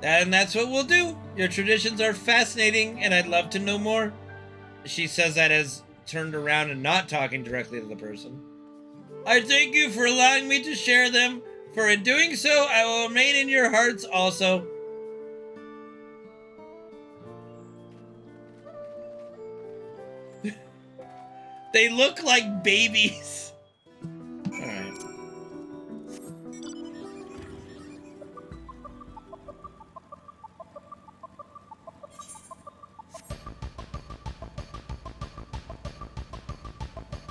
And that's what we'll do. Your traditions are fascinating, and I'd love to know more. She says that as turned around and not talking directly to the person. I thank you for allowing me to share them, for in doing so, I will remain in your hearts also. They look like babies. Alright.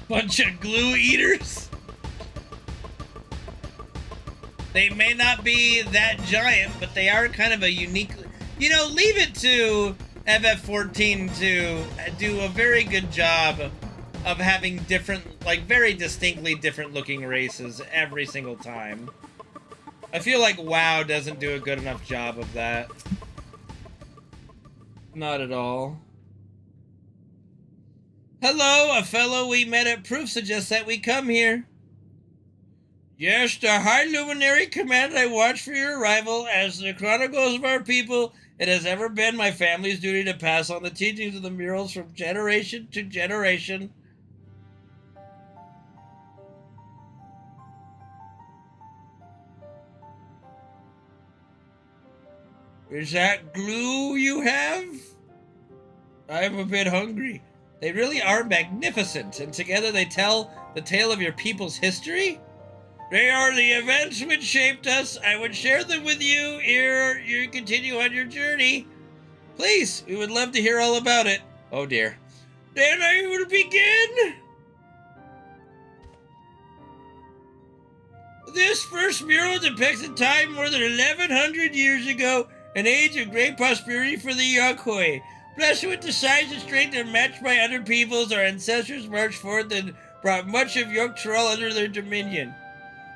Bunch of glue eaters. They may not be that giant, but they are kind of a unique... You know, leave it to FF14 to do a very good job of having different, like, very distinctly different looking races every single time. I feel like WoW doesn't do a good enough job of that. Not at all. Hello, a fellow we met at Proof suggests that we come here. Yes, the High Luminary commanded I watch for your arrival. As the chronicles of our people, it has ever been my family's duty to pass on the teachings of the murals from generation to generation. Is that glue you have? I'm a bit hungry. They really are magnificent, and together they tell the tale of your people's history? They are the events which shaped us. I would share them with you ere you continue on your journey. Please, we would love to hear all about it. Oh dear. Then I will begin. This first mural depicts a time more than 1,100 years ago, an age of great prosperity for the Yokoi. Blessed with the size and strength unmatched by other peoples, our ancestors marched forth and brought much of Yogg-Tyrell under their dominion.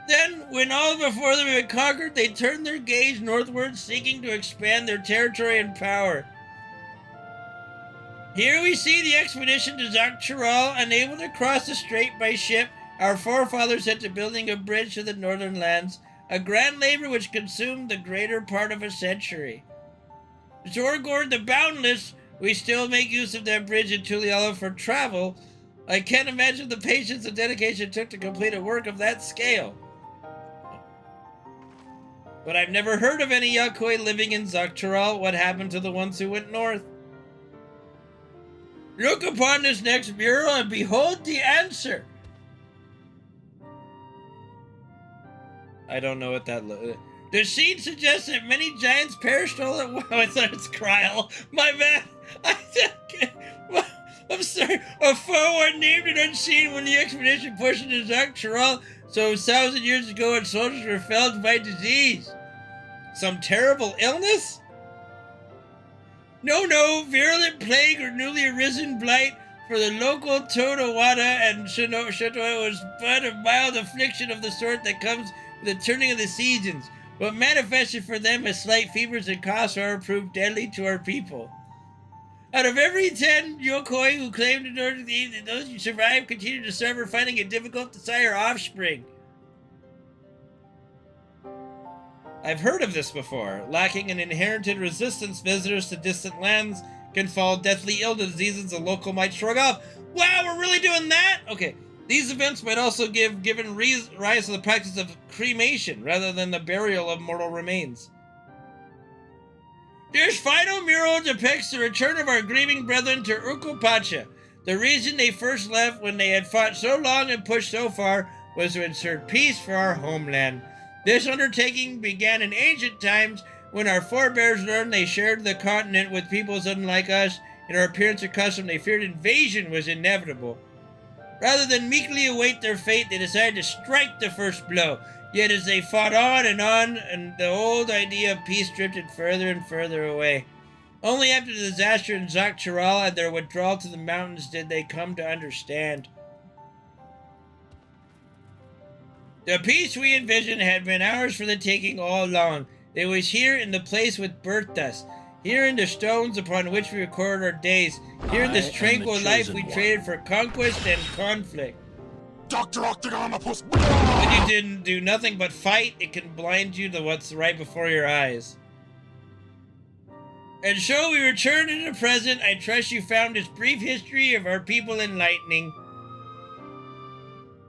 Then, when all before them had conquered, they turned their gaze northward, seeking to expand their territory and power. Here we see the expedition to Yogg-Tyrell, unable to cross the strait by ship. Our forefathers set to building a bridge to the northern lands, a grand labor which consumed the greater part of a century. Zorgord the Boundless, we still make use of that bridge in Tuliala for travel. I can't imagine the patience and dedication it took to complete a work of that scale. But I've never heard of any Yokoi living in Yogg-Tyrell. What happened to the ones who went north? Look upon this next mural and behold the answer. I don't know what that looks like. The scene suggests that many giants perished all at once. I thought it's Kryl. My bad. I'm sorry. A foe unnamed and unseen when the expedition pushed into Yogg-Tyrell so 1,000 years ago, and soldiers were felled by disease. Some terrible illness? No, virulent plague or newly arisen blight. For the local Todawada and Shotoe was but a mild affliction of the sort that comes with the turning of the seasons. What manifested for them as slight fevers and coughs are proved deadly to our people. Out of every 10 Yokoi who claim to know the those who survive continue to suffer, finding it difficult to sire offspring. I've heard of this before. Lacking an inherited resistance, visitors to distant lands can fall deathly ill to diseases the local might shrug off. Wow, we're really doing that? Okay. These events might also given rise to the practice of cremation rather than the burial of mortal remains. This final mural depicts the return of our grieving brethren to Ukupacha. The reason they first left when they had fought so long and pushed so far was to insert peace for our homeland. This undertaking began in ancient times when our forebears learned they shared the continent with peoples unlike us. In our appearance and custom, they feared invasion was inevitable. Rather than meekly await their fate, they decided to strike the first blow. Yet as they fought on, and the old idea of peace drifted further and further away. Only after the disaster in Yogg-Tyrell and their withdrawal to the mountains did they come to understand. The peace we envisioned had been ours for the taking all along. It was here in the place which birthed us. Here in the stones upon which we record our days. Here in this tranquil life we traded for conquest and conflict. Dr. Octagonopus! When you didn't do nothing but fight, it can blind you to what's right before your eyes. And so we return to the present. I trust you found this brief history of our people enlightening.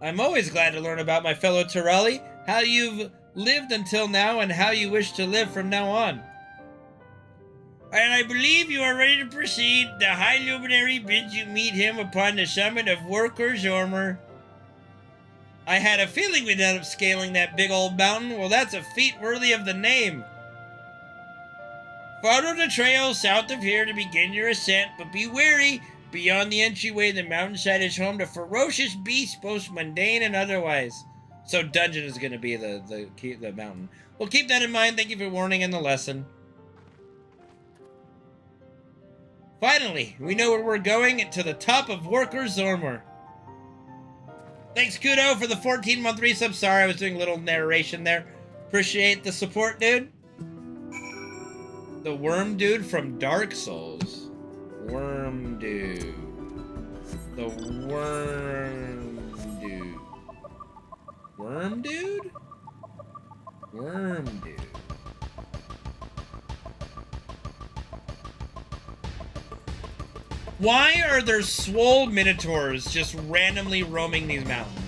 I'm always glad to learn about my fellow Tyrelli, how you've lived until now and how you wish to live from now on. And I believe you are ready to proceed. The High Luminary bids you meet him upon the summit of Worker's-Ormer. I had a feeling we'd end up scaling that big old mountain. Well, that's a feat worthy of the name. Follow the trail south of here to begin your ascent, but be wary. Beyond the entryway, the mountainside is home to ferocious beasts, both mundane and otherwise. So dungeon is going to be the mountain. Well, keep that in mind. Thank you for warning in the lesson. Finally, we know where we're going, to the top of Worker's-Ormer. Thanks, Kudo, for the 14-month resub. Sorry, I was doing a little narration there. Appreciate the support, dude. The worm dude from Dark Souls. Worm dude. The worm dude. Worm dude? Worm dude. Why are there swole minotaurs just randomly roaming these mountains?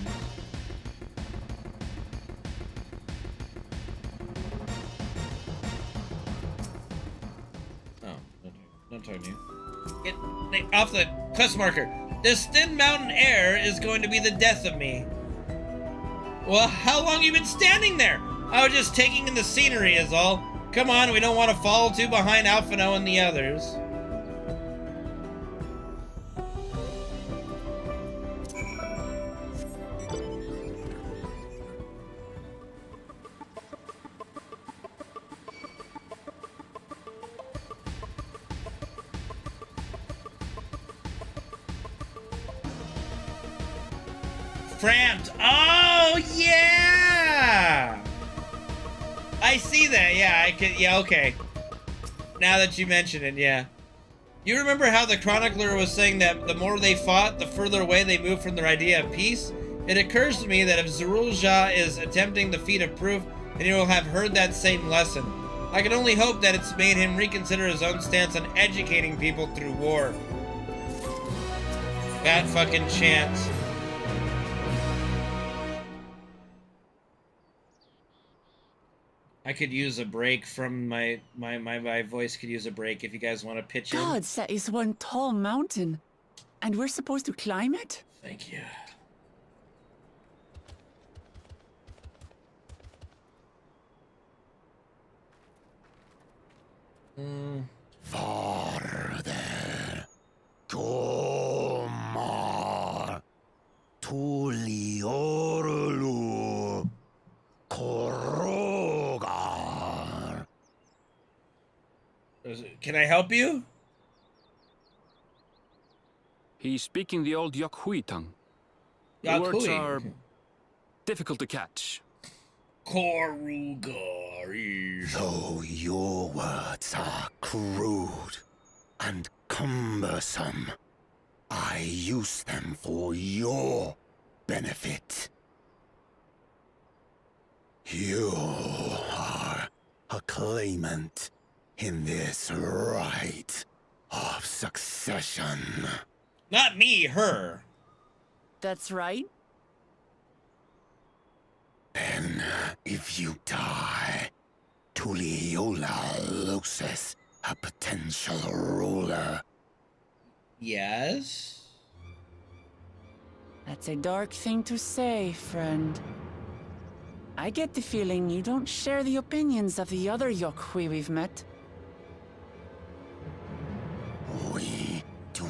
not talking to you. Get off the quest marker. This thin mountain air is going to be the death of me. Well, how long you been standing there? I was just taking in the scenery is all. Come on, we don't want to fall too behind Alphino and the others. Framped. Oh, yeah! I see that. Yeah, I could. Yeah, okay. Now that you mention it, yeah. You remember how the chronicler was saying that the more they fought, the further away they moved from their idea of peace? It occurs to me that if Lzuruha is attempting the feat of proof, then he will have heard that same lesson. I can only hope that it's made him reconsider his own stance on educating people through war. That fucking chance. I could use a break from my voice could use a break if you guys want to pitch in. God, that is one tall mountain. And we're supposed to climb it? Thank you. Farther. Komar. Tuliorlu. Korogar. Can I help you? He's speaking the old Yokhui tongue. The words are difficult to catch. Korugari. Though your words are crude and cumbersome, I use them for your benefit. You are a claimant in this right of succession. Not me, her. That's right. Then, if you die, Tuliola loses a potential ruler. Yes? That's a dark thing to say, friend. I get the feeling you don't share the opinions of the other Yokhui we've met. We do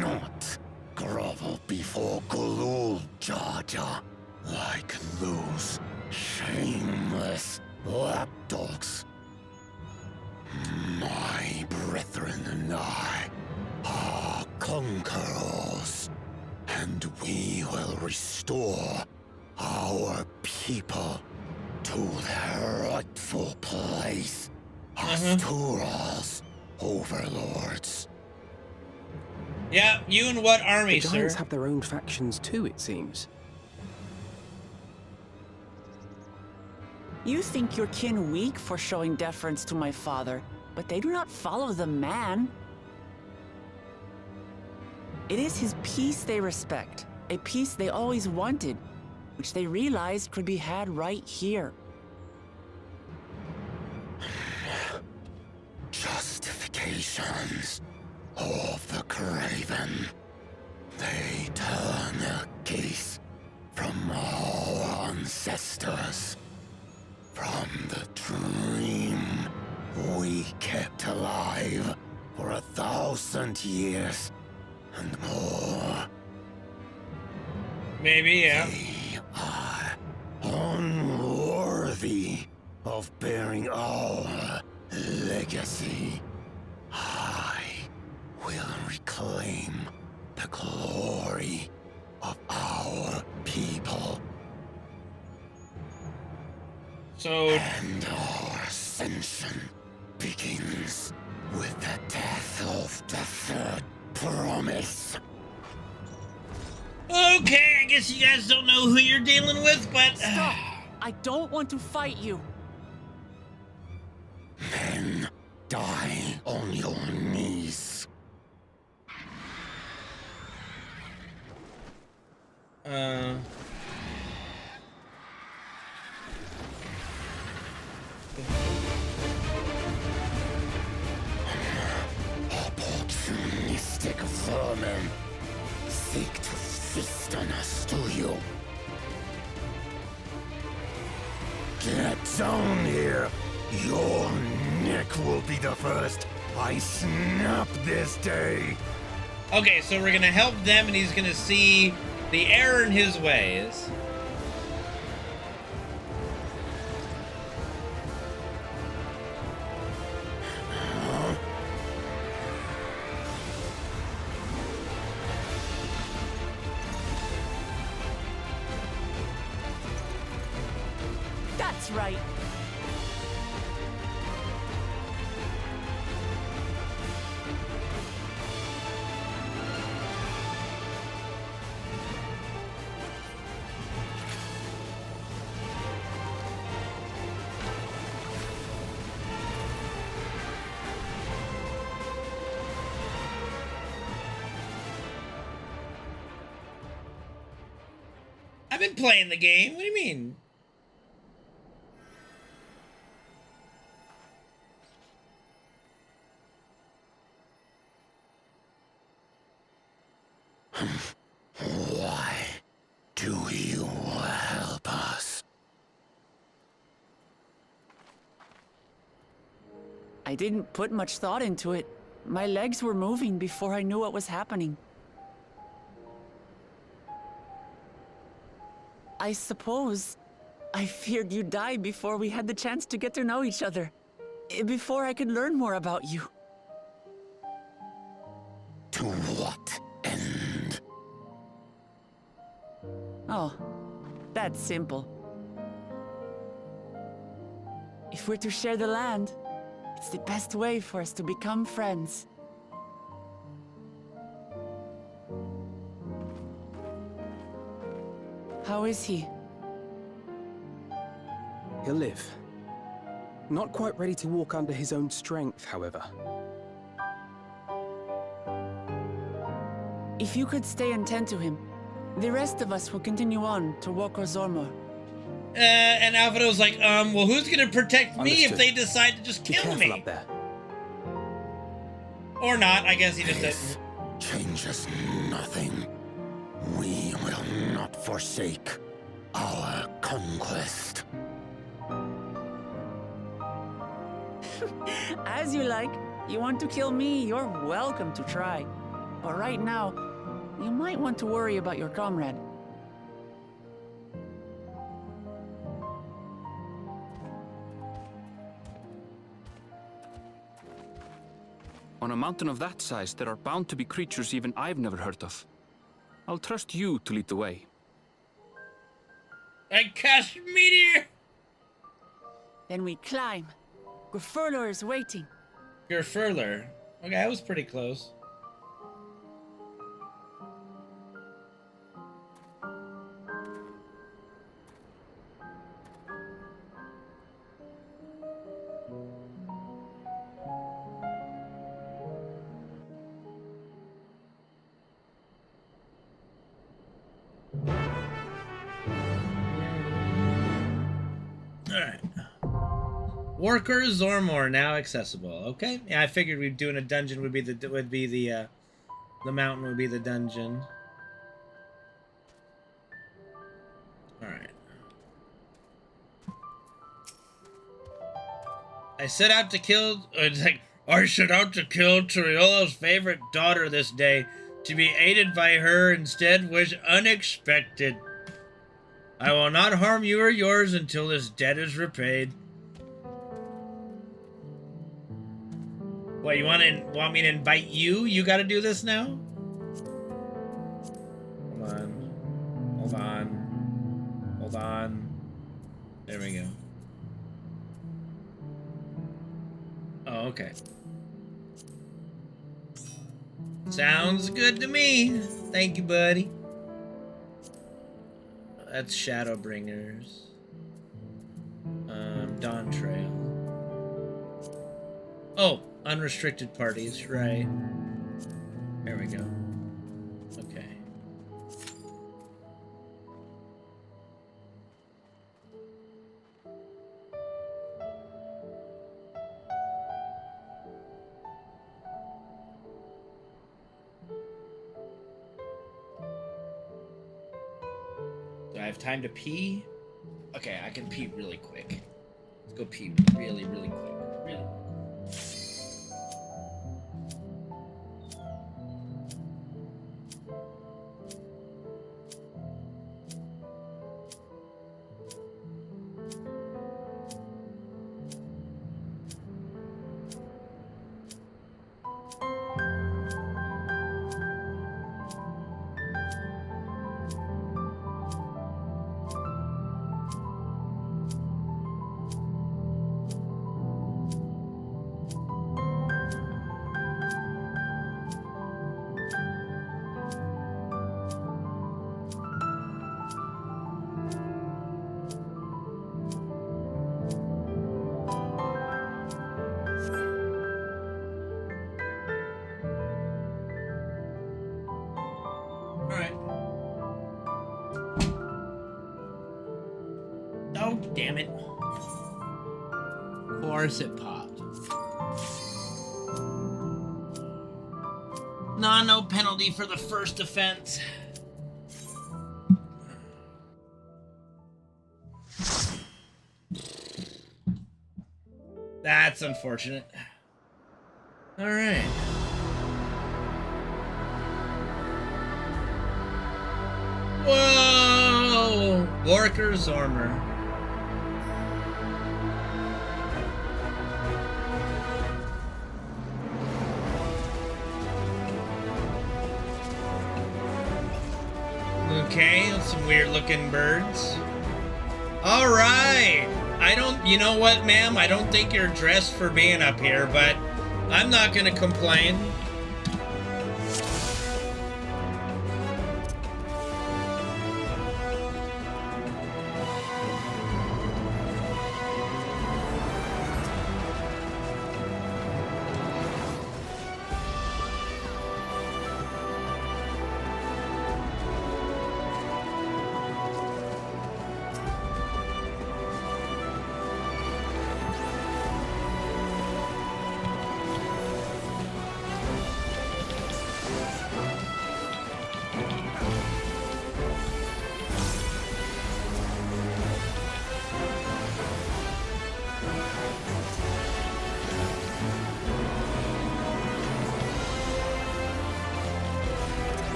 not grovel before Gulul, Jar Jar, like those shameless lapdogs. My brethren and I are conquerors, and we will restore our people to their rightful place as Tural's overlords. Yeah, you and what army, the sir? Giants have their own factions too, it seems. You think your kin weak for showing deference to my father, but they do not follow the man. It is his peace they respect, a peace they always wanted, which they realized could be had right here. Justifications of the craven. They turn their gaze from our ancestors, from the dream we kept alive for 1,000 years and more. Maybe, yeah. They are unworthy of bearing our legacy. I will reclaim the glory of our people. So... And our ascension begins with the death of the third promise. Okay, I guess you guys don't know who you're dealing with, but... Stop! I don't want to fight you. Then die on your knees. vermin. Seek to feast on us, do you? Get down here. Your neck will be the first I snap this day. Okay, so we're gonna help them, and he's gonna see the error in his ways. That's right. I've been playing the game. What do you mean? Why do you help us? I didn't put much thought into it. My legs were moving before I knew what was happening. I suppose I feared you'd die before we had the chance to get to know each other. Before I could learn more about you. To what end? Oh, that's simple. If we're to share the land, it's the best way for us to become friends. How is he? He'll live. Not quite ready to walk under his own strength, however. If you could stay and tend to him, the rest of us will continue on to Woko Zormor. And Alvado's like, well, who's gonna protect me if Understood. they decide to just Be kill careful me? up there. Or not, I guess he just This said. changes nothing. We will not forsake our conquest. As you like. You want to kill me, you're welcome to try. But right now, you might want to worry about your comrade. On a mountain of that size, there are bound to be creatures even I've never heard of. I'll trust you to lead the way. I cast meteor! Then we climb. Gefurler is waiting. Gerfurler. Okay, that was pretty close. Alright. Worker Zormor now accessible. Okay. Yeah, I figured we'd doing a dungeon would be the mountain would be the dungeon. Alright. I set out to kill I set out to kill Toriola's favorite daughter this day. To be aided by her instead was unexpected. I will not harm you or yours until this debt is repaid. What, you want me to invite you? You gotta do this now? Hold on. Hold on. Hold on. There we go. Oh, okay. Sounds good to me. Thank you, buddy. That's Shadowbringers. Dawntrail. Oh, unrestricted parties, right. There we go. Okay. I have time to pee? Okay, I can pee really quick. Let's go pee really, really quick. Really. Oh, damn it. Of course it popped. Nah, no penalty for the first offense. That's unfortunate. All right. Whoa! Lorker's armor. Okay, some weird looking birds. All right. You know what, ma'am? I don't think you're dressed for being up here, but I'm not gonna complain.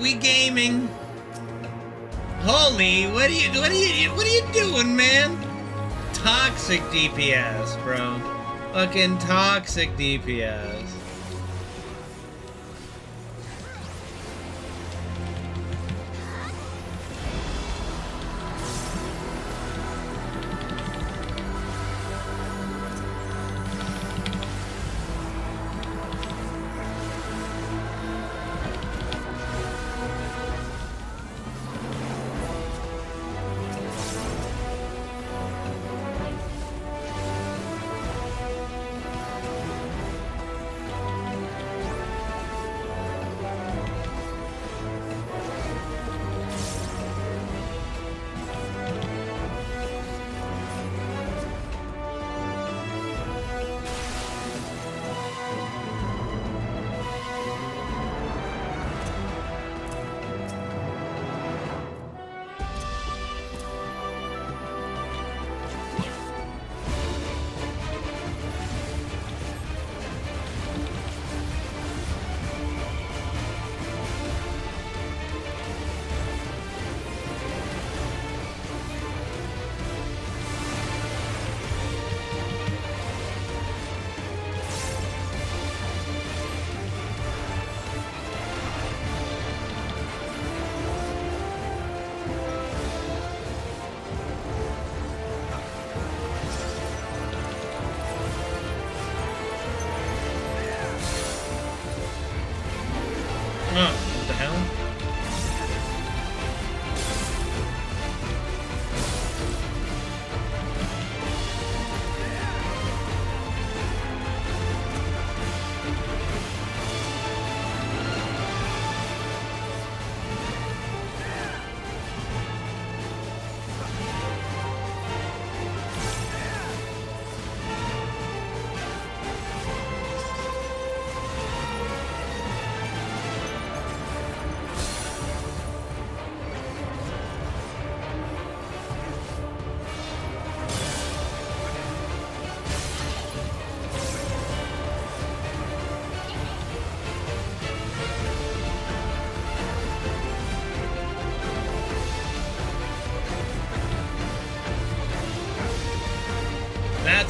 We gaming. Holy, what are you doing, man? Toxic DPS, bro. Fucking toxic DPS. Oh, what the hell?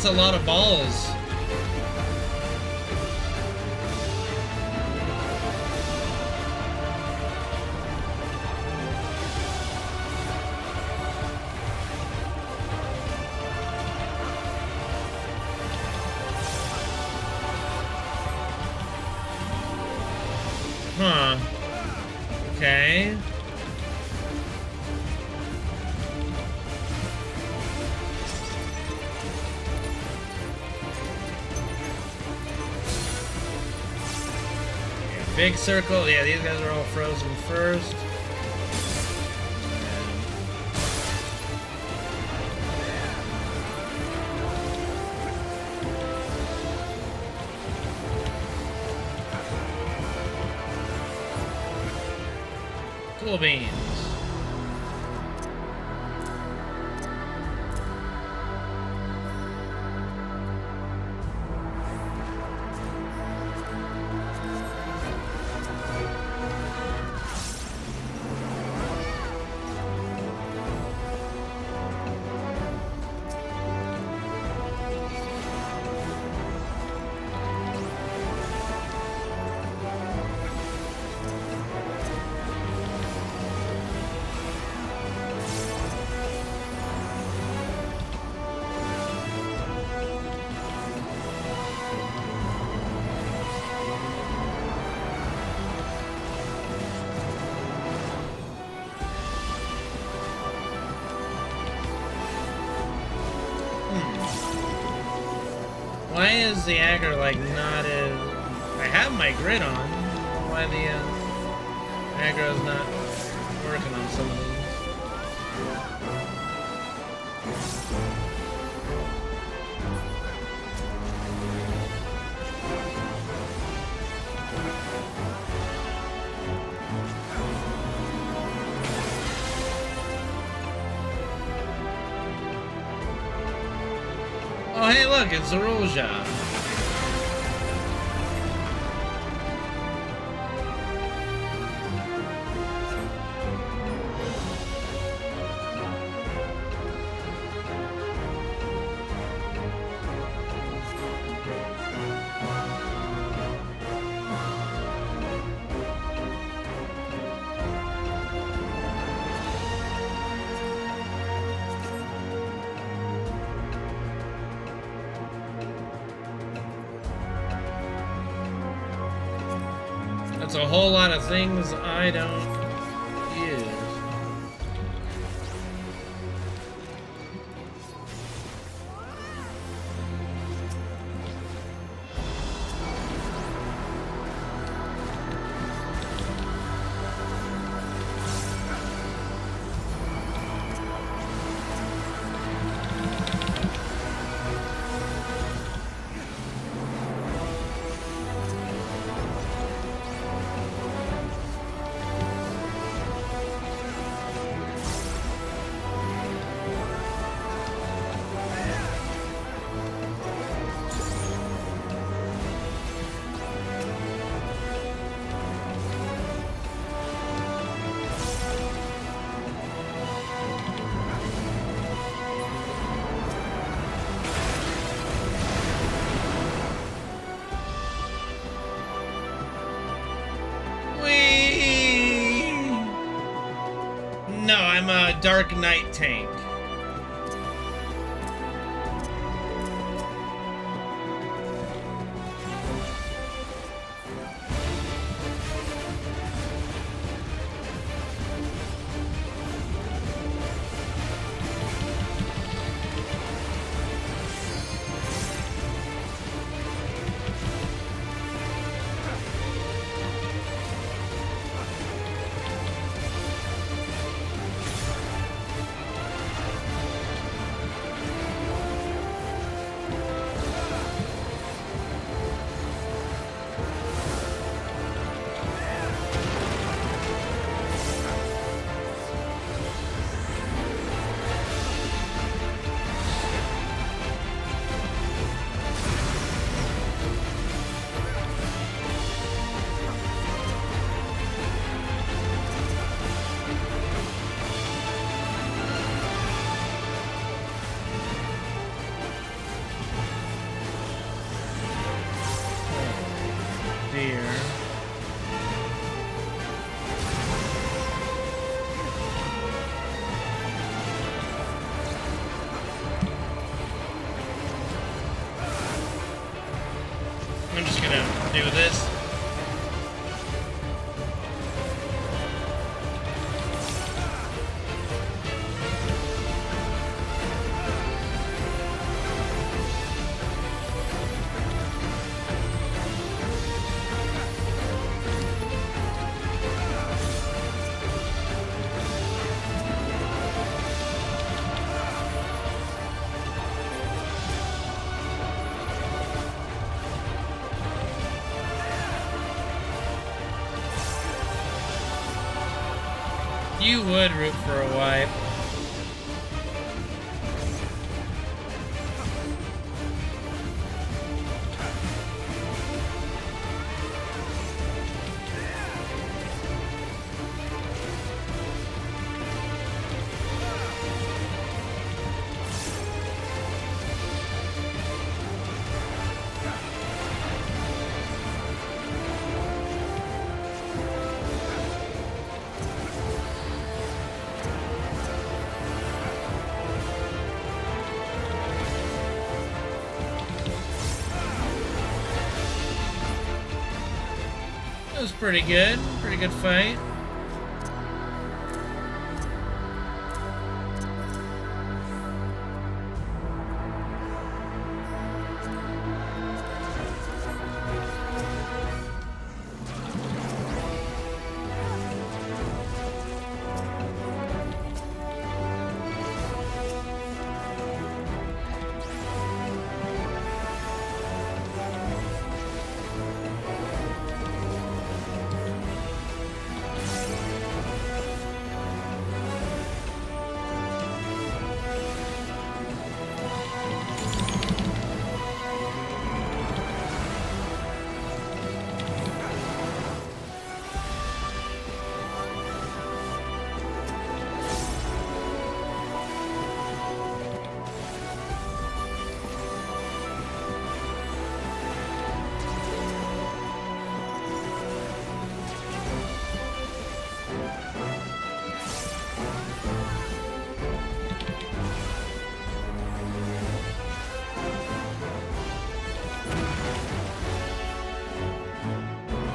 That's a lot of balls. Huh. Okay. Yeah, big circle. Yeah, these guys are all frozen first. Cool beans. Why is the aggro like not as... I have my grid on. Why the aggro's not working on some of these? Oh, hey, look, it's Lzuruha. That's a whole lot of things I don't use. No, I'm a Dark Knight tank. I'm just gonna do this. You would root for a wipe. That was pretty good. Pretty good fight.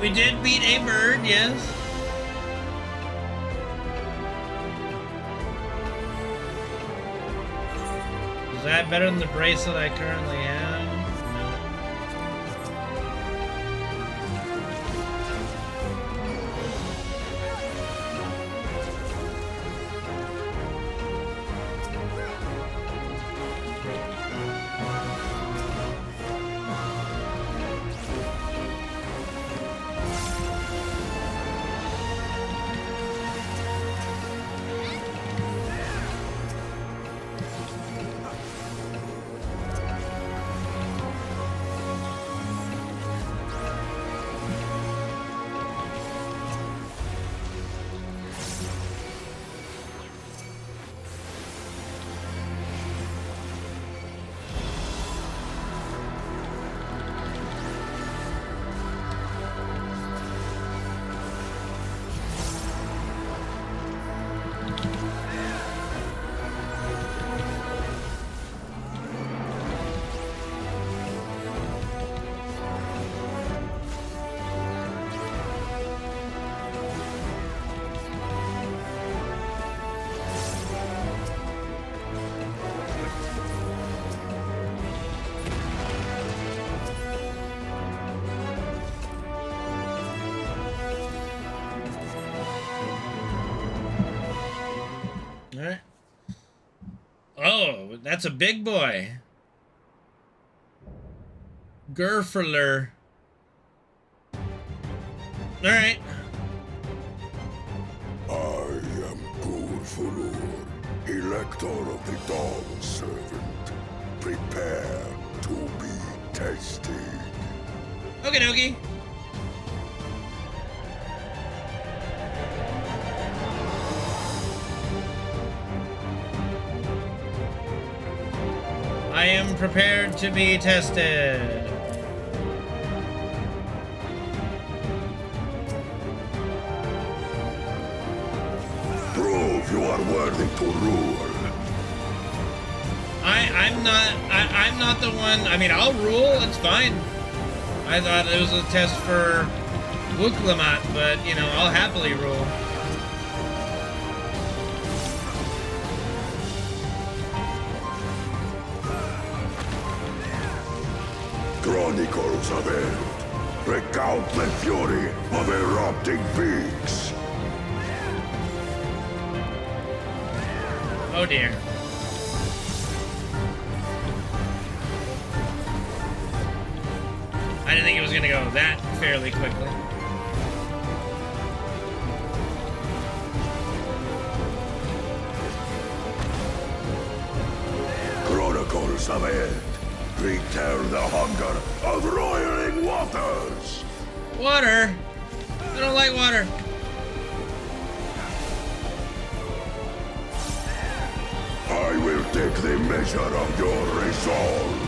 We did beat a bird, yes. Is that better than the bracelet I currently have? Alright. Oh, that's a big boy. Gerferler. Alright. I am Gulfulur, Elector of the Dawn Servant. Prepare to be tested. Okie dokie. I am prepared to be tested. Prove you are worthy to rule. I'm not the one. I mean, I'll rule. It's fine. I thought it was a test for Wuklamat, but, you know, I'll happily rule. Chronicles of End. Recount the fury of erupting peaks. Oh dear. I didn't think it was gonna go that fairly quickly. Chronicles of End. Return the hunger of roiling waters. Water? I don't like water. I will take the measure of your resolve.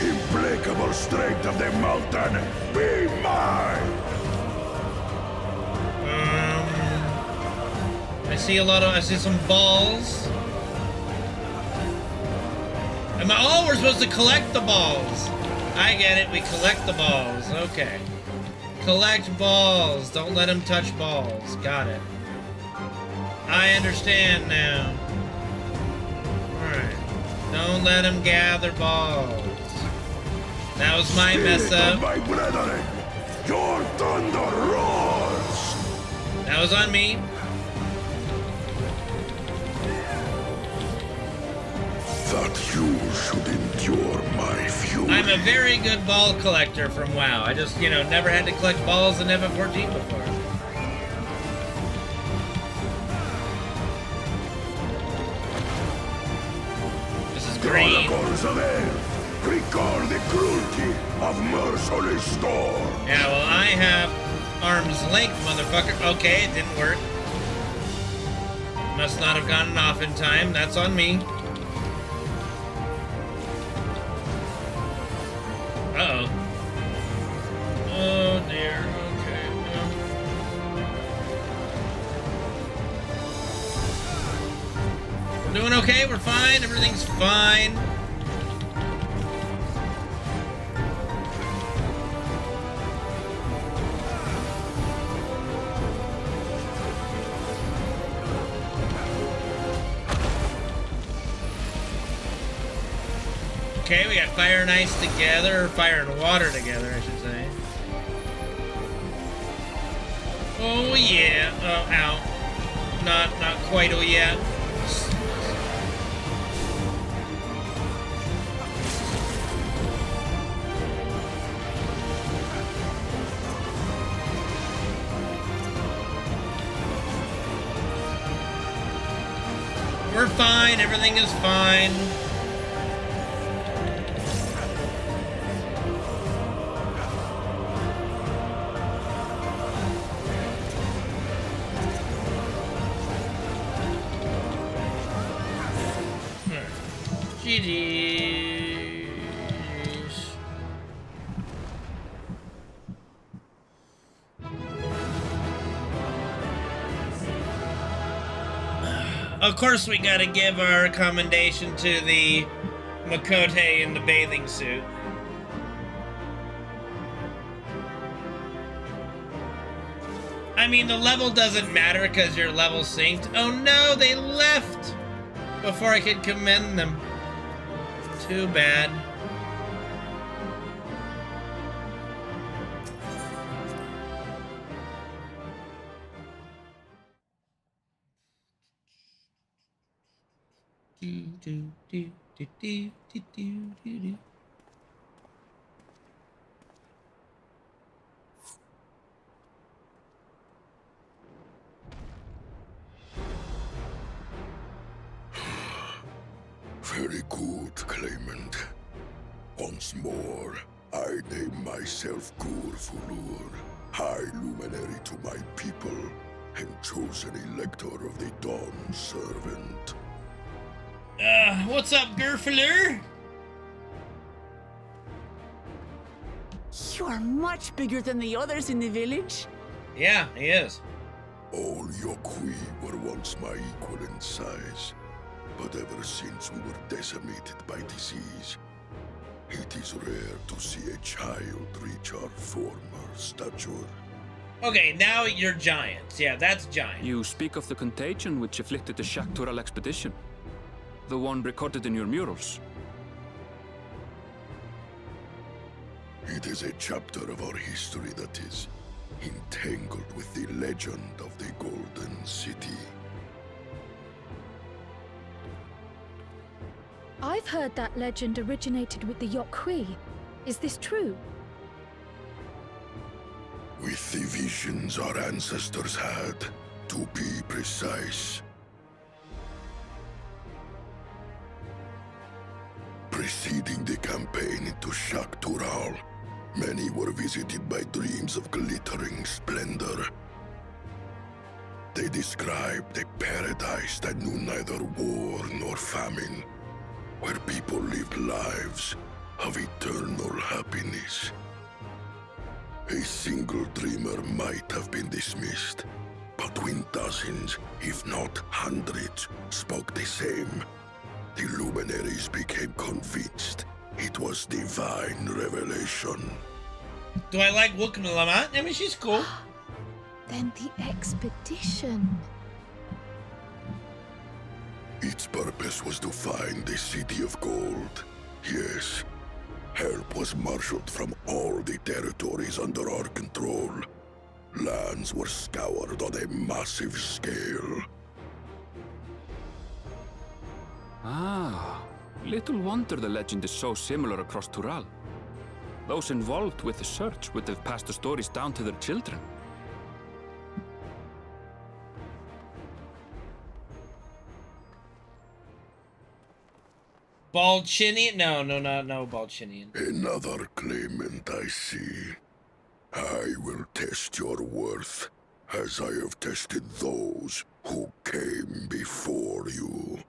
Implacable strength of the mountain, be mine! I see some balls. Oh, we're supposed to collect the balls. I get it, we collect the balls, okay. Collect balls, don't let him touch balls, got it. I understand now. Alright, don't let him gather balls. That was my mess up. My brethren, your thunder roars. That was on me. That you should endure my fury. I'm a very good ball collector from WoW. I just, you know, never had to collect balls in FF14 before. This is green. Record the cruelty of merciless storm. Yeah, well, I have arm's length, motherfucker. Okay, it didn't work. Must not have gotten off in time. That's on me. Uh-oh. Oh, dear. Okay. We're doing okay. We're fine. Everything's fine. Okay, we got fire and ice together, or fire and water together, I should say. Oh yeah, oh ow. Not quite oh yeah. We're fine, everything is fine. GG's. Of course, we gotta give our commendation to the Makote in the bathing suit. I mean, the level doesn't matter because your level synced. Oh no, they left before I could commend them. Too bad. Very good, claimant. Once more, I name myself Gur-Fulur, High Luminary to my people, and chosen Elector of the Dawn Servant. What's up, Gur-Fulur? You are much bigger than the others in the village. Yeah, he is. All Yokui were once my equal in size, but ever since we were decimated by disease, it is rare to see a child reach our former stature. Okay, now you're giants. Yeah, that's giant. You speak of the contagion which afflicted the Shaktural expedition. The one recorded in your murals. It is a chapter of our history that is entangled with the legend of the Golden City. I've heard that legend originated with the Yokui. Is this true? With the visions our ancestors had, to be precise. Preceding the campaign into Shaktural, many were visited by dreams of glittering splendor. They described a paradise that knew neither war nor famine, where people lived lives of eternal happiness. A single dreamer might have been dismissed, but when dozens, if not hundreds, spoke the same, the luminaries became convinced it was divine revelation. Do I like Wukmalama? I mean, she's cool. Then the expedition. Its purpose was to find the City of Gold. Yes, help was marshaled from all the territories under our control. Lands were scoured on a massive scale. Ah, little wonder the legend is so similar across Tural. Those involved with the search would have passed the stories down to their children. Balchinian? No, Balchinian. Another claimant, I see. I will test your worth, as I have tested those who came before you.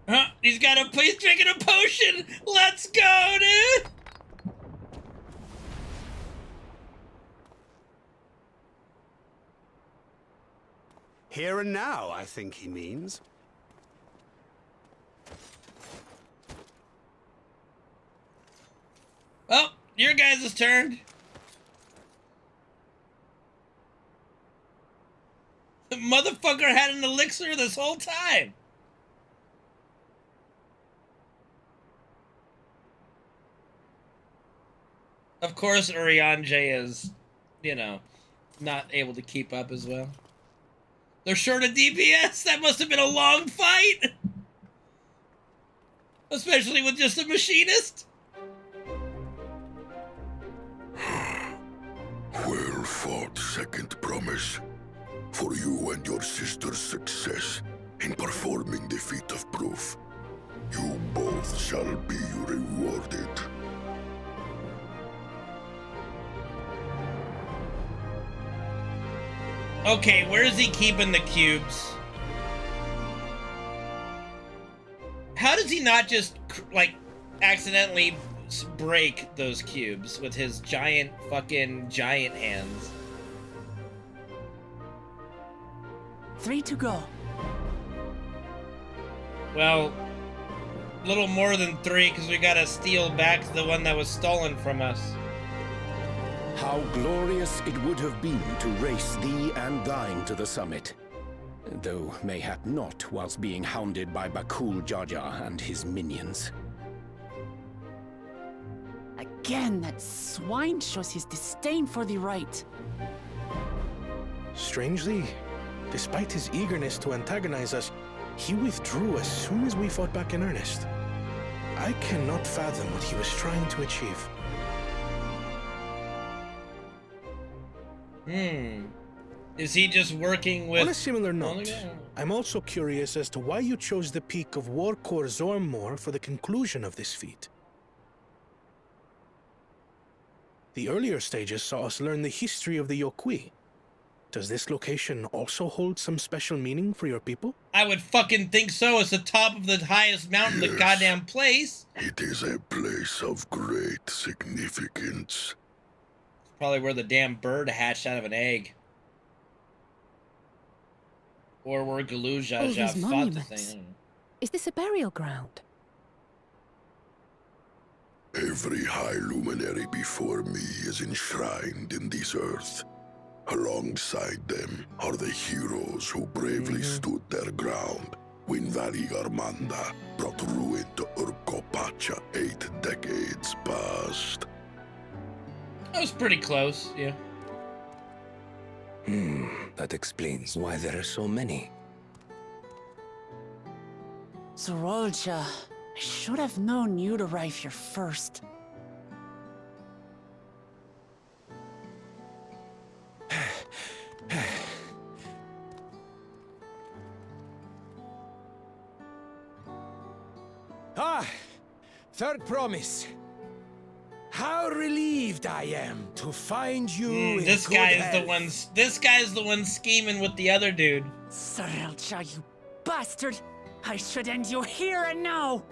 Huh? He's got a place drinking a potion! Let's go, dude! Here and now, I think he means. Oh, your guys' turn. The motherfucker had an elixir this whole time. Of course, Urianger is, you know, not able to keep up as well. They're short of DPS. That must have been a long fight. Especially with just a machinist. Well fought, Second Promise. For you and your sister's success in performing the feat of proof, you both shall be rewarded. Okay, where is he keeping the cubes? How does he not just, like, accidentally break those cubes with his giant hands? 3 to go. Well, a little more than 3, because we gotta steal back the one that was stolen from us. How glorious it would have been to race thee and thine to the summit. Though mayhap not whilst being hounded by Bakul Jaja and his minions. Again, that swine shows his disdain for the right. Strangely, despite his eagerness to antagonize us, he withdrew as soon as we fought back in earnest. I cannot fathom what he was trying to achieve. Is he just working with... On a similar note, I'm also curious as to why you chose the peak of Warkor Zormor for the conclusion of this feat. The earlier stages saw us learn the history of the Yokui. Does this location also hold some special meaning for your people? I would fucking think so. It's the top of the highest mountain in the goddamn place. It is a place of great significance. Probably where the damn bird hatched out of an egg. Or where Lzuruha these fought the monuments. thing. Is this a burial ground? Every high luminary before me is enshrined in this earth. Alongside them are the heroes who bravely stood their ground when Valigarmanda brought ruin to Urkopacha 8 decades past. That was pretty close, yeah. That explains why there are so many. Lzuruha, I should have known you'd arrive here first. Third promise. How relieved I am to find you in This good guy is health. the one. This guy's the one scheming with the other dude. Lzuruha, you bastard! I should end you here and now!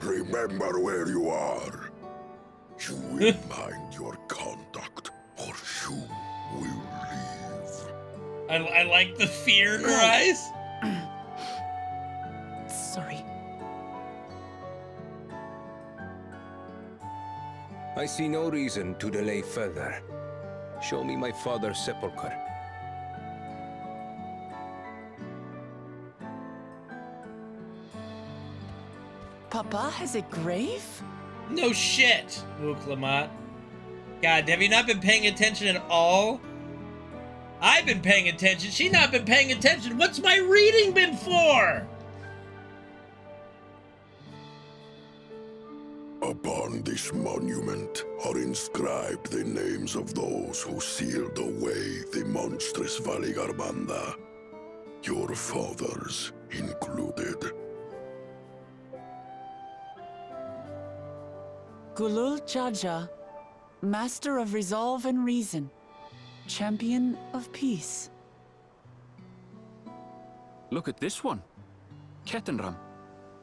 Remember where you are. You will mind your conduct, or you will leave. I like the fear in her eyes. Sorry. I see no reason to delay further. Show me my father's sepulchre. Papa has a grave? No shit, Wuk-Lamat. God, have you not been paying attention at all? I've been paying attention. She's not been paying attention. What's my reading been for? Upon this monument are inscribed the names of those who sealed away the monstrous Valigarmanda, your fathers included. Lzuruha, Master of Resolve and Reason, Champion of Peace. Look at this one. Kettenram,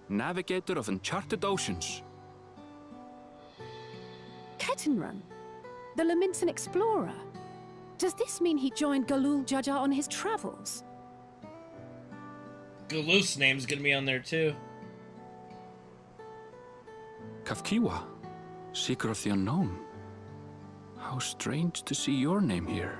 Navigator of Uncharted Oceans. Kettenrun, the Laminton explorer. Does this mean he joined Lzuruha on his travels? Galuf's name's gonna be on there too. Kafkiwa, Seeker of the Unknown. How strange to see your name here.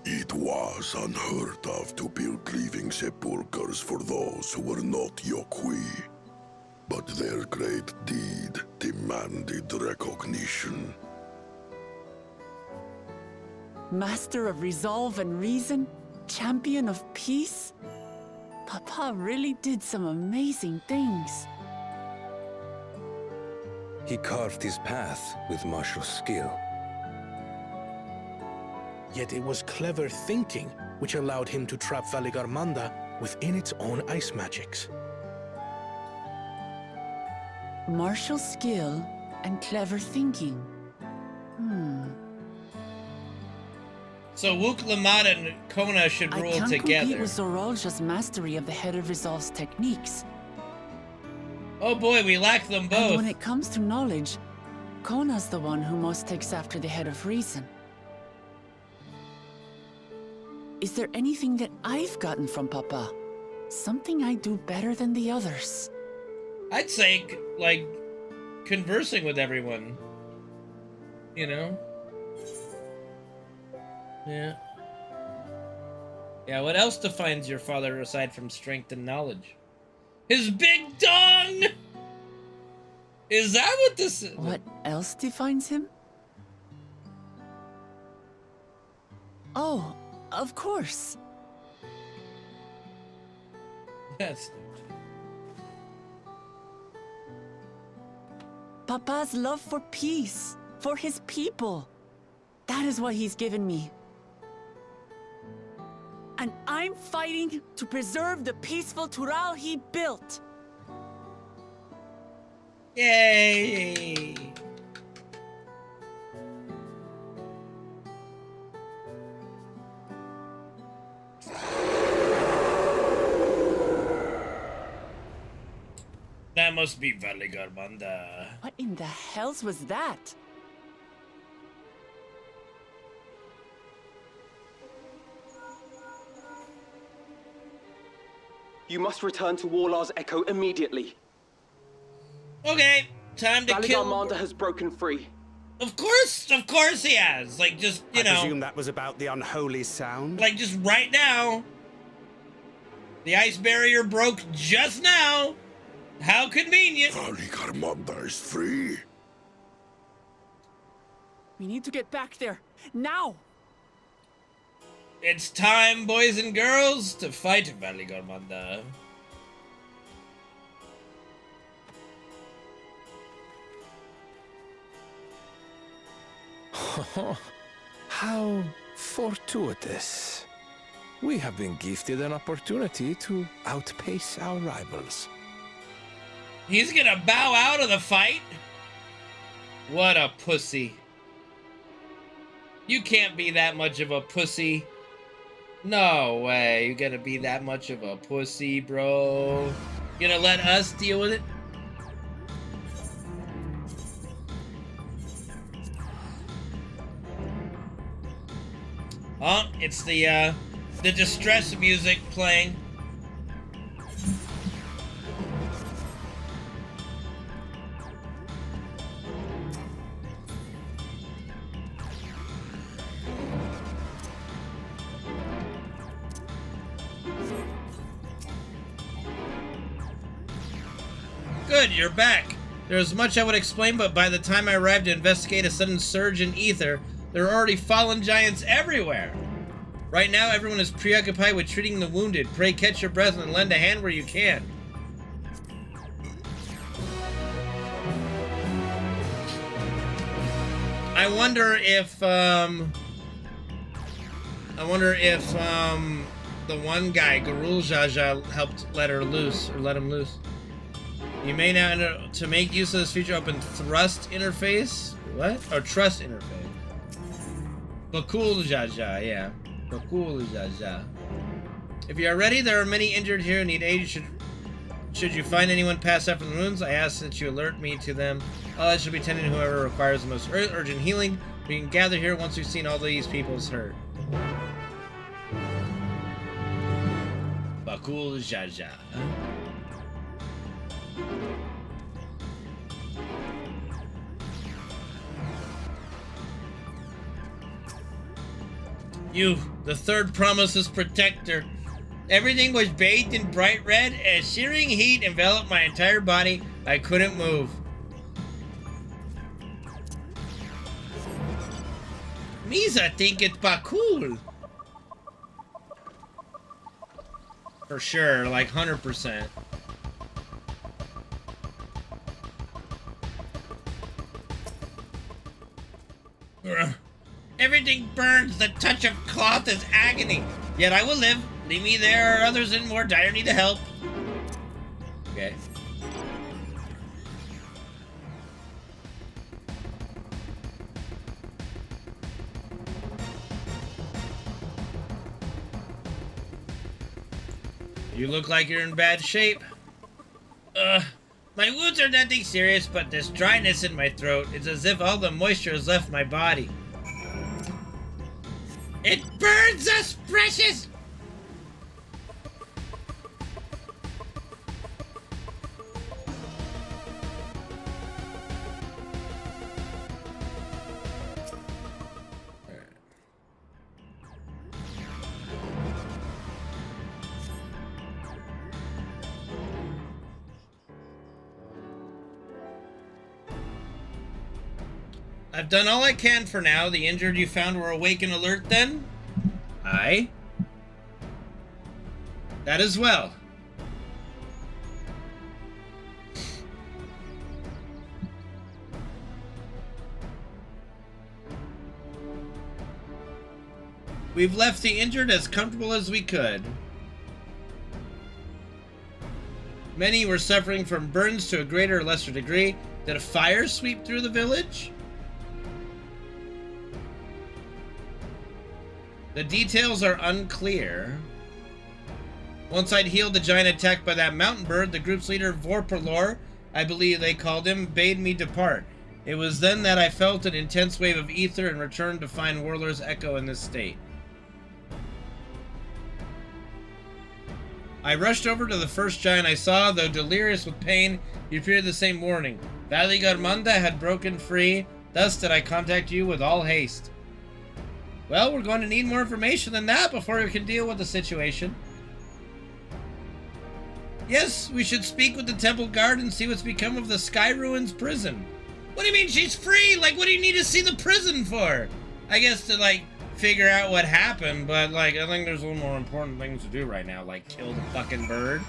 It was unheard of to build living sepulchres for those who were not Yokwi. But their great deed demanded recognition. Master of Resolve and Reason, Champion of Peace? Papa really did some amazing things. He carved his path with martial skill. Yet it was clever thinking which allowed him to trap Valigarmanda within its own ice magics. Martial skill and clever thinking. So Wuk-Lamat and Kona should rule I can't together. compete with Lzuruha's mastery of the Head of Resolve's techniques. Oh boy, we lack them both. And when it comes to knowledge, Kona's the one who most takes after the Head of Reason. Is there anything that I've gotten from Papa? Something I do better than the others? I'd say, like, conversing with everyone. You know? Yeah. Yeah, what else defines your father aside from strength and knowledge? His big dong! Is that what this is? What else defines him? Oh, of course. That's Papa's love for peace, for his people. That is what he's given me. And I'm fighting to preserve the peaceful Tural he built. Yay! That must be Valigarmanda. What in the hells was that? You must return to Warlar's Echo immediately. Okay, time to kill... Valigarmanda has broken free. Of course he has. Like, just, you know... I presume that was about the unholy sound? Like, just right now. The ice barrier broke just now. How convenient. Valigarmanda is free. We need to get back there. Now! It's time, boys and girls, to fight Valigarmanda. How fortuitous. We have been gifted an opportunity to outpace our rivals. He's gonna bow out of the fight? What a pussy. You can't be that much of a pussy. No way, you gonna be that much of a pussy, bro. You gonna let us deal with it? Oh, it's the distress music playing. Good, you're back. There's much I would explain, but by the time I arrived to investigate a sudden surge in ether, there are already fallen giants everywhere. Right now, everyone is preoccupied with treating the wounded. Pray catch your breath and lend a hand where you can. I wonder if the one guy, Garul Jaja, helped let him loose. You may now enter to make use of this feature. Open thrust interface. What? Or trust interface. Bakul Jaja, yeah. Bakul Jaja. If you are ready, there are many injured here who need aid. Should you find anyone passed out from the wounds, I ask that you alert me to them. I should be tending to whoever requires the most urgent healing. We can gather here once we've seen all these people's hurt. Bakul Jaja. You, the third promise's protector. Everything was bathed in bright red. As searing heat enveloped my entire body, I couldn't move. Misa think it's Bakul. For sure, like 100%. Everything burns. The touch of cloth is agony. Yet I will live. Leave me there or others in more dire need of help. Okay. You look like you're in bad shape. My wounds are nothing serious, but this dryness in my throat, it's as if all the moisture has left my body. It burns us, precious! I've done all I can for now. The injured you found were awake and alert then? Aye. That as well. We've left the injured as comfortable as we could. Many were suffering from burns to a greater or lesser degree. Did a fire sweep through the village? The details are unclear. Once I'd healed the giant attacked by that mountain bird, the group's leader, Vorpalor, I believe they called him, bade me depart. It was then that I felt an intense wave of ether and returned to find Warlord's Echo in this state. I rushed over to the first giant I saw, though delirious with pain, he appeared the same morning. Valley Garmanda had broken free, thus did I contact you with all haste. Well, we're going to need more information than that before we can deal with the situation. Yes, we should speak with the temple guard and see what's become of the Sky Ruins prison. What do you mean she's free? Like, what do you need to see the prison for? I guess to, like, figure out what happened, but, like, I think there's a little more important things to do right now, like kill the fucking bird.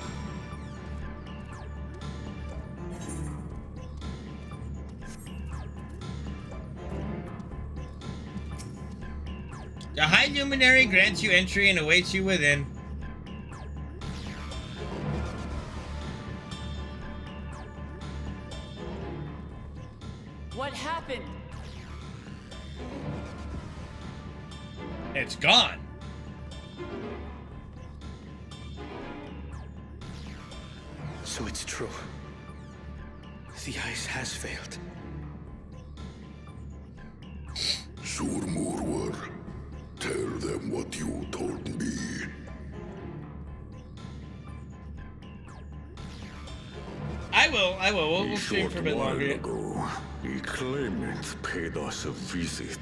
The High Luminary grants you entry and awaits you within. What happened? It's gone. So it's true. The ice has failed. Surmurwar, tell them what you told me. I will. We'll stream for a bit longer. Ago, the claimant paid us a visit.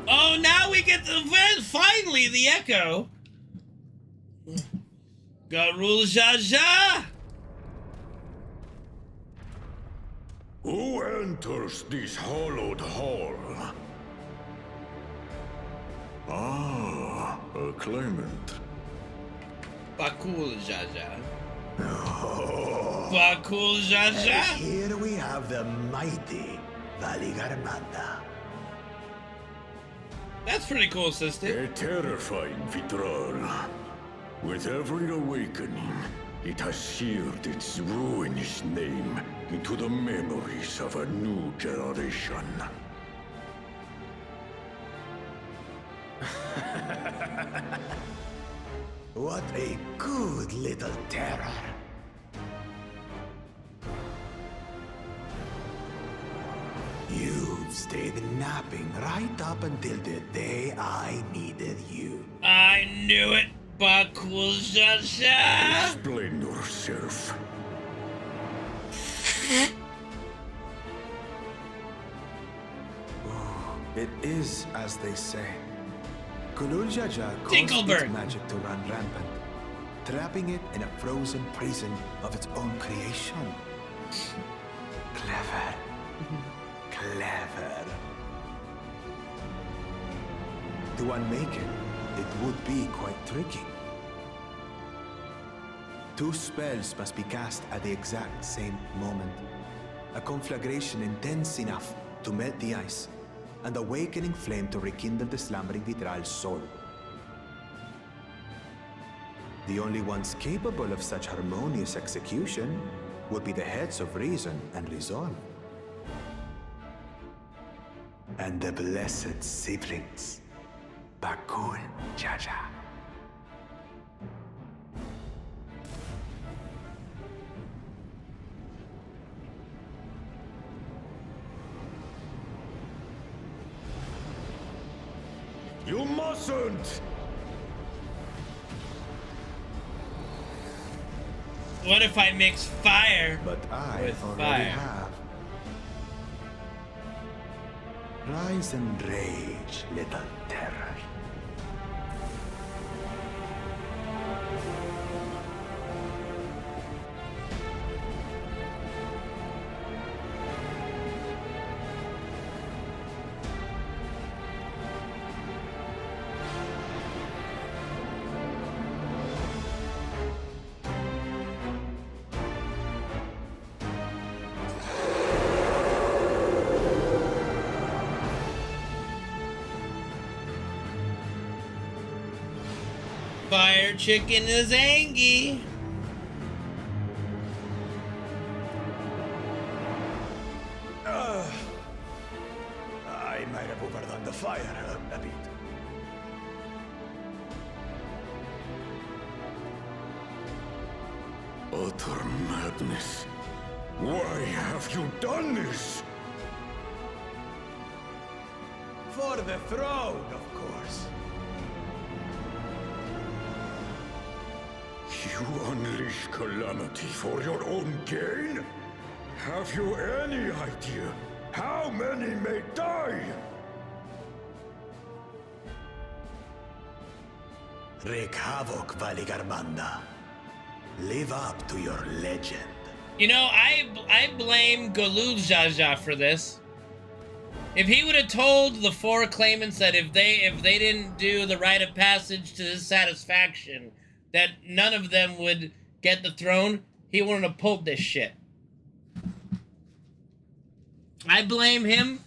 Oh, now we get the event! Finally, the Echo! Garul Jaja! Who enters this hallowed hall? Ah, a claimant. Bakul Jaja. Oh. Bakul Jaja? And here we have the mighty Valley Garmanda. That's pretty cool, sister. A terrifying Vitral. With every awakening, it has seared its ruinous name into the memories of a new generation. What a good little terror. You've stayed napping right up until the day I needed you. I knew it, Bakul Jaja! Explain yourself. It is as they say. Kulul Jaja caused Tinkleberg. its magic to run rampant, trapping it in a frozen prison of its own creation. Clever. Clever. To unmake it, it would be quite tricky. 2 spells must be cast at the exact same moment. A conflagration intense enough to melt the ice, and awakening flame to rekindle the slumbering Vitral's soul. The only ones capable of such harmonious execution would be the heads of reason and resolve. And the blessed siblings, Bakul Jaja. You mustn't! What if I mix fire But I with already fire? have. Rise and rage, little terror. Fire chicken is angry. I might have overdone the fire a bit. Utter madness. Why have you done this? For the throne, of course. You unleash calamity for your own gain? Have you any idea how many may die? Wreak havoc, Valigarmanda. Live up to your legend. You know, I blame Lzuruha for this. If he would have told the 4 claimants that if they didn't do the rite of passage to his satisfaction, that none of them would get the throne, he wouldn't have pulled this shit. I blame him.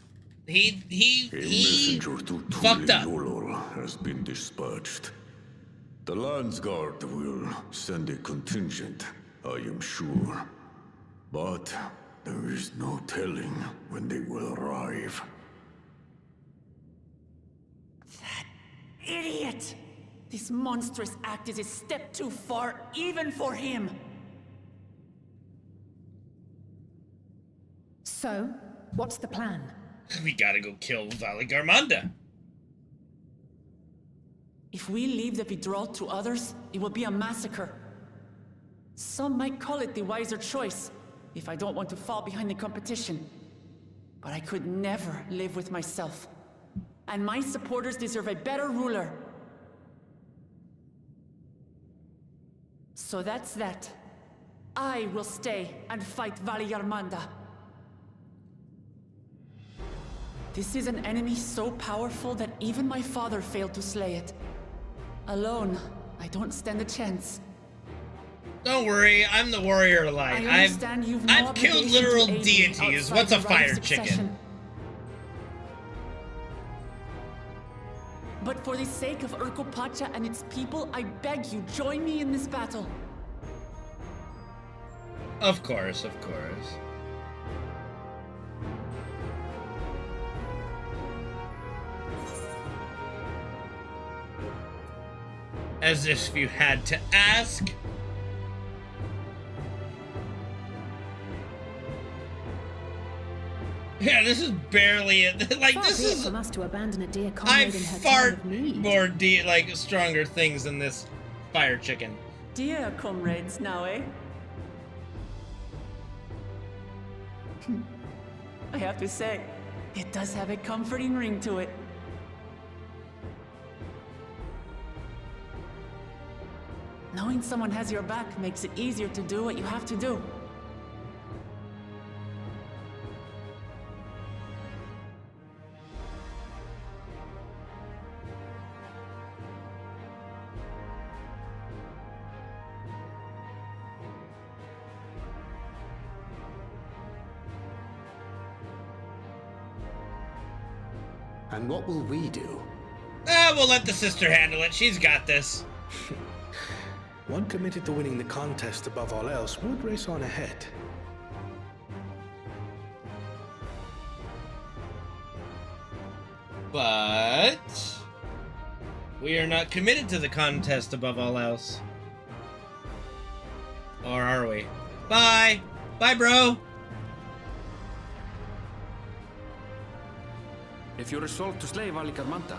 He fucked up. Has been dispatched. The Landsguard will send a contingent, I am sure. But there is no telling when they will arrive. Idiot! This monstrous act is a step too far, even for him. So, what's the plan? We gotta go kill Valigarmanda. If we leave the withdrawal to others, it will be a massacre. Some might call it the wiser choice, if I don't want to fall behind the competition. But I could never live with myself. And my supporters deserve a better ruler. So that's that. I will stay and fight Valigarmanda. This is an enemy so powerful that even my father failed to slay it. Alone, I don't stand a chance. Don't worry, I'm the warrior of light. I've killed literal deities. What's a fire chicken? But for the sake of Urkopacha and its people, I beg you, join me in this battle. Of course, of course. As if you had to ask. Yeah, this is barely it. Like, this is from us to abandon a dear I comrade in her time fart of need. more like stronger things than this fire chicken. Dear comrades now, eh? I have to say, it does have a comforting ring to it. Knowing someone has your back makes it easier to do what you have to do. And what will we do? We'll let the sister handle it. She's got this. One committed to winning the contest above all else would race on ahead. But we are not committed to the contest above all else. Or are we? Bye! Bye, bro! If you resolve to slay Valigarmanda,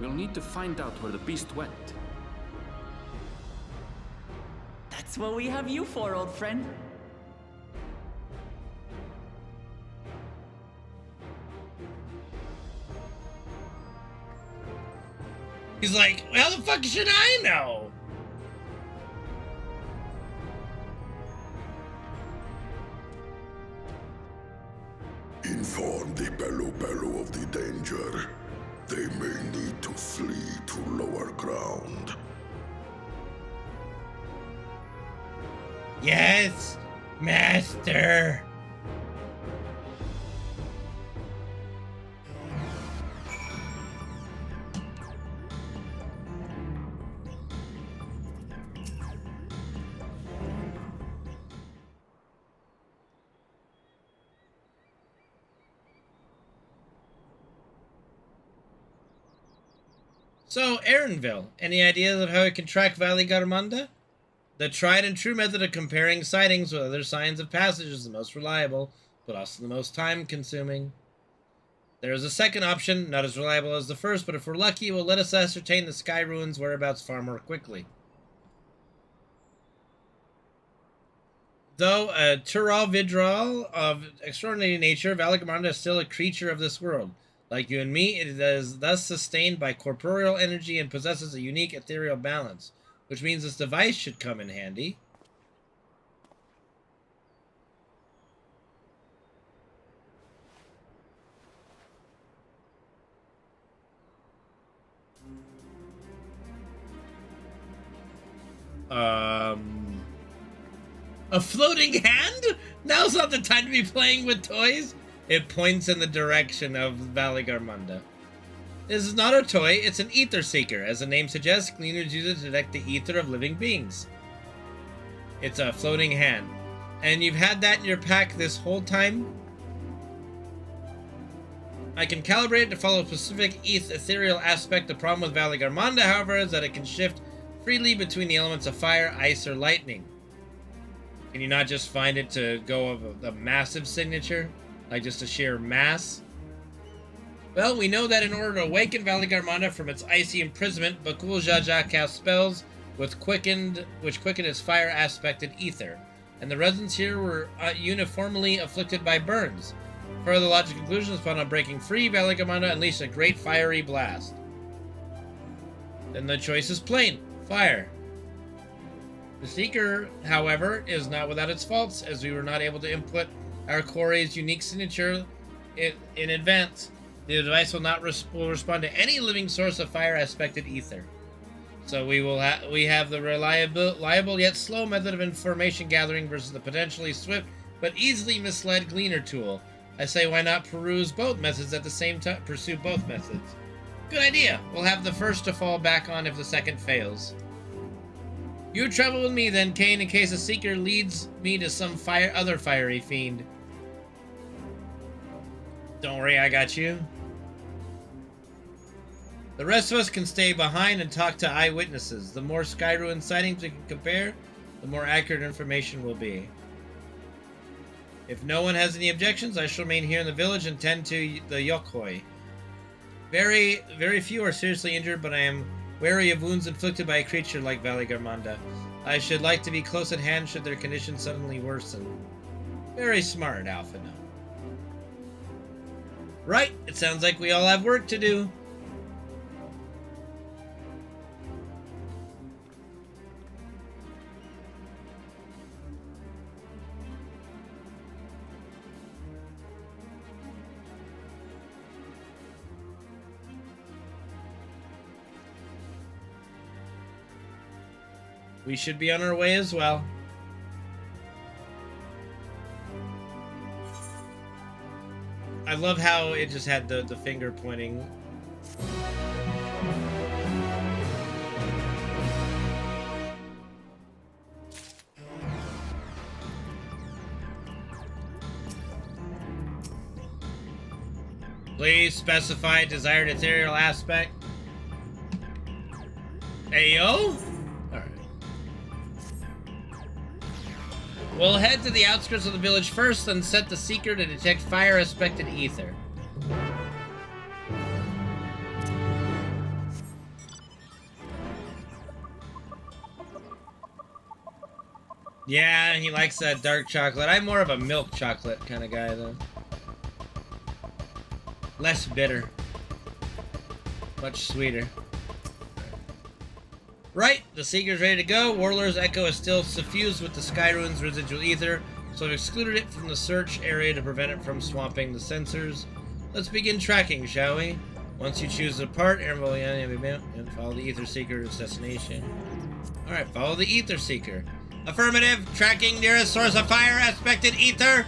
we'll need to find out where the beast went. That's what we have you for, old friend. He's like, how the fuck should I know? Inform the Bello of the danger. They may need to flee to lower ground. Yes, master. So, Erinville, any ideas of how we can track Valigarmanda? The tried and true method of comparing sightings with other signs of passage is the most reliable, but also the most time-consuming. There is a second option, not as reliable as the first, but if we're lucky, it will let us ascertain the sky ruins' whereabouts far more quickly. Though a Tural Vidral of extraordinary nature, Valagamanda is still a creature of this world. Like you and me, it is thus sustained by corporeal energy and possesses a unique ethereal balance, which means this device should come in handy. A floating hand? Now's not the time to be playing with toys. It points in the direction of Valagamanda. This is not a toy, it's an ether seeker. As the name suggests, cleaners use it to detect the ether of living beings. It's a floating hand. And you've had that in your pack this whole time? I can calibrate it to follow a specific ethereal aspect. The problem with Valagamanda, however, is that it can shift freely between the elements of fire, ice, or lightning. Can you not just find it to go of a massive signature? Like just a sheer mass? Well, we know that in order to awaken Valagamanda from its icy imprisonment, Bakul Jaja casts spells which quickened its fire-aspected ether, and the residents here were uniformly afflicted by burns. Further logical conclusions upon breaking free, Valagamanda unleashed a great fiery blast. Then the choice is plain: fire. The Seeker, however, is not without its faults, as we were not able to input our Korei's unique signature in advance. The device will respond to any living source of fire-aspected ether. So we have the reliable yet slow method of information gathering versus the potentially swift but easily misled Gleaner tool. I say, why not peruse both methods at the same time? Pursue both methods. Good idea. We'll have the first to fall back on if the second fails. You travel with me then, Kane, in case the Seeker leads me to some other fiery fiend. Don't worry, I got you. The rest of us can stay behind and talk to eyewitnesses. The more Skyruin sightings we can compare, the more accurate information will be. If no one has any objections, I shall remain here in the village and tend to the Yokhoi. Very, very few are seriously injured, but I am wary of wounds inflicted by a creature like Valagamanda. I should like to be close at hand should their condition suddenly worsen. Very smart, Alphino. Right, it sounds like we all have work to do. We should be on our way as well. I love how it just had the finger pointing. Please specify desired ethereal aspect. Ayo? We'll head to the outskirts of the village first, then set the Seeker to detect fire-aspected ether. Yeah, he likes that dark chocolate. I'm more of a milk chocolate kind of guy, though. Less bitter. Much sweeter. Right, the Seeker's ready to go. Warlord's Echo is still suffused with the Skyruin's residual ether, so I've excluded it from the search area to prevent it from swamping the sensors. Let's begin tracking, shall we? Once you choose a part, and follow the Ether Seeker to its destination. Alright, follow the Ether Seeker. Affirmative, tracking nearest source of fire-aspected ether.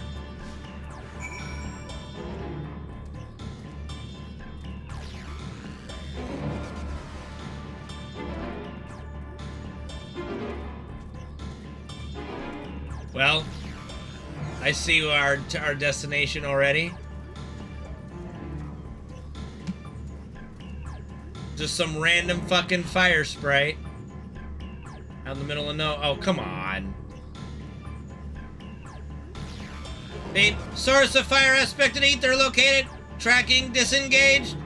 Well, I see our destination already. Just some random fucking fire sprite. Out in the middle of no... Oh, come on. Beep. Source of fire aspect and ether located. Tracking disengaged.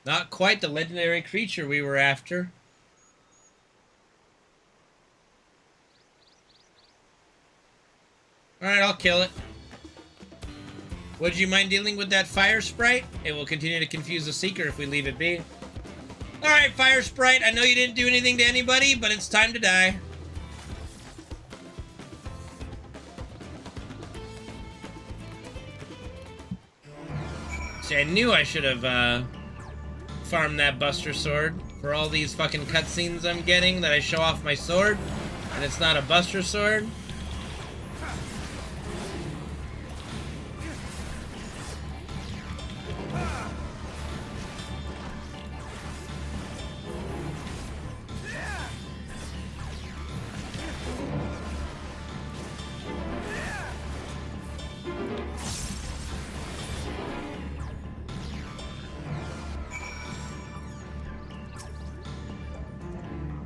Not quite the legendary creature we were after. Alright, I'll kill it. Would you mind dealing with that fire sprite? It will continue to confuse the seeker if we leave it be. Alright, fire sprite, I know you didn't do anything to anybody, but it's time to die. See, I knew I should have farmed that Buster Sword for all these fucking cutscenes I'm getting that I show off my sword, and it's not a Buster Sword.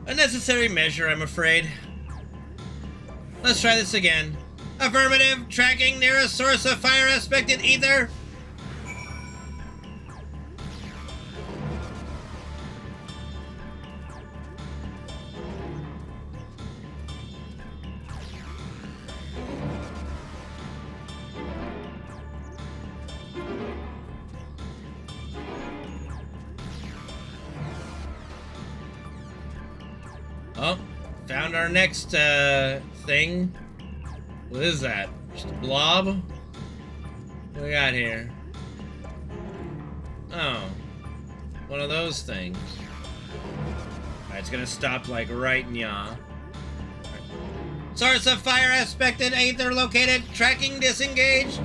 Unnecessary measure, I'm afraid. Let's try this again. Affirmative. Tracking nearest source of fire aspected ether. Oh, found our next thing. What is that? Just a blob? What we got here? Oh, one of those things. Alright, it's gonna stop like right in ya. Source of fire aspected, ether located, tracking disengaged.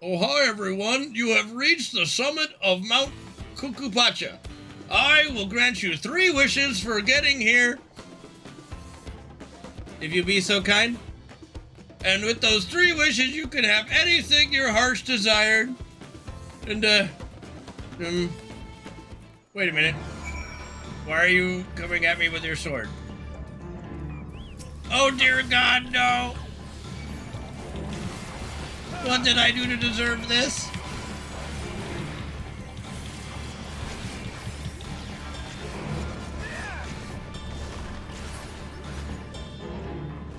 Oh, hi everyone. You have reached the summit of Mount Cucupacha. I will grant you 3 wishes for getting here, if you be so kind. And with those 3 wishes, you can have anything your heart's desired. And, wait a minute. Why are you coming at me with your sword? Oh, dear God, no! What did I do to deserve this?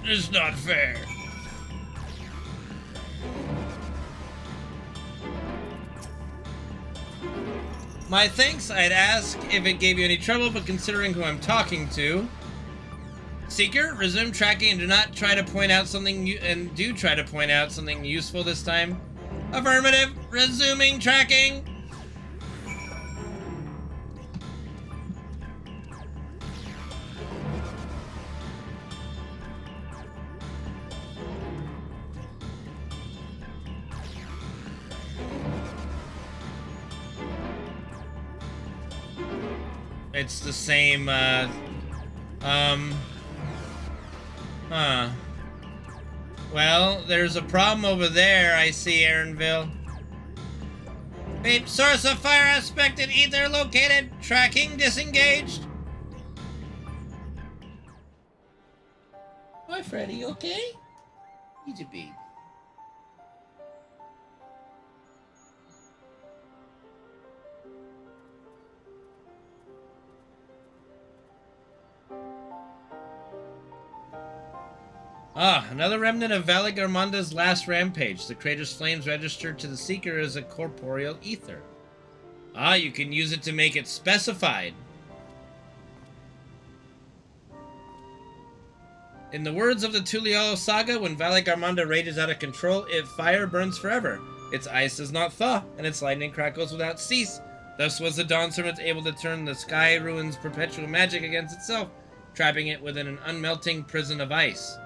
It's not fair. My thanks, I'd ask if it gave you any trouble, but considering who I'm talking to... Seeker, resume tracking and do not try to point out something do try to point out something useful this time. Affirmative, resuming tracking. It's the same, Huh. Well, there's a problem over there, I see, Aaronville. Beep, source of fire aspected, ether located, tracking disengaged. Hi, Freddy, you okay? He's a baby. Ah, another remnant of Valley Garmanda's last rampage. The crater's flames registered to the Seeker as a corporeal ether. Ah, you can use it to make it specified. In the words of the Tulialo saga, when Valley Garmanda rages out of control, its fire burns forever. Its ice does not thaw, and its lightning crackles without cease. Thus was the Dawn Servant able to turn the Sky Ruin's perpetual magic against itself, trapping it within an unmelting prison of ice.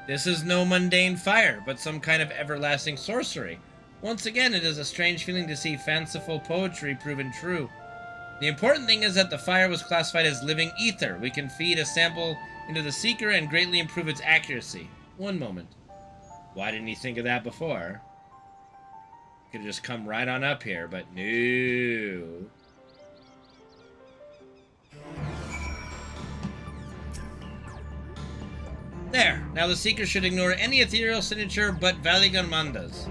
This is no mundane fire, but some kind of everlasting sorcery. Once again, it is a strange feeling to see fanciful poetry proven true. The important thing is that the fire was classified as living ether. We can feed a sample into the Seeker and greatly improve its accuracy. One moment. Why didn't he think of that before? Could have just come right on up here, but no. There. Now the Seeker should ignore any ethereal signature but Valigarmanda's.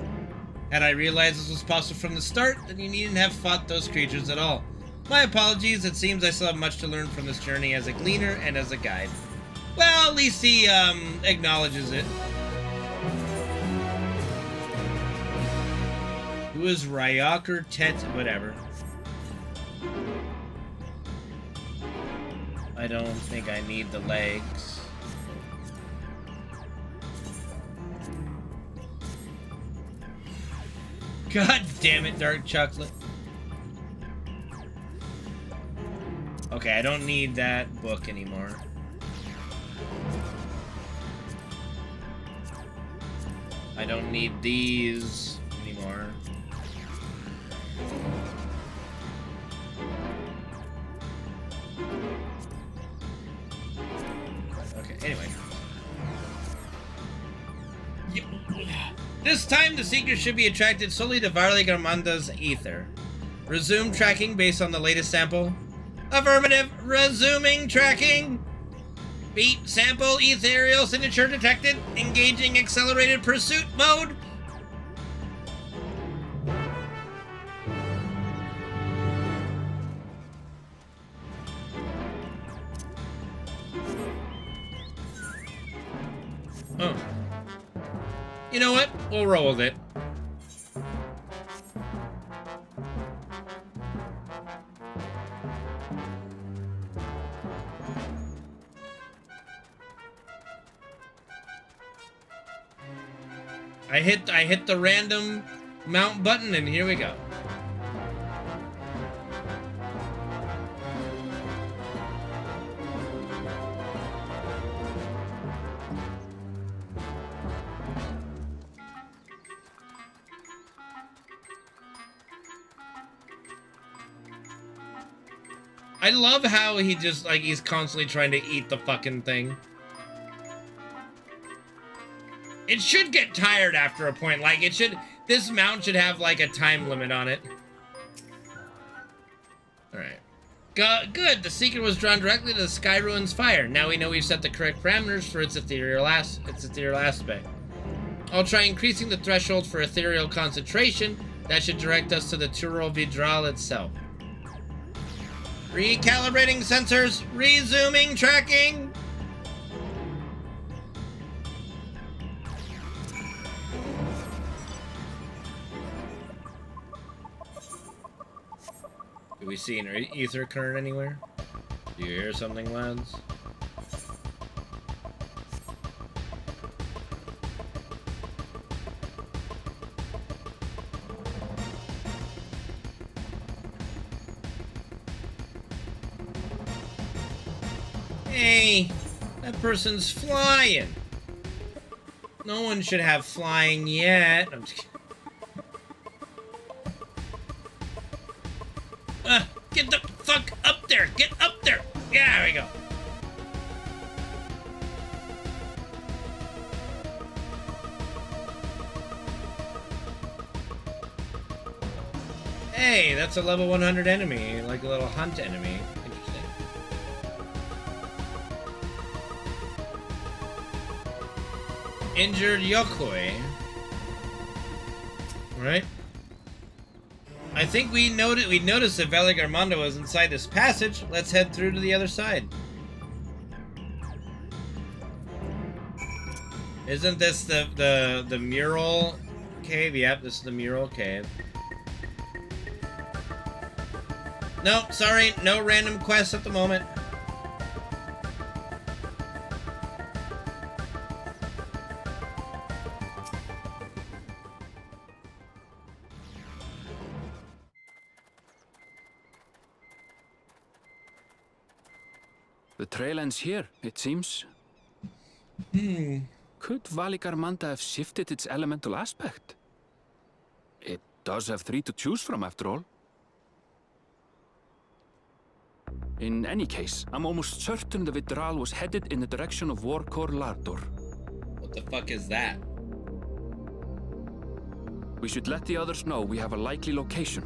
Had I realized this was possible from the start, then you needn't have fought those creatures at all. My apologies, it seems I still have much to learn from this journey as a gleaner and as a guide. Well, at least he, acknowledges it. Who is Ryaker Tet? Whatever. I don't think I need the legs. God damn it, dark chocolate. Okay, I don't need that book anymore. I don't need these anymore. Okay, anyway. This time, the Seeker should be attracted solely to Valigarmanda's ether. Resume tracking based on the latest sample. Affirmative. Resuming tracking. Beat sample ethereal signature detected. Engaging accelerated pursuit mode. Oh. You know what? We'll roll with it. I hit the random mount button and here we go. I love how he just, like, he's constantly trying to eat the fucking thing. It should get tired after a point. Like, it should... This mount should have, like, a time limit on it. Alright. Good! The Seeker was drawn directly to the Sky Ruin's fire. Now we know we've set the correct parameters for its ethereal aspect. I'll try increasing the threshold for ethereal concentration. That should direct us to the Turo Vidral itself. Recalibrating sensors. Resuming tracking. Do we see an ether current anywhere? Do you hear something, lads? Hey, that person's flying. No one should have flying yet. I'm just kidding. Get the fuck up there! Get up there! Yeah, there we go. Hey, that's a level 100 enemy, like a little hunt enemy. Interesting. Injured Yokoi. Alright. I think we noticed that Valigarmanda was inside this passage. Let's head through to the other side. Isn't this the mural cave? Yep, this is the mural cave. No, sorry, no random quests at the moment. The trail ends here, it seems. Could Valigarmanda have shifted its elemental aspect? It does have 3 to choose from, after all. In any case, I'm almost certain the Vidral was headed in the direction of Warkor Lardor. What the fuck is that? We should let the others know we have a likely location.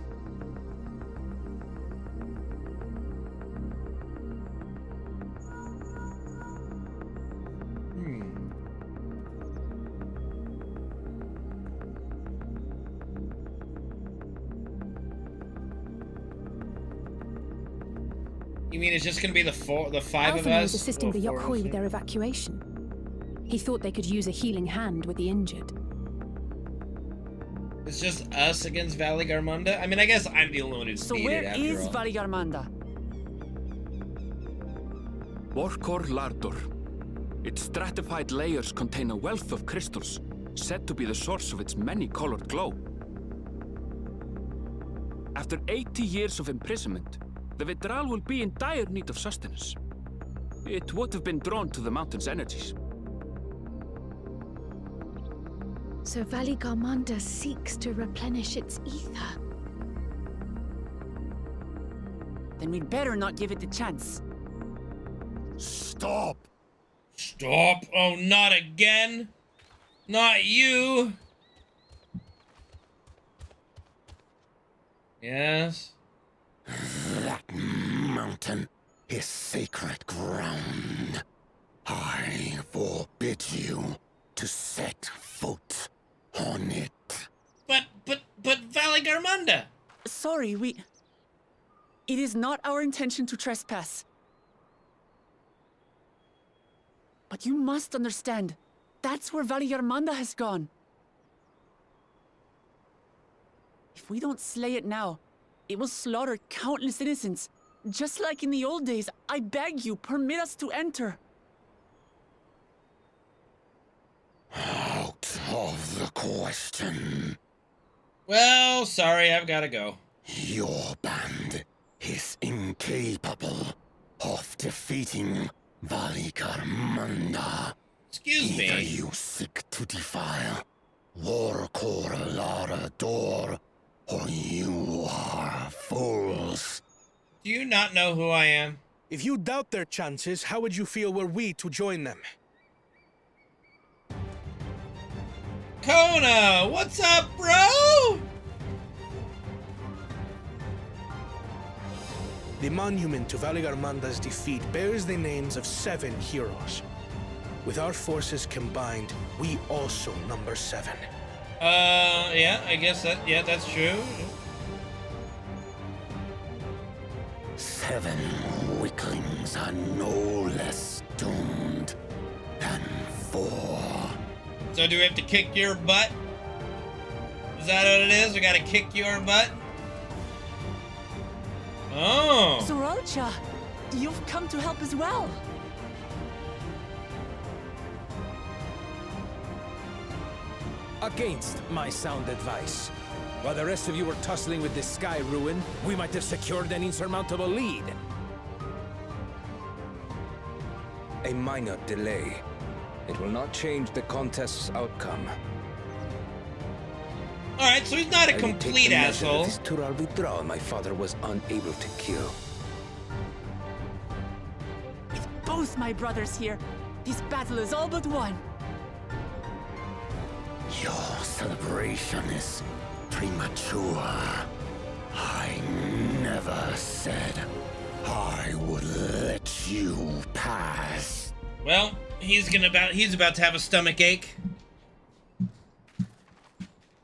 You mean it's just gonna be the five of Alphen us? was assisting the Or four Yokoi of with their evacuation. He thought they could use a healing hand with the injured. It's just us against Valley Garmunda? I mean, I guess I'm the only one who's So beat where it after is all. Valley Garmanda? Warkor Lardor. Its stratified layers contain a wealth of crystals, said to be the source of its many-colored glow. After 80 years of imprisonment, the Vidral will be in dire need of sustenance. It would have been drawn to the mountain's energies. So Valley Garmanda seeks to replenish its ether. Then we'd better not give it the chance. Stop! Stop! Oh, not again! Not you! Yes? That mountain is sacred ground. I forbid you to set foot on it. But Valley Garmunda! Sorry, It is not our intention to trespass. But you must understand, that's where Valley Garmanda has gone. If we don't slay it now, it will slaughter countless innocents. Just like in the old days, I beg you, permit us to enter. Out of the question. Well, sorry, I've gotta go. Your band is incapable of defeating Valley Garmanda. Excuse me. Either you seek to defile Warkor Lardor, or you are fools. Do you not know who I am? If you doubt their chances, how would you feel were we to join them? Kona! What's up, bro? The monument to Valley Garmanda's defeat bears the names of 7 heroes. With our forces combined, we also number 7. Yeah, I guess that's true. 7 weaklings are no less doomed than 4. So do we have to kick your butt? Is that what it is? We gotta kick your butt? Oh. Zorocha, you've come to help as well. Against my sound advice. While the rest of you were tussling with this sky ruin, we might have secured an insurmountable lead. A minor delay. It will not change the contest's outcome. Alright, so he's not a I will take complete the measure asshole. of this Tural Vidral my father was unable to kill. With both my brothers here, this battle is all but won. Your celebration is premature. I never said I would let you pass. Well, he's about to have a stomach ache.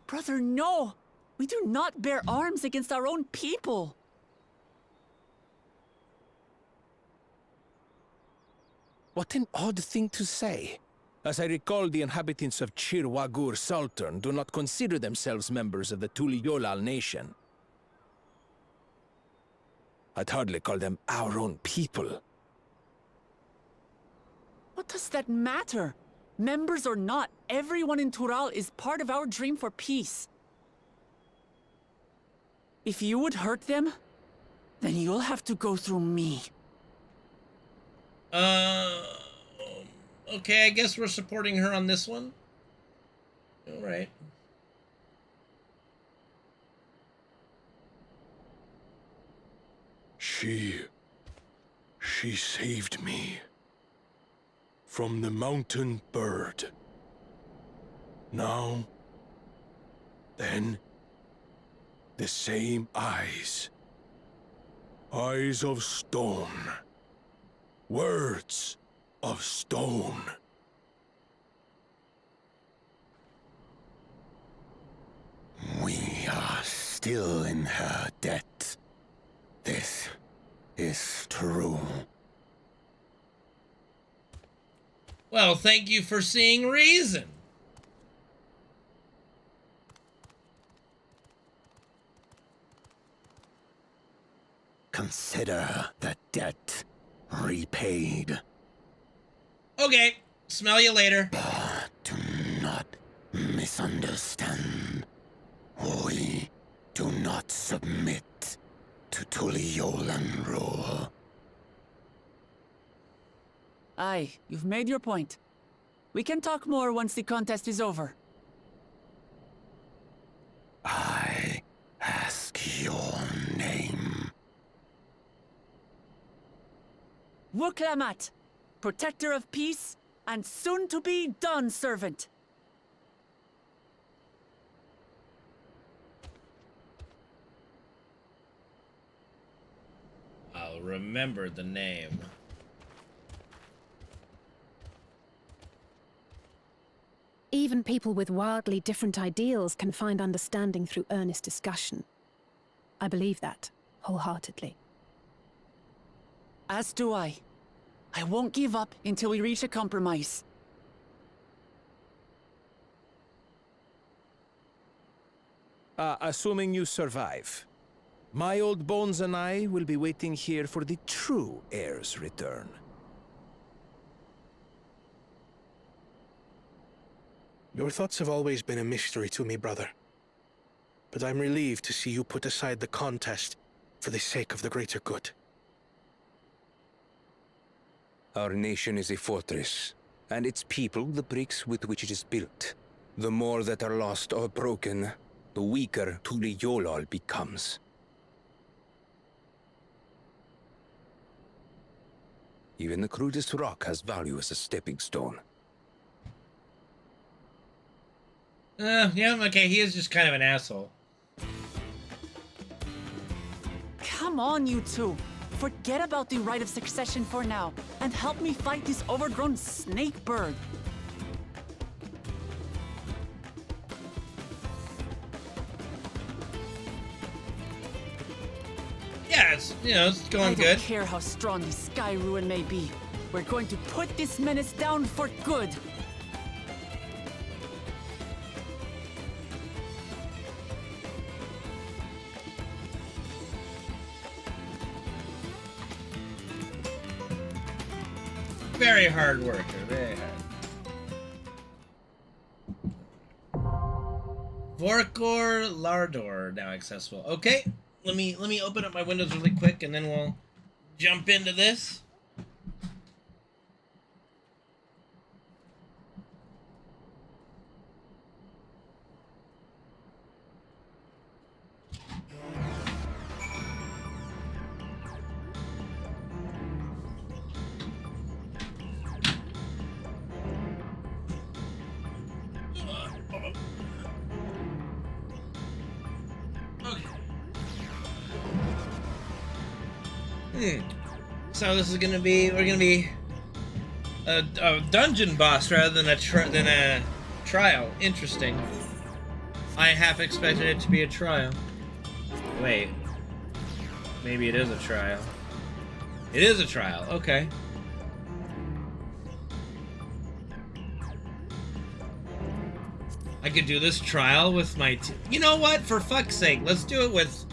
Brother, no! We do not bear arms against our own people! What an odd thing to say. As I recall, the inhabitants of Chir Wagur Sultan do not consider themselves members of the Tuliyolal nation. I'd hardly call them our own people. What does that matter? Members or not, everyone in Tural is part of our dream for peace. If you would hurt them, then you'll have to go through me. Okay, I guess we're supporting her on this one. Alright. She She saved me from the mountain bird. Now, then, the same eyes. Eyes of stone. Words of stone. We are still in her debt. This is true. Well, thank you for seeing reason. Consider the debt repaid. Okay, smell you later. Do not misunderstand. We do not submit to Tuliolan rule. Aye, you've made your point. We can talk more once the contest is over. I ask your name. Wuklamat, protector of peace, and soon-to-be Dawn servant. I'll remember the name. Even people with wildly different ideals can find understanding through earnest discussion. I believe that, wholeheartedly. As do I. I won't give up until we reach a compromise. Assuming you survive, my old bones and I will be waiting here for the true heir's return. Your thoughts have always been a mystery to me, brother. But I'm relieved to see you put aside the contest for the sake of the greater good. Our nation is a fortress, and its people the bricks with which it is built. The more that are lost or broken, the weaker Tuliyolal becomes. Even the crudest rock has value as a stepping stone. Yeah, okay, he is just kind of an asshole. Come on, you two. Forget about the right of succession for now, and help me fight this overgrown snake bird. Yeah, it's, you know, it's going good. I don't care how strong the Sky Ruin may be. We're going to put this menace down for good. Very hard worker, very hard. Vorkor Lardor now accessible. Okay, let me open up my windows really quick and then we'll jump into this. So this is gonna be, we're gonna be a dungeon boss rather than a trial. Interesting. I half expected it to be a trial. Wait, maybe it is a trial. It is a trial. Okay. I could do this trial with my you know what? For fuck's sake, let's do it with.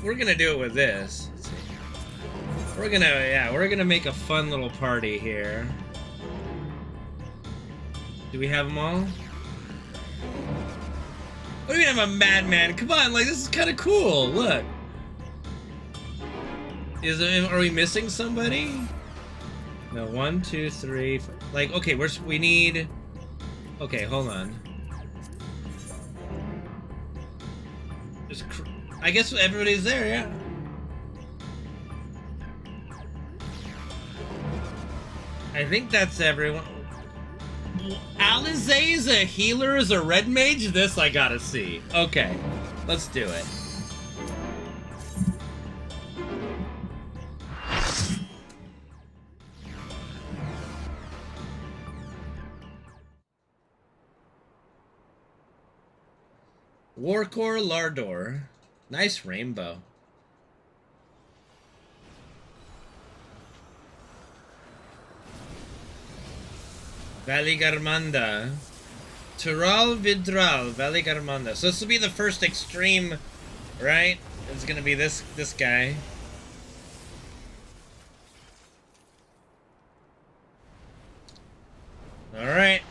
We're gonna do it with this. We're gonna make a fun little party here. Do we have them all? What do you mean I'm a madman? Come on, like this is kind of cool. Look. Are we missing somebody? No, 1, 2, 3. Like, okay, we need. Okay, hold on. I guess everybody's there, yeah. I think that's everyone. Alizé is a healer as a red mage? This I gotta see. Okay, let's do it. Warcore Lardor. Nice rainbow. Valley Garmanda. Tural Vidral, Valley Garmanda. So this will be the first extreme, right? It's gonna be this guy. Alright.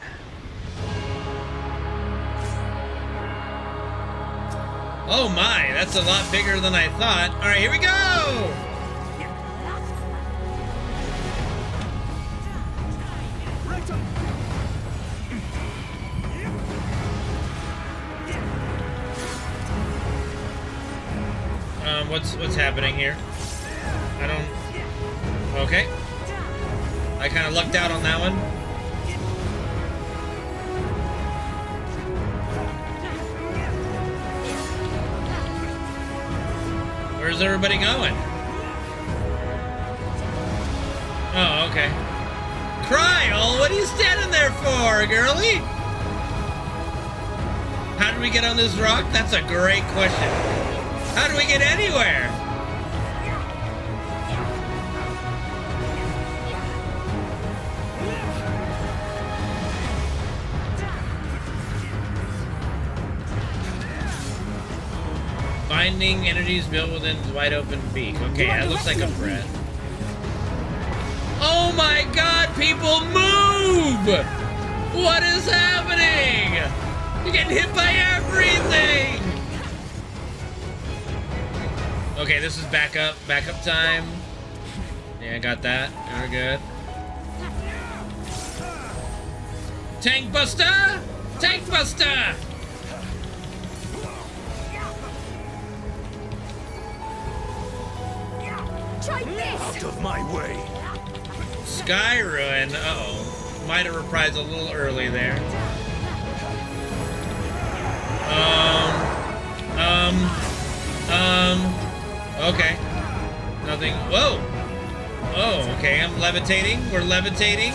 Oh my, that's a lot bigger than I thought. Alright, here we go! What's happening here? I don't... Okay. I kind of lucked out on that one. Where's everybody going? Oh, okay. Kryl, what are you standing there for, girlie? How did we get on this rock? That's a great question. How do we get anywhere? Binding energies built within his wide open beak. Okay, that looks like a threat. Oh my god, people move! What is happening? You're getting hit by everything! Okay, this is backup time. Yeah, I got that. We're good. Tank Buster! Tank Buster! Try this! Out of my way! Sky Ruin. Uh-oh. Might have reprised a little early there. Okay. Nothing. Whoa! Oh, okay, I'm levitating. We're levitating.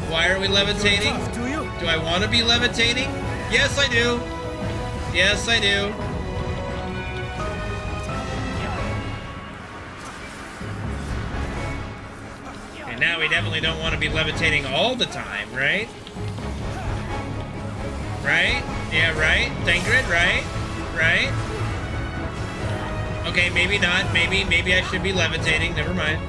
Why are we levitating? Do I want to be levitating? Yes, I do. Yes, I do. And now we definitely don't want to be levitating all the time, right? Right? Yeah, right? Thancred, right? Right? Okay, maybe not. Maybe I should be levitating. Never mind.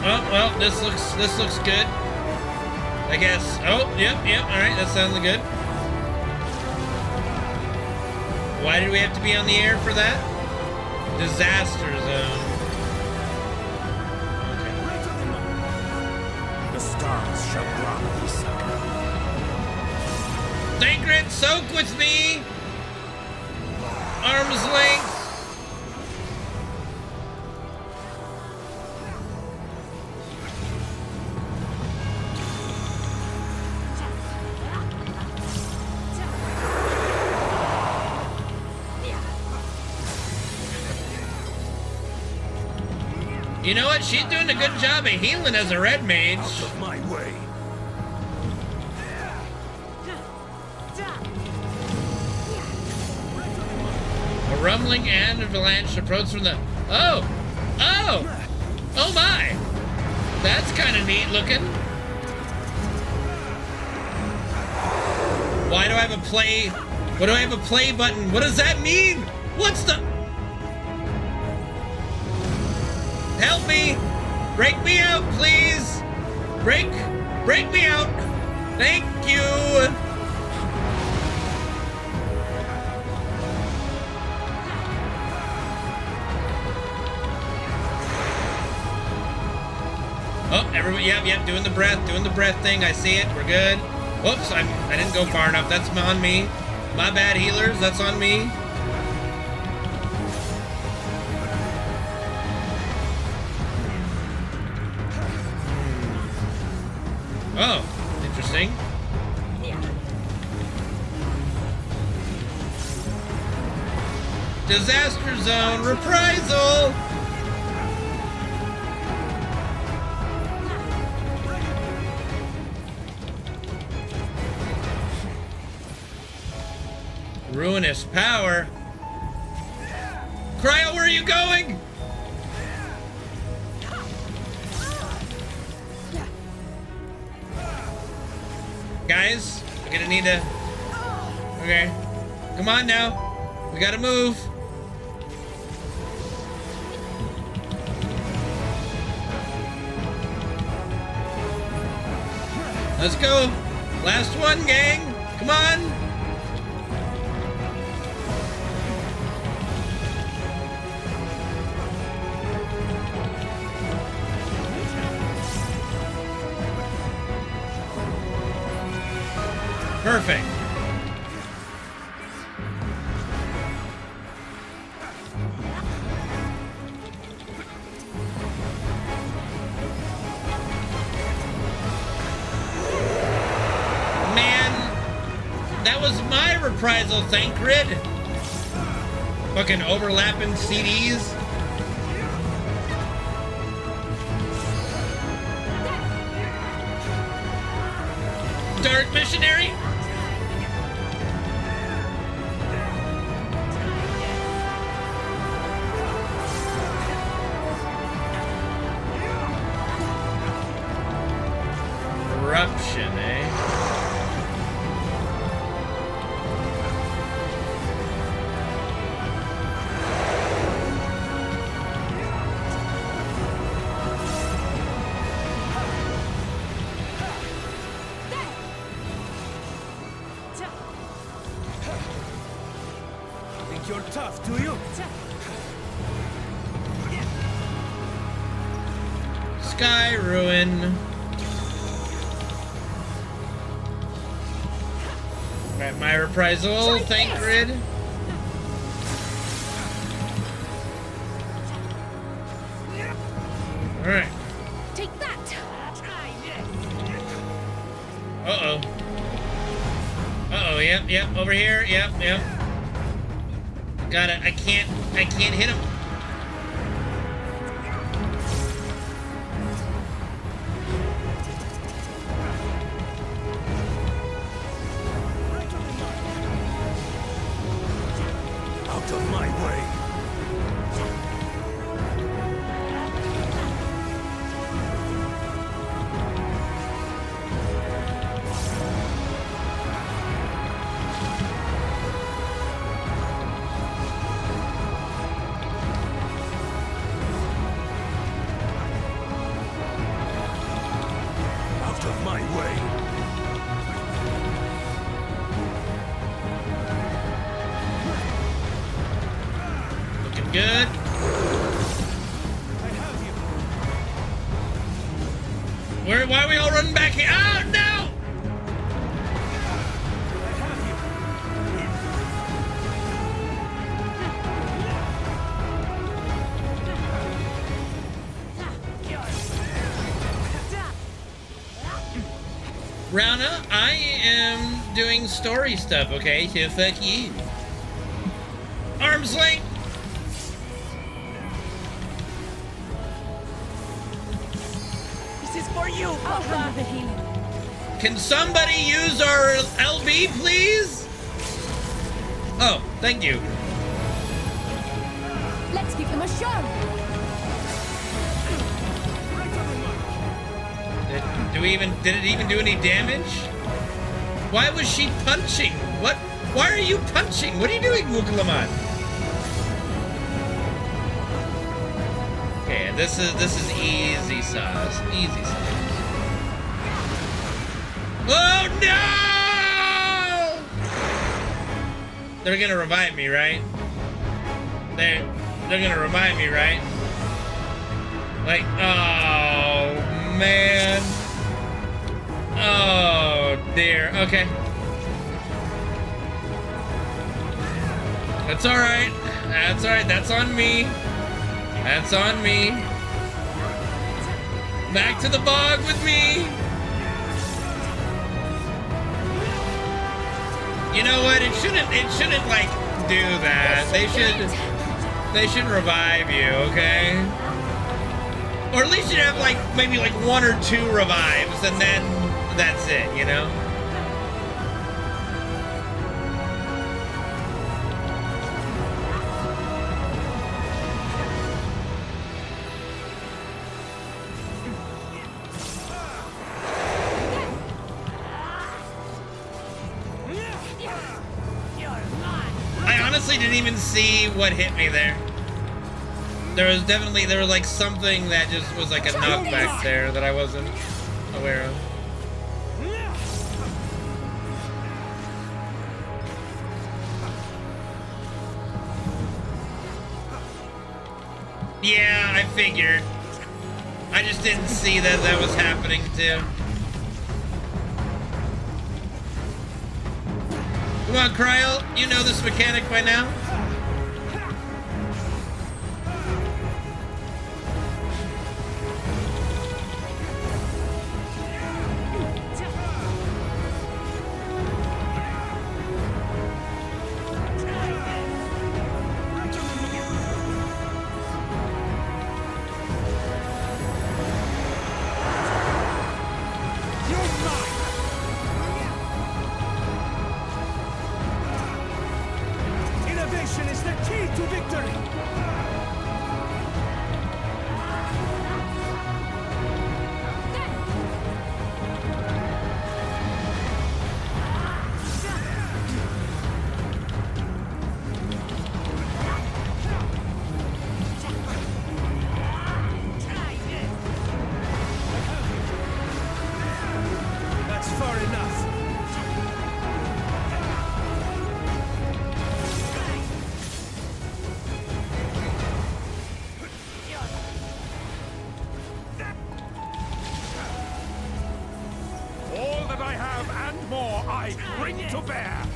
Oh, well, this looks good. I guess. Oh, yep, alright, that sounds good. Why did we have to be on the air for that? Disaster zone. The stars shall grant thee succor. Thancred, soak with me! Arm's length! You know what? She's doing a good job of healing as a red mage. Out of my way. A rumbling and avalanche approach from the... Oh! Oh! Oh my! That's kind of neat looking. Why do I have a play... What do I have a play button? What does that mean? What's the... Help me! Break me out, please! Break me out! Thank you! Oh, everybody, yep, doing the breath thing. I see it. We're good. Whoops, I didn't go far enough. That's on me. My bad, healers. That's on me. Oh, interesting. Disaster zone reprisal. Ruinous power. Cryo, where are you going? Guys, we're gonna need to... Okay. Come on now. We gotta move. Let's go. Last one, gang. Come on. Perfect. Man, that was my reprisal, Thancred. Fucking overlapping CDs. Dark Missionary. Corruption, eh? Think you're tough, do you? Sky Ruin. Right, my reprisal, Thancred. Alright. Take that! Uh-oh. Uh-oh, yep, over here, yep. Got it, I can't hit him. Out of my way. Out of my way. Good. Why are we all running back here? Oh, no! Rana, I am doing story stuff, okay? So fuck you. Arms length. This is for you, Papa. The healing. Can somebody use our LB, please? Oh, thank you. Let's give them a show! Did it even do any damage? Why was she punching? What? Why are you punching? What are you doing, Wukalaman? Okay, this is easy sauce. Easy sauce. Oh no! They're gonna revive me, right? They're gonna revive me, right? Like, oh man. Oh, dear. Okay. That's alright. That's alright. That's on me. That's on me. Back to the bog with me. You know what? It shouldn't like do that. They should revive you, okay? Or at least you'd have like maybe like 1 or 2 revives and then that's it, you know? I honestly didn't even see what hit me there. There was like something that just was like a knockback there that I wasn't aware of. Yeah, I figured. I just didn't see that was happening too. Come on, Cryo, you know this mechanic by now? Innovation is the key to victory! That's far enough. All that I have and more I bring to bear.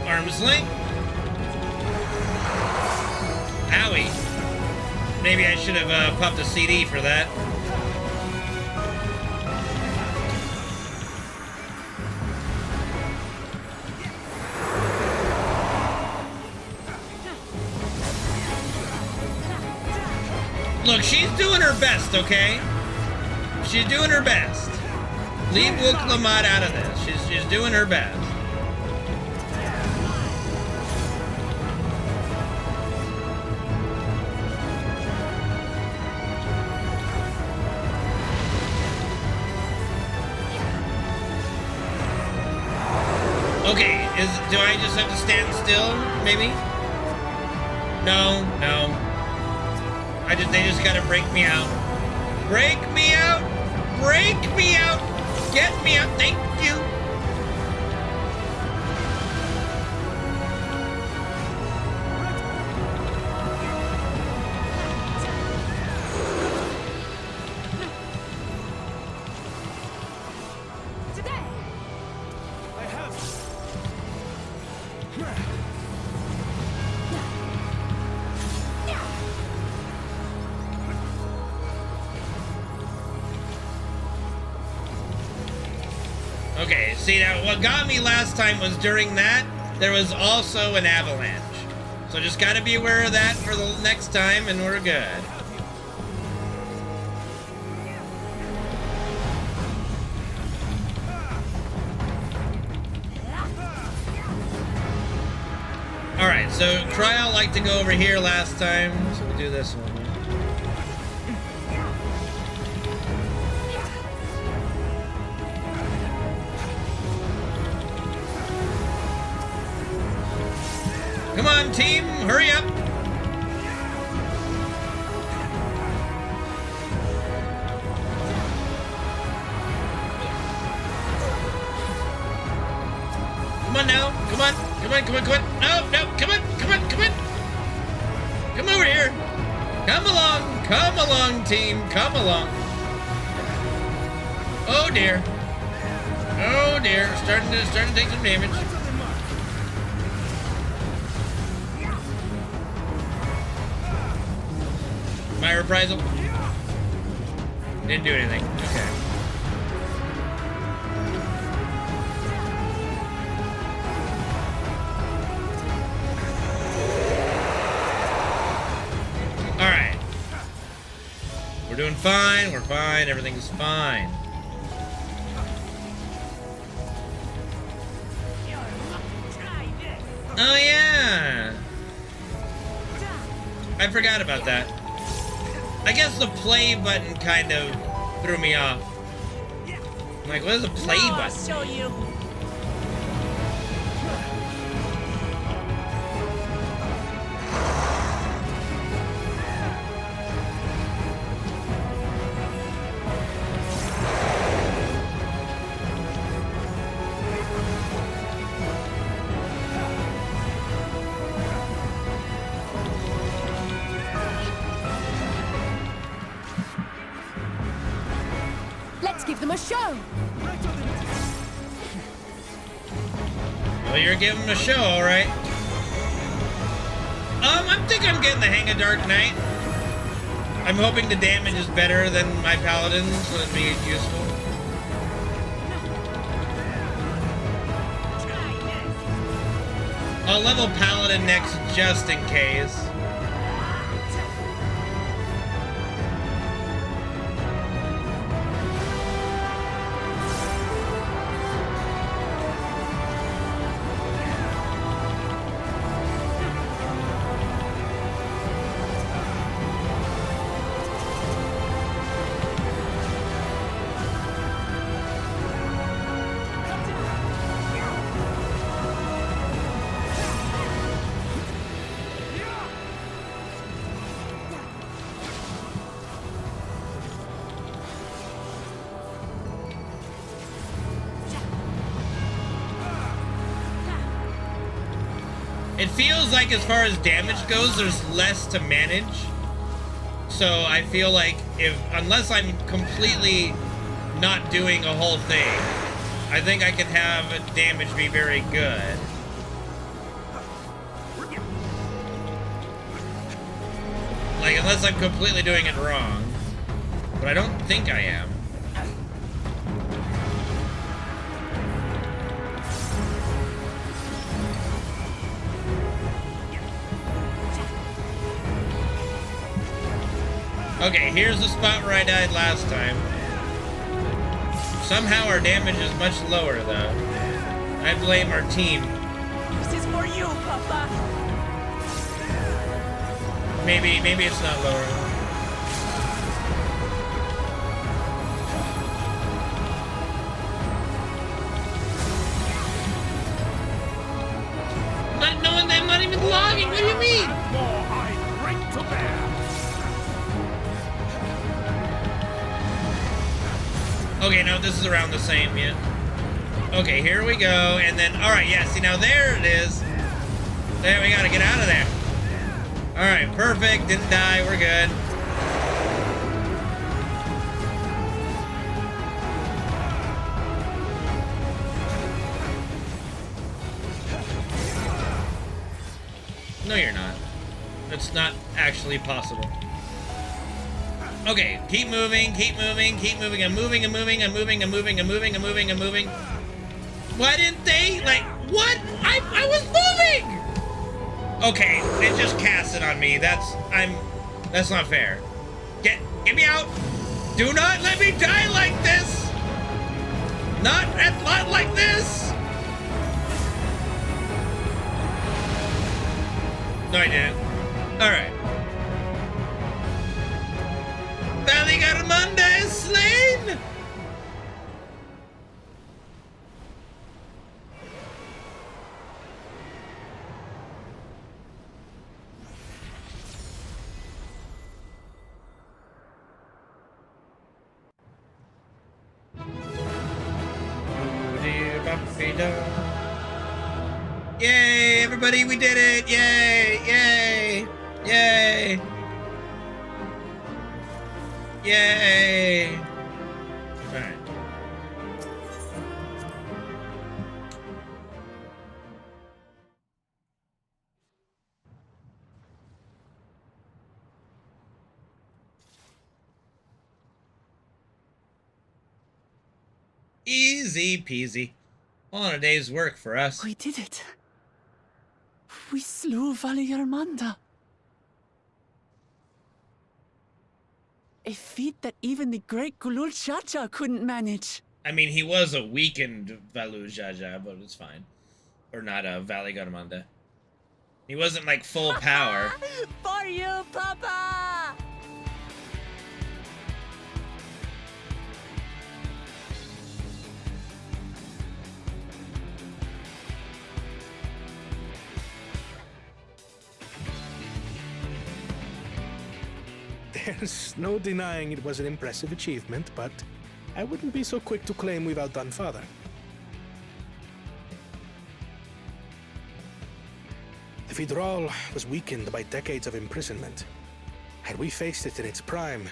Arms length. Owie. Maybe I should have popped a CD for that. Look, she's doing her best, okay? She's doing her best. Leave Wook Lamont out of this. She's doing her best. Okay, do I just have to stand still, maybe? No. They just gotta break me out. Break me out! Break me out! Get me out, thank you! Okay, see now what got me last time was during that, there was also an avalanche. So just gotta be aware of that for the next time and we're good. Alright, so Cryo liked to go over here last time, so we'll do this one. Come on, team, hurry up. Come on now, come on, come on, come on, come on. No, no, come on, come on, come on. Come over here. Come along, team, come along. Oh dear. Oh dear, starting to take some damage. My reprisal? Didn't do anything. Okay. Alright. We're doing fine, we're fine, everything's fine. Oh yeah! I forgot about that. I guess the play button kind of threw me off. I'm like, what is a play button? I'll show you. Give them a show. Well, you're giving them a show, all right. I think I'm getting the hang of Dark Knight. I'm hoping the damage is better than my paladins, so it'd be useful. I'll level paladin next just in case. It feels like as far as damage goes, there's less to manage. So I feel like unless I'm completely not doing a whole thing, I think I can have damage be very good. Like, unless I'm completely doing it wrong. But I don't think I am. Okay, here's the spot where I died last time. Somehow our damage is much lower, though. I blame our team. This is for you, Papa. Maybe it's not lower. I'm not even logging. What do you mean? More I bring to bear. Okay, no, this is around the same, yeah. Okay, here we go, and then, alright, yeah, see, now there it is. There, we gotta get out of there. Alright, perfect, didn't die, we're good. No, you're not. It's not actually possible. Okay, keep moving, keep moving, keep moving. I'm moving, I'm moving, I'm moving, I'm moving, I'm moving, I'm moving, I'm moving. Why didn't they, like, what? I was moving! Okay, it just cast it on me. That's not fair. Get me out! Do not let me die like this! Not like this! No, I didn't. Alright. Valley Garmanda is slain! Yay, everybody, we did it! Yay! Yay! Yay! Yay! Alright. Easy peasy. All in a day's work for us. We did it. We slew Valigarmanda. A feat that even the great Gulul Chacha couldn't manage. I mean, he was a weakened Valu Jaja, but it's fine. Or not a Valigarmanda. He wasn't like full power. For you, Papa! There's no denying it was an impressive achievement, but I wouldn't be so quick to claim we've outdone Father. The Vidral was weakened by decades of imprisonment. Had we faced it in its prime,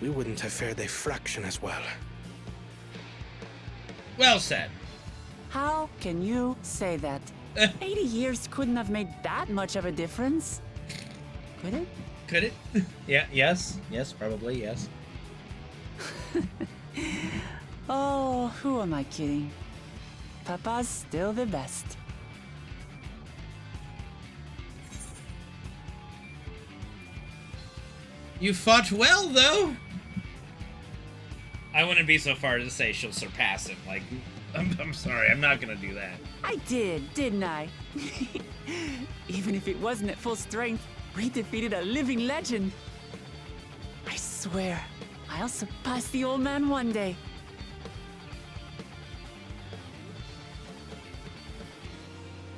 we wouldn't have fared a fraction as well. Well said. How can you say that? 80 years couldn't have made that much of a difference. Could it? Could it? Yeah, yes. Yes, probably, yes. Oh, who am I kidding? Papa's still the best. You fought well, though. I wouldn't be so far to say she'll surpass him. Like, I'm sorry, I'm not gonna do that. I did, didn't I? Even if it wasn't at full strength, we defeated a living legend. I swear, I'll surpass the old man one day.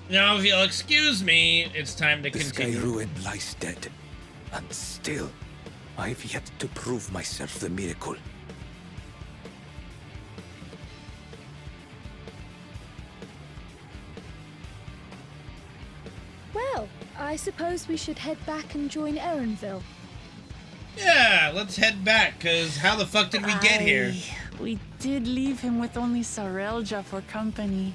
Now, if you'll excuse me, it's time to The continue. Sky Ruin lies dead, and still, I've yet to prove myself the miracle. Well, I suppose we should head back and join Erenville. Yeah, let's head back, because how the fuck did we get here? We did leave him with only Sarelja for company.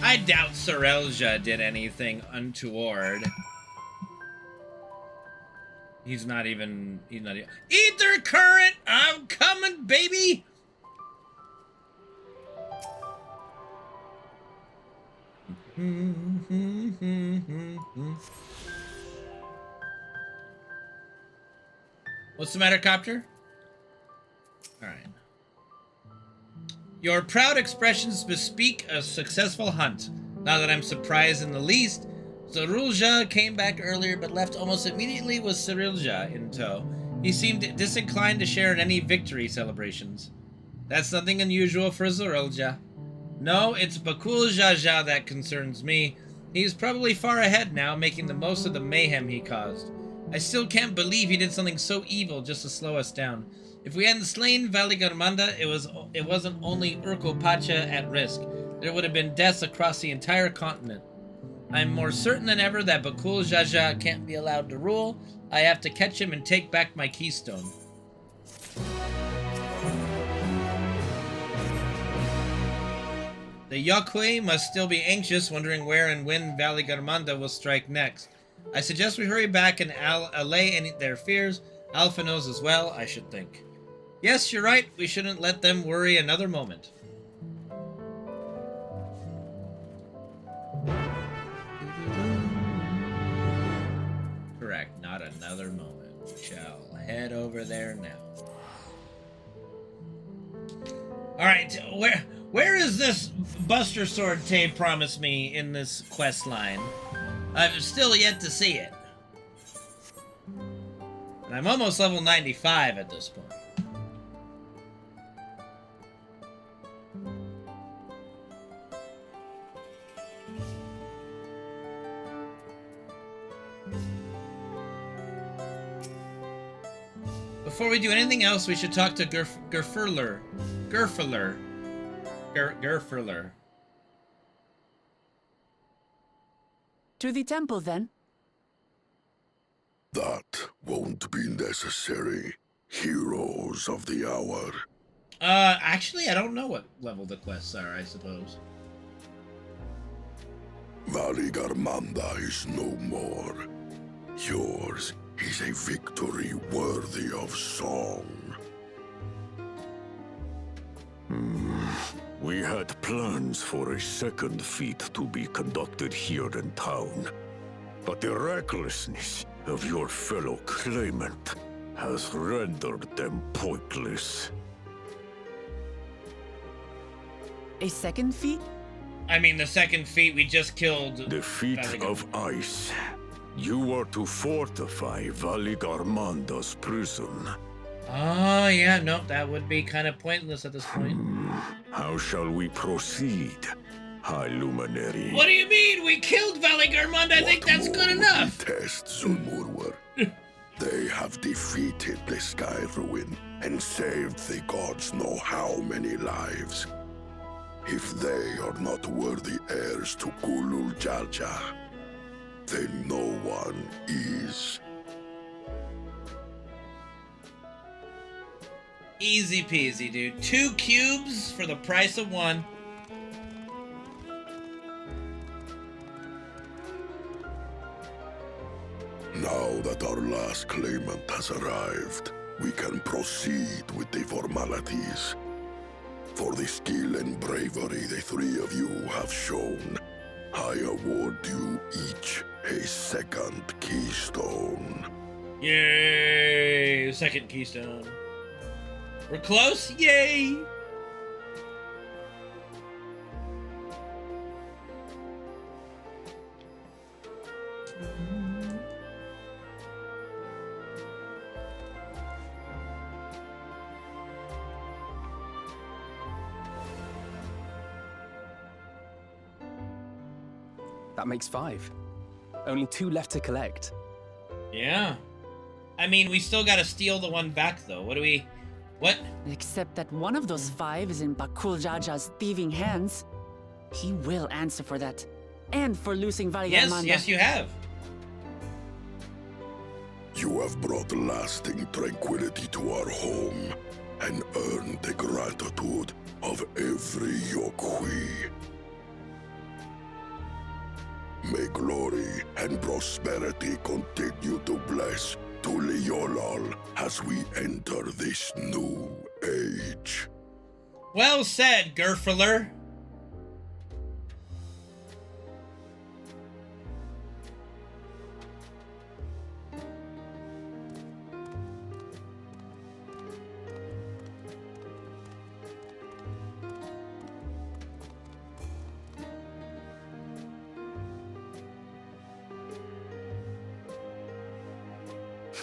I doubt Sarelja did anything untoward. He's not even... Ether current! I'm coming, baby! What's the matter, Copter? Alright. Your proud expressions bespeak a successful hunt. Not that I'm surprised in the least. Lzuruha came back earlier but left almost immediately with Cyrilja in tow. He seemed disinclined to share in any victory celebrations. That's nothing unusual for Cyrilja. No, it's Bakul Jaja that concerns me. He's probably far ahead now, making the most of the mayhem he caused. I still can't believe he did something so evil just to slow us down. If we hadn't slain Valigarmanda, it wasn't only Urkopacha at risk. There would have been deaths across the entire continent. I'm more certain than ever that Bakul Jaja can't be allowed to rule. I have to catch him and take back my keystone. The Yokwe must still be anxious, wondering where and when Valigarmanda will strike next. I suggest we hurry back and allay their fears. Alpha knows as well, I should think. Yes, you're right. We shouldn't let them worry another moment. Correct, not another moment. We shall head over there now. Alright, where is this Buster Sword Tay promised me in this quest line? I've still yet to see it. And I'm almost level 95 at this point. Before we do anything else, we should talk to Gerfurler. To the temple, then. That won't be necessary. Heroes of the hour. Actually, I don't know what level the quests are, I suppose. Valigarmanda is no more. Yours is a victory worthy of song. We had plans for a second feat to be conducted here in town, but the recklessness of your fellow claimant has rendered them pointless. A second feat? I mean, the second feat we just killed. The feat of ice. You are to fortify Valigarmanda's prison. Oh, yeah, no, that would be kind of pointless at this point. How shall we proceed, High Luminary? What do you mean? We killed Valigarmanda. I think that's good enough. Test Zulmurwer. They have defeated the Sky Ruin and saved the gods know how many lives. If they are not worthy heirs to Kulul Jalja, then no one is. Easy peasy, dude. 2 cubes for the price of 1. Now that our last claimant has arrived, we can proceed with the formalities. For the skill and bravery the 3 of you have shown, I award you each a second keystone. Yay! Second keystone. We're close? Yay! That makes 5. Only 2 left to collect. Yeah. I mean, we still gotta steal the one back, though. What do we... What? Except that one of those 5 is in Bakul Jaja's thieving hands. He will answer for that. And for losing Valigarmanda. Yes, you have. You have brought lasting tranquility to our home and earned the gratitude of every Yokui. May glory and prosperity continue to bless Tuliolol as we enter this new age. Well said, Gerfurler.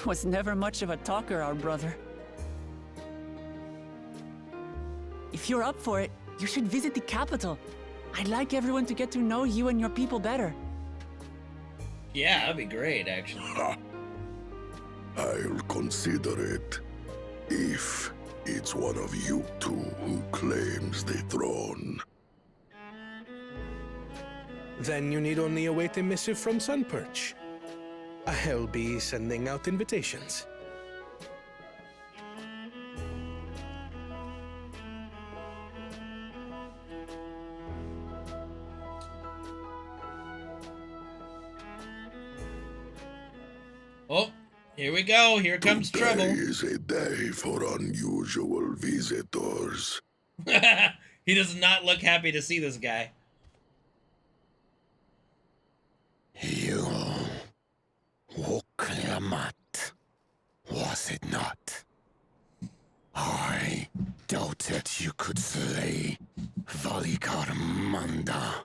Was never much of a talker, our brother. If you're up for it, you should visit the capital. I'd like everyone to get to know you and your people better. Yeah, that'd be great, actually. I'll consider it. If it's one of you 2 who claims the throne. Then you need only await a missive from Sunperch. I'll be sending out invitations. Oh, here we go. Here comes trouble. Today is a day for unusual visitors. He does not look happy to see this guy. You... Wukliamat, was it not? I doubted you could slay Valigarmanda,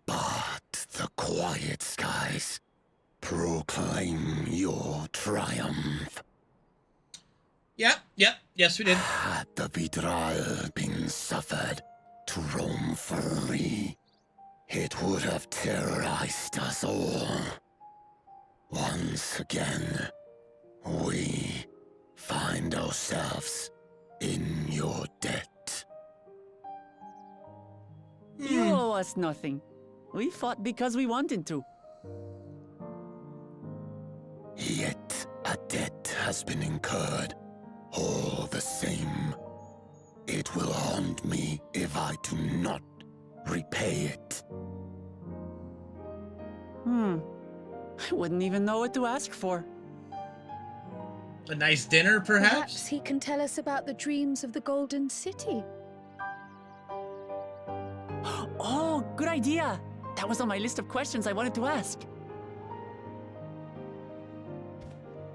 but the quiet skies proclaim your triumph. Yep, yes we did. Had the Vidral been suffered to roam free, it would have terrorized us all. Once again, we find ourselves in your debt. You owe us nothing. We fought because we wanted to. Yet a debt has been incurred. All the same, it will haunt me if I do not repay it. I wouldn't even know what to ask for. A nice dinner, perhaps? Perhaps he can tell us about the dreams of the Golden City. Oh, good idea. That was on my list of questions I wanted to ask.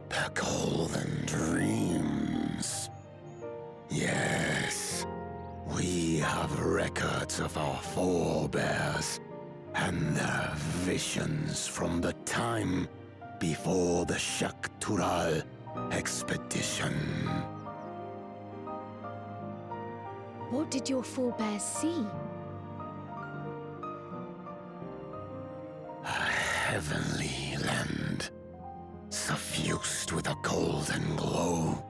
The Golden Dreams. Yes, we have records of our forebears and their visions from the time before the Shaktural expedition. What did your forebears see? A heavenly land, suffused with a golden glow.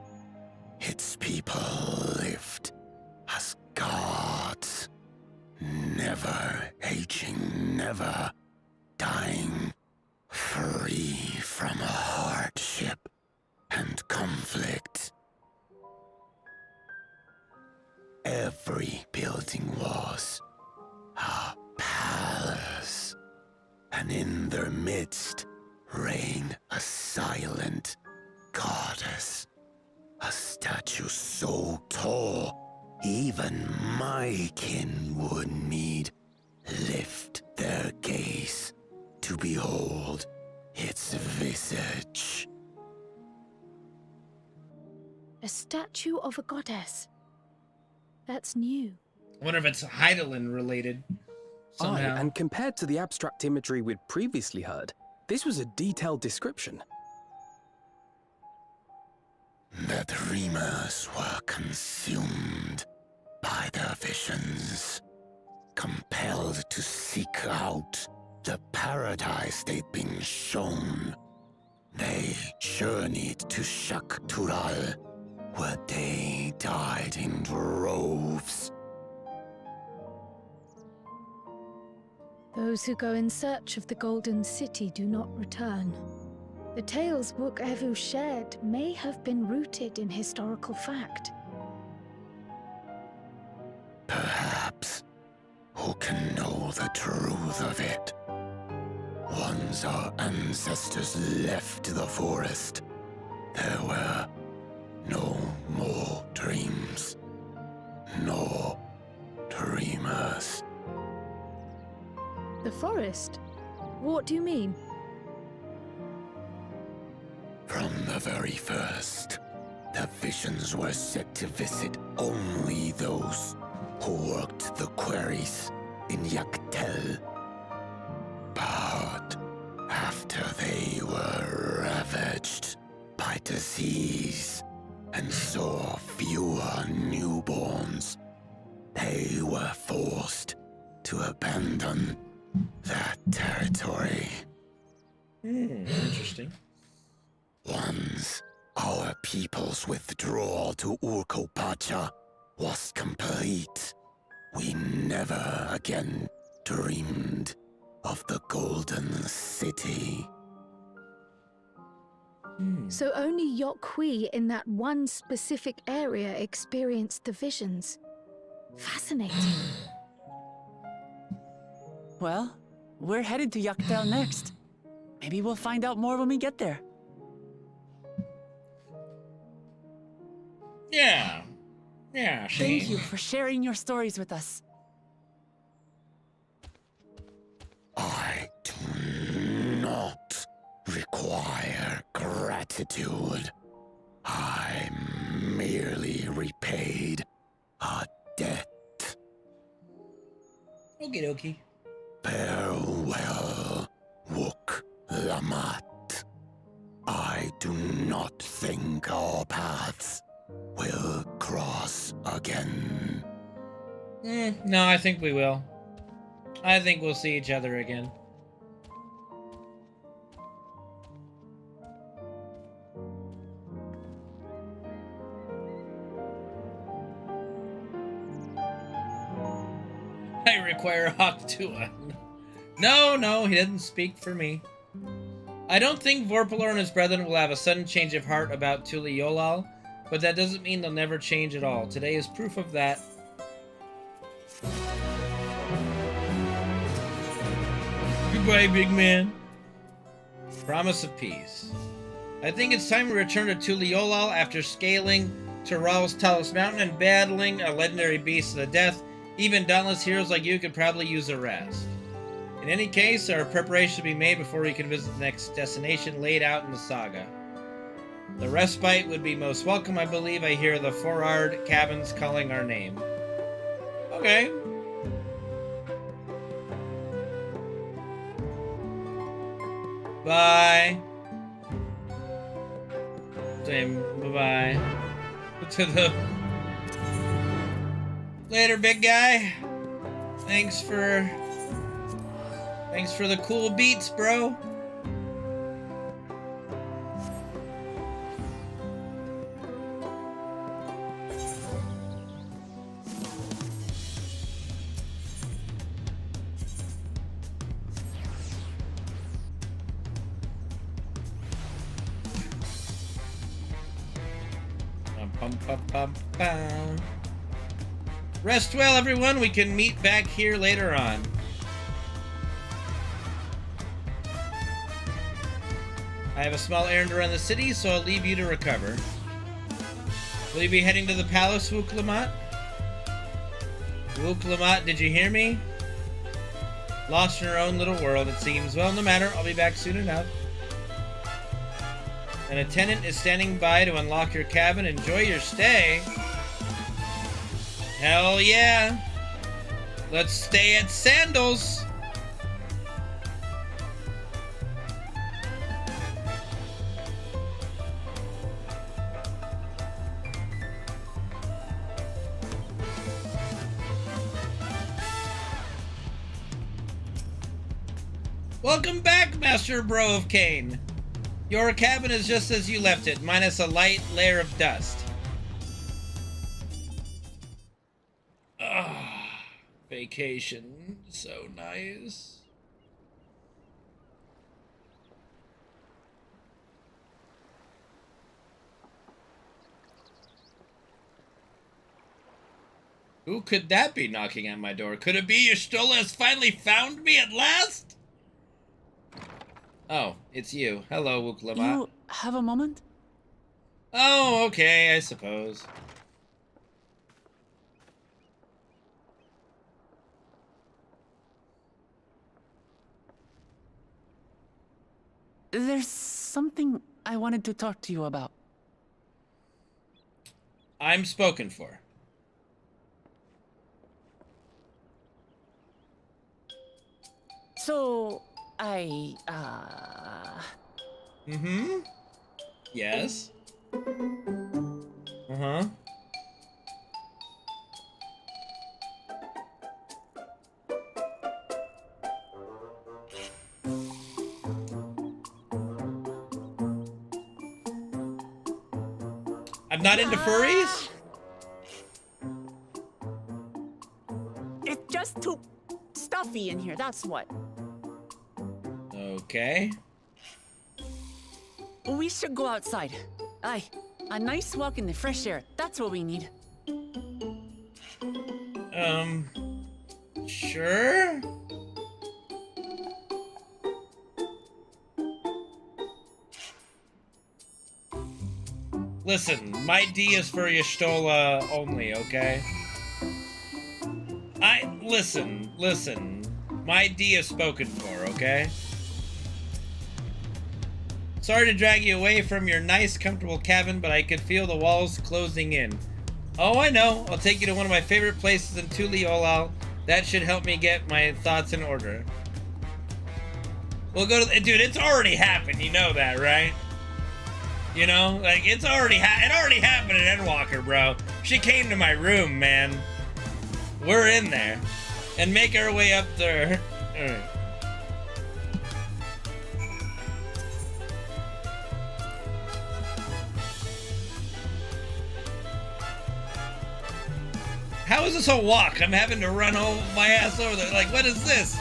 Its people lived as gods, never aging, never dying, free from hardship and conflict. Every building was a palace, and in their midst reigned a silent goddess, a statue so tall even my kin would need lift their gaze to behold its visage. A statue of a goddess. That's new. I wonder if it's Heidelin related somehow. Aye, and compared to the abstract imagery we'd previously heard, this was a detailed description. The dreamers were consumed by their visions, compelled to seek out the paradise they'd been shown. They journeyed to Shaktural, where they died in droves. Those who go in search of the Golden City do not return. The tales Book Evu shared may have been rooted in historical fact. Perhaps. Who can know the truth of it? Once our ancestors left the forest, there were no more dreams, no dreamers. The forest? What do you mean? From the very first, the visions were set to visit only those who worked the quarries in Yaktel. But after they were ravaged by disease and saw fewer newborns, they were forced to abandon that territory. Interesting. Once our people's withdrawal to Urkopacha was complete, we never again dreamed of the Golden City. So only Yokhui in that one specific area experienced the visions. Fascinating. Well, we're headed to Yaktel next. Maybe we'll find out more when we get there. Yeah. Yeah, Shane. Thank you for sharing your stories with us. I do not require gratitude. I merely repaid a debt. Okie dokie. Farewell, Wook Lamat. I do not think our paths will cross again. No, I think we will. I think we'll see each other again. I require Hawktua. No, he didn't speak for me. I don't think Vorpalor and his brethren will have a sudden change of heart about Tuli Yolal, but that doesn't mean they'll never change at all. Today is proof of that. Goodbye, big man. Promise of peace. I think it's time we return to Tuli Yolal after scaling Tural's tallest mountain and battling a legendary beast to the death. Even dauntless heroes like you could probably use a rest. In any case, our preparations should be made before we can visit the next destination laid out in the saga. The respite would be most welcome. I believe I hear the Forard cabins calling our name. Okay. Bye. Same. Bye-bye. To the... Later, big guy. Thanks for the cool beats, bro. Rest well, everyone. We can meet back here later on. I have a small errand around the city, so I'll leave you to recover. Will you be heading to the palace, Wooklamat? Wooklamat, did you hear me? Lost in her own little world, it seems. Well, no matter. I'll be back soon enough. An attendant is standing by to unlock your cabin. Enjoy your stay. Hell yeah. Let's stay at Sandals. Welcome back, Master Bro of Kane. Your cabin is just as you left it, minus a light layer of dust. Ah, vacation. So nice. Who could that be knocking at my door? Could it be Y'shtola has finally found me at last? Oh, it's you. Hello, Wooklamat. You have a moment? Oh, okay, I suppose. There's something I wanted to talk to you about. I'm spoken for. So, Mm-hmm. Yes. Uh-huh. I'm not into furries? It's just too stuffy in here, that's what. Okay. We should go outside. Aye, a nice walk in the fresh air. That's what we need. Sure? Listen, my D is for Y'shtola only, okay? Listen. My D is spoken for, okay? Sorry to drag you away from your nice, comfortable cabin, but I could feel the walls closing in. Oh, I know. I'll take you to one of my favorite places in Tuli Yolal. That should help me get my thoughts in order. We'll go to... Dude, it's already happened. You know that, right? You know? Like, it already happened at Endwalker, bro. She came to my room, man. We're in there. And make our way up there. Alright. How is this a walk? I'm having to run my ass over there. Like, what is this?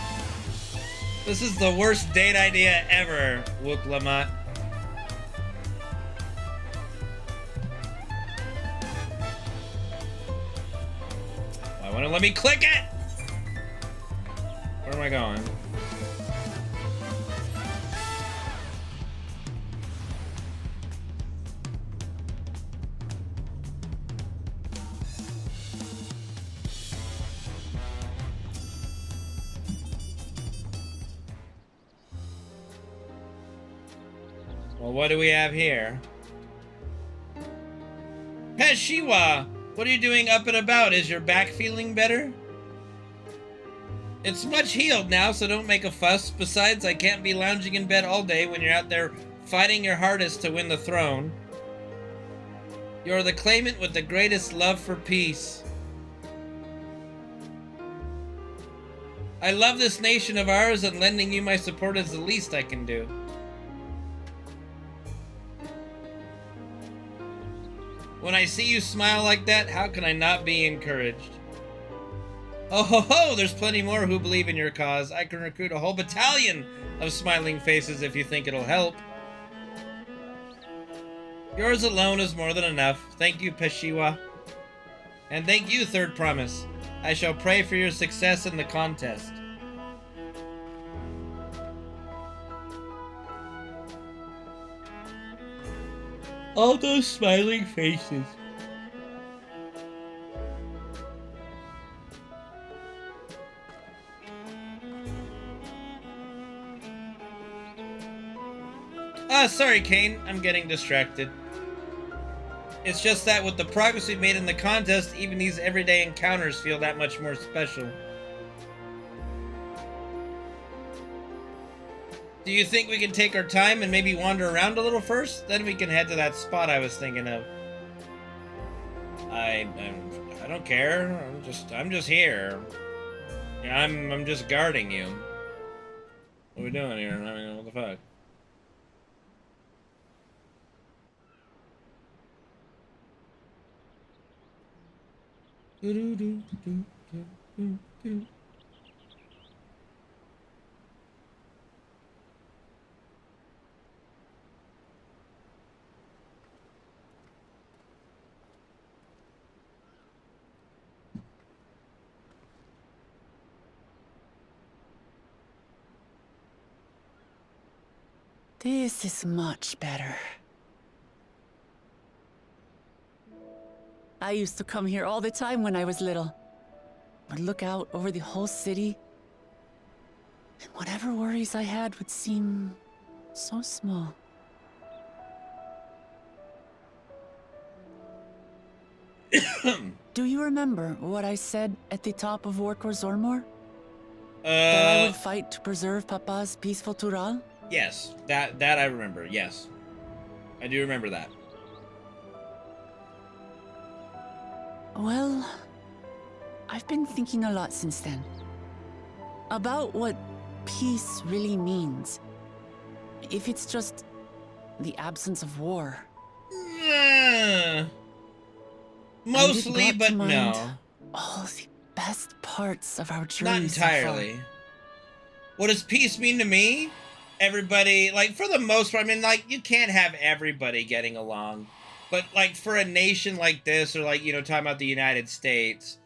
This is the worst date idea ever, Wook Lamont. Why won't it let me click it? Where am I going? Well, what do we have here? Peshiwa! What are you doing up and about? Is your back feeling better? It's much healed now, so don't make a fuss. Besides, I can't be lounging in bed all day when you're out there fighting your hardest to win the throne. You're the claimant with the greatest love for peace. I love this nation of ours, and lending you my support is the least I can do. When I see you smile like that, how can I not be encouraged? Oh ho ho, there's plenty more who believe in your cause. I can recruit a whole battalion of smiling faces if you think it'll help. Yours alone is more than enough. Thank you, Peshiwa. And thank you, Third Promise. I shall pray for your success in the contest. All those smiling faces. Sorry, Kane. I'm getting distracted. It's just that with the progress we've made in the contest, even these everyday encounters feel that much more special. Do you think we can take our time and maybe wander around a little first? Then we can head to that spot I was thinking of. I don't care. I'm just here. Yeah, I'm just guarding you. What are we doing here? I mean, what the fuck? This is much better. I used to come here all the time when I was little. I'd look out over the whole city, and whatever worries I had would seem so small. Do you remember what I said at the top of Orkor Zormor? That I would fight to preserve Papa's peaceful Tural? Yes, that I remember, yes. I do remember that. Well, I've been thinking a lot since then. About what peace really means. If it's just the absence of war. Mostly, but no. All the best parts of our journey. Not entirely. So far. What does peace mean to me? Everybody, like, for the most part, I mean, like, you can't have everybody getting along. But, like, for a nation like this, or, like, you know, talking about the United States,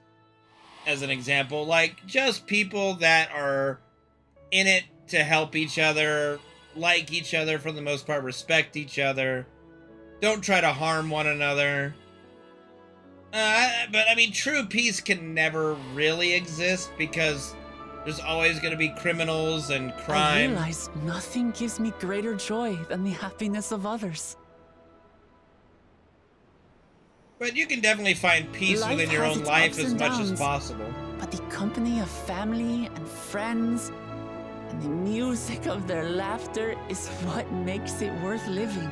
as an example, like, just people that are in it to help each other, like each other for the most part, respect each other, don't try to harm one another. But, I mean, true peace can never really exist, because there's always going to be criminals and crime. I realize nothing gives me greater joy than the happiness of others. But you can definitely find peace within your own life as much as possible. But the company of family and friends and the music of their laughter is what makes it worth living.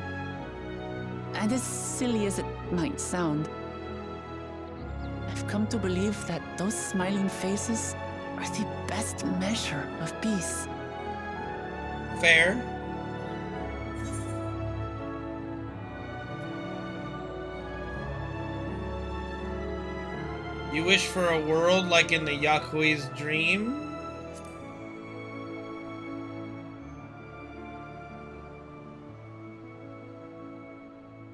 And as silly as it might sound, I've come to believe that those smiling faces are the best measure of peace. Fair. You wish for a world like in the Yakui's dream?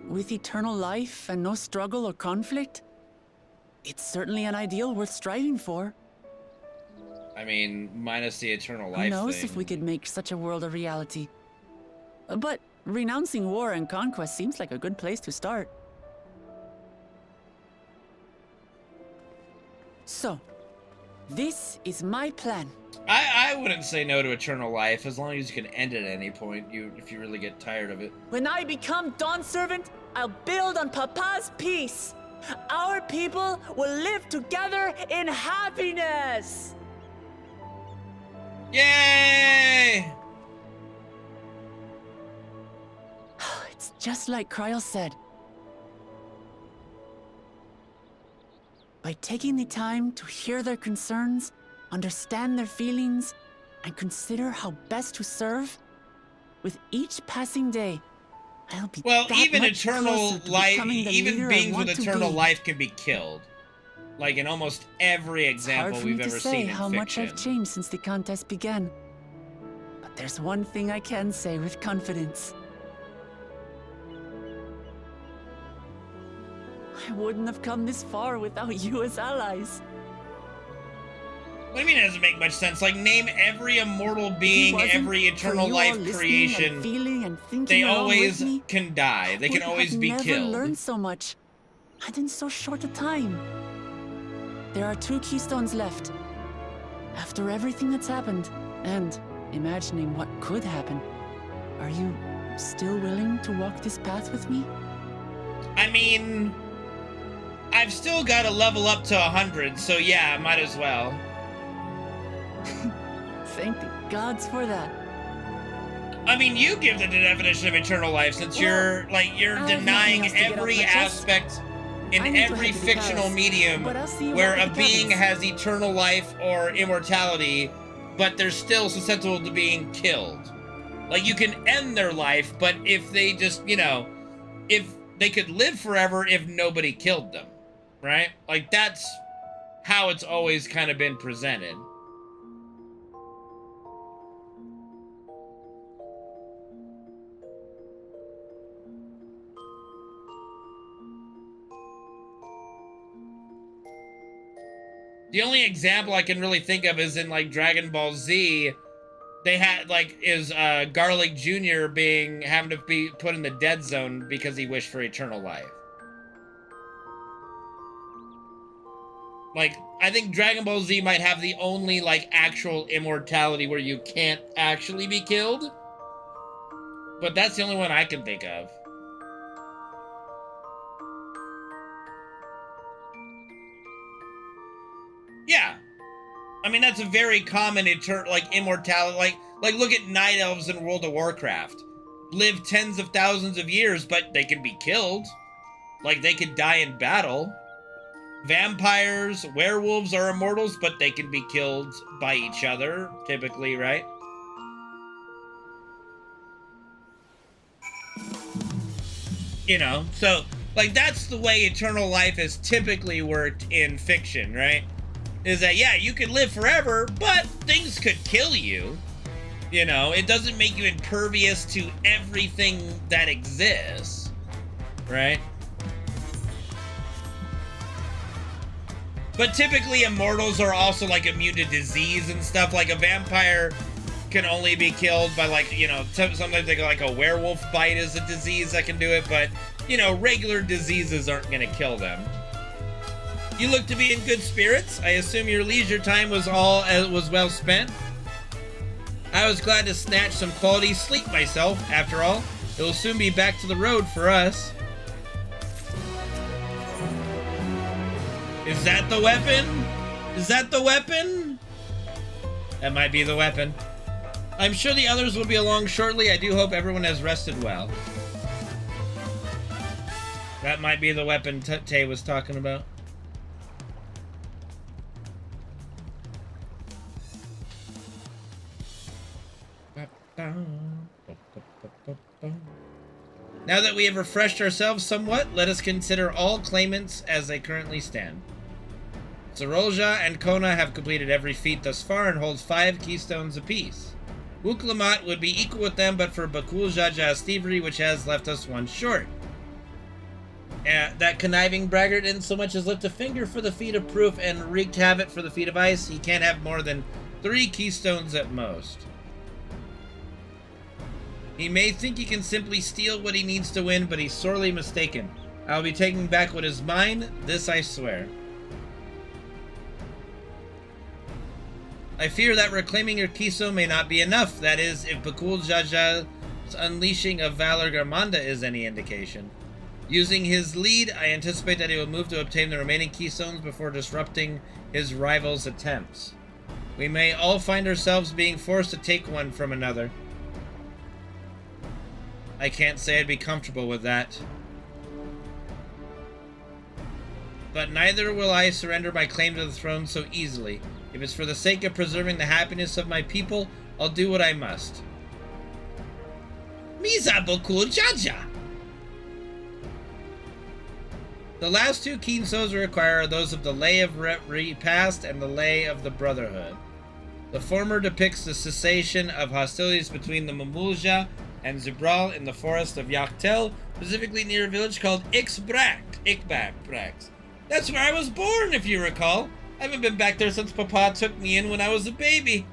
With eternal life and no struggle or conflict? It's certainly an ideal worth striving for. I mean, minus the eternal life Who knows thing. if we could make such a world a reality. But renouncing war and conquest seems like a good place to start. So, this is my plan. I wouldn't say no to eternal life as long as you can end it at any point. If you really get tired of it. When I become Dawn Servant, I'll build on Papa's peace. Our people will live together in happiness. Yay! It's just like Kryl said. By taking the time to hear their concerns, understand their feelings, and consider how best to serve, with each passing day, I'll be well, that even much eternal closer to life, becoming the even leader I beings with want to eternal be. life can be killed. Like in almost every example Hard for we've me ever to say seen in how much fiction. I've changed since the contest began. But there's one thing I can say with confidence. I wouldn't have come this far without you as allies. What do you mean it doesn't make much sense? Like, name every immortal being, every eternal life creation. They always can die. They can always be never killed. Learned so much, and in so short a time. There are 2 keystones left. After everything that's happened, and imagining what could happen, are you still willing to walk this path with me? I mean, I've still got to level up to 100, so yeah, might as well. Thank the gods for that. I mean, you give the definition of eternal life since you're denying every aspect in every fictional medium where a being has eternal life or immortality, but they're still susceptible to being killed. Like, you can end their life, but if they just, if they could live forever if nobody killed them, right? Like, that's how it's always kind of been presented. The only example I can really think of is in, like, Dragon Ball Z. They had, like, is Garlic Jr. having to be put in the dead zone because he wished for eternal life. Like, I think Dragon Ball Z might have the only, like, actual immortality where you can't actually be killed. But that's the only one I can think of. Yeah. I mean, that's a very common immortality. Like look at night elves in World of Warcraft. Live tens of thousands of years, but they can be killed. Like, they could die in battle. Vampires, werewolves are immortals, but they can be killed by each other, typically, right? So, like, that's the way eternal life has typically worked in fiction, right? Is that, yeah, you can live forever, but things could kill you. It doesn't make you impervious to everything that exists, right? But typically immortals are also, like, immune to disease and stuff. Like, a vampire can only be killed by, like, sometimes they go, like, a werewolf bite is a disease that can do it, but, regular diseases aren't gonna kill them. You look to be in good spirits. I assume your leisure time was well spent. I was glad to snatch some quality sleep myself, after all. It will soon be back to the road for us. Is that the weapon? Is that the weapon? That might be the weapon. I'm sure the others will be along shortly. I do hope everyone has rested well. That might be the weapon Tay was talking about. Now that we have refreshed ourselves somewhat, let us consider all claimants as they currently stand. Zorolja and Kona have completed every feat thus far and hold 5 keystones apiece. Wuklamat would be equal with them, but for Bakul Jaja's thievery, which has left us 1 short. That conniving braggart didn't so much as lift a finger for the feat of proof and wreaked havoc for the feat of ice. He can't have more than 3 keystones at most. He may think he can simply steal what he needs to win, but he's sorely mistaken. I'll be taking back what is mine, this I swear. I fear that reclaiming your keystone may not be enough. That is, if Bakul Jaja's unleashing of Valor Garmanda is any indication. Using his lead, I anticipate that he will move to obtain the remaining keystones before disrupting his rival's attempts. We may all find ourselves being forced to take one from another. I can't say I'd be comfortable with that. But neither will I surrender my claim to the throne so easily. If it's for the sake of preserving the happiness of my people, I'll do what I must. Misa Bakul Jaja! The last 2 keystones we require are those of the Lay of Repast and the Lay of the Brotherhood. The former depicts the cessation of hostilities between the Mamulja and Zubral in the forest of Yaktel, specifically near a village called Ikbrak. That's where I was born, if you recall. I haven't been back there since Papa took me in when I was a baby.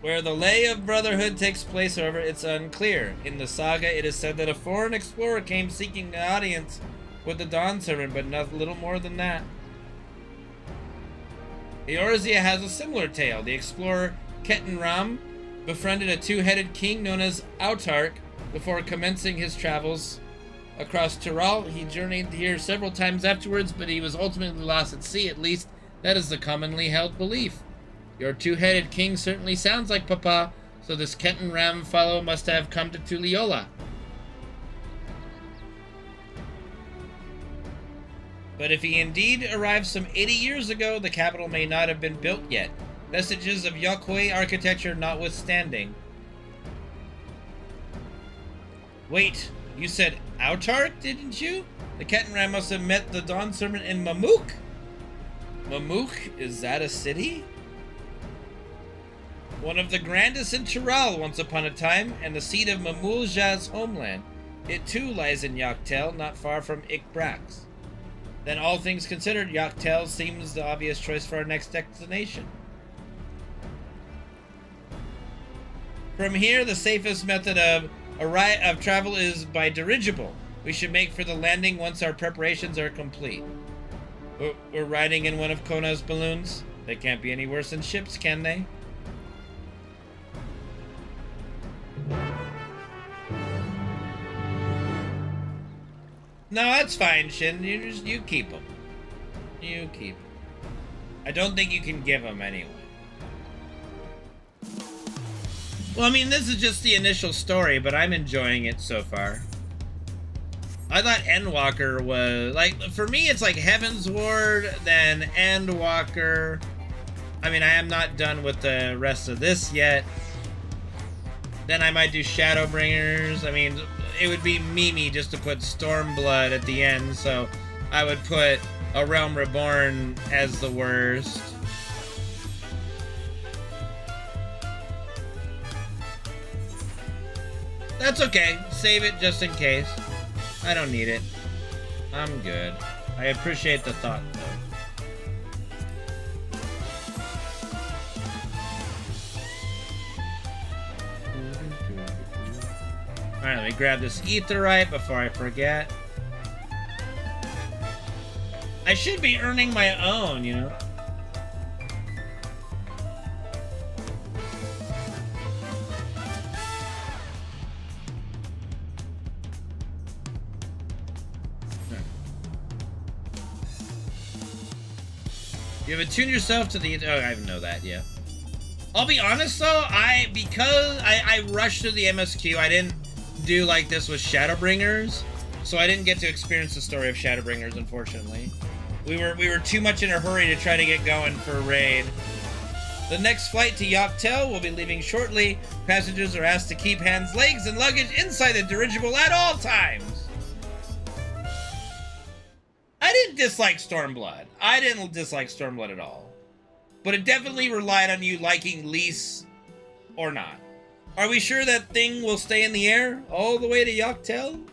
Where the Lay of Brotherhood takes place, however, it's unclear. In the saga, it is said that a foreign explorer came seeking an audience with the Dawn Servant, but not little more than that. Eorzea has a similar tale. The explorer Ketenram befriended a 2-headed king known as Autark before commencing his travels across Tyrol. He journeyed here several times afterwards, but he was ultimately lost at sea. At least, that is the commonly held belief. Your 2-headed king certainly sounds like Papa, so this Ketenram fellow must have come to Tuliyola. But if he indeed arrived some 80 years ago, the capital may not have been built yet. Vestiges of Yokoi architecture notwithstanding. Wait, you said Autark, didn't you? The Ketenram must have met the Dawn Servant in Mamuk? Mamuk, is that a city? One of the grandest in Tyrol once upon a time, and the seat of Mamulja's homeland. It too lies in Yaktel, not far from Ikbrax. Then all things considered, Yaktel seems the obvious choice for our next destination. From here, the safest method of travel is by dirigible. We should make for the landing once our preparations are complete. We're riding in one of Kona's balloons. They can't be any worse than ships, can they? No, that's fine, Shin. You keep them. You keep them. I don't think you can give them anyway. Well, I mean, this is just the initial story, but I'm enjoying it so far. I thought Endwalker was, like, for me, it's like Heaven's Ward, then Endwalker. I mean, I am not done with the rest of this yet. Then I might do Shadowbringers. I mean, it would be Mimi just to put Stormblood at the end, so I would put A Realm Reborn as the worst. That's okay. Save it just in case. I don't need it. I'm good. I appreciate the thought, though. Alright, let me grab this Aetheryte before I forget. I should be earning my own, you know? You have attuned yourself to the... Oh, I know that, yeah. I'll be honest, though, because I rushed through the MSQ, I didn't do like this with Shadowbringers, so I didn't get to experience the story of Shadowbringers, unfortunately. We were too much in a hurry to try to get going for a raid. The next flight to Yaktel will be leaving shortly. Passengers are asked to keep hands, legs, and luggage inside the dirigible at all times. I I didn't dislike Stormblood. I didn't dislike Stormblood at all. But it definitely relied on you liking Lys or not. Are we sure that thing will stay in the air all the way to Yoctel?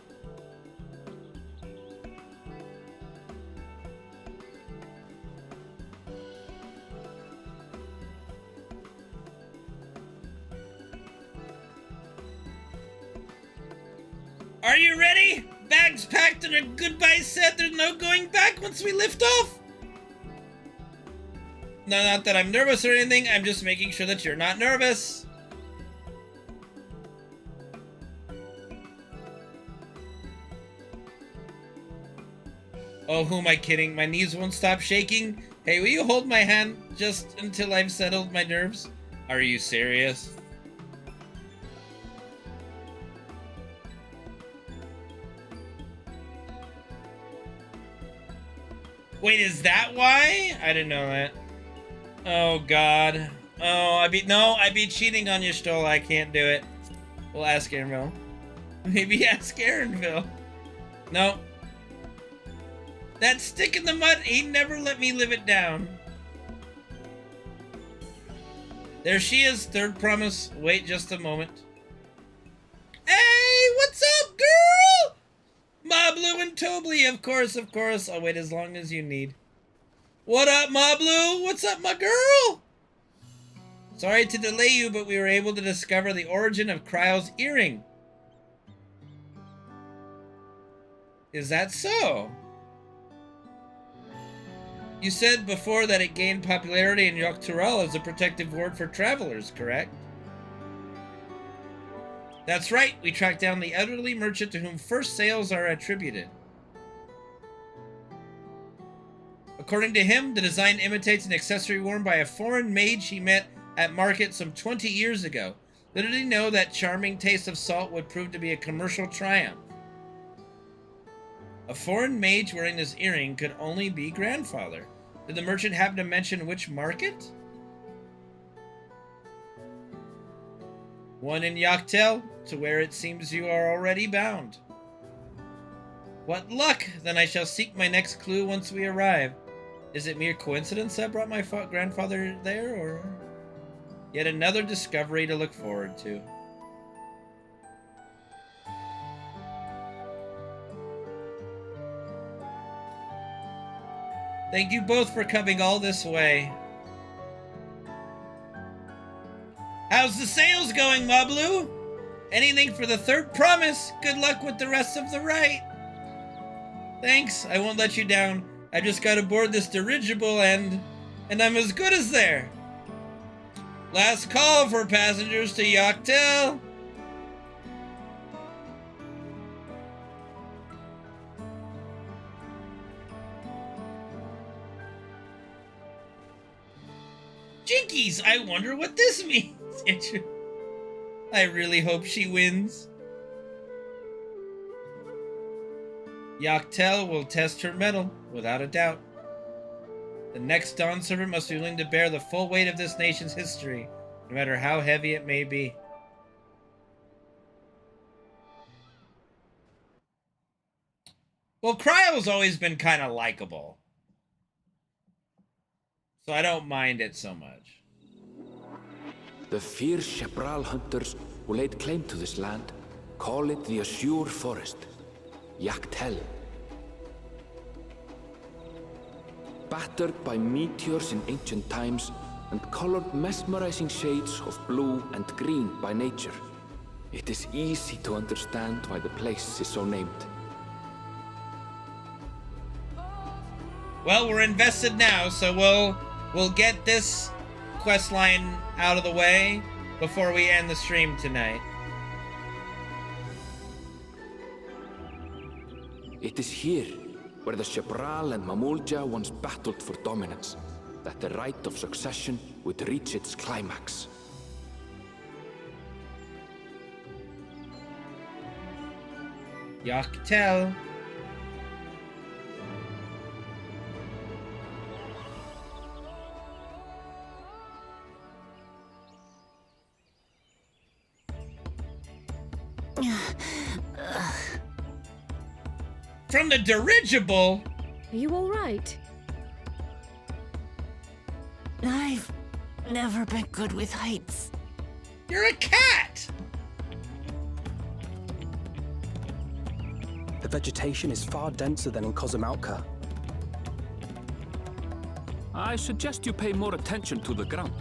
Are you ready? Bags packed and a goodbye said. There's no going back once we lift off. No, not that I'm nervous or anything. I'm just making sure that you're not nervous. Oh, who am I kidding? My knees won't stop shaking. Hey, will you hold my hand just until I've settled my nerves? Are you serious? Wait, is that why? I didn't know that. Oh, God. Oh, I'd be cheating on you, Stoll. I can't do it. We'll ask Aaronville. Maybe ask Aaronville. No. That stick in the mud, he never let me live it down. There she is, third promise. Wait just a moment. Hey, what's up, girl? Mablu and Tobly, of course. I'll wait as long as you need. What up, Mablu? What's up, my girl? Sorry to delay you, but we were able to discover the origin of Cryo's earring. Is that so? You said before that it gained popularity in Yoctural as a protective ward for travelers, correct? That's right, we tracked down the elderly merchant to whom first sales are attributed. According to him, the design imitates an accessory worn by a foreign mage he met at market some 20 years ago. Little did he know that charming taste of salt would prove to be a commercial triumph. A foreign mage wearing this earring could only be grandfather. Did the merchant happen to mention which market? One in Yoctel, to where it seems you are already bound. What luck! Then I shall seek my next clue once we arrive. Is it mere coincidence that brought my grandfather there, or yet another discovery to look forward to? Thank you both for coming all this way. How's the sales going, Mablu? Anything for the third promise? Good luck with the rest of the rite. Thanks, I won't let you down. I just got aboard this dirigible and I'm as good as there. Last call for passengers to Yoctel. Jinkies, I wonder what this means. I really hope she wins. Yoctel will test her mettle, without a doubt. The next Dawn servant must be willing to bear the full weight of this nation's history, no matter how heavy it may be. Well, Cryo's always been kind of likable, so I don't mind it so much. The fierce Shepral hunters who laid claim to this land call it the Azure Forest, Yoctel. Battered by meteors in ancient times and colored mesmerizing shades of blue and green by nature, it is easy to understand why the place is so named. Well, we're invested now, so we'll get this quest line out of the way before we end the stream tonight. It is here, where the Shepral and Mamulja once battled for dominance, that the right of succession would reach its climax. Yoctel. From the dirigible? Are you all right? I've never been good with heights. You're a cat! The vegetation is far denser than in Kozumauka. I suggest you pay more attention to the ground.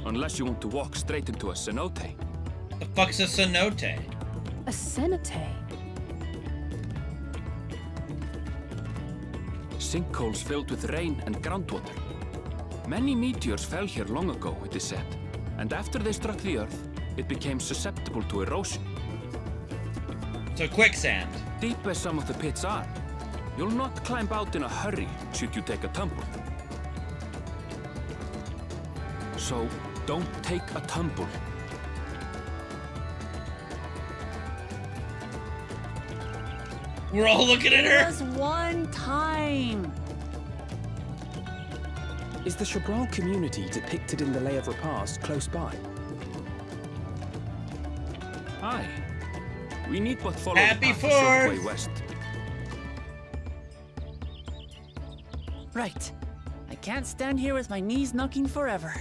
Unless you want to walk straight into a cenote. The fuck's a cenote? A cenote? Sinkholes filled with rain and groundwater. Many meteors fell here long ago, it is said. And after they struck the Earth, it became susceptible to erosion. So quicksand. Deep as some of the pits are, you'll not climb out in a hurry should you take a tumble. So, don't take a tumble. We're all looking at her. Just one time. Is the Lzuruha Community depicted in the Lay of Repast close by? Aye. We need but follow Happy the path a short way 4th! west. Right. I can't stand here with my knees knocking forever.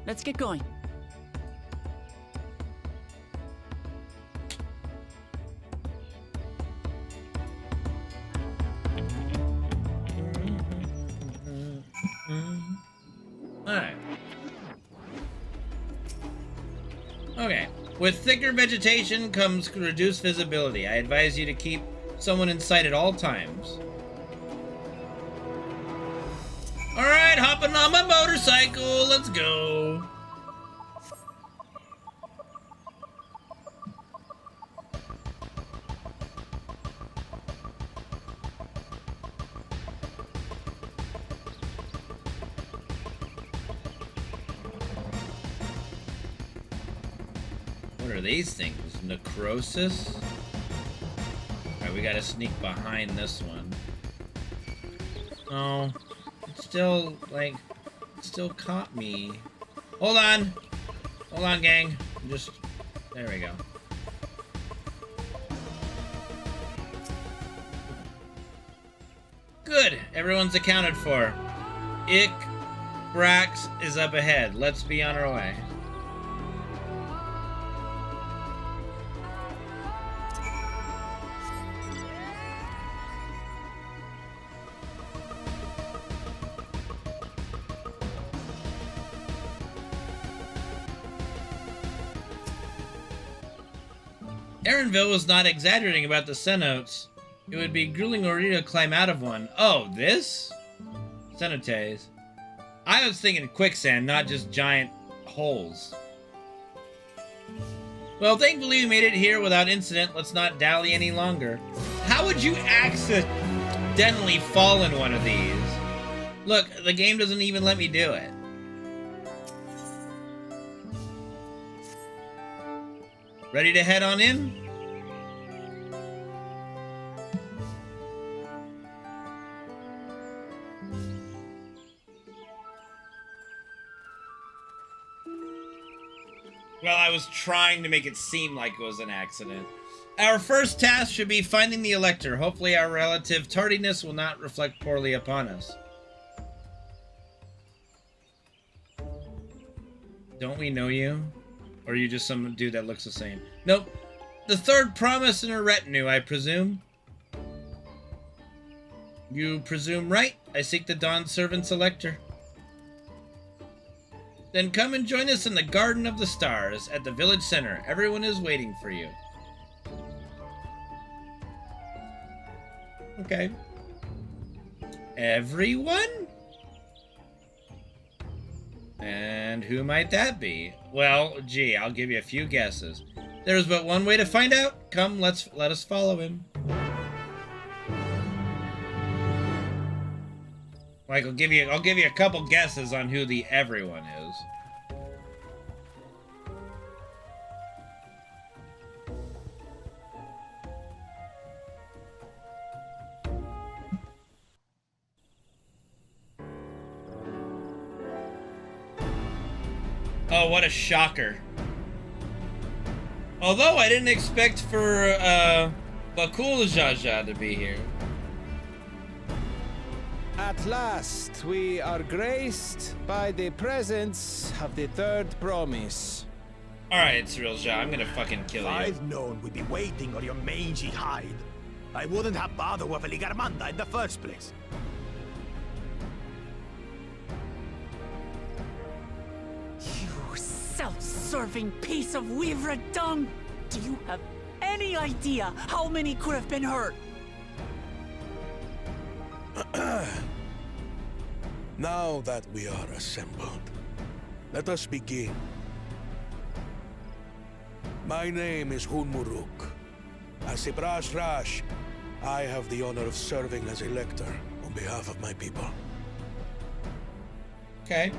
Let's get going. Alright. Okay. With thicker vegetation comes reduced visibility. I advise you to keep someone in sight at all times. Alright, hopping on my motorcycle. Let's go. What are these things? Necrosis? Alright, we gotta sneak behind this one. Oh. It still, like, it still caught me. Hold on! Hold on, gang. Just, there we go. Good! Everyone's accounted for. Brax is up ahead. Let's be on our way. Aaronville was not exaggerating about the cenotes. It would be grueling already to climb out of one. Oh, this? Cenotes. I was thinking quicksand, not just giant holes. Well, thankfully we made it here without incident. Let's not dally any longer. How would you accidentally fall in one of these? Look, the game doesn't even let me do it. Ready to head on in? Well, I was trying to make it seem like it was an accident. Our first task should be finding the Elector. Hopefully our relative tardiness will not reflect poorly upon us. Don't we know you? Or are you just some dude that looks the same? Nope. The third promise in a retinue, I presume. You presume right. I seek the Dawn Servant's Elector. Then come and join us in the Garden of the Stars at the village center. Everyone is waiting for you. Okay. Everyone? And who might that be? Well, gee, I'll give you a few guesses. There's but one way to find out. Come, let us follow him. Like, I'll give you a couple guesses on who the everyone is. Oh, what a shocker. Although I didn't expect for Bakul Jaja to be here. At last, we are graced by the presence of the third promise. Alright, Lzuruha, I'm gonna fucking kill you. I'd known we'd be waiting on your mangy hide. I wouldn't have bothered with Ligarmanda in the first place. You self-serving piece of weaver dung! Do you have any idea how many could have been hurt? Now that we are assembled, let us begin. My name is Hunmuruk. As a Brash Rash, I have the honor of serving as Elector on behalf of my people. Okay.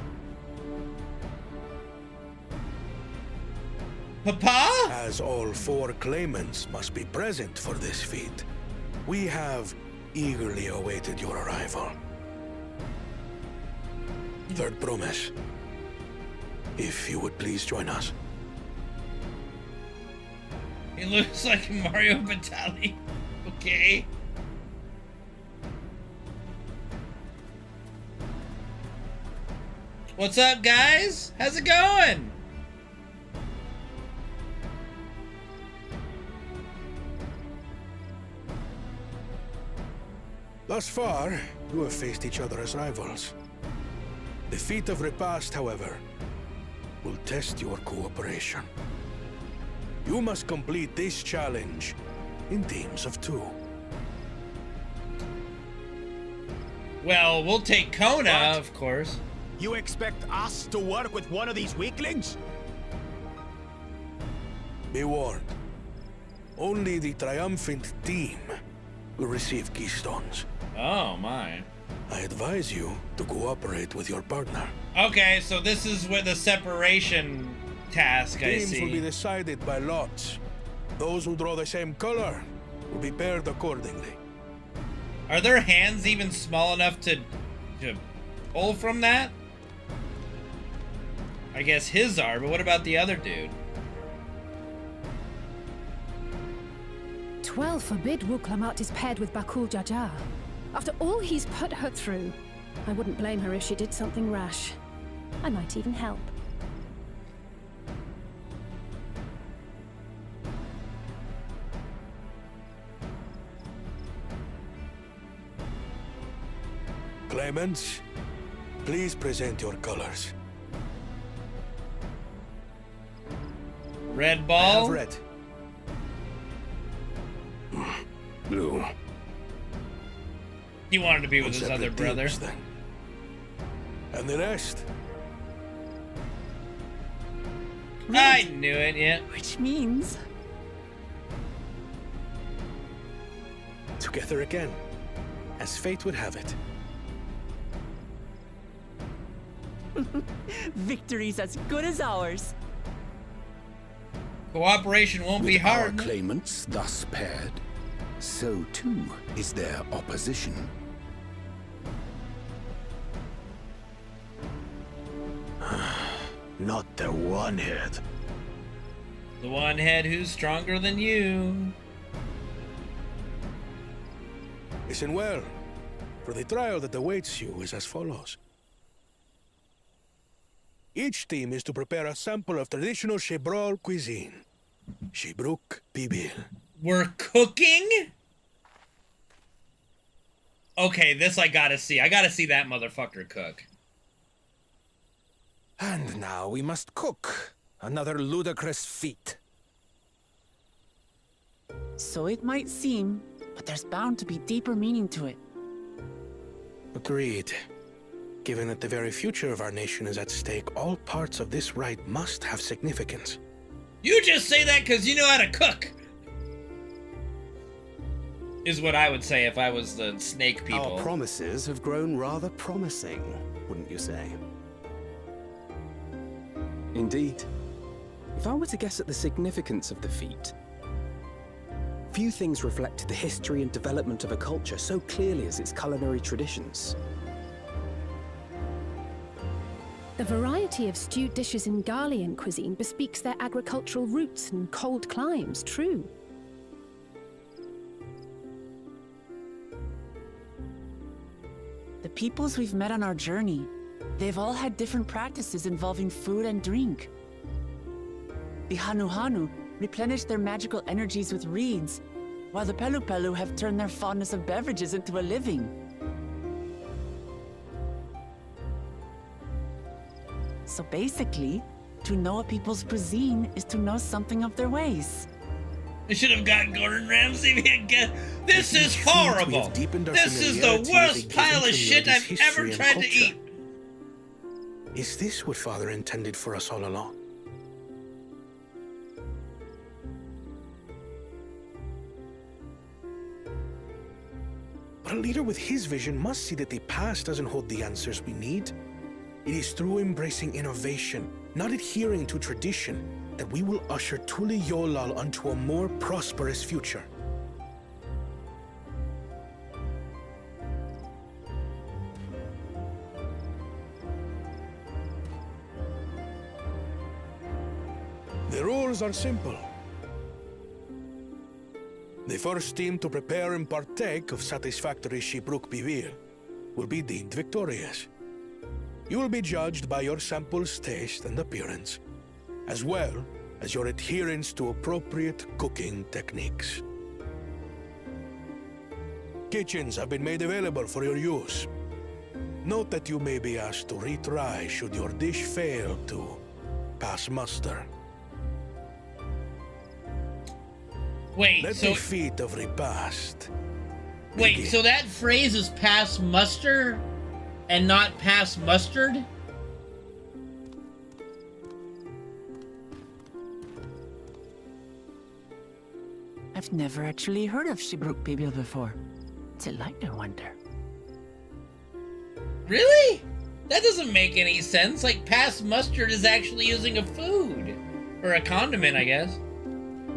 Papa? As all 4 claimants must be present for this feat, we have eagerly awaited your arrival. Third promise. If you would please join us. He looks like Mario Batali. Okay. What's up, guys? How's it going? Thus far, you have faced each other as rivals. The feat of repast, however, will test your cooperation. You must complete this challenge in teams of 2. Well, we'll take Kona, of course. You expect us to work with one of these weaklings? Be warned. Only the triumphant team will receive keystones. Oh, my. I advise you to cooperate with your partner. Okay, so this is where the separation task, I Teams see. will be decided by lots. Those who draw the same color will be paired accordingly. Are their hands even small enough to pull from that? I guess his are, but what about the other dude? 12 forbid Wuklamat is paired with Bakul Jajar. After all he's put her through, I wouldn't blame her if she did something rash. I might even help. Claimants, please present your colors. Red ball? I have red. Blue. He wanted to be with his other brother. Then. And the rest? I knew it, yeah. Which means... Together again, as fate would have it. Victory's as good as ours. Cooperation won't be hard. With our claimants thus paired, so too is their opposition. Not the one head. The one head who's stronger than you. Listen well, for the trial that awaits you is as follows. Each team is to prepare a sample of traditional Shebrol cuisine. Shebruk Bibil. We're cooking? Okay, this I gotta see. I gotta see that motherfucker cook. And now we must cook. Another ludicrous feat. So it might seem, but there's bound to be deeper meaning to it. Agreed. Given that the very future of our nation is at stake, all parts of this rite must have significance. You just say that because you know how to cook! Is what I would say if I was the snake people. Our promises have grown rather promising, wouldn't you say? Indeed. If I were to guess at the significance of the feat, few things reflect the history and development of a culture so clearly as its culinary traditions. The variety of stewed dishes in Garlean cuisine bespeaks their agricultural roots and cold climes, true. The peoples we've met on our journey, they've all had different practices involving food and drink. The Hanu replenish their magical energies with reeds, while the Pelu have turned their fondness of beverages into a living. So basically, to know a people's cuisine is to know something of their ways. I should have gotten Gordon Ramsay again. This is horrible. This is the worst pile of shit I've ever tried to eat. Is this what Father intended for us all along? But a leader with his vision must see that the past doesn't hold the answers we need. It is through embracing innovation, not adhering to tradition, that we will usher Tuli Yolal onto a more prosperous future. The rules are simple. The first team to prepare and partake of satisfactory Shibruk Bivir will be deemed victorious. You will be judged by your sample's taste and appearance, as well as your adherence to appropriate cooking techniques. Kitchens have been made available for your use. Note that you may be asked to retry should your dish fail to pass muster. Wait, Let so... the feat of repast. Wait, begin. so that phrase is pass muster and not pass mustard? I've never actually heard of Shibruk Bibil before. It's a lighter wonder. Really? That doesn't make any sense. Like, pass mustard is actually using a food. Or a condiment, I guess.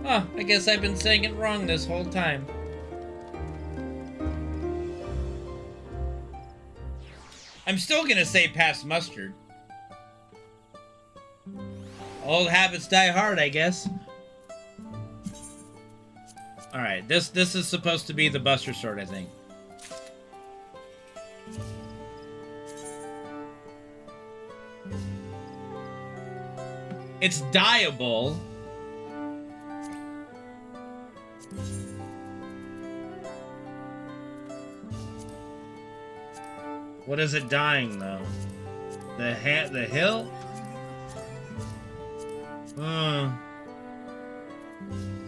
Huh, I guess I've been saying it wrong this whole time. I'm still gonna say pass mustard. Old habits die hard, I guess. Alright, this is supposed to be the Buster Sword, I think. It's dyeable. What is it dyeing, though? The hill?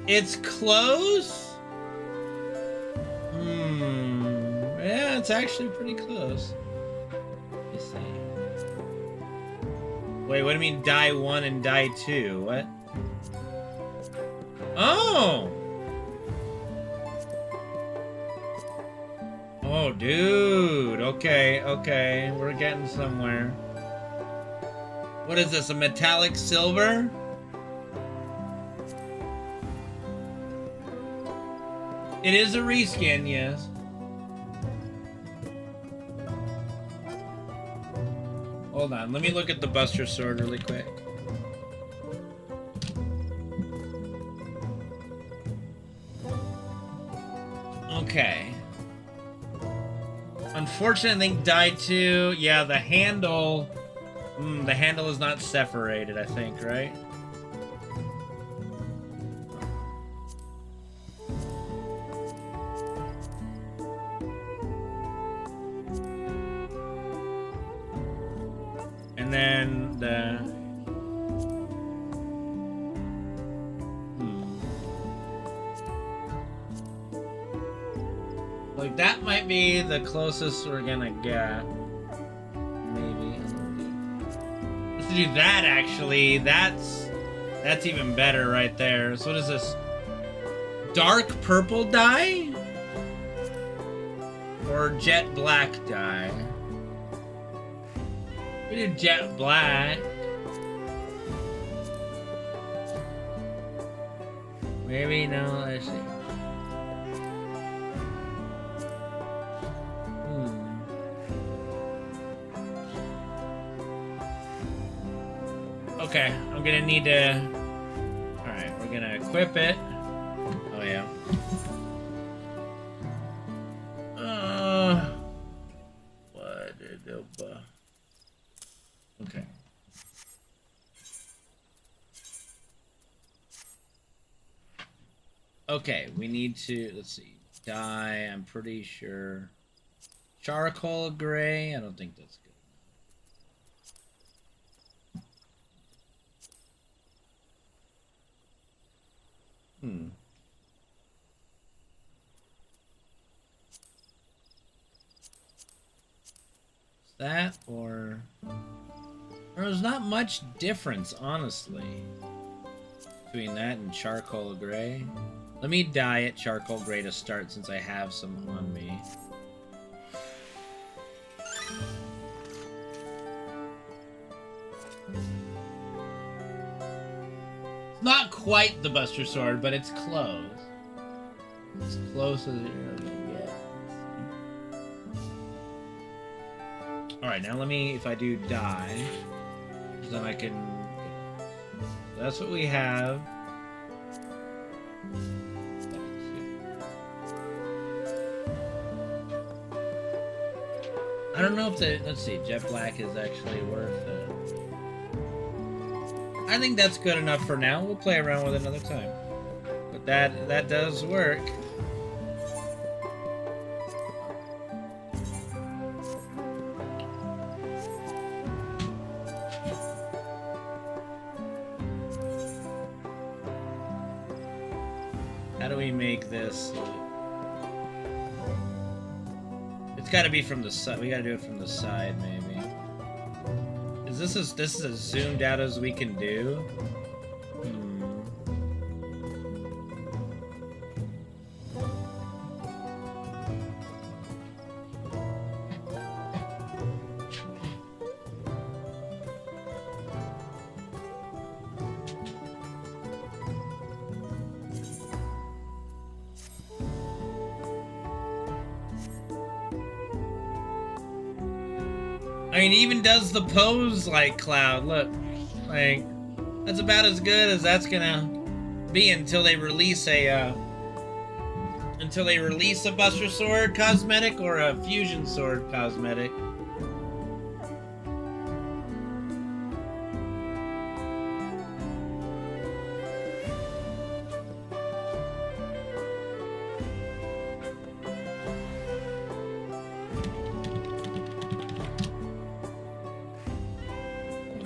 It's close? Yeah, it's actually pretty close. Let's see. Wait, what do you mean die 1 and die 2? What? Oh! Oh, dude. Okay, okay. We're getting somewhere. What is this, a metallic silver? It is a reskin, yes. Hold on, let me look at the Buster Sword really quick. Okay. Unfortunately, I think die 2, yeah, the handle is not separated, I think, right? And then the... Like, that might be the closest we're gonna get. Maybe. Let's do that, actually. That's even better right there. So what is this? Dark purple dye? Or jet black dye? We do jet black. Maybe, no, let's see. Okay, I'm gonna need to... Alright, we're gonna equip it. Oh, yeah. What? Okay, we need to, let's see, dye, I'm pretty sure. Charcoal gray, I don't think that's good. Is that, or there's not much difference, honestly, between that and charcoal gray. Let me dye it charcoal gray to start since I have some on me. It's not quite the Buster Sword, but it's close. It's close as you're gonna get. Alright, now let me, if I do dye, then I can... That's what we have. I don't know if the, let's see, jet black is actually worth it. I think that's good enough for now. We'll play around with it another time. But that does work. How do we make this? It's got to be from the side. We got to do it from the side, maybe. Is this as zoomed out as we can do? I mean, even does the pose like Cloud. Look, like that's about as good as that's gonna be until they release a Buster Sword cosmetic or a Fusion Sword cosmetic.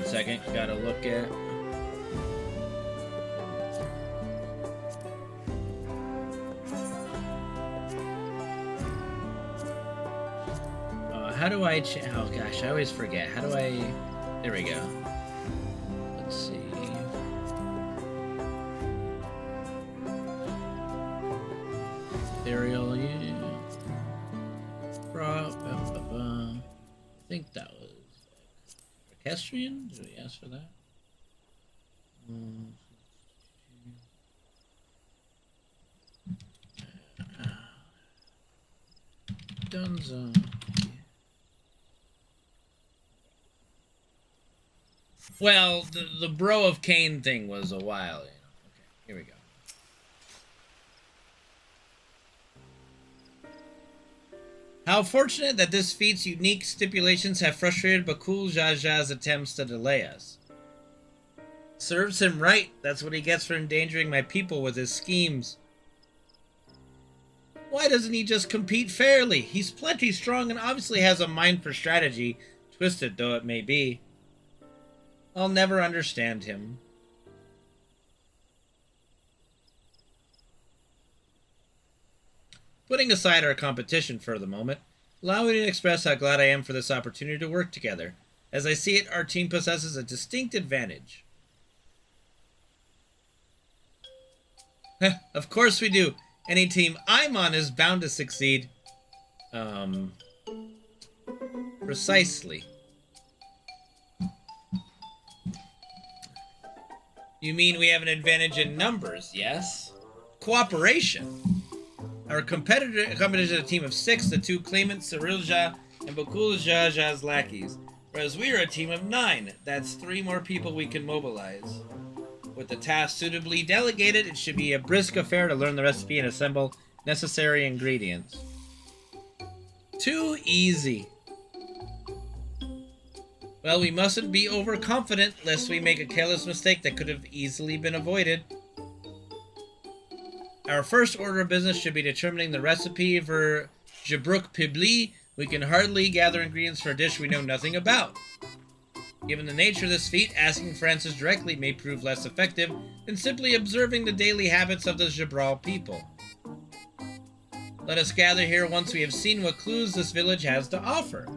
Second, gotta look at. How do I oh gosh, I always forget. How do I? There we go. Let's see. Ethereal, yeah. I think that was. Equestrian? Did we ask for that? Dunzo. Well, the Bro of Cain thing was a while. Okay, here we go. How fortunate that this feat's unique stipulations have frustrated Bakul Jaja's attempts to delay us. Serves him right. That's what he gets for endangering my people with his schemes. Why doesn't he just compete fairly? He's plenty strong and obviously has a mind for strategy, twisted though it may be. I'll never understand him. Putting aside our competition for the moment, allow me to express how glad I am for this opportunity to work together. As I see it, our team possesses a distinct advantage. Of course we do. Any team I'm on is bound to succeed. Precisely. You mean we have an advantage in numbers, yes? Cooperation. Our competitor is a team of 6, the 2 claimants, Cirilja and Bakul Jaja's lackeys. Whereas we are a team of 9. That's 3 more people we can mobilize. With the task suitably delegated, it should be a brisk affair to learn the recipe and assemble necessary ingredients. Too easy. Well, we mustn't be overconfident, lest we make a careless mistake that could have easily been avoided. Our first order of business should be determining the recipe for Jabruk Pibli. We can hardly gather ingredients for a dish we know nothing about. Given the nature of this feat, asking for answers directly may prove less effective than simply observing the daily habits of the Jabral people. Let us gather here once we have seen what clues this village has to offer.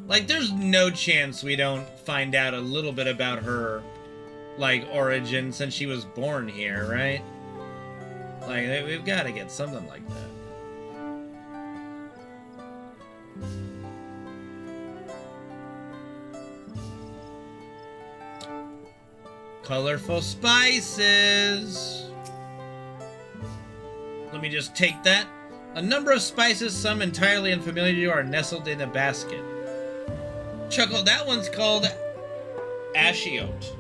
Like, there's no chance we don't find out a little bit about her, like, origin since she was born here, right? Like, we've got to get something like that. Colorful spices! Let me just take that. A number of spices, some entirely unfamiliar to you, are nestled in a basket. Chuckle, that one's called ashiote.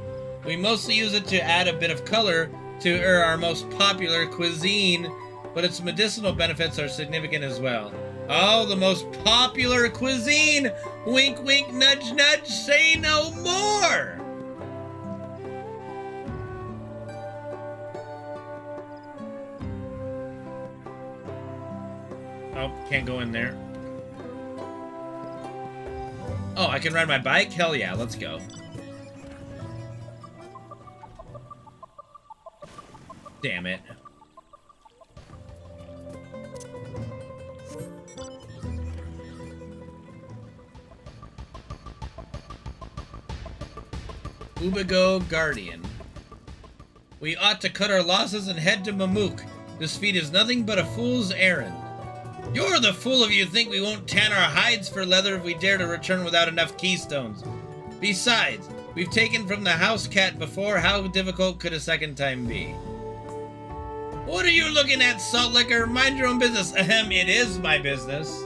We mostly use it to add a bit of color to our most popular cuisine, but its medicinal benefits are significant as well. Oh, the most popular cuisine! Wink, wink, nudge, nudge, say no more! Oh, can't go in there. Oh, I can ride my bike? Hell yeah, let's go. Damn it. Ubigo Guardian. We ought to cut our losses and head to Mamuk. This feat is nothing but a fool's errand. You're the fool if you think we won't tan our hides for leather if we dare to return without enough keystones. Besides, we've taken from the house cat before. How difficult could a second time be? What are you looking at, salt liquor? Mind your own business. Ahem, it is my business.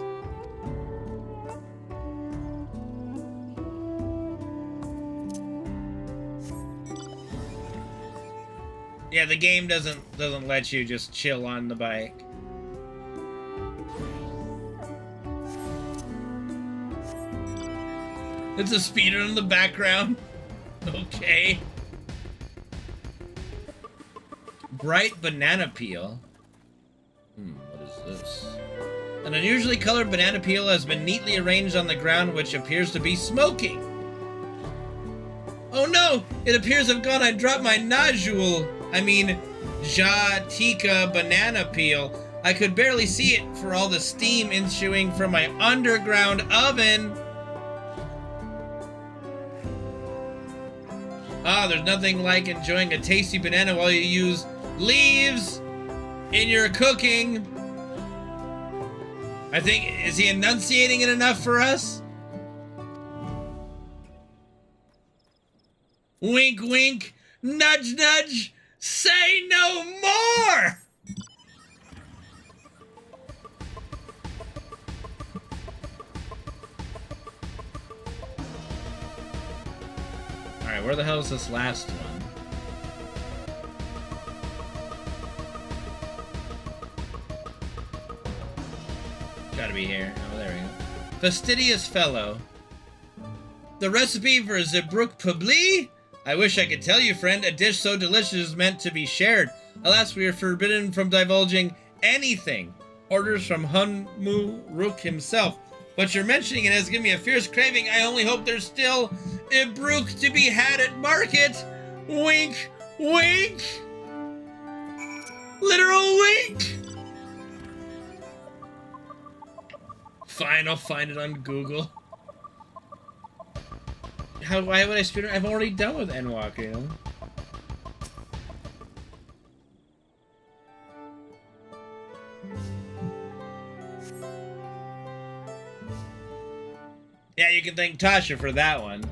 Yeah, the game doesn't let you just chill on the bike. It's a speeder in the background. Okay. Bright banana peel. What is this? An unusually colored banana peel has been neatly arranged on the ground, which appears to be smoking. Oh no! It appears I've gone. I dropped my Najul. Jatika banana peel. I could barely see it for all the steam issuing from my underground oven. Ah, there's nothing like enjoying a tasty banana while you use leaves in your cooking. I think, is he enunciating it enough for us? Wink, wink, nudge, nudge, say no more! Alright, where the hell is this last one? Gotta be here. Oh, there we go. Fastidious fellow. The recipe for Jabruk Pibli? I wish I could tell you, friend. A dish so delicious is meant to be shared. Alas, we are forbidden from divulging anything. Orders from Hunmu Rook himself. But you're mentioning it has given me a fierce craving. I only hope there's still Ibruk to be had at market. Wink, wink. Literal wink. Fine, I'll find it on Google. Why would I speed it? I've already done with Endwalker, you know? Yeah, you can thank Tasha for that one.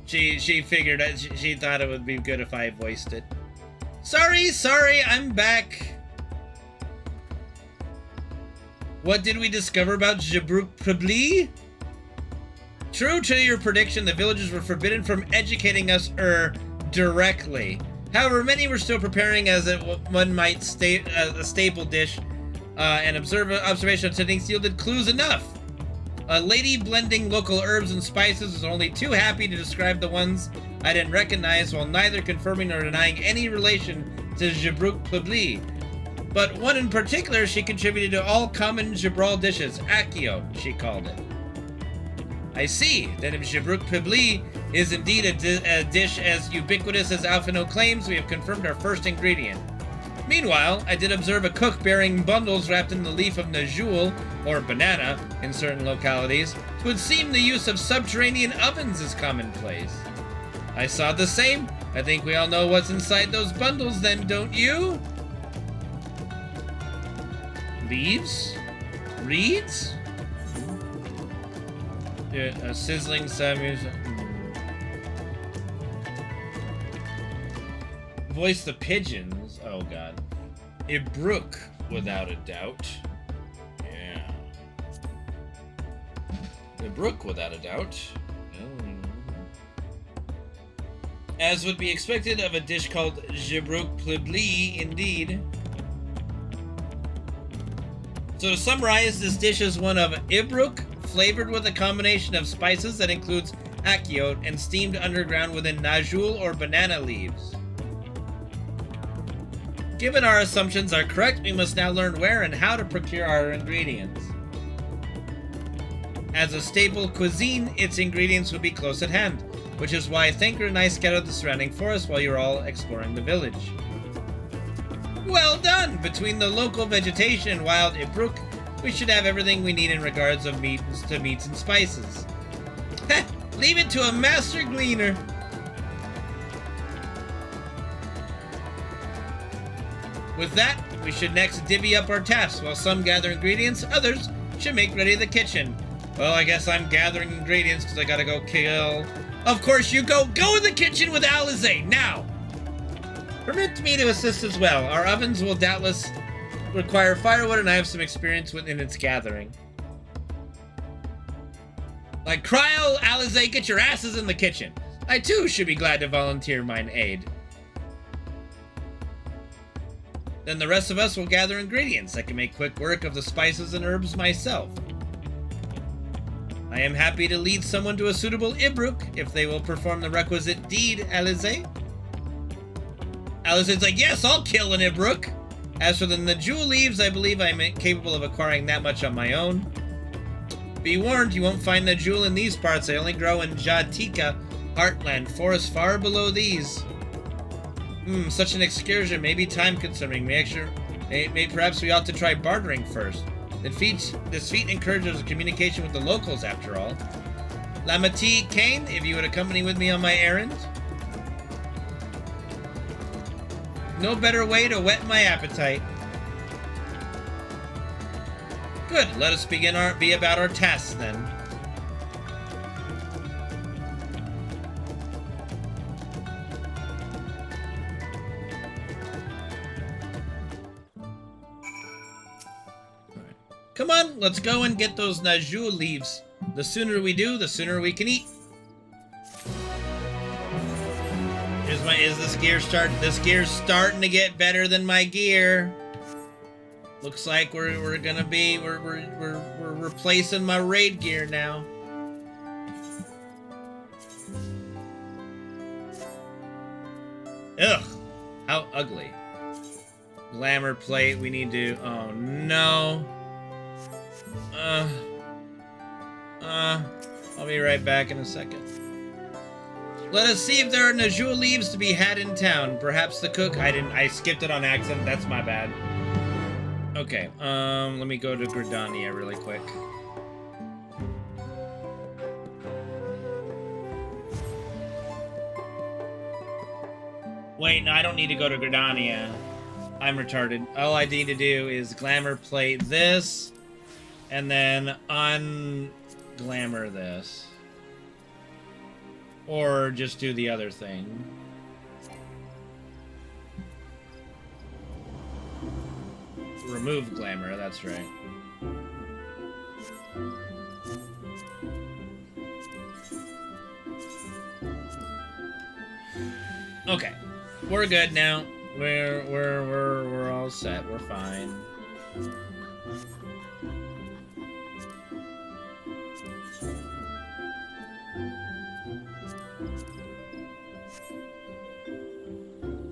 She figured she thought it would be good if I voiced it. Sorry, I'm back. What did we discover about Jabruk Pibli? True to your prediction, the villagers were forbidden from educating us, directly. However, many were still preparing as one might state a staple dish, and observational techniques yielded clues enough. A lady blending local herbs and spices was only too happy to describe the ones I didn't recognize, while neither confirming nor denying any relation to Jabrouk Pabli. But one in particular she contributed to all common Jabral dishes, Akio, she called it. I see. Then if Jabrouk Pabli is indeed a dish as ubiquitous as Alphino claims, we have confirmed our first ingredient. Meanwhile, I did observe a cook bearing bundles wrapped in the leaf of najul, or banana, in certain localities. It would seem the use of subterranean ovens is commonplace. I saw the same. I think we all know what's inside those bundles then, don't you? Leaves? Reeds? A sizzling sound. Voice the pigeons. Oh god. Ibrook, without a doubt. Yeah. Ibrook, without a doubt. As would be expected of a dish called Jabrouk Pabli, indeed. So to summarize, this dish is one of Ibrook, flavored with a combination of spices that includes akiyot and steamed underground within najul or banana leaves. Given our assumptions are correct, we must now learn where and how to procure our ingredients. As a staple cuisine, its ingredients would be close at hand, which is why Thanker and I scouted the surrounding forest while you were all exploring the village. Well done! Between the local vegetation and wild Ibrook, we should have everything we need in regards of meats and spices. Heh! Leave it to a master gleaner! With that, we should next divvy up our tasks. While some gather ingredients, others should make ready the kitchen. Well, I guess I'm gathering ingredients because I gotta go kill... Of course you go in the kitchen with Alizé, now! Permit me to assist as well. Our ovens will doubtless require firewood, and I have some experience in its gathering. Like Cryo, Alizé, get your asses in the kitchen. I too should be glad to volunteer mine aid. Then the rest of us will gather ingredients. I can make quick work of the spices and herbs myself. I am happy to lead someone to a suitable Ibrook if they will perform the requisite deed, Alizé. Alizé's like, yes, I'll kill an Ibrook. As for the najul leaves, I believe I am capable of acquiring that much on my own. Be warned, you won't find najul in these parts. They only grow in Jadtika, Heartland, forests far below these. Such an excursion may be time-consuming. Perhaps we ought to try bartering first. This feat encourages communication with the locals, after all. Lamati Kane, if you would accompany with me on my errand. No better way to whet my appetite. Good, let us be about our tasks then. Come on, let's go and get those najul leaves. The sooner we do, the sooner we can eat. Is this gear gear's starting to get better than my gear. Looks like we're replacing my raid gear now. Ugh, how ugly. Glamour plate, we need to, oh no. I'll be right back in a second. Let us see if there are najul leaves to be had in town. Perhaps the cook... I skipped it on accident. That's my bad. Okay, let me go to Gridania really quick. Wait, no, I don't need to go to Gridania. I'm retarded. All I need to do is glamour plate this, and then unglamour this. Or just do the other thing. Remove glamour, that's right. Okay. We're good now. We're all set. We're fine.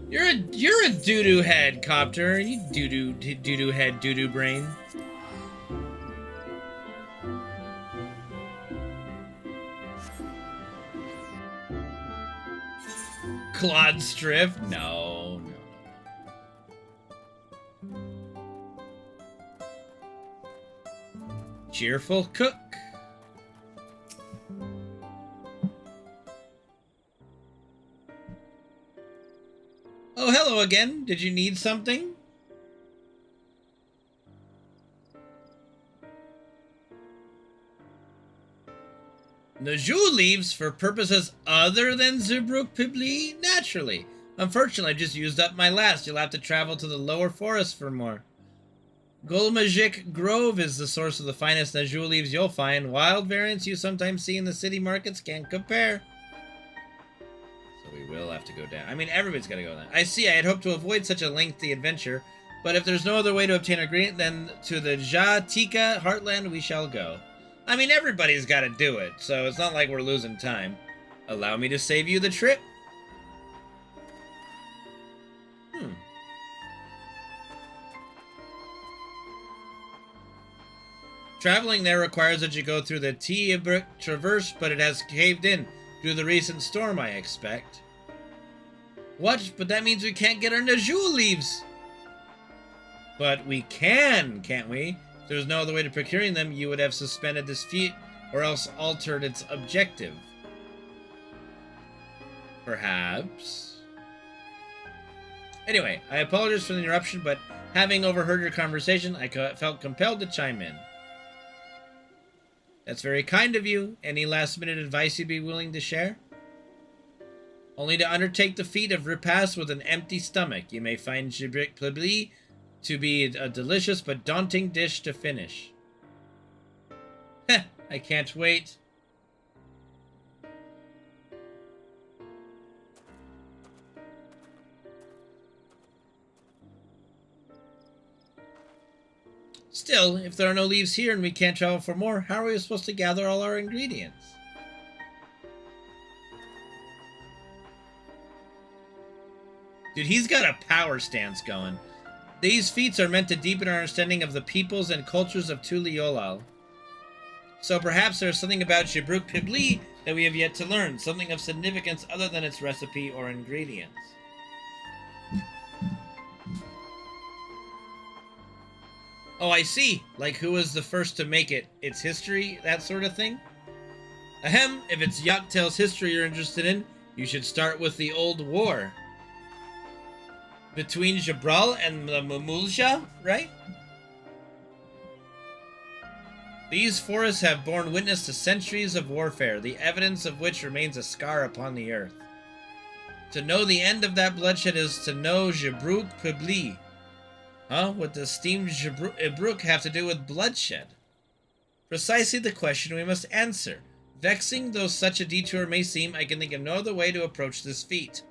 You're a doo-doo head, Copter. You doo-doo head, doo-doo brain. Claude Strift? No. Cheerful cook. Oh, hello again. Did you need something? Najul leaves for purposes other than Zubruk Pibli? Naturally. Unfortunately, I just used up my last. You'll have to travel to the lower forest for more. Golmajik Grove is the source of the finest Najul leaves you'll find. Wild variants you sometimes see in the city markets can't compare. So we will have to go down. I mean, everybody's got to go down. I see. I had hoped to avoid such a lengthy adventure, but if there's no other way to obtain agreement, then to the Jatika Heartland we shall go. I mean, everybody's got to do it, so it's not like we're losing time. Allow me to save you the trip. Traveling there requires that you go through the Tiabrick Traverse, but it has caved in due to the recent storm, I expect. What? But that means we can't get our Najul leaves. But we can, can't we? If there's no other way to procuring them, you would have suspended this feat or else altered its objective. Perhaps. Anyway, I apologize for the interruption, but having overheard your conversation, I felt compelled to chime in. That's very kind of you. Any last-minute advice you'd be willing to share? Only to undertake the feat of repast with an empty stomach. You may find Jibrik Plebli to be a delicious but daunting dish to finish. Heh, I can't wait. Still, if there are no leaves here and we can't travel for more, how are we supposed to gather all our ingredients? Dude, he's got a power stance going. These feats are meant to deepen our understanding of the peoples and cultures of Tuliolal. So perhaps there's something about Jibruk Pibli that we have yet to learn, something of significance other than its recipe or ingredients. Oh, I see. Like who was the first to make it, its history, that sort of thing? Ahem, if it's Yaktel's history you're interested in, you should start with the Old War. Between Jabral and the Mamulja, right? These forests have borne witness to centuries of warfare, the evidence of which remains a scar upon the earth. To know the end of that bloodshed is to know Jibruk Pibli. Huh? What does steamed Ibruk have to do with bloodshed? Precisely the question we must answer. Vexing though such a detour may seem, I can think of no other way to approach this feat.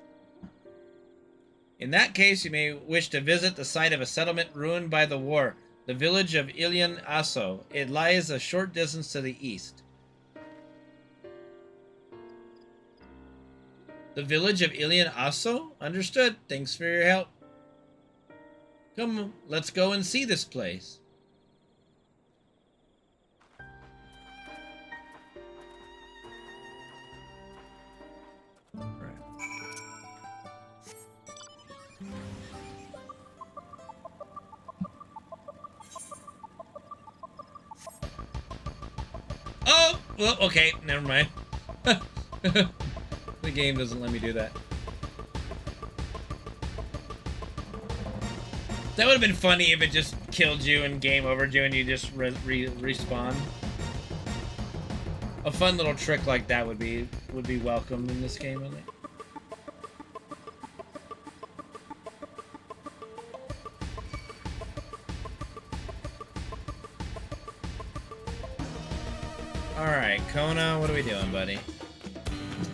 In that case, you may wish to visit the site of a settlement ruined by the war, the village of Ilian Aso. It lies a short distance to the east. The village of Ilian Aso? Understood. Thanks for your help. Come, let's go and see this place. Right. Oh! Well, okay, never mind. The game doesn't let me do that. That would have been funny if it just killed you and game overed you and you just respawn. A fun little trick like that would be welcome in this game, I think. Alright, Kona, what are we doing, buddy?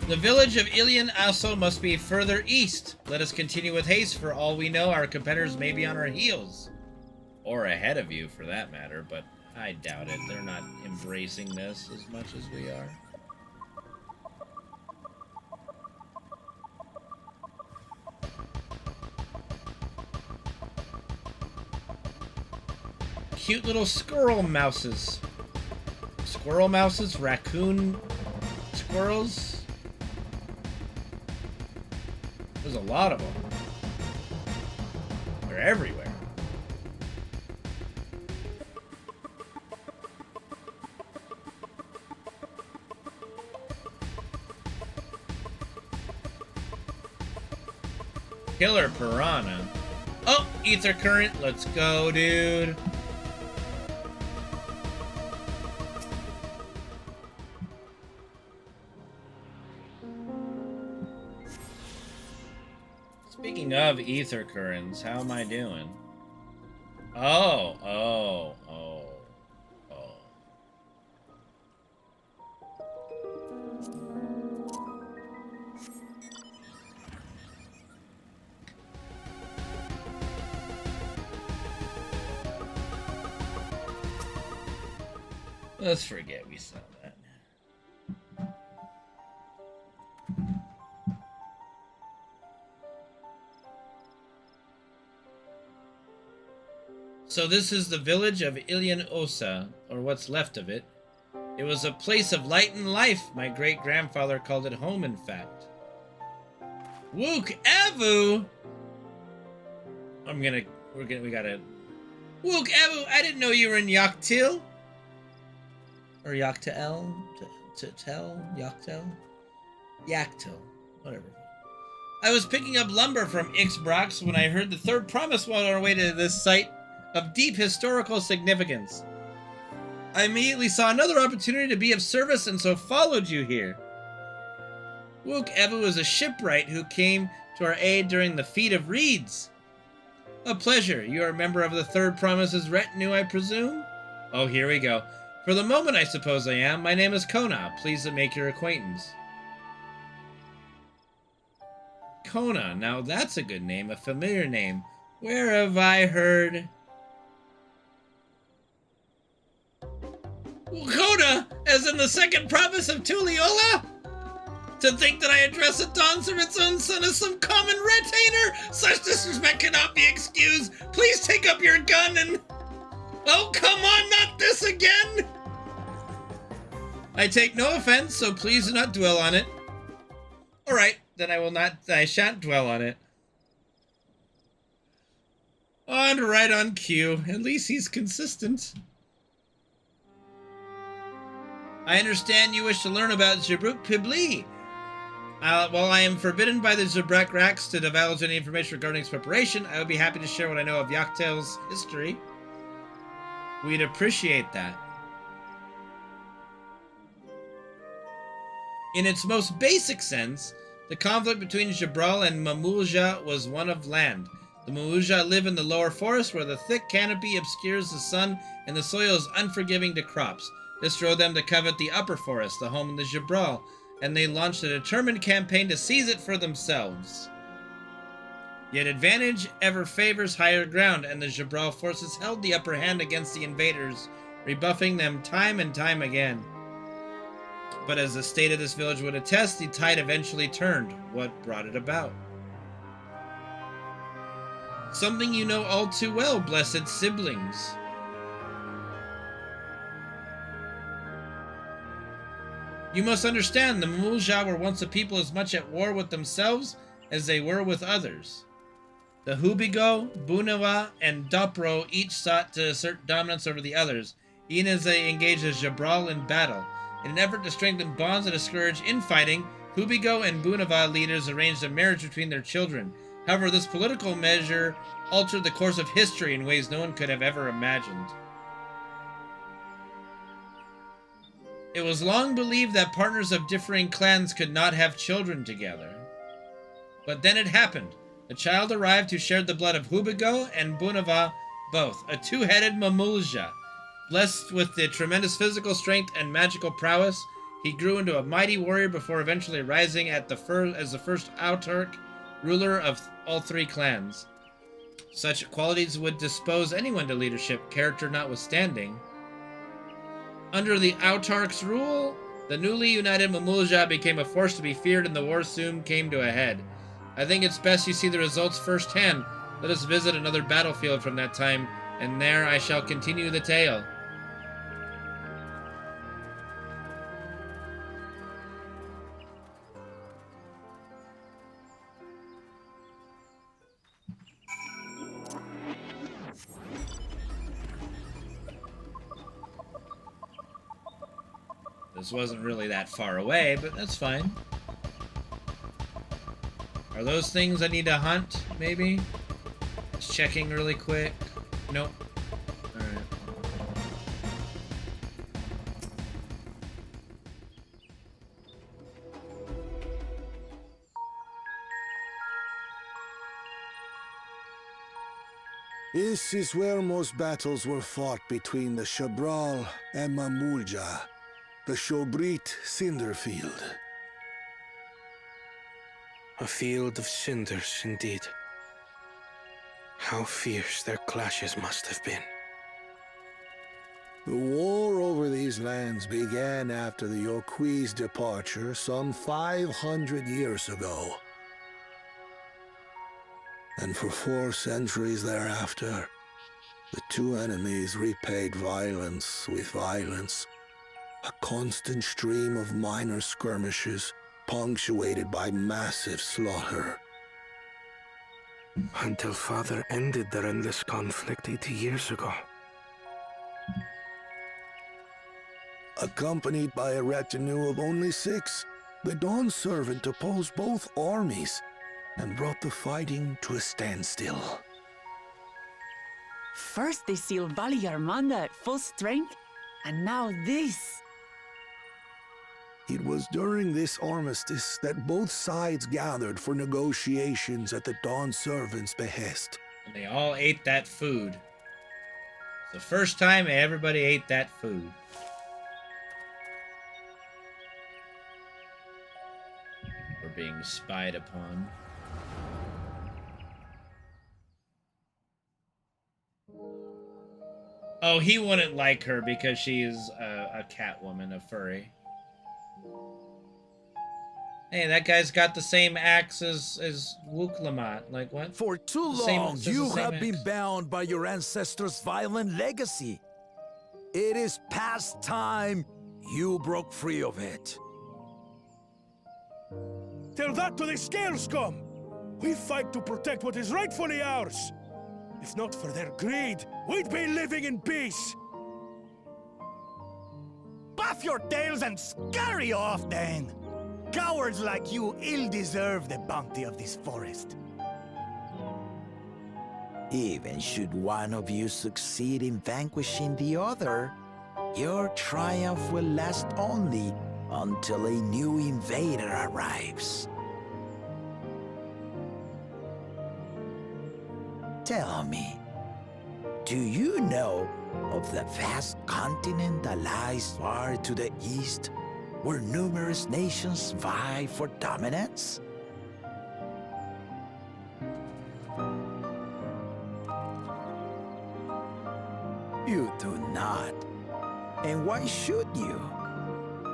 The village of Ilian also must be further east. Let us continue with haste. For all we know, our competitors may be on our heels. Or ahead of you, for that matter, but I doubt it. They're not embracing this as much as we are. Cute little squirrel mouses. Squirrel mouses, raccoon squirrels. There's a lot of them. They're everywhere. Killer piranha. Oh, ether current. Let's go, dude. Speaking of ether currents, how am I doing? Oh. Let's forget we saw that. So this is the village of Ilian Osa, or what's left of it. It was a place of light and life. My great-grandfather called it home, in fact. Wook Avu! We gotta... Wook Avu, I didn't know you were in Yaktil. Or Yaktel? Yaktel? Yaktil. Whatever. I was picking up lumber from Ixbrax when I heard the third promise while on our way to this site of deep historical significance. I immediately saw another opportunity to be of service and so followed you here. Wook Evu is a shipwright who came to our aid during the Feat of Reeds. A pleasure. You are a member of the Third Promise's retinue, I presume? Oh, here we go. For the moment, I suppose I am. My name is Kona. Pleased to make your acquaintance. Kona. Now that's a good name, a familiar name. Where have I heard... Kona, as in the second province of Tuliyola? To think that I address a Dawnservant's own son as some common retainer? Such disrespect cannot be excused. Please take up your gun and... Oh, come on, not this again! I take no offense, so please do not dwell on it. Alright, then I shan't dwell on it. On right on cue. At least he's consistent. I understand you wish to learn about Jabruk Pibli. While I am forbidden by the Zabrak Raks to divulge any information regarding its preparation, I would be happy to share what I know of Yaktel's history. We'd appreciate that. In its most basic sense, the conflict between Jabral and Mamulja was one of land. The Mamulja live in the lower forest where the thick canopy obscures the sun and the soil is unforgiving to crops. This drove them to covet the upper forest, the home of the Jabral, and they launched a determined campaign to seize it for themselves. Yet advantage ever favors higher ground, and the Jabral forces held the upper hand against the invaders, rebuffing them time and time again. But as the state of this village would attest, the tide eventually turned. What brought it about? Something you know all too well, blessed siblings. You must understand, the Mamulja were once a people as much at war with themselves as they were with others. The Hubigo, Bunawa, and Dopro each sought to assert dominance over the others, even as they engaged as Jabral in battle. In an effort to strengthen bonds and discourage infighting, Hubigo and Bunawa leaders arranged a marriage between their children. However, this political measure altered the course of history in ways no one could have ever imagined. It was long believed that partners of differing clans could not have children together. But then it happened. A child arrived who shared the blood of Hubigo and Bunawa both, a two-headed Mamulja. Blessed with the tremendous physical strength and magical prowess, He grew into a mighty warrior before eventually rising as the first autarch ruler of all three clans. Such qualities would dispose anyone to leadership, character notwithstanding. Under the autarch's rule, the newly united Mamulja became a force to be feared and the war soon came to a head. I think it's best you see the results firsthand. Let us visit another battlefield from that time, and there I shall continue the tale. This wasn't really that far away, but that's fine. Are those things I need to hunt, maybe? Just checking really quick. Nope. Alright. This is where most battles were fought between the Shabral and Mamulja, the Shobrit Cinderfield. A field of cinders, indeed. How fierce their clashes must have been. The war over these lands began after the Yokui's departure some 500 years ago. And for 4 centuries thereafter, the two enemies repaid violence with violence. A constant stream of minor skirmishes, punctuated by massive slaughter. Until Father ended their endless conflict 80 years ago. Accompanied by a retinue of only 6, the Dawn Servant opposed both armies and brought the fighting to a standstill. First they sealed Valley Armanda at full strength, and now this. It was during this armistice that both sides gathered for negotiations at the Dawn Servant's behest. And they all ate that food. It's the first time everybody ate that food. We're being spied upon. Oh, he wouldn't like her because she's a cat woman, a furry. Hey, that guy's got the same axe as Wuklamat. Like, what? For too long, you have been bound by your ancestors' violent legacy. It is past time you broke free of it. Tell that to the Scale Scum! We fight to protect what is rightfully ours. If not for their greed, we'd be living in peace. Buff your tails and scurry off, then! Cowards like you ill deserve the bounty of this forest. Even should one of you succeed in vanquishing the other, your triumph will last only until a new invader arrives. Tell me, do you know of the vast continent that lies far to the east, where numerous nations vie for dominance? You do not. And why should you?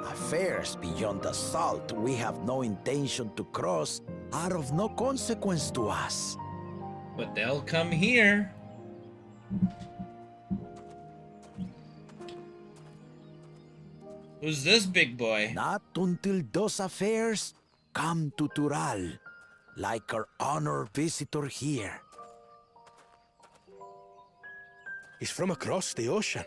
Affairs beyond the salt we have no intention to cross are of no consequence to us. But they'll come here. Who's this big boy? Not until those affairs come to Tural, like our honored visitor here. He's from across the ocean.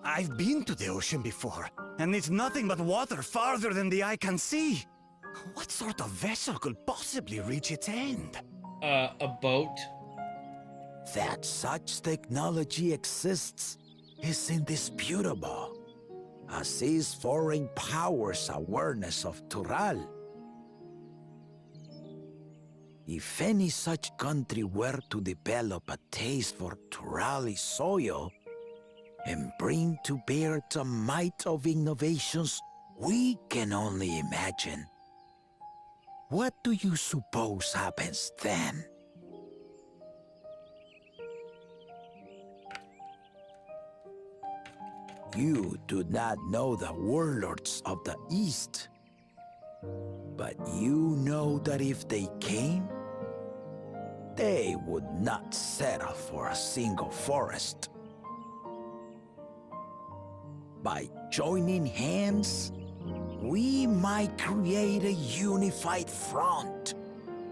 I've been to the ocean before, and it's nothing but water farther than the eye can see. What sort of vessel could possibly reach its end? A boat? That such technology exists is indisputable, as is foreign powers' awareness of Tural. If any such country were to develop a taste for Turali soil, and bring to bear the might of innovations we can only imagine. What do you suppose happens then? You do not know the warlords of the East, but you know that if they came, they would not settle for a single forest. By joining hands, we might create a unified front,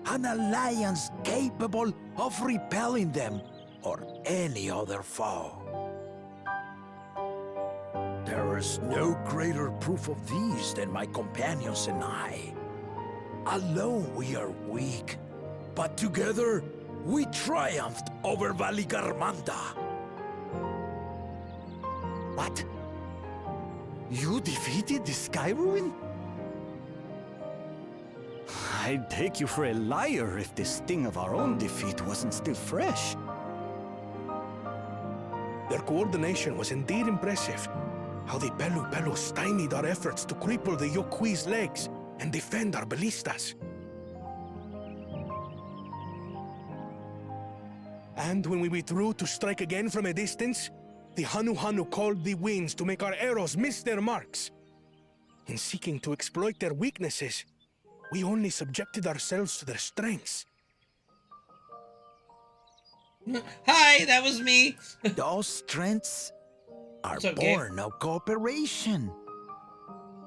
an alliance capable of repelling them or any other foe. There is no greater proof of these than my companions and I. Alone we are weak, but together we triumphed over Valigarmanda. What? You defeated the Sky Ruin? I'd take you for a liar if the sting of our own defeat wasn't still fresh. Their coordination was indeed impressive. How the Pelu stymied our efforts to cripple the Yokui's legs and defend our ballistas. And when we withdrew to strike again from a distance, the Hanu called the winds to make our arrows miss their marks. In seeking to exploit their weaknesses, we only subjected ourselves to their strengths. Hi, that was me. Those strengths are born of cooperation.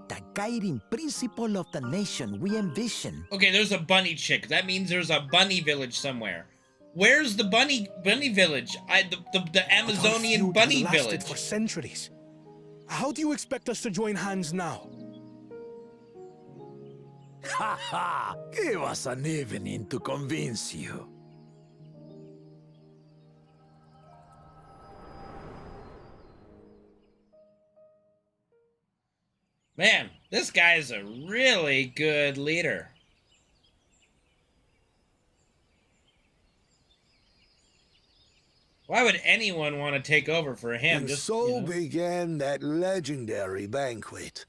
The guiding principle of the nation we envision. Okay, there's a bunny chick. That means there's a bunny village somewhere. Where's the bunny village? The Amazonian bunny village. For centuries. How do you expect us to join hands now? Ha ha! Give us an evening to convince you. Man, this guy's a really good leader. Why would anyone want to take over for him? And so began that legendary banquet.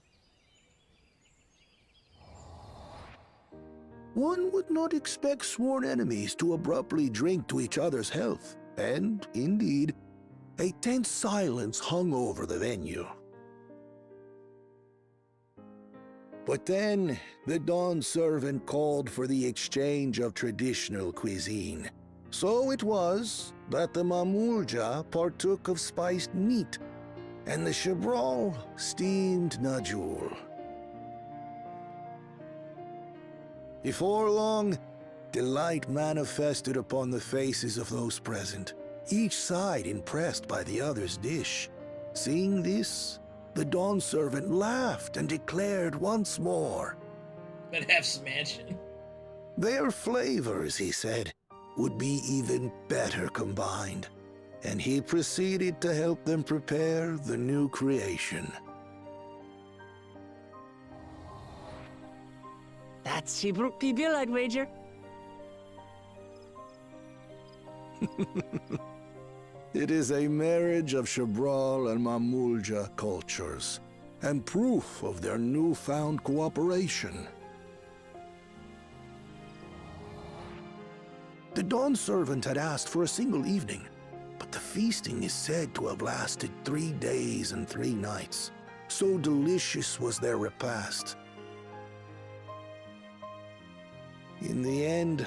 One would not expect sworn enemies to abruptly drink to each other's health, and, indeed, a tense silence hung over the venue. But then, the Dawn Servant called for the exchange of traditional cuisine. So it was that the Mamulja partook of spiced meat, and the Chebral steamed najul. Before long, delight manifested upon the faces of those present, each side impressed by the other's dish. Seeing this, the Dawn Servant laughed and declared once more, But have some mansion. Their flavors, he said, would be even better combined, and he proceeded to help them prepare the new creation. That's Shibruk Pibil, I'd wager. It is a marriage of Chebral and Mamulja cultures, and proof of their newfound cooperation. The Dawn Servant had asked for a single evening, but the feasting is said to have lasted 3 days and 3 nights. So delicious was their repast. In the end,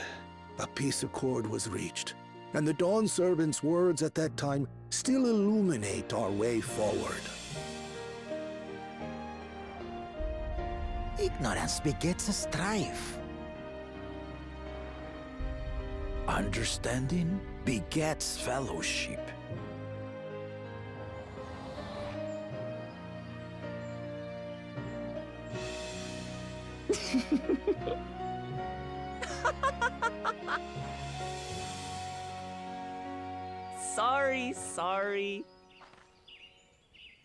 a peace accord was reached, and the Dawn Servant's words at that time still illuminate our way forward. Ignorance begets a strife. Understanding begets fellowship. Sorry.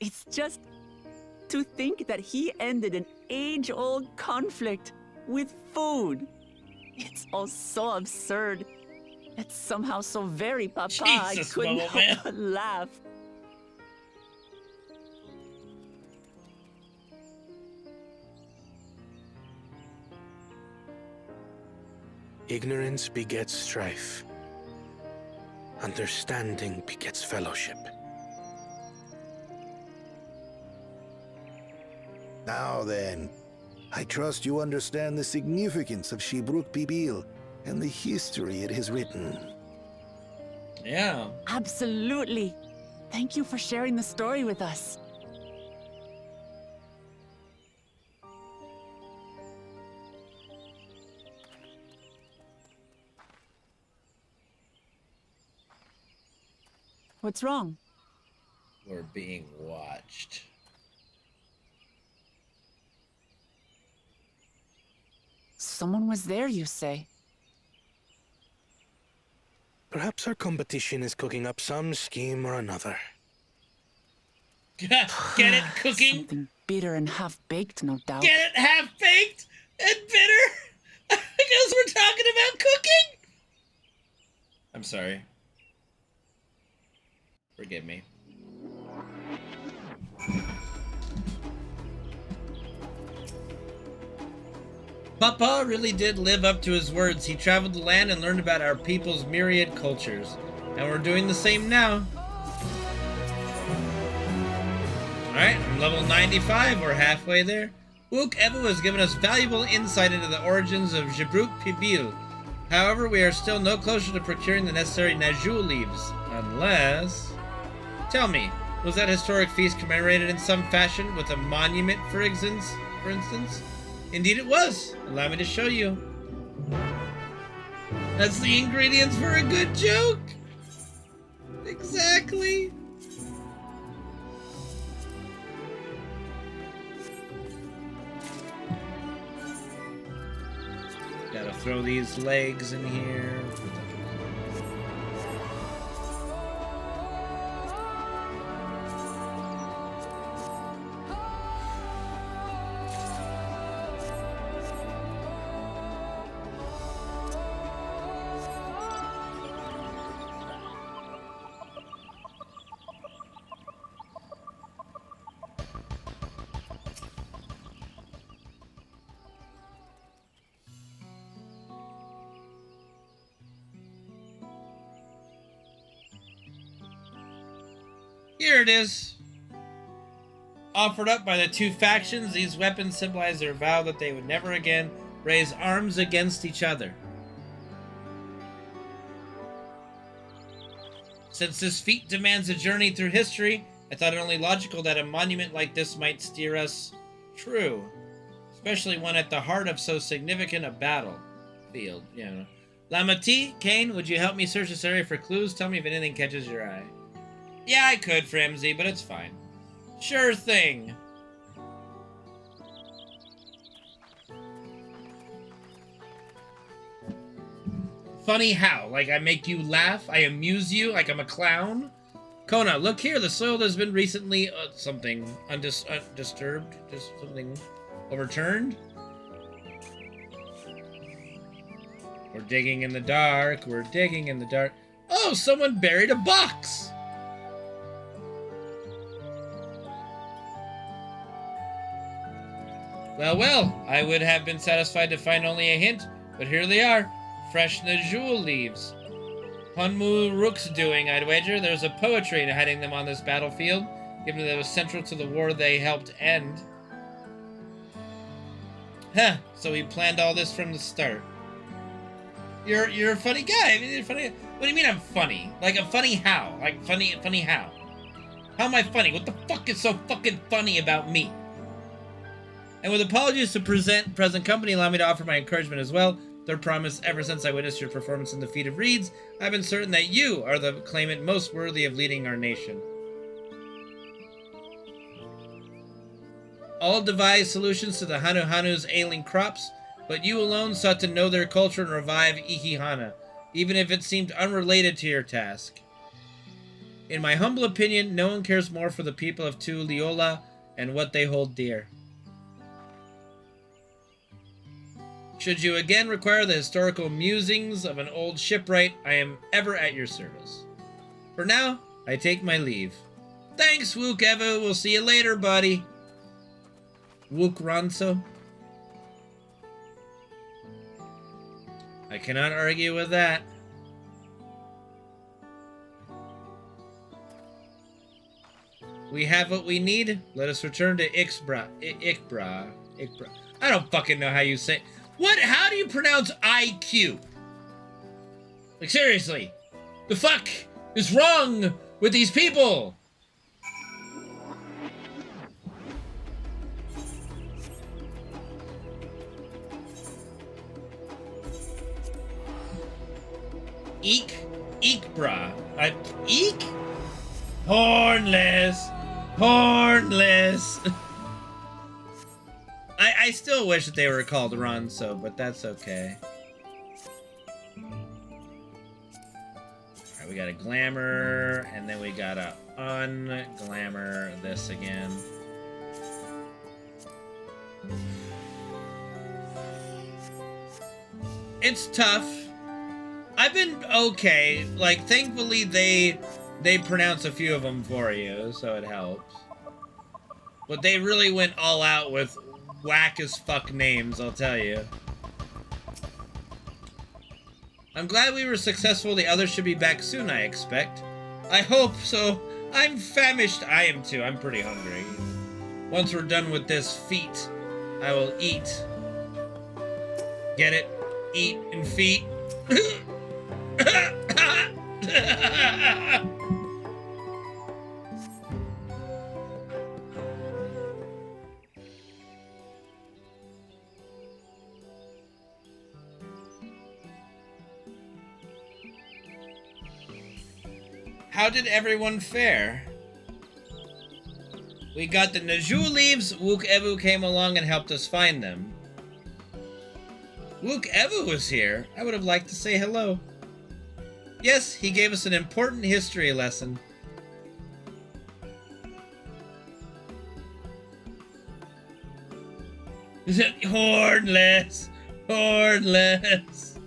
It's just to think that he ended an age-old conflict with food. It's all so absurd. It's somehow so very papa, I Jesus, couldn't Bubble help Man. but laugh. Ignorance begets strife. Understanding begets fellowship. Now then, I trust you understand the significance of Shibruk Pibil and the history it has written. Yeah. Absolutely. Thank you for sharing the story with us. What's wrong? We're being watched. Someone was there, you say? Perhaps our competition is cooking up some scheme or another. Get it? Cooking? Something bitter and half-baked, no doubt. Get it? Half-baked and bitter? Because we're talking about cooking? I'm sorry. Forgive me. Papa really did live up to his words. He traveled the land and learned about our people's myriad cultures. And we're doing the same now. Alright, I'm level 95. We're halfway there. Ook Evo has given us valuable insight into the origins of Shibruk Pibil. However, we are still no closer to procuring the necessary Najul leaves. Unless... Tell me, was that historic feast commemorated in some fashion with a monument, for instance? Indeed it was. Allow me to show you. That's the ingredients for a good joke. Exactly. Gotta throw these legs in here. Here it is. Offered up by the two factions, these weapons symbolize their vow that they would never again raise arms against each other. Since this feat demands a journey through history, I thought it only logical that a monument like this might steer us true. Especially one at the heart of so significant a battlefield, you know. Lamati, Kane, would you help me search this area for clues? Tell me if anything catches your eye. Yeah, I could, Frimsy, but it's fine. Sure thing. Funny how? Like I make you laugh? I amuse you like I'm a clown? Kona, look here. The soil has been recently something undisturbed. Just something overturned. We're digging in the dark. We're digging in the dark. Oh, someone buried a box. Well, well, I would have been satisfied to find only a hint, but here they are. Fresh Najul leaves. Hunmu Rook's doing, I'd wager. There's a poetry in hiding them on this battlefield, given that it was central to the war they helped end. Huh, so he planned all this from the start. You're a funny guy. I mean, you're funny. What do you mean I'm funny? Like, I'm funny how? Like, funny how? How am I funny? What the fuck is so fucking funny about me? And with apologies to present company, allow me to offer my encouragement as well. Their promise, ever since I witnessed your performance in the Feat of Reeds, I've been certain that you are the claimant most worthy of leading our nation. All devised solutions to the Hanu's ailing crops, but you alone sought to know their culture and revive Ikihana, even if it seemed unrelated to your task. In my humble opinion, no one cares more for the people of Tu'liola and what they hold dear. Should you again require the historical musings of an old shipwright, I am ever at your service. For now, I take my leave. Thanks, Wook Evo. We'll see you later, buddy. Wook Ranso. I cannot argue with that. We have what we need. Let us return to Ikbra. I don't fucking know how you say. What? How do you pronounce IQ? Like, seriously. The fuck is wrong with these people? Ikbra. Eek? Hornless. Hornless. I still wish that they were called Ronso, but that's okay. Alright, we got a glamour, and then we got a unglamour this again. It's tough. I've been okay. Like, thankfully they pronounce a few of them for you, so it helps. But they really went all out with whack as fuck names, I'll tell you. I'm glad we were successful. The others should be back soon, I expect. I hope so. I'm famished. I am too. I'm pretty hungry. Once we're done with this feat, I will eat. Get it? Eat and feet. How did everyone fare? We got the Naju leaves. Wook Evu came along and helped us find them. Wook Evu was here. I would have liked to say hello. Yes, he gave us an important history lesson. Hornless. Hornless.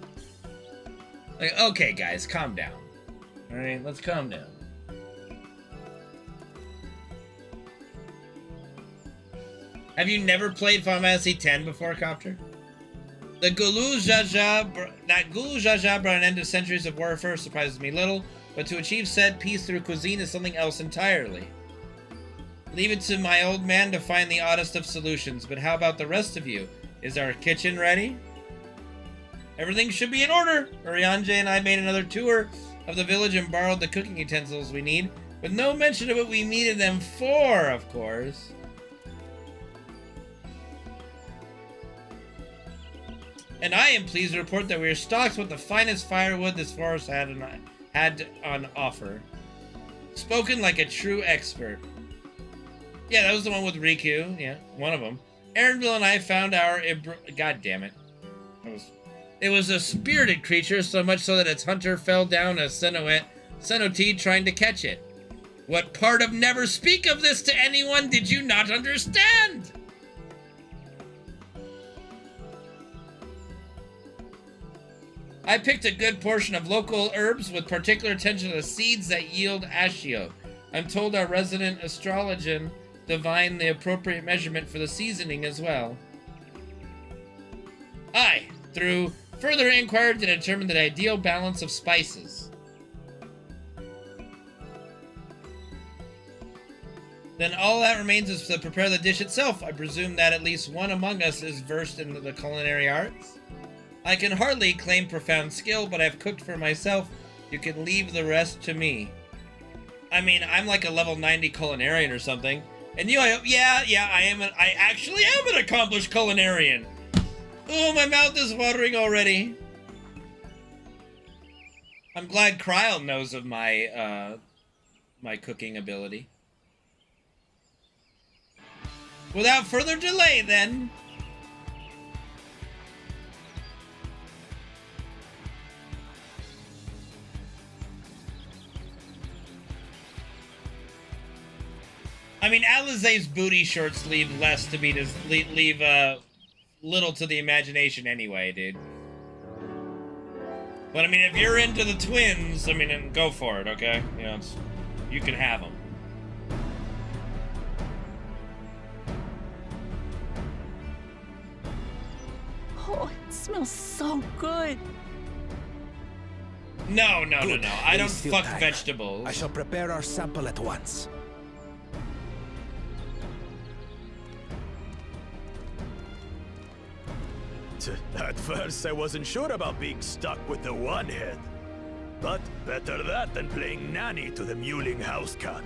Like, okay, guys, calm down. Alright, let's calm down. Have you never played Final Fantasy X before, Copter? The Gulu Jaja brought an end to centuries of warfare surprises me little, but to achieve said peace through cuisine is something else entirely. Leave it to my old man to find the oddest of solutions, but how about the rest of you? Is our kitchen ready? Everything should be in order! Urianje and I made another tour of the village and borrowed the cooking utensils we need, with no mention of what we needed them for, of course. And I am pleased to report that we are stocked with the finest firewood this forest had on offer. Spoken like a true expert. Yeah, that was the one with Riku. Yeah, one of them. Aaronville and I found our... God damn it. It was a spirited creature, so much so that its hunter fell down a cenote trying to catch it. What part of never speak of this to anyone did you not understand? I picked a good portion of local herbs with particular attention to the seeds that yield ashio. I'm told our resident astrologian divined the appropriate measurement for the seasoning as well. I, through further inquiry, to determine the ideal balance of spices. Then all that remains is to prepare the dish itself. I presume that at least one among us is versed in the culinary arts. I can hardly claim profound skill, but I've cooked for myself. You can leave the rest to me. I mean, I'm like a level 90 culinarian or something. And you, I actually am an accomplished culinarian. Oh, my mouth is watering already. I'm glad Kryle knows of my, my cooking ability. Without further delay, then. I mean, Alizé's booty shorts leave less to be little to the imagination anyway, dude. But I mean, if you're into the twins, I mean, then go for it, okay? You know, you can have them. Oh, it smells so good. No, no, Good. no, no. I There don't is still fuck time. vegetables. I shall prepare our sample at once. At first, I wasn't sure about being stuck with the one head. But better that than playing nanny to the mewling house cat.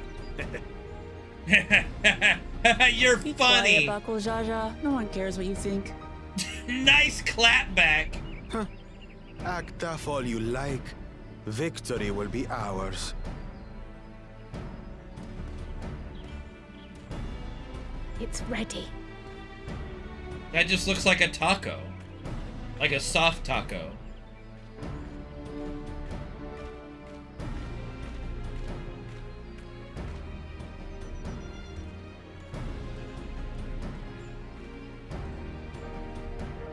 You're Be funny. quiet, Buckle Jaja. No one cares what you think. Nice clapback. Act tough all you like. Victory will be ours. It's ready. That just looks like a taco. Like a soft taco.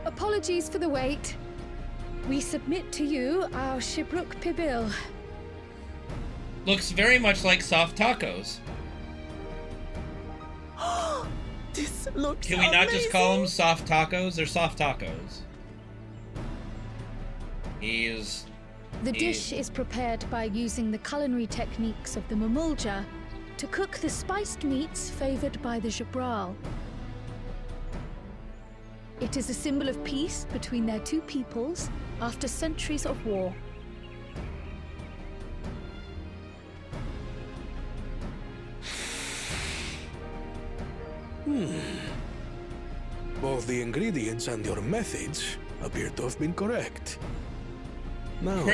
Apologies for the wait. We submit to you our Shibruk Pibil. Looks very much like soft tacos. This looks Can we not just call them soft tacos? They're soft tacos. The dish is prepared by using the culinary techniques of the Mamulja to cook the spiced meats favored by the Jabral. It is a symbol of peace between their two peoples after centuries of war. Both the ingredients and your methods appear to have been correct. Now,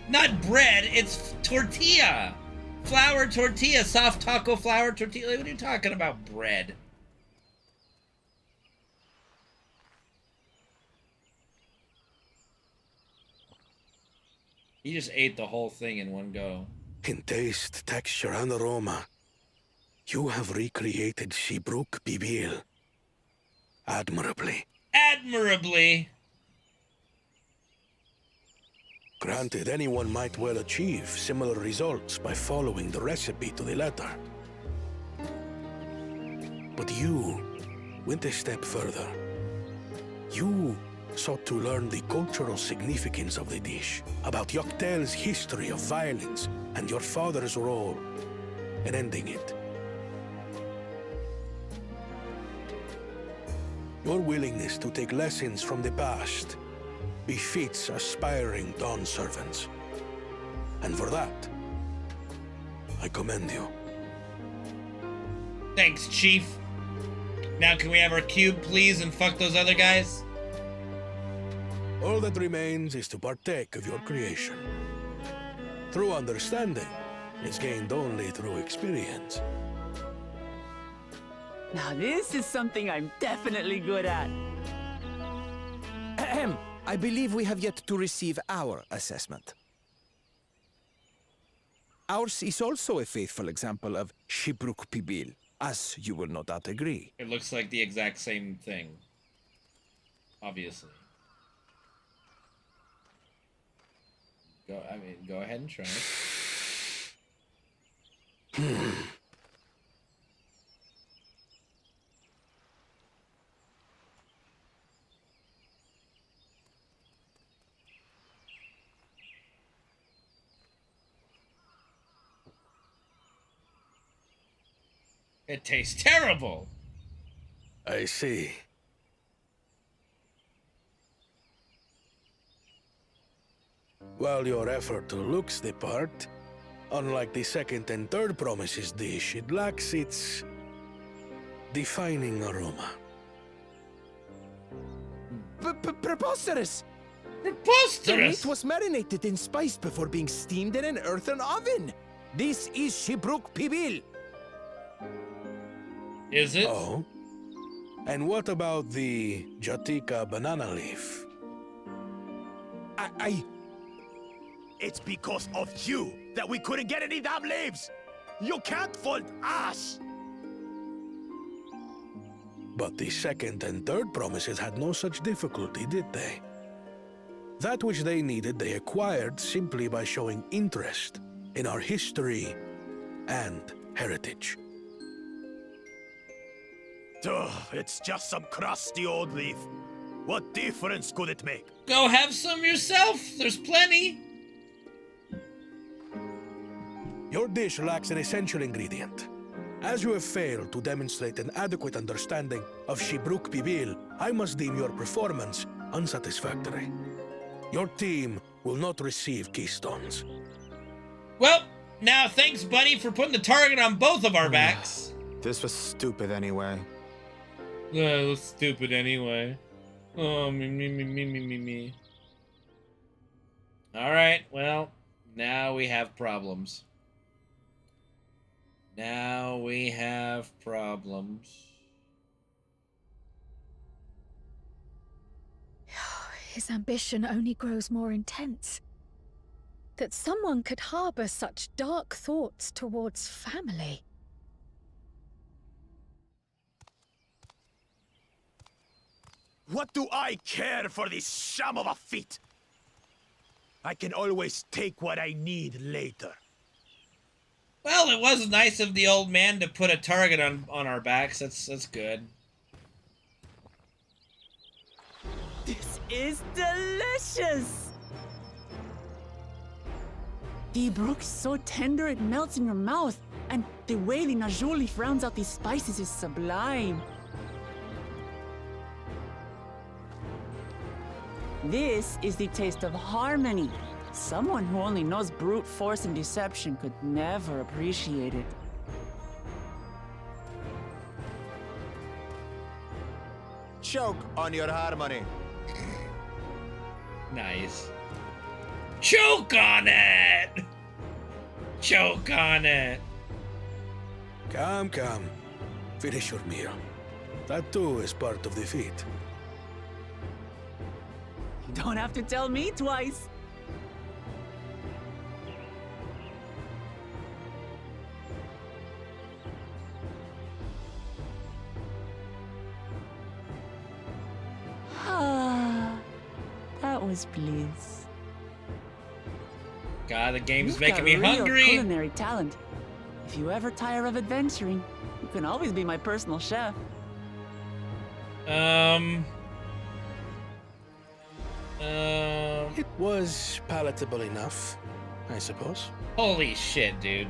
Not bread, it's tortilla. Flour tortilla, soft taco flour tortilla. What are you talking about, bread? You just ate the whole thing in one go. in taste, texture, and aroma, you have recreated Shibruk Pibil admirably. Admirably! Granted, anyone might well achieve similar results by following the recipe to the letter. But you went a step further. You sought to learn the cultural significance of the dish, about Yoktel's history of violence and your father's role in ending it. Your willingness to take lessons from the past befits aspiring Dawn servants. And for that, I commend you. Thanks, Chief. Now can we have our cube, please, and fuck those other guys? All that remains is to partake of your creation. True understanding is gained only through experience. Now this is something I'm definitely good at. Ahem. I believe we have yet to receive our assessment. Ours is also a faithful example of Shibruk Pibil, as you will no doubt agree. It looks like the exact same thing. Obviously. Go ahead and try it. It tastes terrible! I see. While your effort looks the part, unlike the second and third promises dish, it lacks its defining aroma. Preposterous! Preposterous! The meat was marinated and spiced before being steamed in an earthen oven. This is Shibruk Pibil. Is it? Oh? And what about the Jatika banana leaf? It's because of you that we couldn't get any damn leaves! You can't fault us! But the second and third promises had no such difficulty, did they? That which they needed, they acquired simply by showing interest in our history and heritage. Ugh, it's just some crusty old leaf. What difference could it make? Go have some yourself! There's plenty! Your dish lacks an essential ingredient. As you have failed to demonstrate an adequate understanding of Shibruk Pibil, I must deem your performance unsatisfactory. Your team will not receive keystones. Well, now thanks, buddy, for putting the target on both of our backs. This was stupid anyway. Yeah, it was stupid anyway. Oh, me. Alright, well, now we have problems. Now we have problems. His ambition only grows more intense. That someone could harbor such dark thoughts towards family. What do I care for this sham of a feat? I can always take what I need later. Well, it was nice of the old man to put a target on our backs. That's good. This is delicious! The brook's so tender it melts in your mouth, and the way the najul leaf rounds out these spices is sublime. This is the taste of harmony. Someone who only knows brute force and deception could never appreciate it. Choke on your harmony. Nice. Choke on it! Choke on it! Come. Finish your meal. That too is part of the feat. You don't have to tell me twice. That was bliss. God, the game's You've making got me real hungry. Culinary talent. If you ever tire of adventuring, you can always be my personal chef. It was palatable enough, I suppose. Holy shit, dude.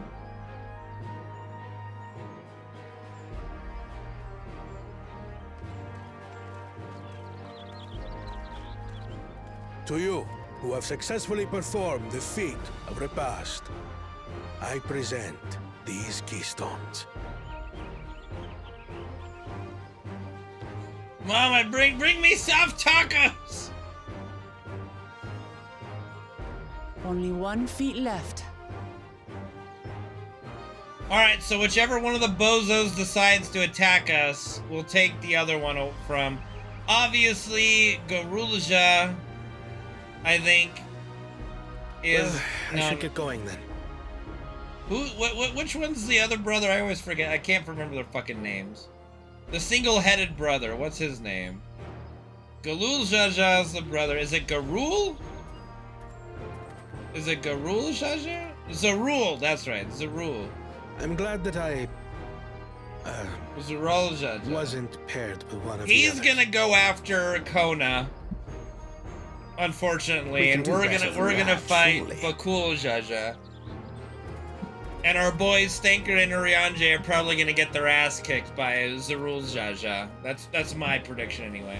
To you, who have successfully performed the feat of repast, I present these keystones. Mama, bring me soft tacos! Only 1 feet left. Alright, so whichever one of the bozos decides to attack us, we'll take the other one from. Obviously, Garulja, I think, is... Well, I should get going then. Which one's the other brother? I always forget. I can't remember their fucking names. The single-headed brother. What's his name? Galul Jaja is the brother. Is it Garul? Is it Garul Jaja? Zarul. That's right. Zarul. I'm glad that I Zarul Jaja wasn't paired with one of He's the others. gonna go after Kona. Unfortunately, and we're gonna fight Bakul Jaja. And our boys Stanker and Urianje are probably gonna get their ass kicked by Zarul Jaja. That's my prediction anyway.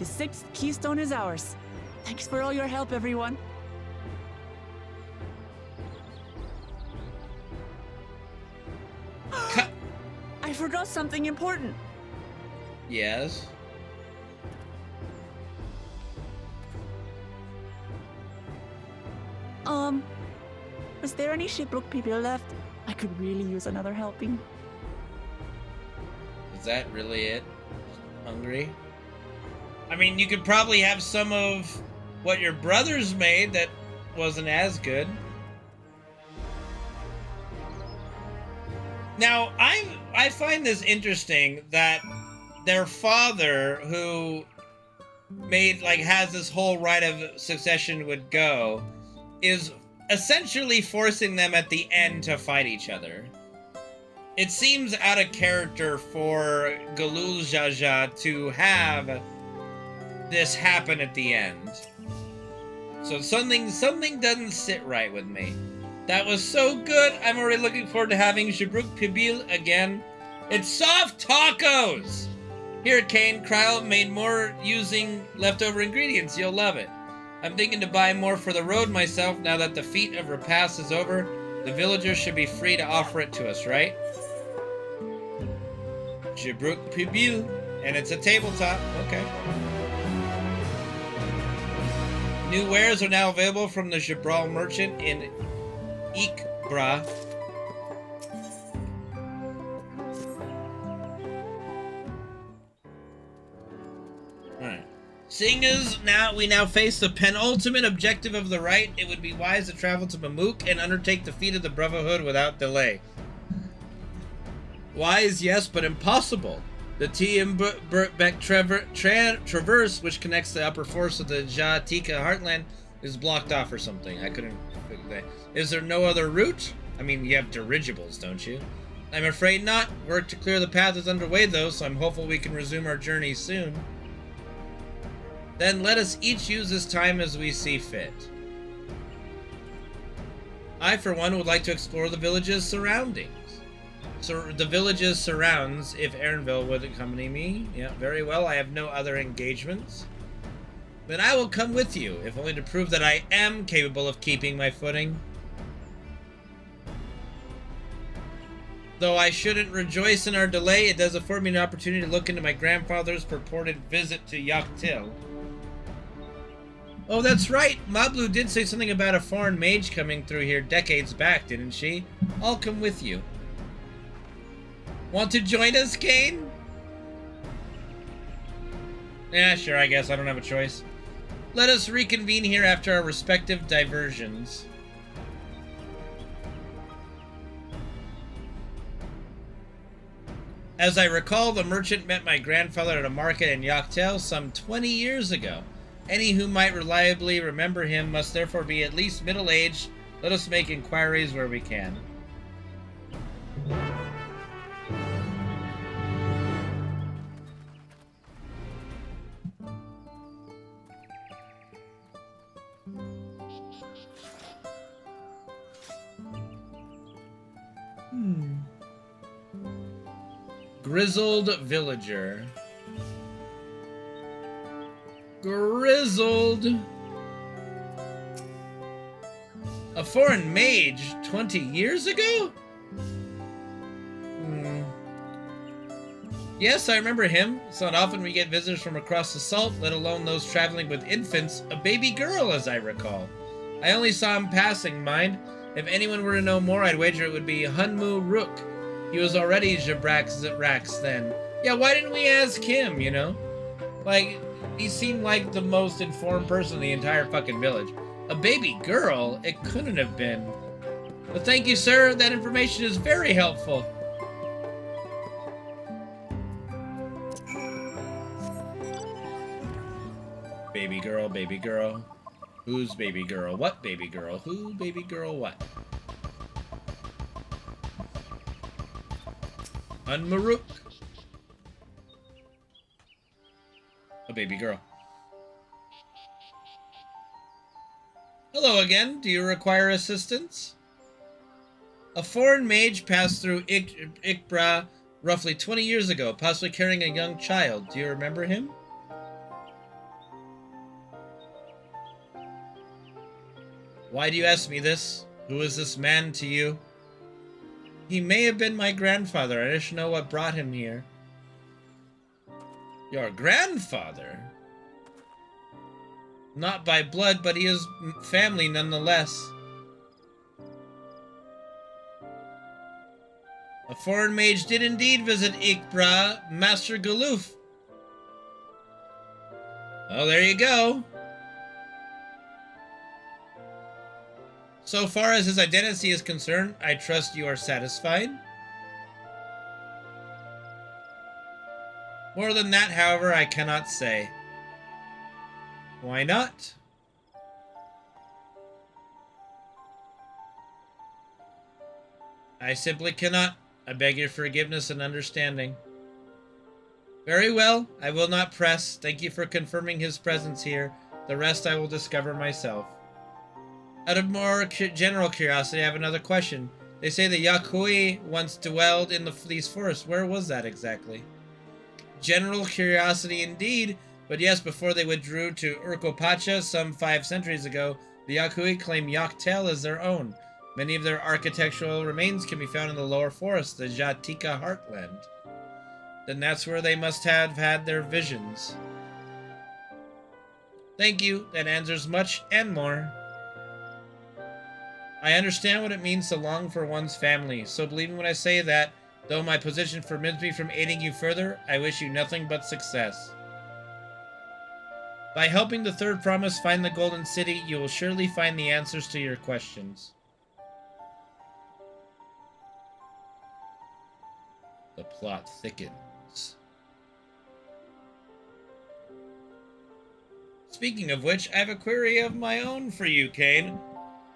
The 6th keystone is ours. Thanks for all your help, everyone. I forgot something important. Yes? Was there any Shibruk people left? I could really use another helping. Is that really it? Hungry? I mean, you could probably have some of what your brothers made that wasn't as good. Now, I find this interesting that their father, who has this whole right of succession would go, is essentially forcing them at the end to fight each other. It seems out of character for Galul Jaja to have this happen at the end. So something doesn't sit right with me. That was so good. I'm already looking forward to having Jabruk Pibil again. It's soft tacos! Here, Kane, Kryle made more using leftover ingredients. You'll love it. I'm thinking to buy more for the road myself now that the feat of repast is over. The villagers should be free to offer it to us, right? Jabruk Pibil. And it's a tabletop. Okay. New wares are now available from the Jabral merchant in Ikbra. Alright. Seeing as we now face the penultimate objective of the rite, it would be wise to travel to Mamuk and undertake the feat of the Brotherhood without delay. Wise, yes, but impossible. The Tiambek Traverse, which connects the upper force of the Jatika heartland, is blocked off or something. I couldn't figure that. Is there no other route? I mean, you have dirigibles, don't you? I'm afraid not. Work to clear the path is underway, though, so I'm hopeful we can resume our journey soon. Then let us each use this time as we see fit. I, for one, would like to explore the village's surroundings. So the village's surrounds, if Erinville would accompany me. Yeah, very well. I have no other engagements. Then I will come with you, if only to prove that I am capable of keeping my footing. Though I shouldn't rejoice in our delay, it does afford me an opportunity to look into my grandfather's purported visit to Yaktil. Oh, that's right. Mablu did say something about a foreign mage coming through here decades back, didn't she? I'll come with you. Want to join us, Kane? Yeah, sure, I guess. I don't have a choice. Let us reconvene here after our respective diversions. As I recall, the merchant met my grandfather at a market in Yaktel some 20 years ago. Any who might reliably remember him must therefore be at least middle-aged. Let us make inquiries where we can. Grizzled villager. Grizzled. A foreign mage 20 years ago? Yes, I remember him. It's not often we get visitors from across the salt, let alone those traveling with infants. A baby girl, as I recall. I only saw him passing, mind. If anyone were to know more, I'd wager it would be Hunmu Rook. He was already Jabrax then. Yeah, why didn't we ask him, you know? Like, he seemed like the most informed person in the entire fucking village. A baby girl? It couldn't have been. But thank you, sir. That information is very helpful. Baby girl, baby girl. Who's baby girl? What baby girl? Who baby girl what? Unmaruk. A baby girl. Hello again. Do you require assistance? A foreign mage passed through Ikbra roughly 20 years ago, possibly carrying a young child. Do you remember him? Why do you ask me this? Who is this man to you? He may have been my grandfather. I just know what brought him here. Your grandfather? Not by blood, but he is family nonetheless. A foreign mage did indeed visit Ikbra, Master Galoof. Oh, there you go. So far as his identity is concerned, I trust you are satisfied. More than that, however, I cannot say. Why not? I simply cannot. I beg your forgiveness and understanding. Very well, I will not press. Thank you for confirming his presence here. The rest I will discover myself. Out of more general curiosity, I have another question. They say the Yakui once dwelled in these forests. Where was that exactly? General curiosity indeed, but yes, before they withdrew to Urkopacha some 5 centuries ago, the Yakui claim Yoktel as their own. Many of their architectural remains can be found in the lower forest, the Jatika heartland. Then that's where they must have had their visions. Thank you, that answers much and more. I understand what it means to long for one's family, so believe me when I say that, though my position forbids me from aiding you further, I wish you nothing but success. By helping the third promise find the Golden City, you will surely find the answers to your questions. The plot thickens. Speaking of which, I have a query of my own for you, Kane.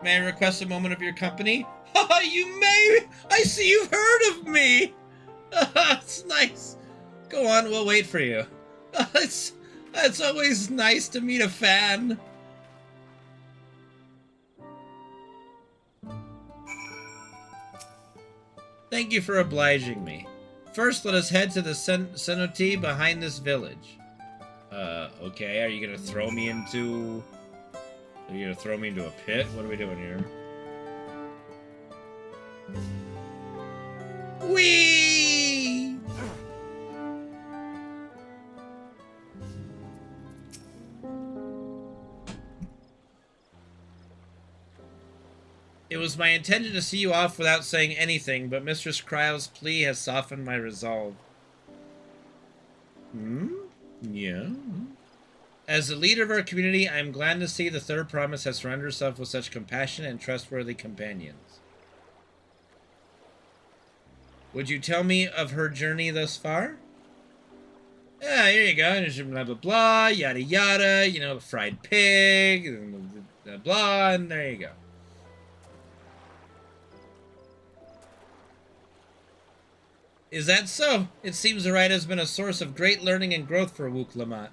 May I request a moment of your company? Haha, you may! I see you've heard of me! It's nice. Go on, we'll wait for you. It's always nice to meet a fan. Thank you for obliging me. First, let us head to the cenote behind this village. Okay, are you gonna throw me into... Are you gonna throw me into a pit? What are we doing here? Whee! It was my intention to see you off without saying anything, but Mistress Kryle's plea has softened my resolve. Yeah. As the leader of our community, I am glad to see the third promise has surrounded herself with such compassionate and trustworthy companions. Would you tell me of her journey thus far? Yeah, here you go. Blah, blah, blah, yada, yada. You know, the fried pig, and blah, blah, and there you go. Is that so? It seems the ride has been a source of great learning and growth for Wook Lamont.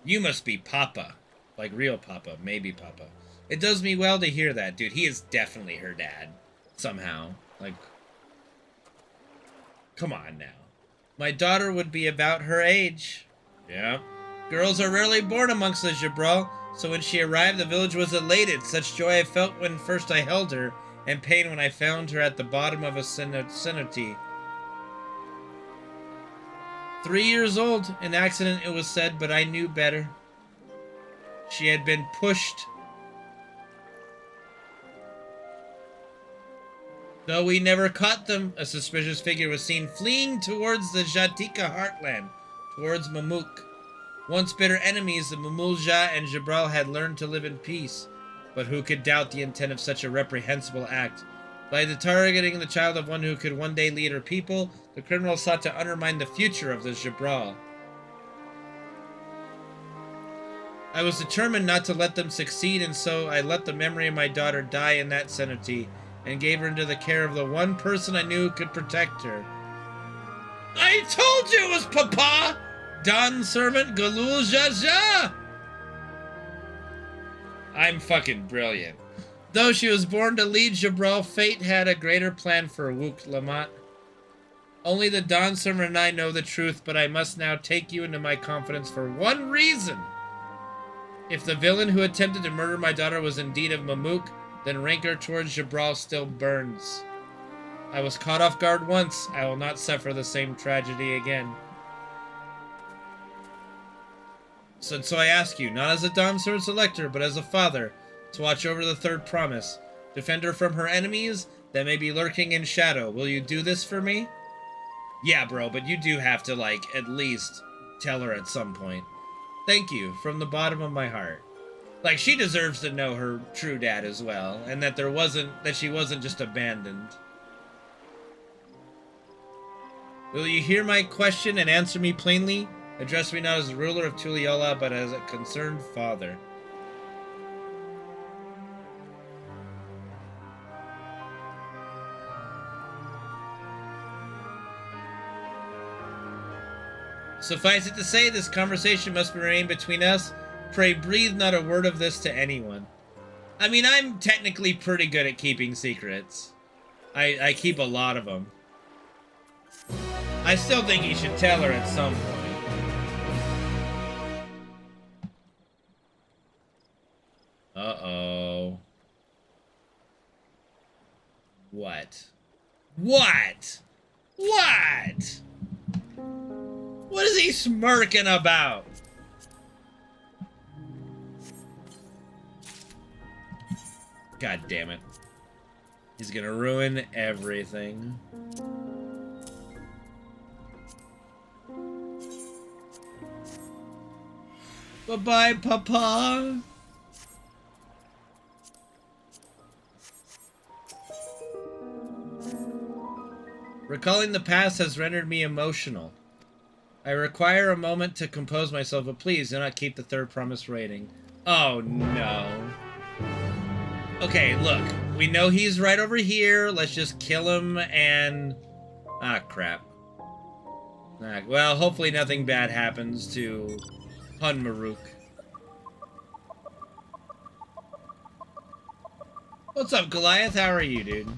You must be Papa. Like real Papa, maybe Papa. It does me well to hear that, dude. He is definitely her dad. Somehow. Like, come on now. My daughter would be about her age. Yeah. Girls are rarely born amongst the Jabral, so when she arrived, the village was elated. Such joy I felt when first I held her, and pain when I found her at the bottom of a cenote. 3 years old, an accident it was said, but I knew better. She had been pushed. Though we never caught them, a suspicious figure was seen fleeing towards the Jatika heartland, towards Mamuk. Once bitter enemies, the Mamulja and Jabral had learned to live in peace, but who could doubt the intent of such a reprehensible act? By targeting the child of one who could one day lead her people, the criminal sought to undermine the future of the Jabral. I was determined not to let them succeed, and so I let the memory of my daughter die in that cenote, and gave her into the care of the one person I knew could protect her. I told you it was Papa! Don servant Galul Jaja! I'm fucking brilliant. Though she was born to lead Jabral, fate had a greater plan for Wook Lamont. Only the Dawn servant and I know the truth, but I must now take you into my confidence for one reason. If the villain who attempted to murder my daughter was indeed of Mamuk, then rancor towards Jabral still burns. I was caught off guard once. I will not suffer the same tragedy again. So I ask you, not as a Dawn servant selector, but as a father, to watch over the third promise. Defend her from her enemies that may be lurking in shadow. Will you do this for me? Yeah, bro, but you do have to, like, at least tell her at some point. Thank you, from the bottom of my heart. Like, she deserves to know her true dad as well, and that she wasn't just abandoned. Will you hear my question and answer me plainly? Address me not as the ruler of Tuliyola, but as a concerned father. Suffice it to say, this conversation must remain between us. Pray breathe not a word of this to anyone. I mean, I'm technically pretty good at keeping secrets. I keep a lot of them. I still think he should tell her at some point. Uh-oh. What? What? What? What is he smirking about? God damn it. He's gonna ruin everything. Bye-bye, Papa. Recalling the past has rendered me emotional. I require a moment to compose myself, but please do not keep the third promise rating. Oh, no. Okay, look. We know he's right over here. Let's just kill him and... Ah, crap. Ah, well, hopefully nothing bad happens to Hunmaruk. What's up, Goliath? How are you, dude?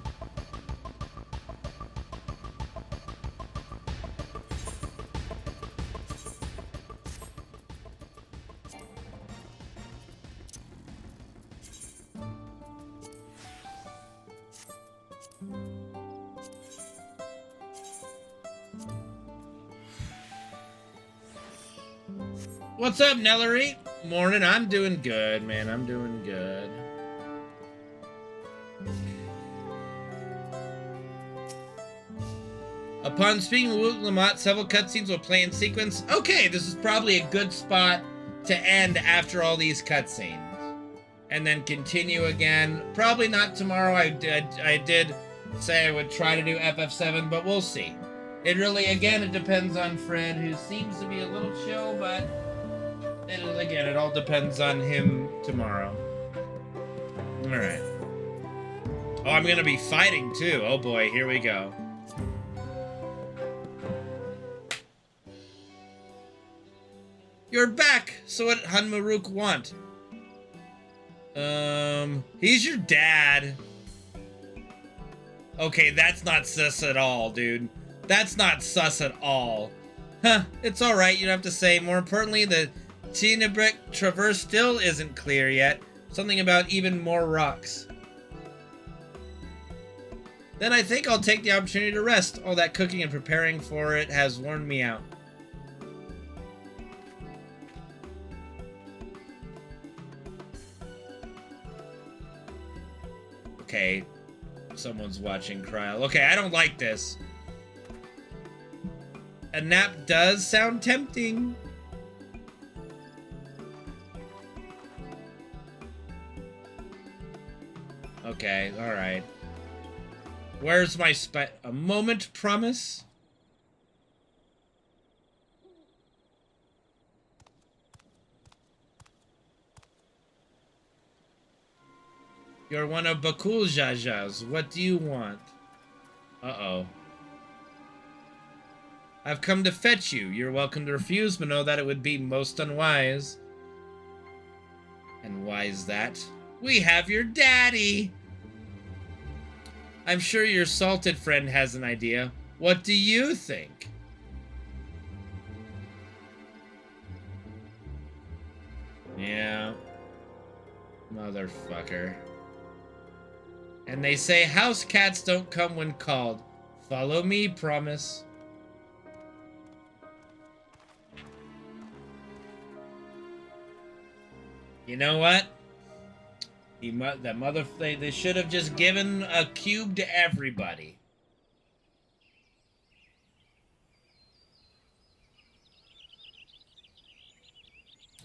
What's up, Nellery? Morning. I'm doing good, man. I'm doing good. Upon speaking with Lamont, several cutscenes will play in sequence. Okay, this is probably a good spot to end after all these cutscenes. And then continue again. Probably not tomorrow. I did say I would try to do FF7, but we'll see. It really, again, it depends on Fred, who seems to be a little chill, but... Again, it all depends on him tomorrow. Alright. Oh, I'm gonna be fighting too. Oh boy, here we go. You're back! So what did Hunmaruk want? He's your dad. Okay, that's not sus at all, dude. That's not sus at all. Huh, it's alright, you don't have to say. More importantly, the Tenebrick Traverse still isn't clear yet. Something about even more rocks. Then I think I'll take the opportunity to rest. All that cooking and preparing for it has worn me out. Okay. Someone's watching Kryl. Okay, I don't like this. A nap does sound tempting. Okay, alright. Where's my a moment promise? You're one of Bakul Jajas. What do you want? Uh-oh. I've come to fetch you. You're welcome to refuse, but know that it would be most unwise. And why is that? We have your daddy! I'm sure your salted friend has an idea. What do you think? Yeah. Motherfucker. And they say house cats don't come when called. Follow me, promise. You know what? They should have just given a cube to everybody.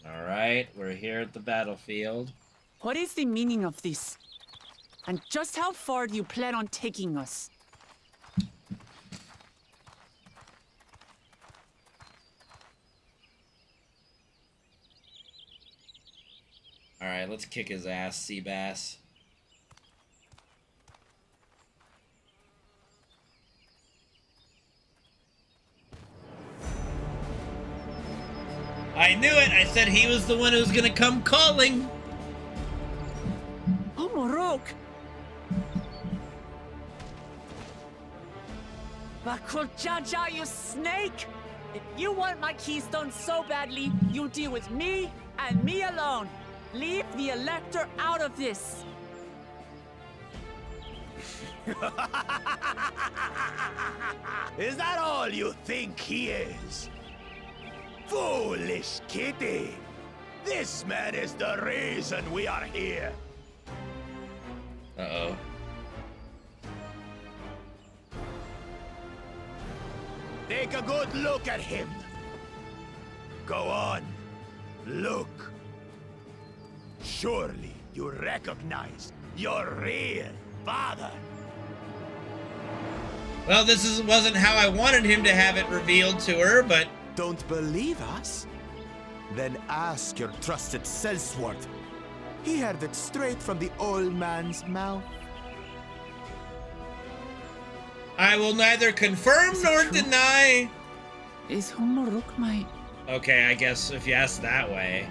Alright, we're here at the battlefield. What is the meaning of this? And just how far do you plan on taking us? Alright, let's kick his ass, Seabass. I knew it! I said he was the one who was gonna come calling. Oh, Morok! Bakul Jaja, you snake! If you want my keystone so badly, you'll deal with me and me alone. Leave the Elector out of this. Is that all you think he is? Foolish kitty! This man is the reason we are here. Uh-oh. Take a good look at him. Go on. Look. Surely you recognize your real father. Well, this wasn't how I wanted him to have it revealed to her, but... Don't believe us? Then ask your trusted sellsword. He heard it straight from the old man's mouth. I will neither confirm nor deny. Is Humoruk my... Okay, I guess if you ask that way.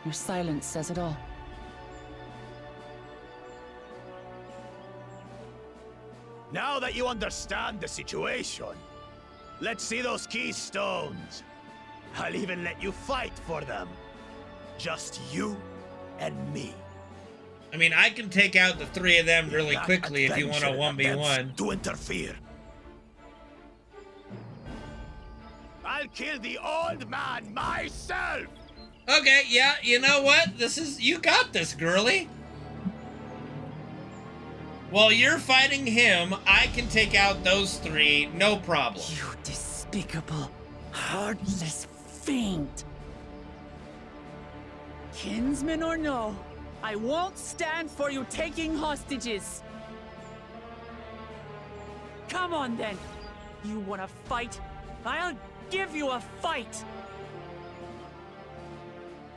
Your silence says it all. Now that you understand the situation, let's see those keystones. I'll even let you fight for them. Just you and me. I mean, I can take out the three of them really quickly if you want a 1v1. To interfere. I'll kill the old man myself! Okay, yeah, you know what? You got this, girly. While you're fighting him, I can take out those three, no problem. You despicable, heartless fiend. Kinsman or no, I won't stand for you taking hostages. Come on then. You wanna fight? I'll give you a fight.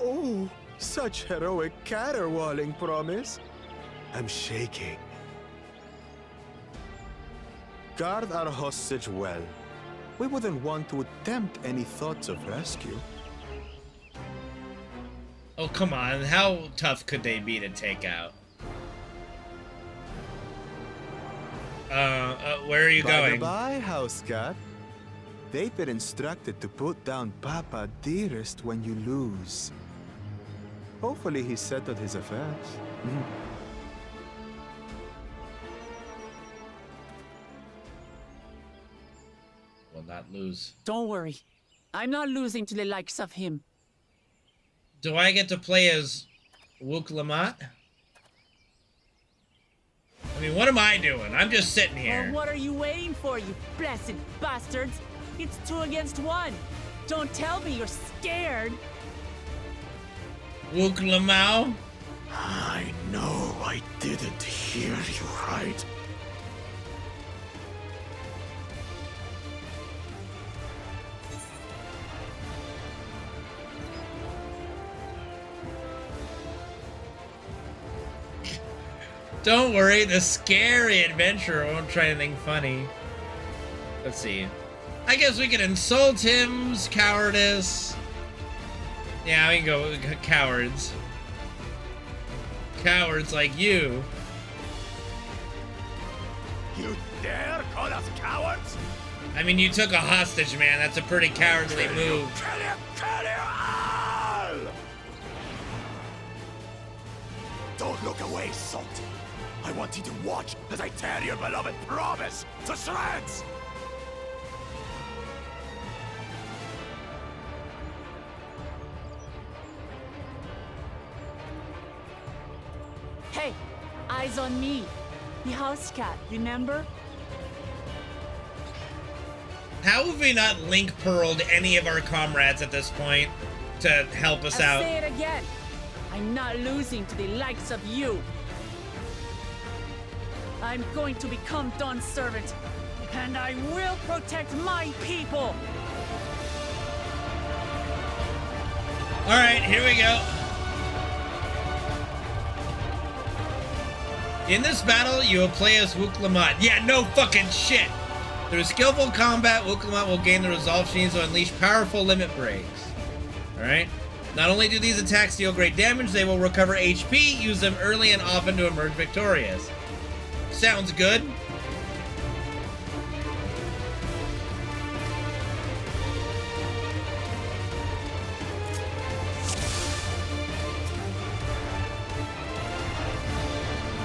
Oh, such heroic caterwauling promise. I'm shaking. Guard our hostage well. We wouldn't want to attempt any thoughts of rescue. Oh, come on. How tough could they be to take out? Where are you going? Bye, house cat. They've been instructed to put down Papa Dearest when you lose. Hopefully he settled his affairs. Will not lose. Don't worry. I'm not losing to the likes of him. Do I get to play as Wook Lamont? I mean, what am I doing? I'm just sitting here. Well, what are you waiting for, you blessed bastards? It's 2 against 1. Don't tell me you're scared. Wook Lamau? I know I didn't hear you right. Don't worry, the scary adventurer won't try anything funny. Let's see. I guess we could insult him's cowardice. Yeah, we can go with cowards. Cowards like you. You dare call us cowards? I mean, you took a hostage, man. That's a pretty cowardly move. Kill you all! Don't look away, Salty. I want you to watch as I tear your beloved promise to shreds! Hey, eyes on me. The house cat, remember? How have we not link pearled any of our comrades at this point to help us I'll out? say it again. I'm not losing to the likes of you. I'm going to become Dawn's servant, and I will protect my people. All right, here we go. In this battle, you will play as Wook Lamont. Yeah, no fucking shit. Through skillful combat, Wukamot will gain the resolve she needs to unleash powerful limit breaks. Alright? Not only do these attacks deal great damage, they will recover HP, use them early and often to emerge victorious. Sounds good.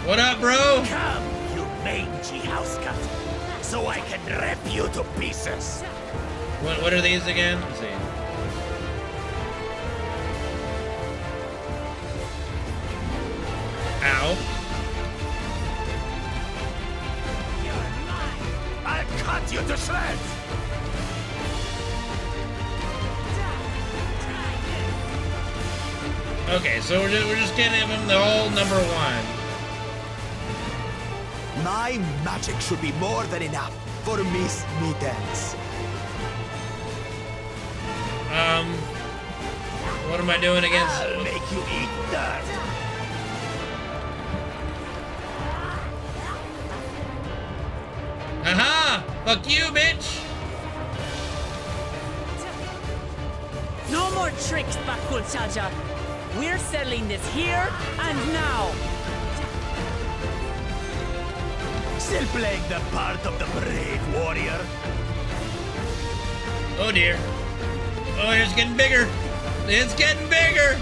What up, bro? Come, you mangy housecut, so I can rip you to pieces. What are these again? Let's see. Ow. I'll cut you to shreds. Okay, so we're just getting him the whole number 1. My magic should be more than enough for Miss Mittens. What am I doing against? I'll make you eat dirt. Aha! Fuck you, bitch! No more tricks, Bakul Chaja. We're settling this here and now. Still playing the part of the brave warrior? Oh dear. Oh, it's getting bigger. It's getting bigger.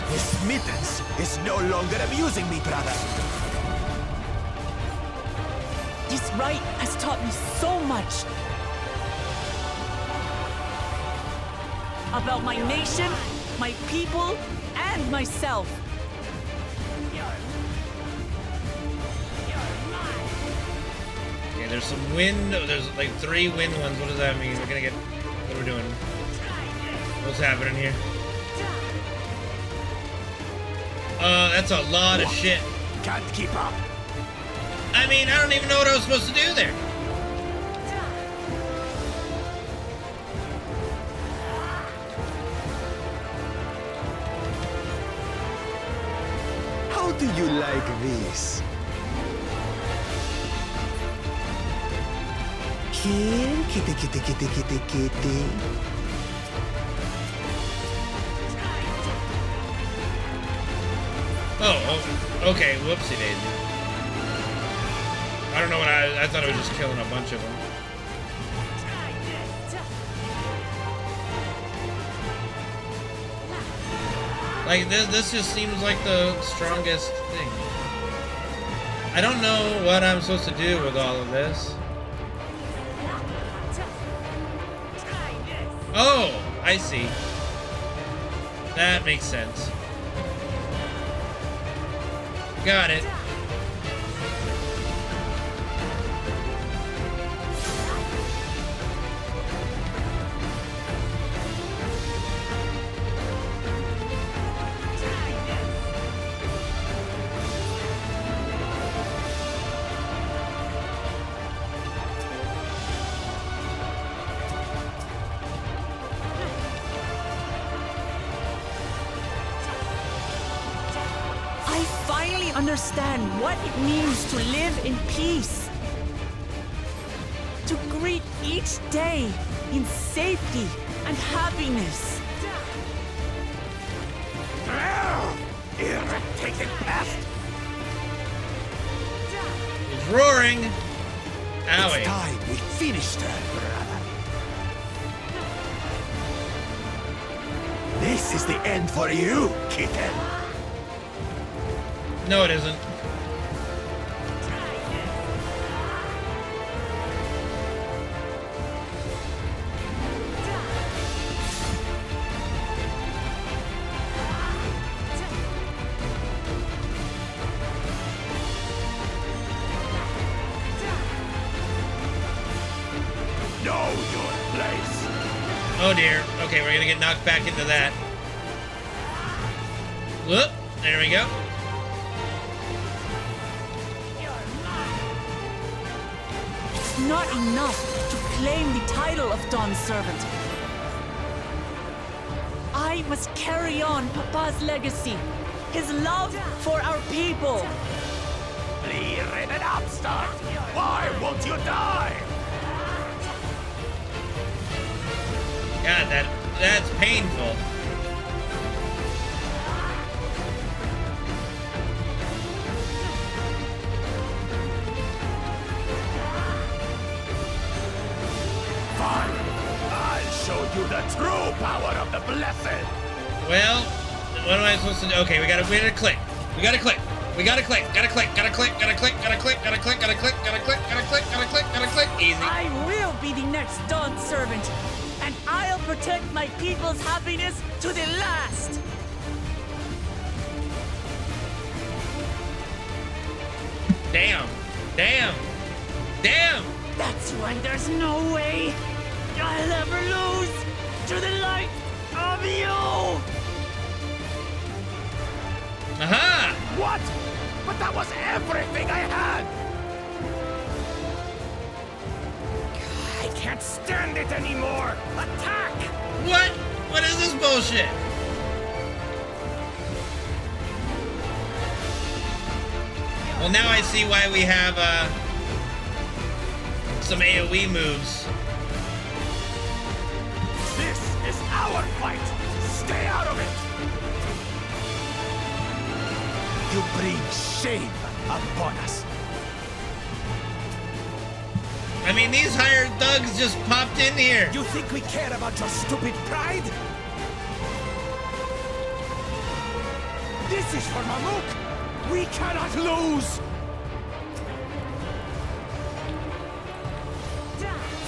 Miss Mittens is no longer amusing me, brother. This rite has taught me so much. About my nation, my people, and myself. Okay, there's some wind. There's like 3 wind ones. What does that mean? We're gonna get. What are we doing? What's happening here? That's a lot of shit. Can't keep up. I mean, I don't even know what I was supposed to do there. How do you like this? Here, kitty, kitty, kitty, kitty, kitty. Oh, okay. Whoopsie daisy. I don't know what I thought it was just killing a bunch of them. Like, this just seems like the strongest thing. I don't know what I'm supposed to do with all of this. Oh, I see. That makes sense. Got it. Understand what it means to live in peace. To greet each day in safety and happiness. Irritating pest! He's roaring. Owie. It's time we finished her, brother. This is the end for you, kitten. No, it isn't. Know your place. Oh dear. Okay, we're gonna get knocked back into that. Whoop. There we go. Not enough to claim the title of Dawn's servant. I must carry on Papa's legacy, his love for our people. Flea-ridden upstart! Why won't you die? God, that's painful. Fine. I'll show you the true power of the blessed. Well, what am I supposed to do? Okay, we gotta click. We gotta click. We gotta click. Gotta click. Gotta click. Gotta click. Gotta click. Gotta click. Gotta click. Gotta click. Gotta click. Gotta click. Gotta click. Easy. I will be the next Dawn servant, and I'll protect my people's happiness to the last. Damn. Damn. Damn. That's when there's no way I'll ever lose to the light of you. Aha! What? But that was everything I had! I can't stand it anymore! Attack! What? What is this bullshit? Well, now I see why we have, some AoE moves. This is our fight! Stay out of it! You bring shame upon us. I mean, these hired thugs just popped in here. You think we care about your stupid pride? This is for Mamuk! We cannot lose!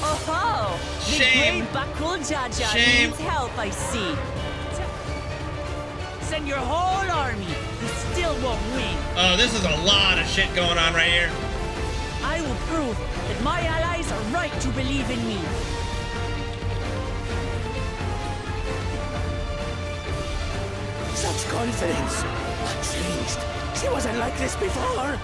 Oh, Shame. The great Bakul Jaja Shame. needs help, I see. Send your whole army. You still won't win. Oh, this is a lot of shit going on right here. I will prove that my allies are right to believe in me. Such confidence! Changed. She wasn't like this before!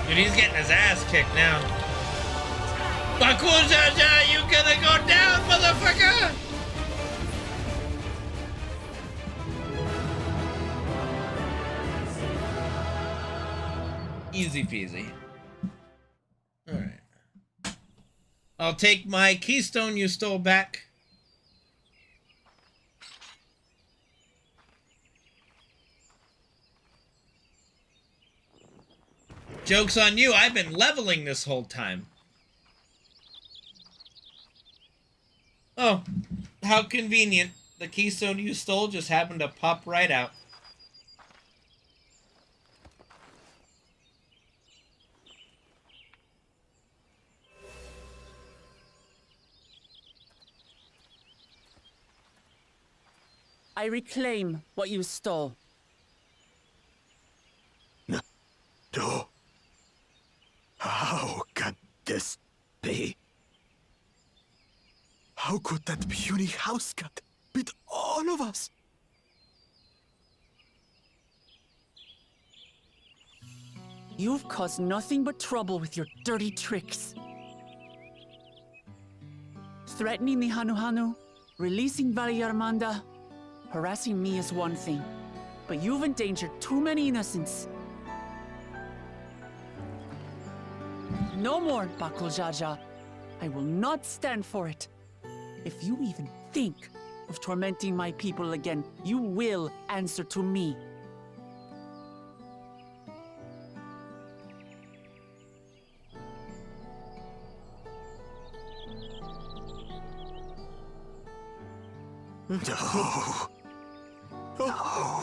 Dude, he's getting his ass kicked now. Bakul Jaja, you gonna go down, motherfucker! Easy peasy. Alright. I'll take my keystone you stole back. Joke's on you, I've been leveling this whole time. Oh, how convenient. The keystone you stole just happened to pop right out. I reclaim what you stole. No. How can this be? How could that puny house cat beat all of us? You've caused nothing but trouble with your dirty tricks. Threatening the Hanuhanu, releasing Valyarmanda, harassing me is one thing, but you've endangered too many innocents. No more, Bakul Jaja. I will not stand for it. If you even think of tormenting my people again, you will answer to me. No. No.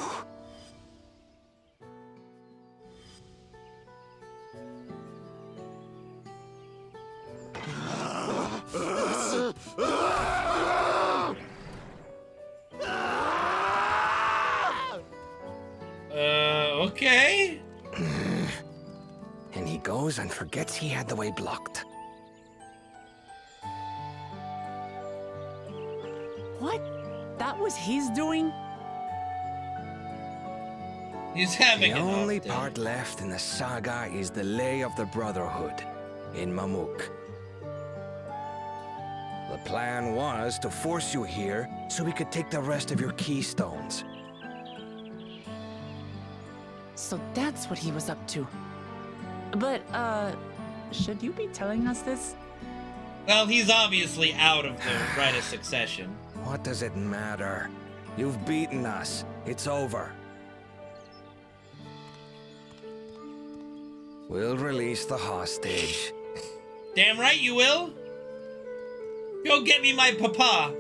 Okay. And he goes and forgets he had the way blocked. What? That was his doing? He's having the an only off day. part left in the saga is the Lay of the Brotherhood in Mamuk. The The plan was to force you here so we could take the rest of your keystones. So that's what he was up to. But, should you be telling us this? Well, he's obviously out of the right of succession. What does it matter? You've beaten us. It's over. We'll release the hostage. Damn right you will. Go get me my papa.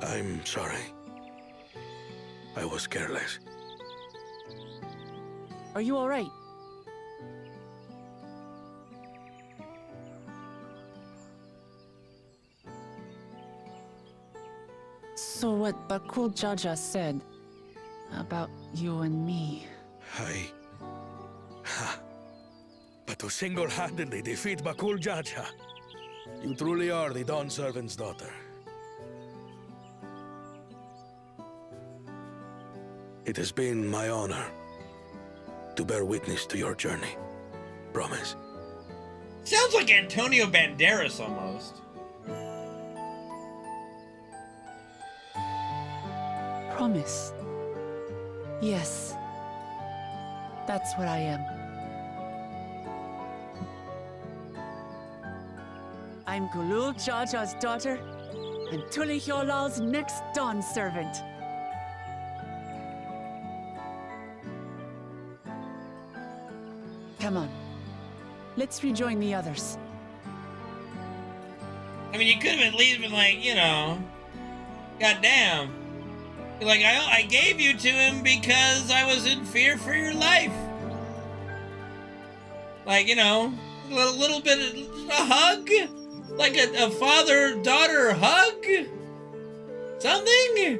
I'm sorry. I was careless. Are you all right? So what Bakul Jaja said about you and me... But to single-handedly defeat Bakul Jaja, you truly are the Dawn Servant's daughter. It has been my honor to bear witness to your journey. Promise. Sounds like Antonio Banderas almost. Promise. Yes. That's what I am. I'm Gulul Jaja's daughter, and Tuli Hyolal's next Dawn servant. Come on. Let's rejoin the others. I mean, you could have at least been like, you know, goddamn. Like, I gave you to him because I was in fear for your life. Like, you know, a little bit of a hug? Like a father-daughter hug? Something?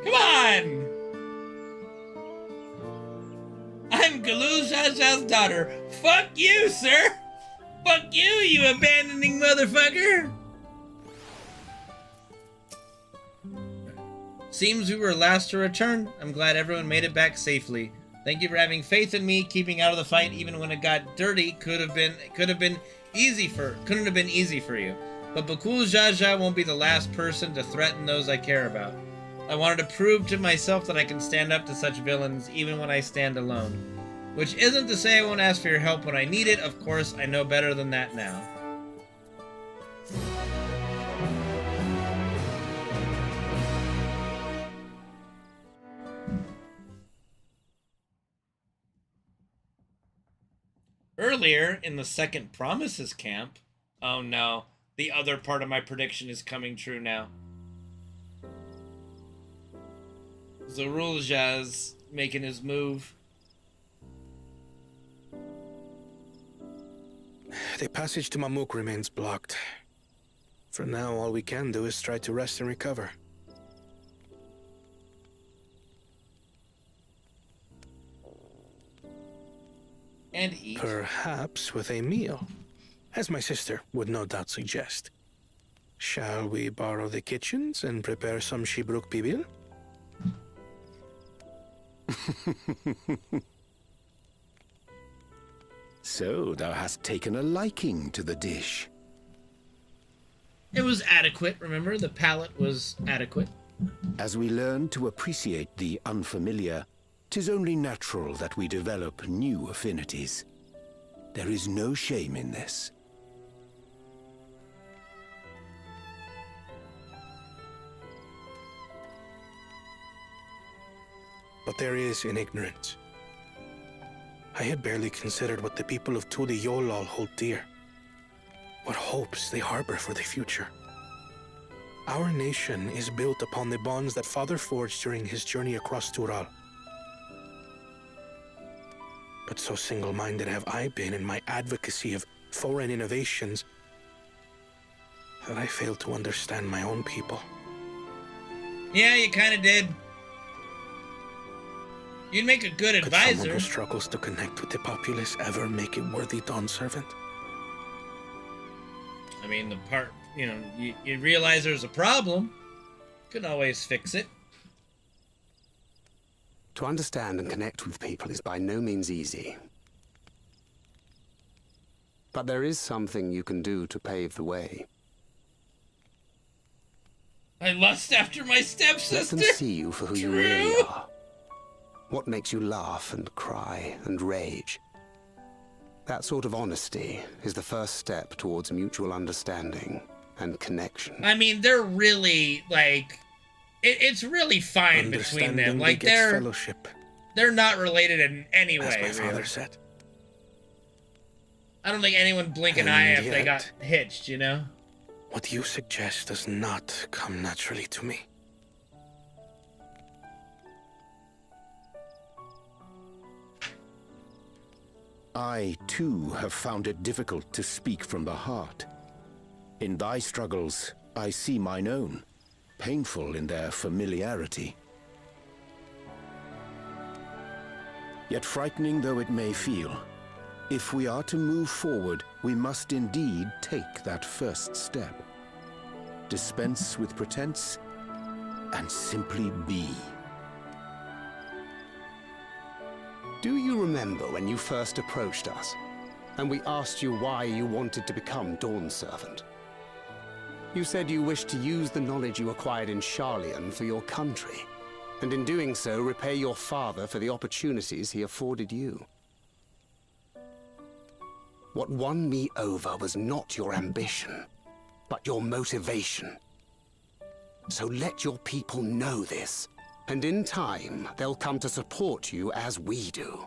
Come on! I'm Gulul Jaja's daughter. Fuck you, sir! Fuck you, you abandoning motherfucker! Seems we were last to return. I'm glad everyone made it back safely. Thank you for having faith in me. Keeping out of the fight even when it got dirty couldn't have been easy for you. But Bakul Jaja won't be the last person to threaten those I care about. I wanted to prove to myself that I can stand up to such villains even when I stand alone. Which isn't to say I won't ask for your help when I need it. Of course, I know better than that now. Earlier, in the second Promises camp... Oh no, the other part of my prediction is coming true now. Lzuruha's making his move. The passage to Mamuk remains blocked. For now, all we can do is try to rest and recover. And eat. Perhaps with a meal, as my sister would no doubt suggest. Shall we borrow the kitchens and prepare some Shibruk Bibil? So thou hast taken a liking to the dish. It was adequate, remember? The palate was adequate. As we learn to appreciate the unfamiliar, 'tis only natural that we develop new affinities. There is no shame in this. But there is in ignorance. I had barely considered what the people of Tuli Hyolar hold dear. What hopes they harbor for the future. Our nation is built upon the bonds that Father forged during his journey across Tural. But so single-minded have I been in my advocacy of foreign innovations that I failed to understand my own people. Yeah, you kind of did. You'd make a good Could someone advisor. who struggles to connect with the populace ever make a worthy Dawn servant? I mean, the part, you know, you realize there's a problem. Can always fix it. To understand and connect with people is by no means easy. But there is something you can do to pave the way. I lust after my stepsister. Let them see you for who you really are. What makes you laugh and cry and rage. That sort of honesty is the first step towards mutual understanding and connection. I mean, they're really, like, it's really fine between them. Like, they're not related in any way, As my father really. said. I don't think anyone blink an eye if they got hitched, you know? What you suggest does not come naturally to me. I, too, have found it difficult to speak from the heart. In thy struggles, I see mine own, painful in their familiarity. Yet frightening though it may feel, if we are to move forward, we must indeed take that first step. Dispense with pretense, and simply be. Do you remember when you first approached us, and we asked you why you wanted to become Dawn Servant? You said you wished to use the knowledge you acquired in Sharlayan for your country, and in doing so repay your father for the opportunities he afforded you. What won me over was not your ambition, but your motivation. So let your people know this, and in time, they'll come to support you as we do.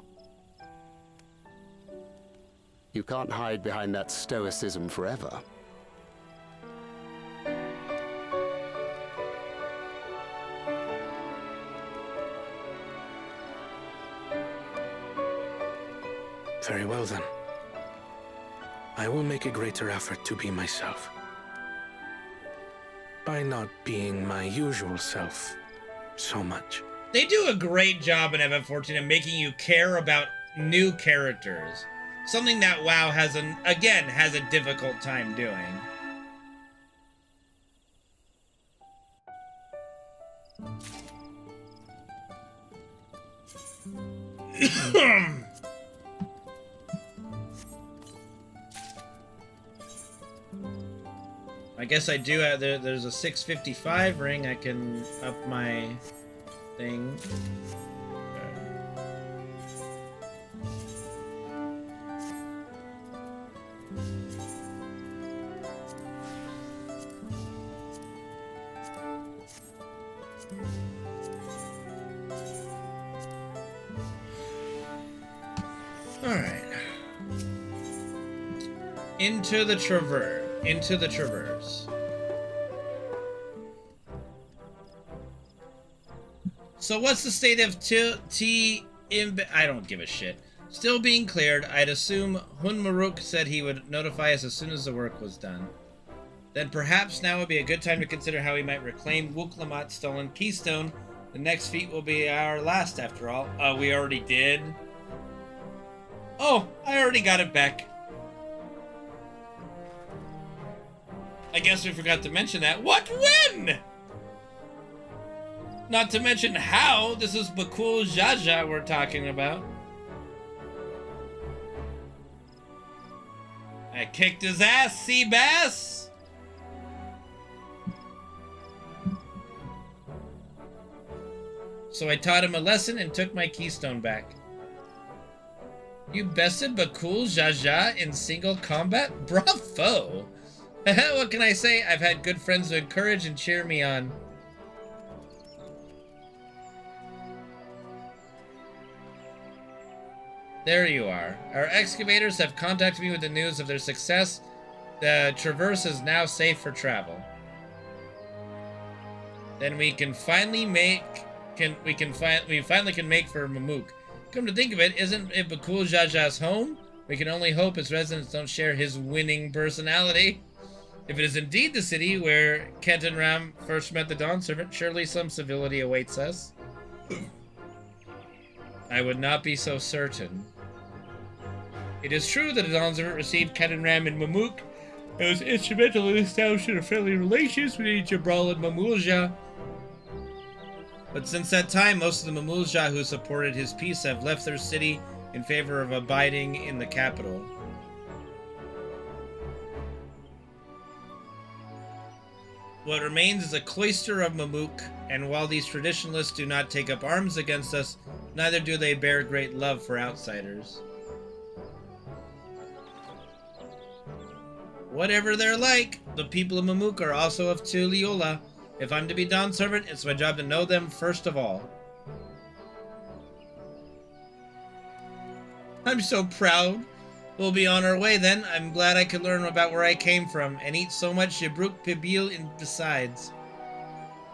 You can't hide behind that stoicism forever. Very well then. I will make a greater effort to be myself. By not being my usual self so much. They do a great job in FF14 of making you care about new characters. Something that WoW has a difficult time doing. I guess I do have, there's a 655 ring, I can up my thing. Alright. Into the Traverse. So what's the state of I don't give a shit. Still being cleared. I'd assume Hunmaruk said he would notify us as soon as the work was done. Then perhaps now would be a good time to consider how we might reclaim Wuklamat's stolen keystone. The next feat will be our last after all. We already did. Oh, I already got it back. I guess we forgot to mention that. What? When? Not to mention how. This is Bakul Jaja we're talking about. I kicked his ass, Seabass. So I taught him a lesson and took my keystone back. You bested Bakul Jaja in single combat? Bravo! What can I say? I've had good friends who encourage and cheer me on. There you are. Our excavators have contacted me with the news of their success. The Traverse is now safe for travel. Then we can finally make we finally can make for Mamuk. Come to think of it, isn't it Bakul Jaja's home? We can only hope its residents don't share his winning personality. If it is indeed the city where Kent and Ram first met the Dawn Servant, surely some civility awaits us. I would not be so certain. It is true that Donzert received Kenan Ram and Mamuk and was instrumental in establishing friendly relations between Jabral and Mamulja. But since that time, most of the Mamulja who supported his peace have left their city in favor of abiding in the capital. What remains is a cloister of Mamuk, and while these traditionalists do not take up arms against us, neither do they bear great love for outsiders. Whatever they're like, the people of Mamuk are also of Tuliula. If I'm to be Dawn's servant, it's my job to know them first of all. I'm so proud. We'll be on our way then. I'm glad I could learn about where I came from and eat so much Yabruk Pibil besides.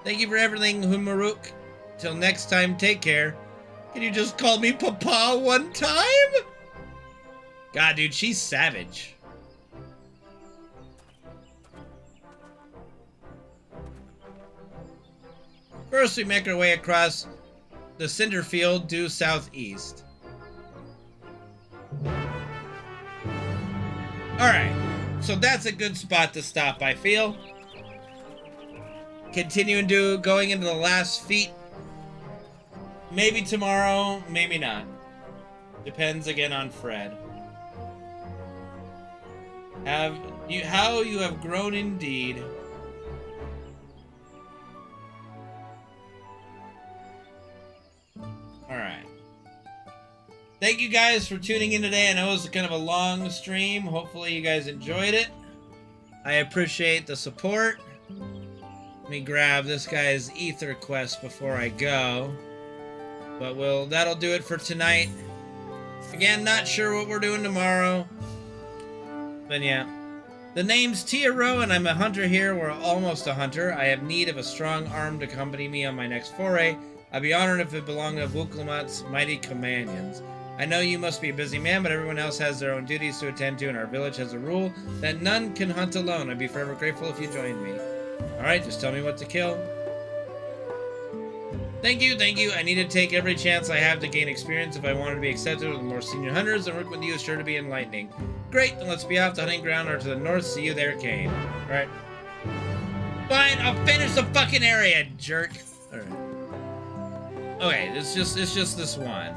Thank you for everything, Humaruk. Till next time, take care. Can you just call me Papa one time? God, dude, she's savage. First, we make our way across the cinder field due southeast. Alright, so that's a good spot to stop, I feel. Continuing going into the last feat. Maybe tomorrow, maybe not. Depends again on Fred. How you have grown indeed. Alright. Thank you guys for tuning in today. I know it was kind of a long stream. Hopefully you guys enjoyed it. I appreciate the support. Let me grab this guy's ether quest before I go. But that'll do it for tonight. Again, not sure what we're doing tomorrow. But yeah. The name's Tiaro, and I'm a hunter here. We're almost a hunter. I have need of a strong arm to accompany me on my next foray. I'd be honored if it belonged to Vuklamat's mighty companions. I know you must be a busy man, but everyone else has their own duties to attend to, and our village has a rule that none can hunt alone. I'd be forever grateful if you joined me. Alright, just tell me what to kill. Thank you, thank you. I need to take every chance I have to gain experience if I want to be accepted with more senior hunters, and work with you is sure to be enlightening. Great, then let's be off the hunting ground or to the north. See you there, Kane. Alright. Fine, I'll finish the fucking area, jerk. Alright. Okay, it's just this one.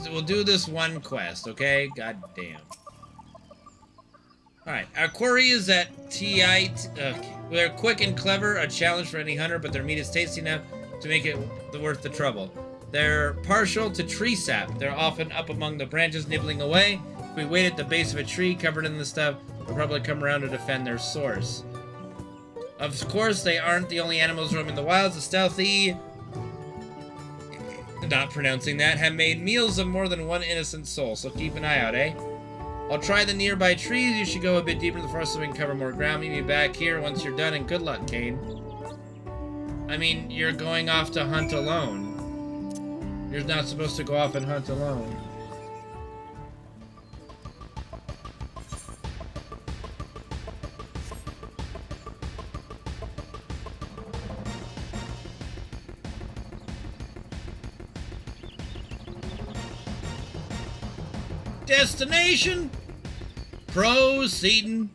We'll do this one quest, okay? God damn. Alright, our quarry is at TI. They're quick and clever, a challenge for any hunter, but their meat is tasty enough to make it worth the trouble. They're partial to tree sap. They're often up among the branches nibbling away. If we wait at the base of a tree covered in the stuff, they'll probably come around to defend their source. Of course, they aren't the only animals roaming the wilds. The stealthy, not pronouncing that, have made meals of more than one innocent soul, so keep an eye out, eh? I'll try the nearby trees. You should go a bit deeper in the forest so we can cover more ground. Meet me back here once you're done, and good luck, Kane. I mean, you're going off to hunt alone. You're not supposed to go off and hunt alone. Destination! Proceeding.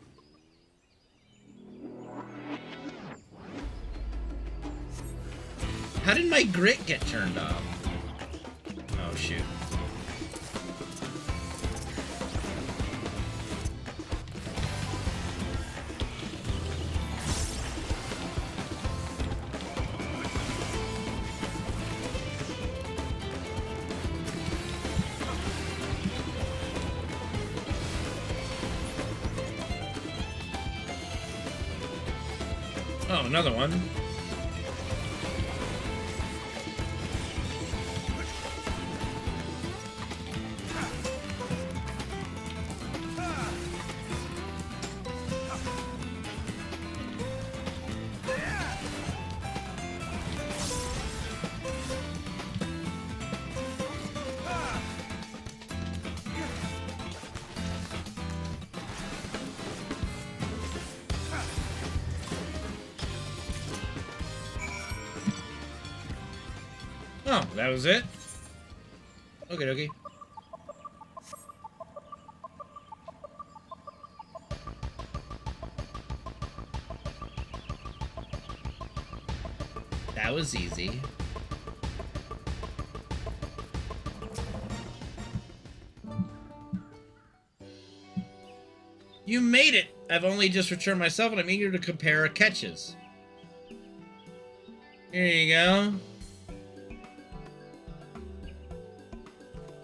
How did my grit get turned off? Oh, shoot. Oh, another one. Oh, that was it? Okay, dokie. That was easy. You made it! I've only just returned myself and I'm eager to compare our catches. Here you go.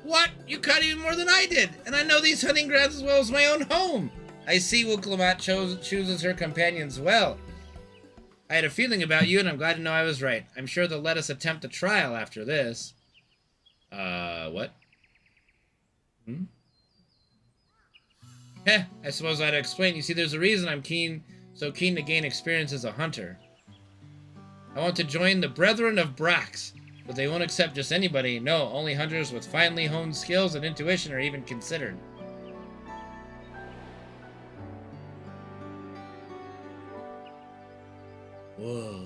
What? You caught even more than I did! And I know these hunting grounds as well as my own home! I see Wuklamat chooses her companions well. I had a feeling about you and I'm glad to know I was right. I'm sure they'll let us attempt a trial after this. What? Heh, I suppose I'd explain. You see, there's a reason I'm so keen to gain experience as a hunter. I want to join the Brethren of Brax, but they won't accept just anybody. No, only hunters with finely honed skills and intuition are even considered. Whoa.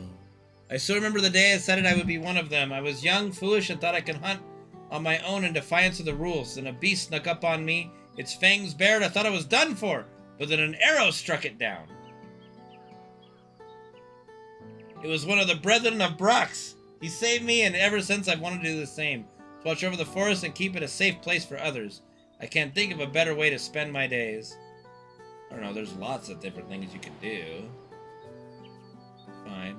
I still remember the day I decided I would be one of them. I was young, foolish, and thought I could hunt on my own in defiance of the rules. Then a beast snuck up on me, its fangs bared. I thought I was done for, but then an arrow struck it down. It was one of the Brethren of Brax. He saved me, and ever since I've wanted to do the same. To watch over the forest and keep it a safe place for others. I can't think of a better way to spend my days. I don't know, there's lots of different things you can do. Fine.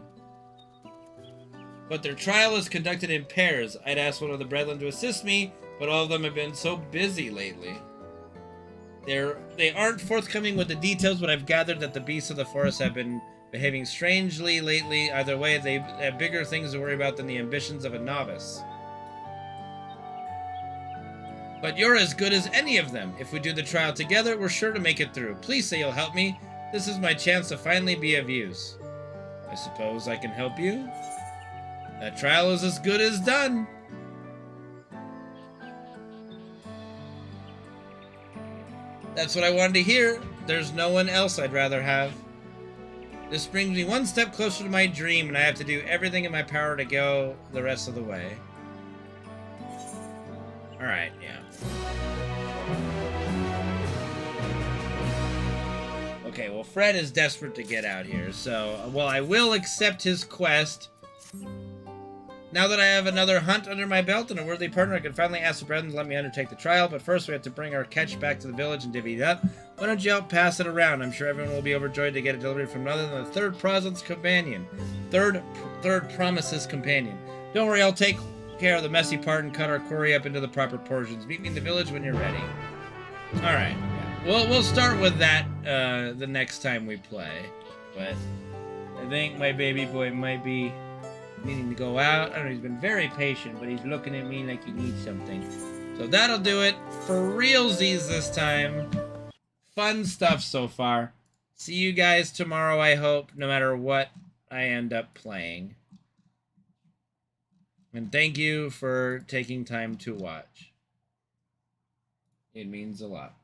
But their trial is conducted in pairs. I'd asked one of the brethren to assist me, but all of them have been so busy lately. They aren't forthcoming with the details, but I've gathered that the beasts of the forest have been behaving strangely lately. Either way, they have bigger things to worry about than the ambitions of a novice. But you're as good as any of them. If we do the trial together, we're sure to make it through. Please say you'll help me. This is my chance to finally be of use. I suppose I can help you? That trial is as good as done. That's what I wanted to hear. There's no one else I'd rather have. This brings me one step closer to my dream, and I have to do everything in my power to go the rest of the way. Alright, yeah. Okay, well, Fred is desperate to get out here, so, well, I will accept his quest. Now that I have another hunt under my belt and a worthy partner, I can finally ask the brethren to let me undertake the trial, but first we have to bring our catch back to the village and divvy it up. Why don't you help pass it around? I'm sure everyone will be overjoyed to get it delivered from none other than the third Promis's companion. Third Promise's companion. Don't worry, I'll take care of the messy part and cut our quarry up into the proper portions. Meet me in the village when you're ready. Alright. Yeah. We'll start with that the next time we play. But I think my baby boy might be needing to go out. I don't know, he's been very patient, but he's looking at me like he needs something. So that'll do it for realsies this time. Fun stuff so far. See you guys tomorrow, I hope, no matter what I end up playing. And thank you for taking time to watch. It means a lot.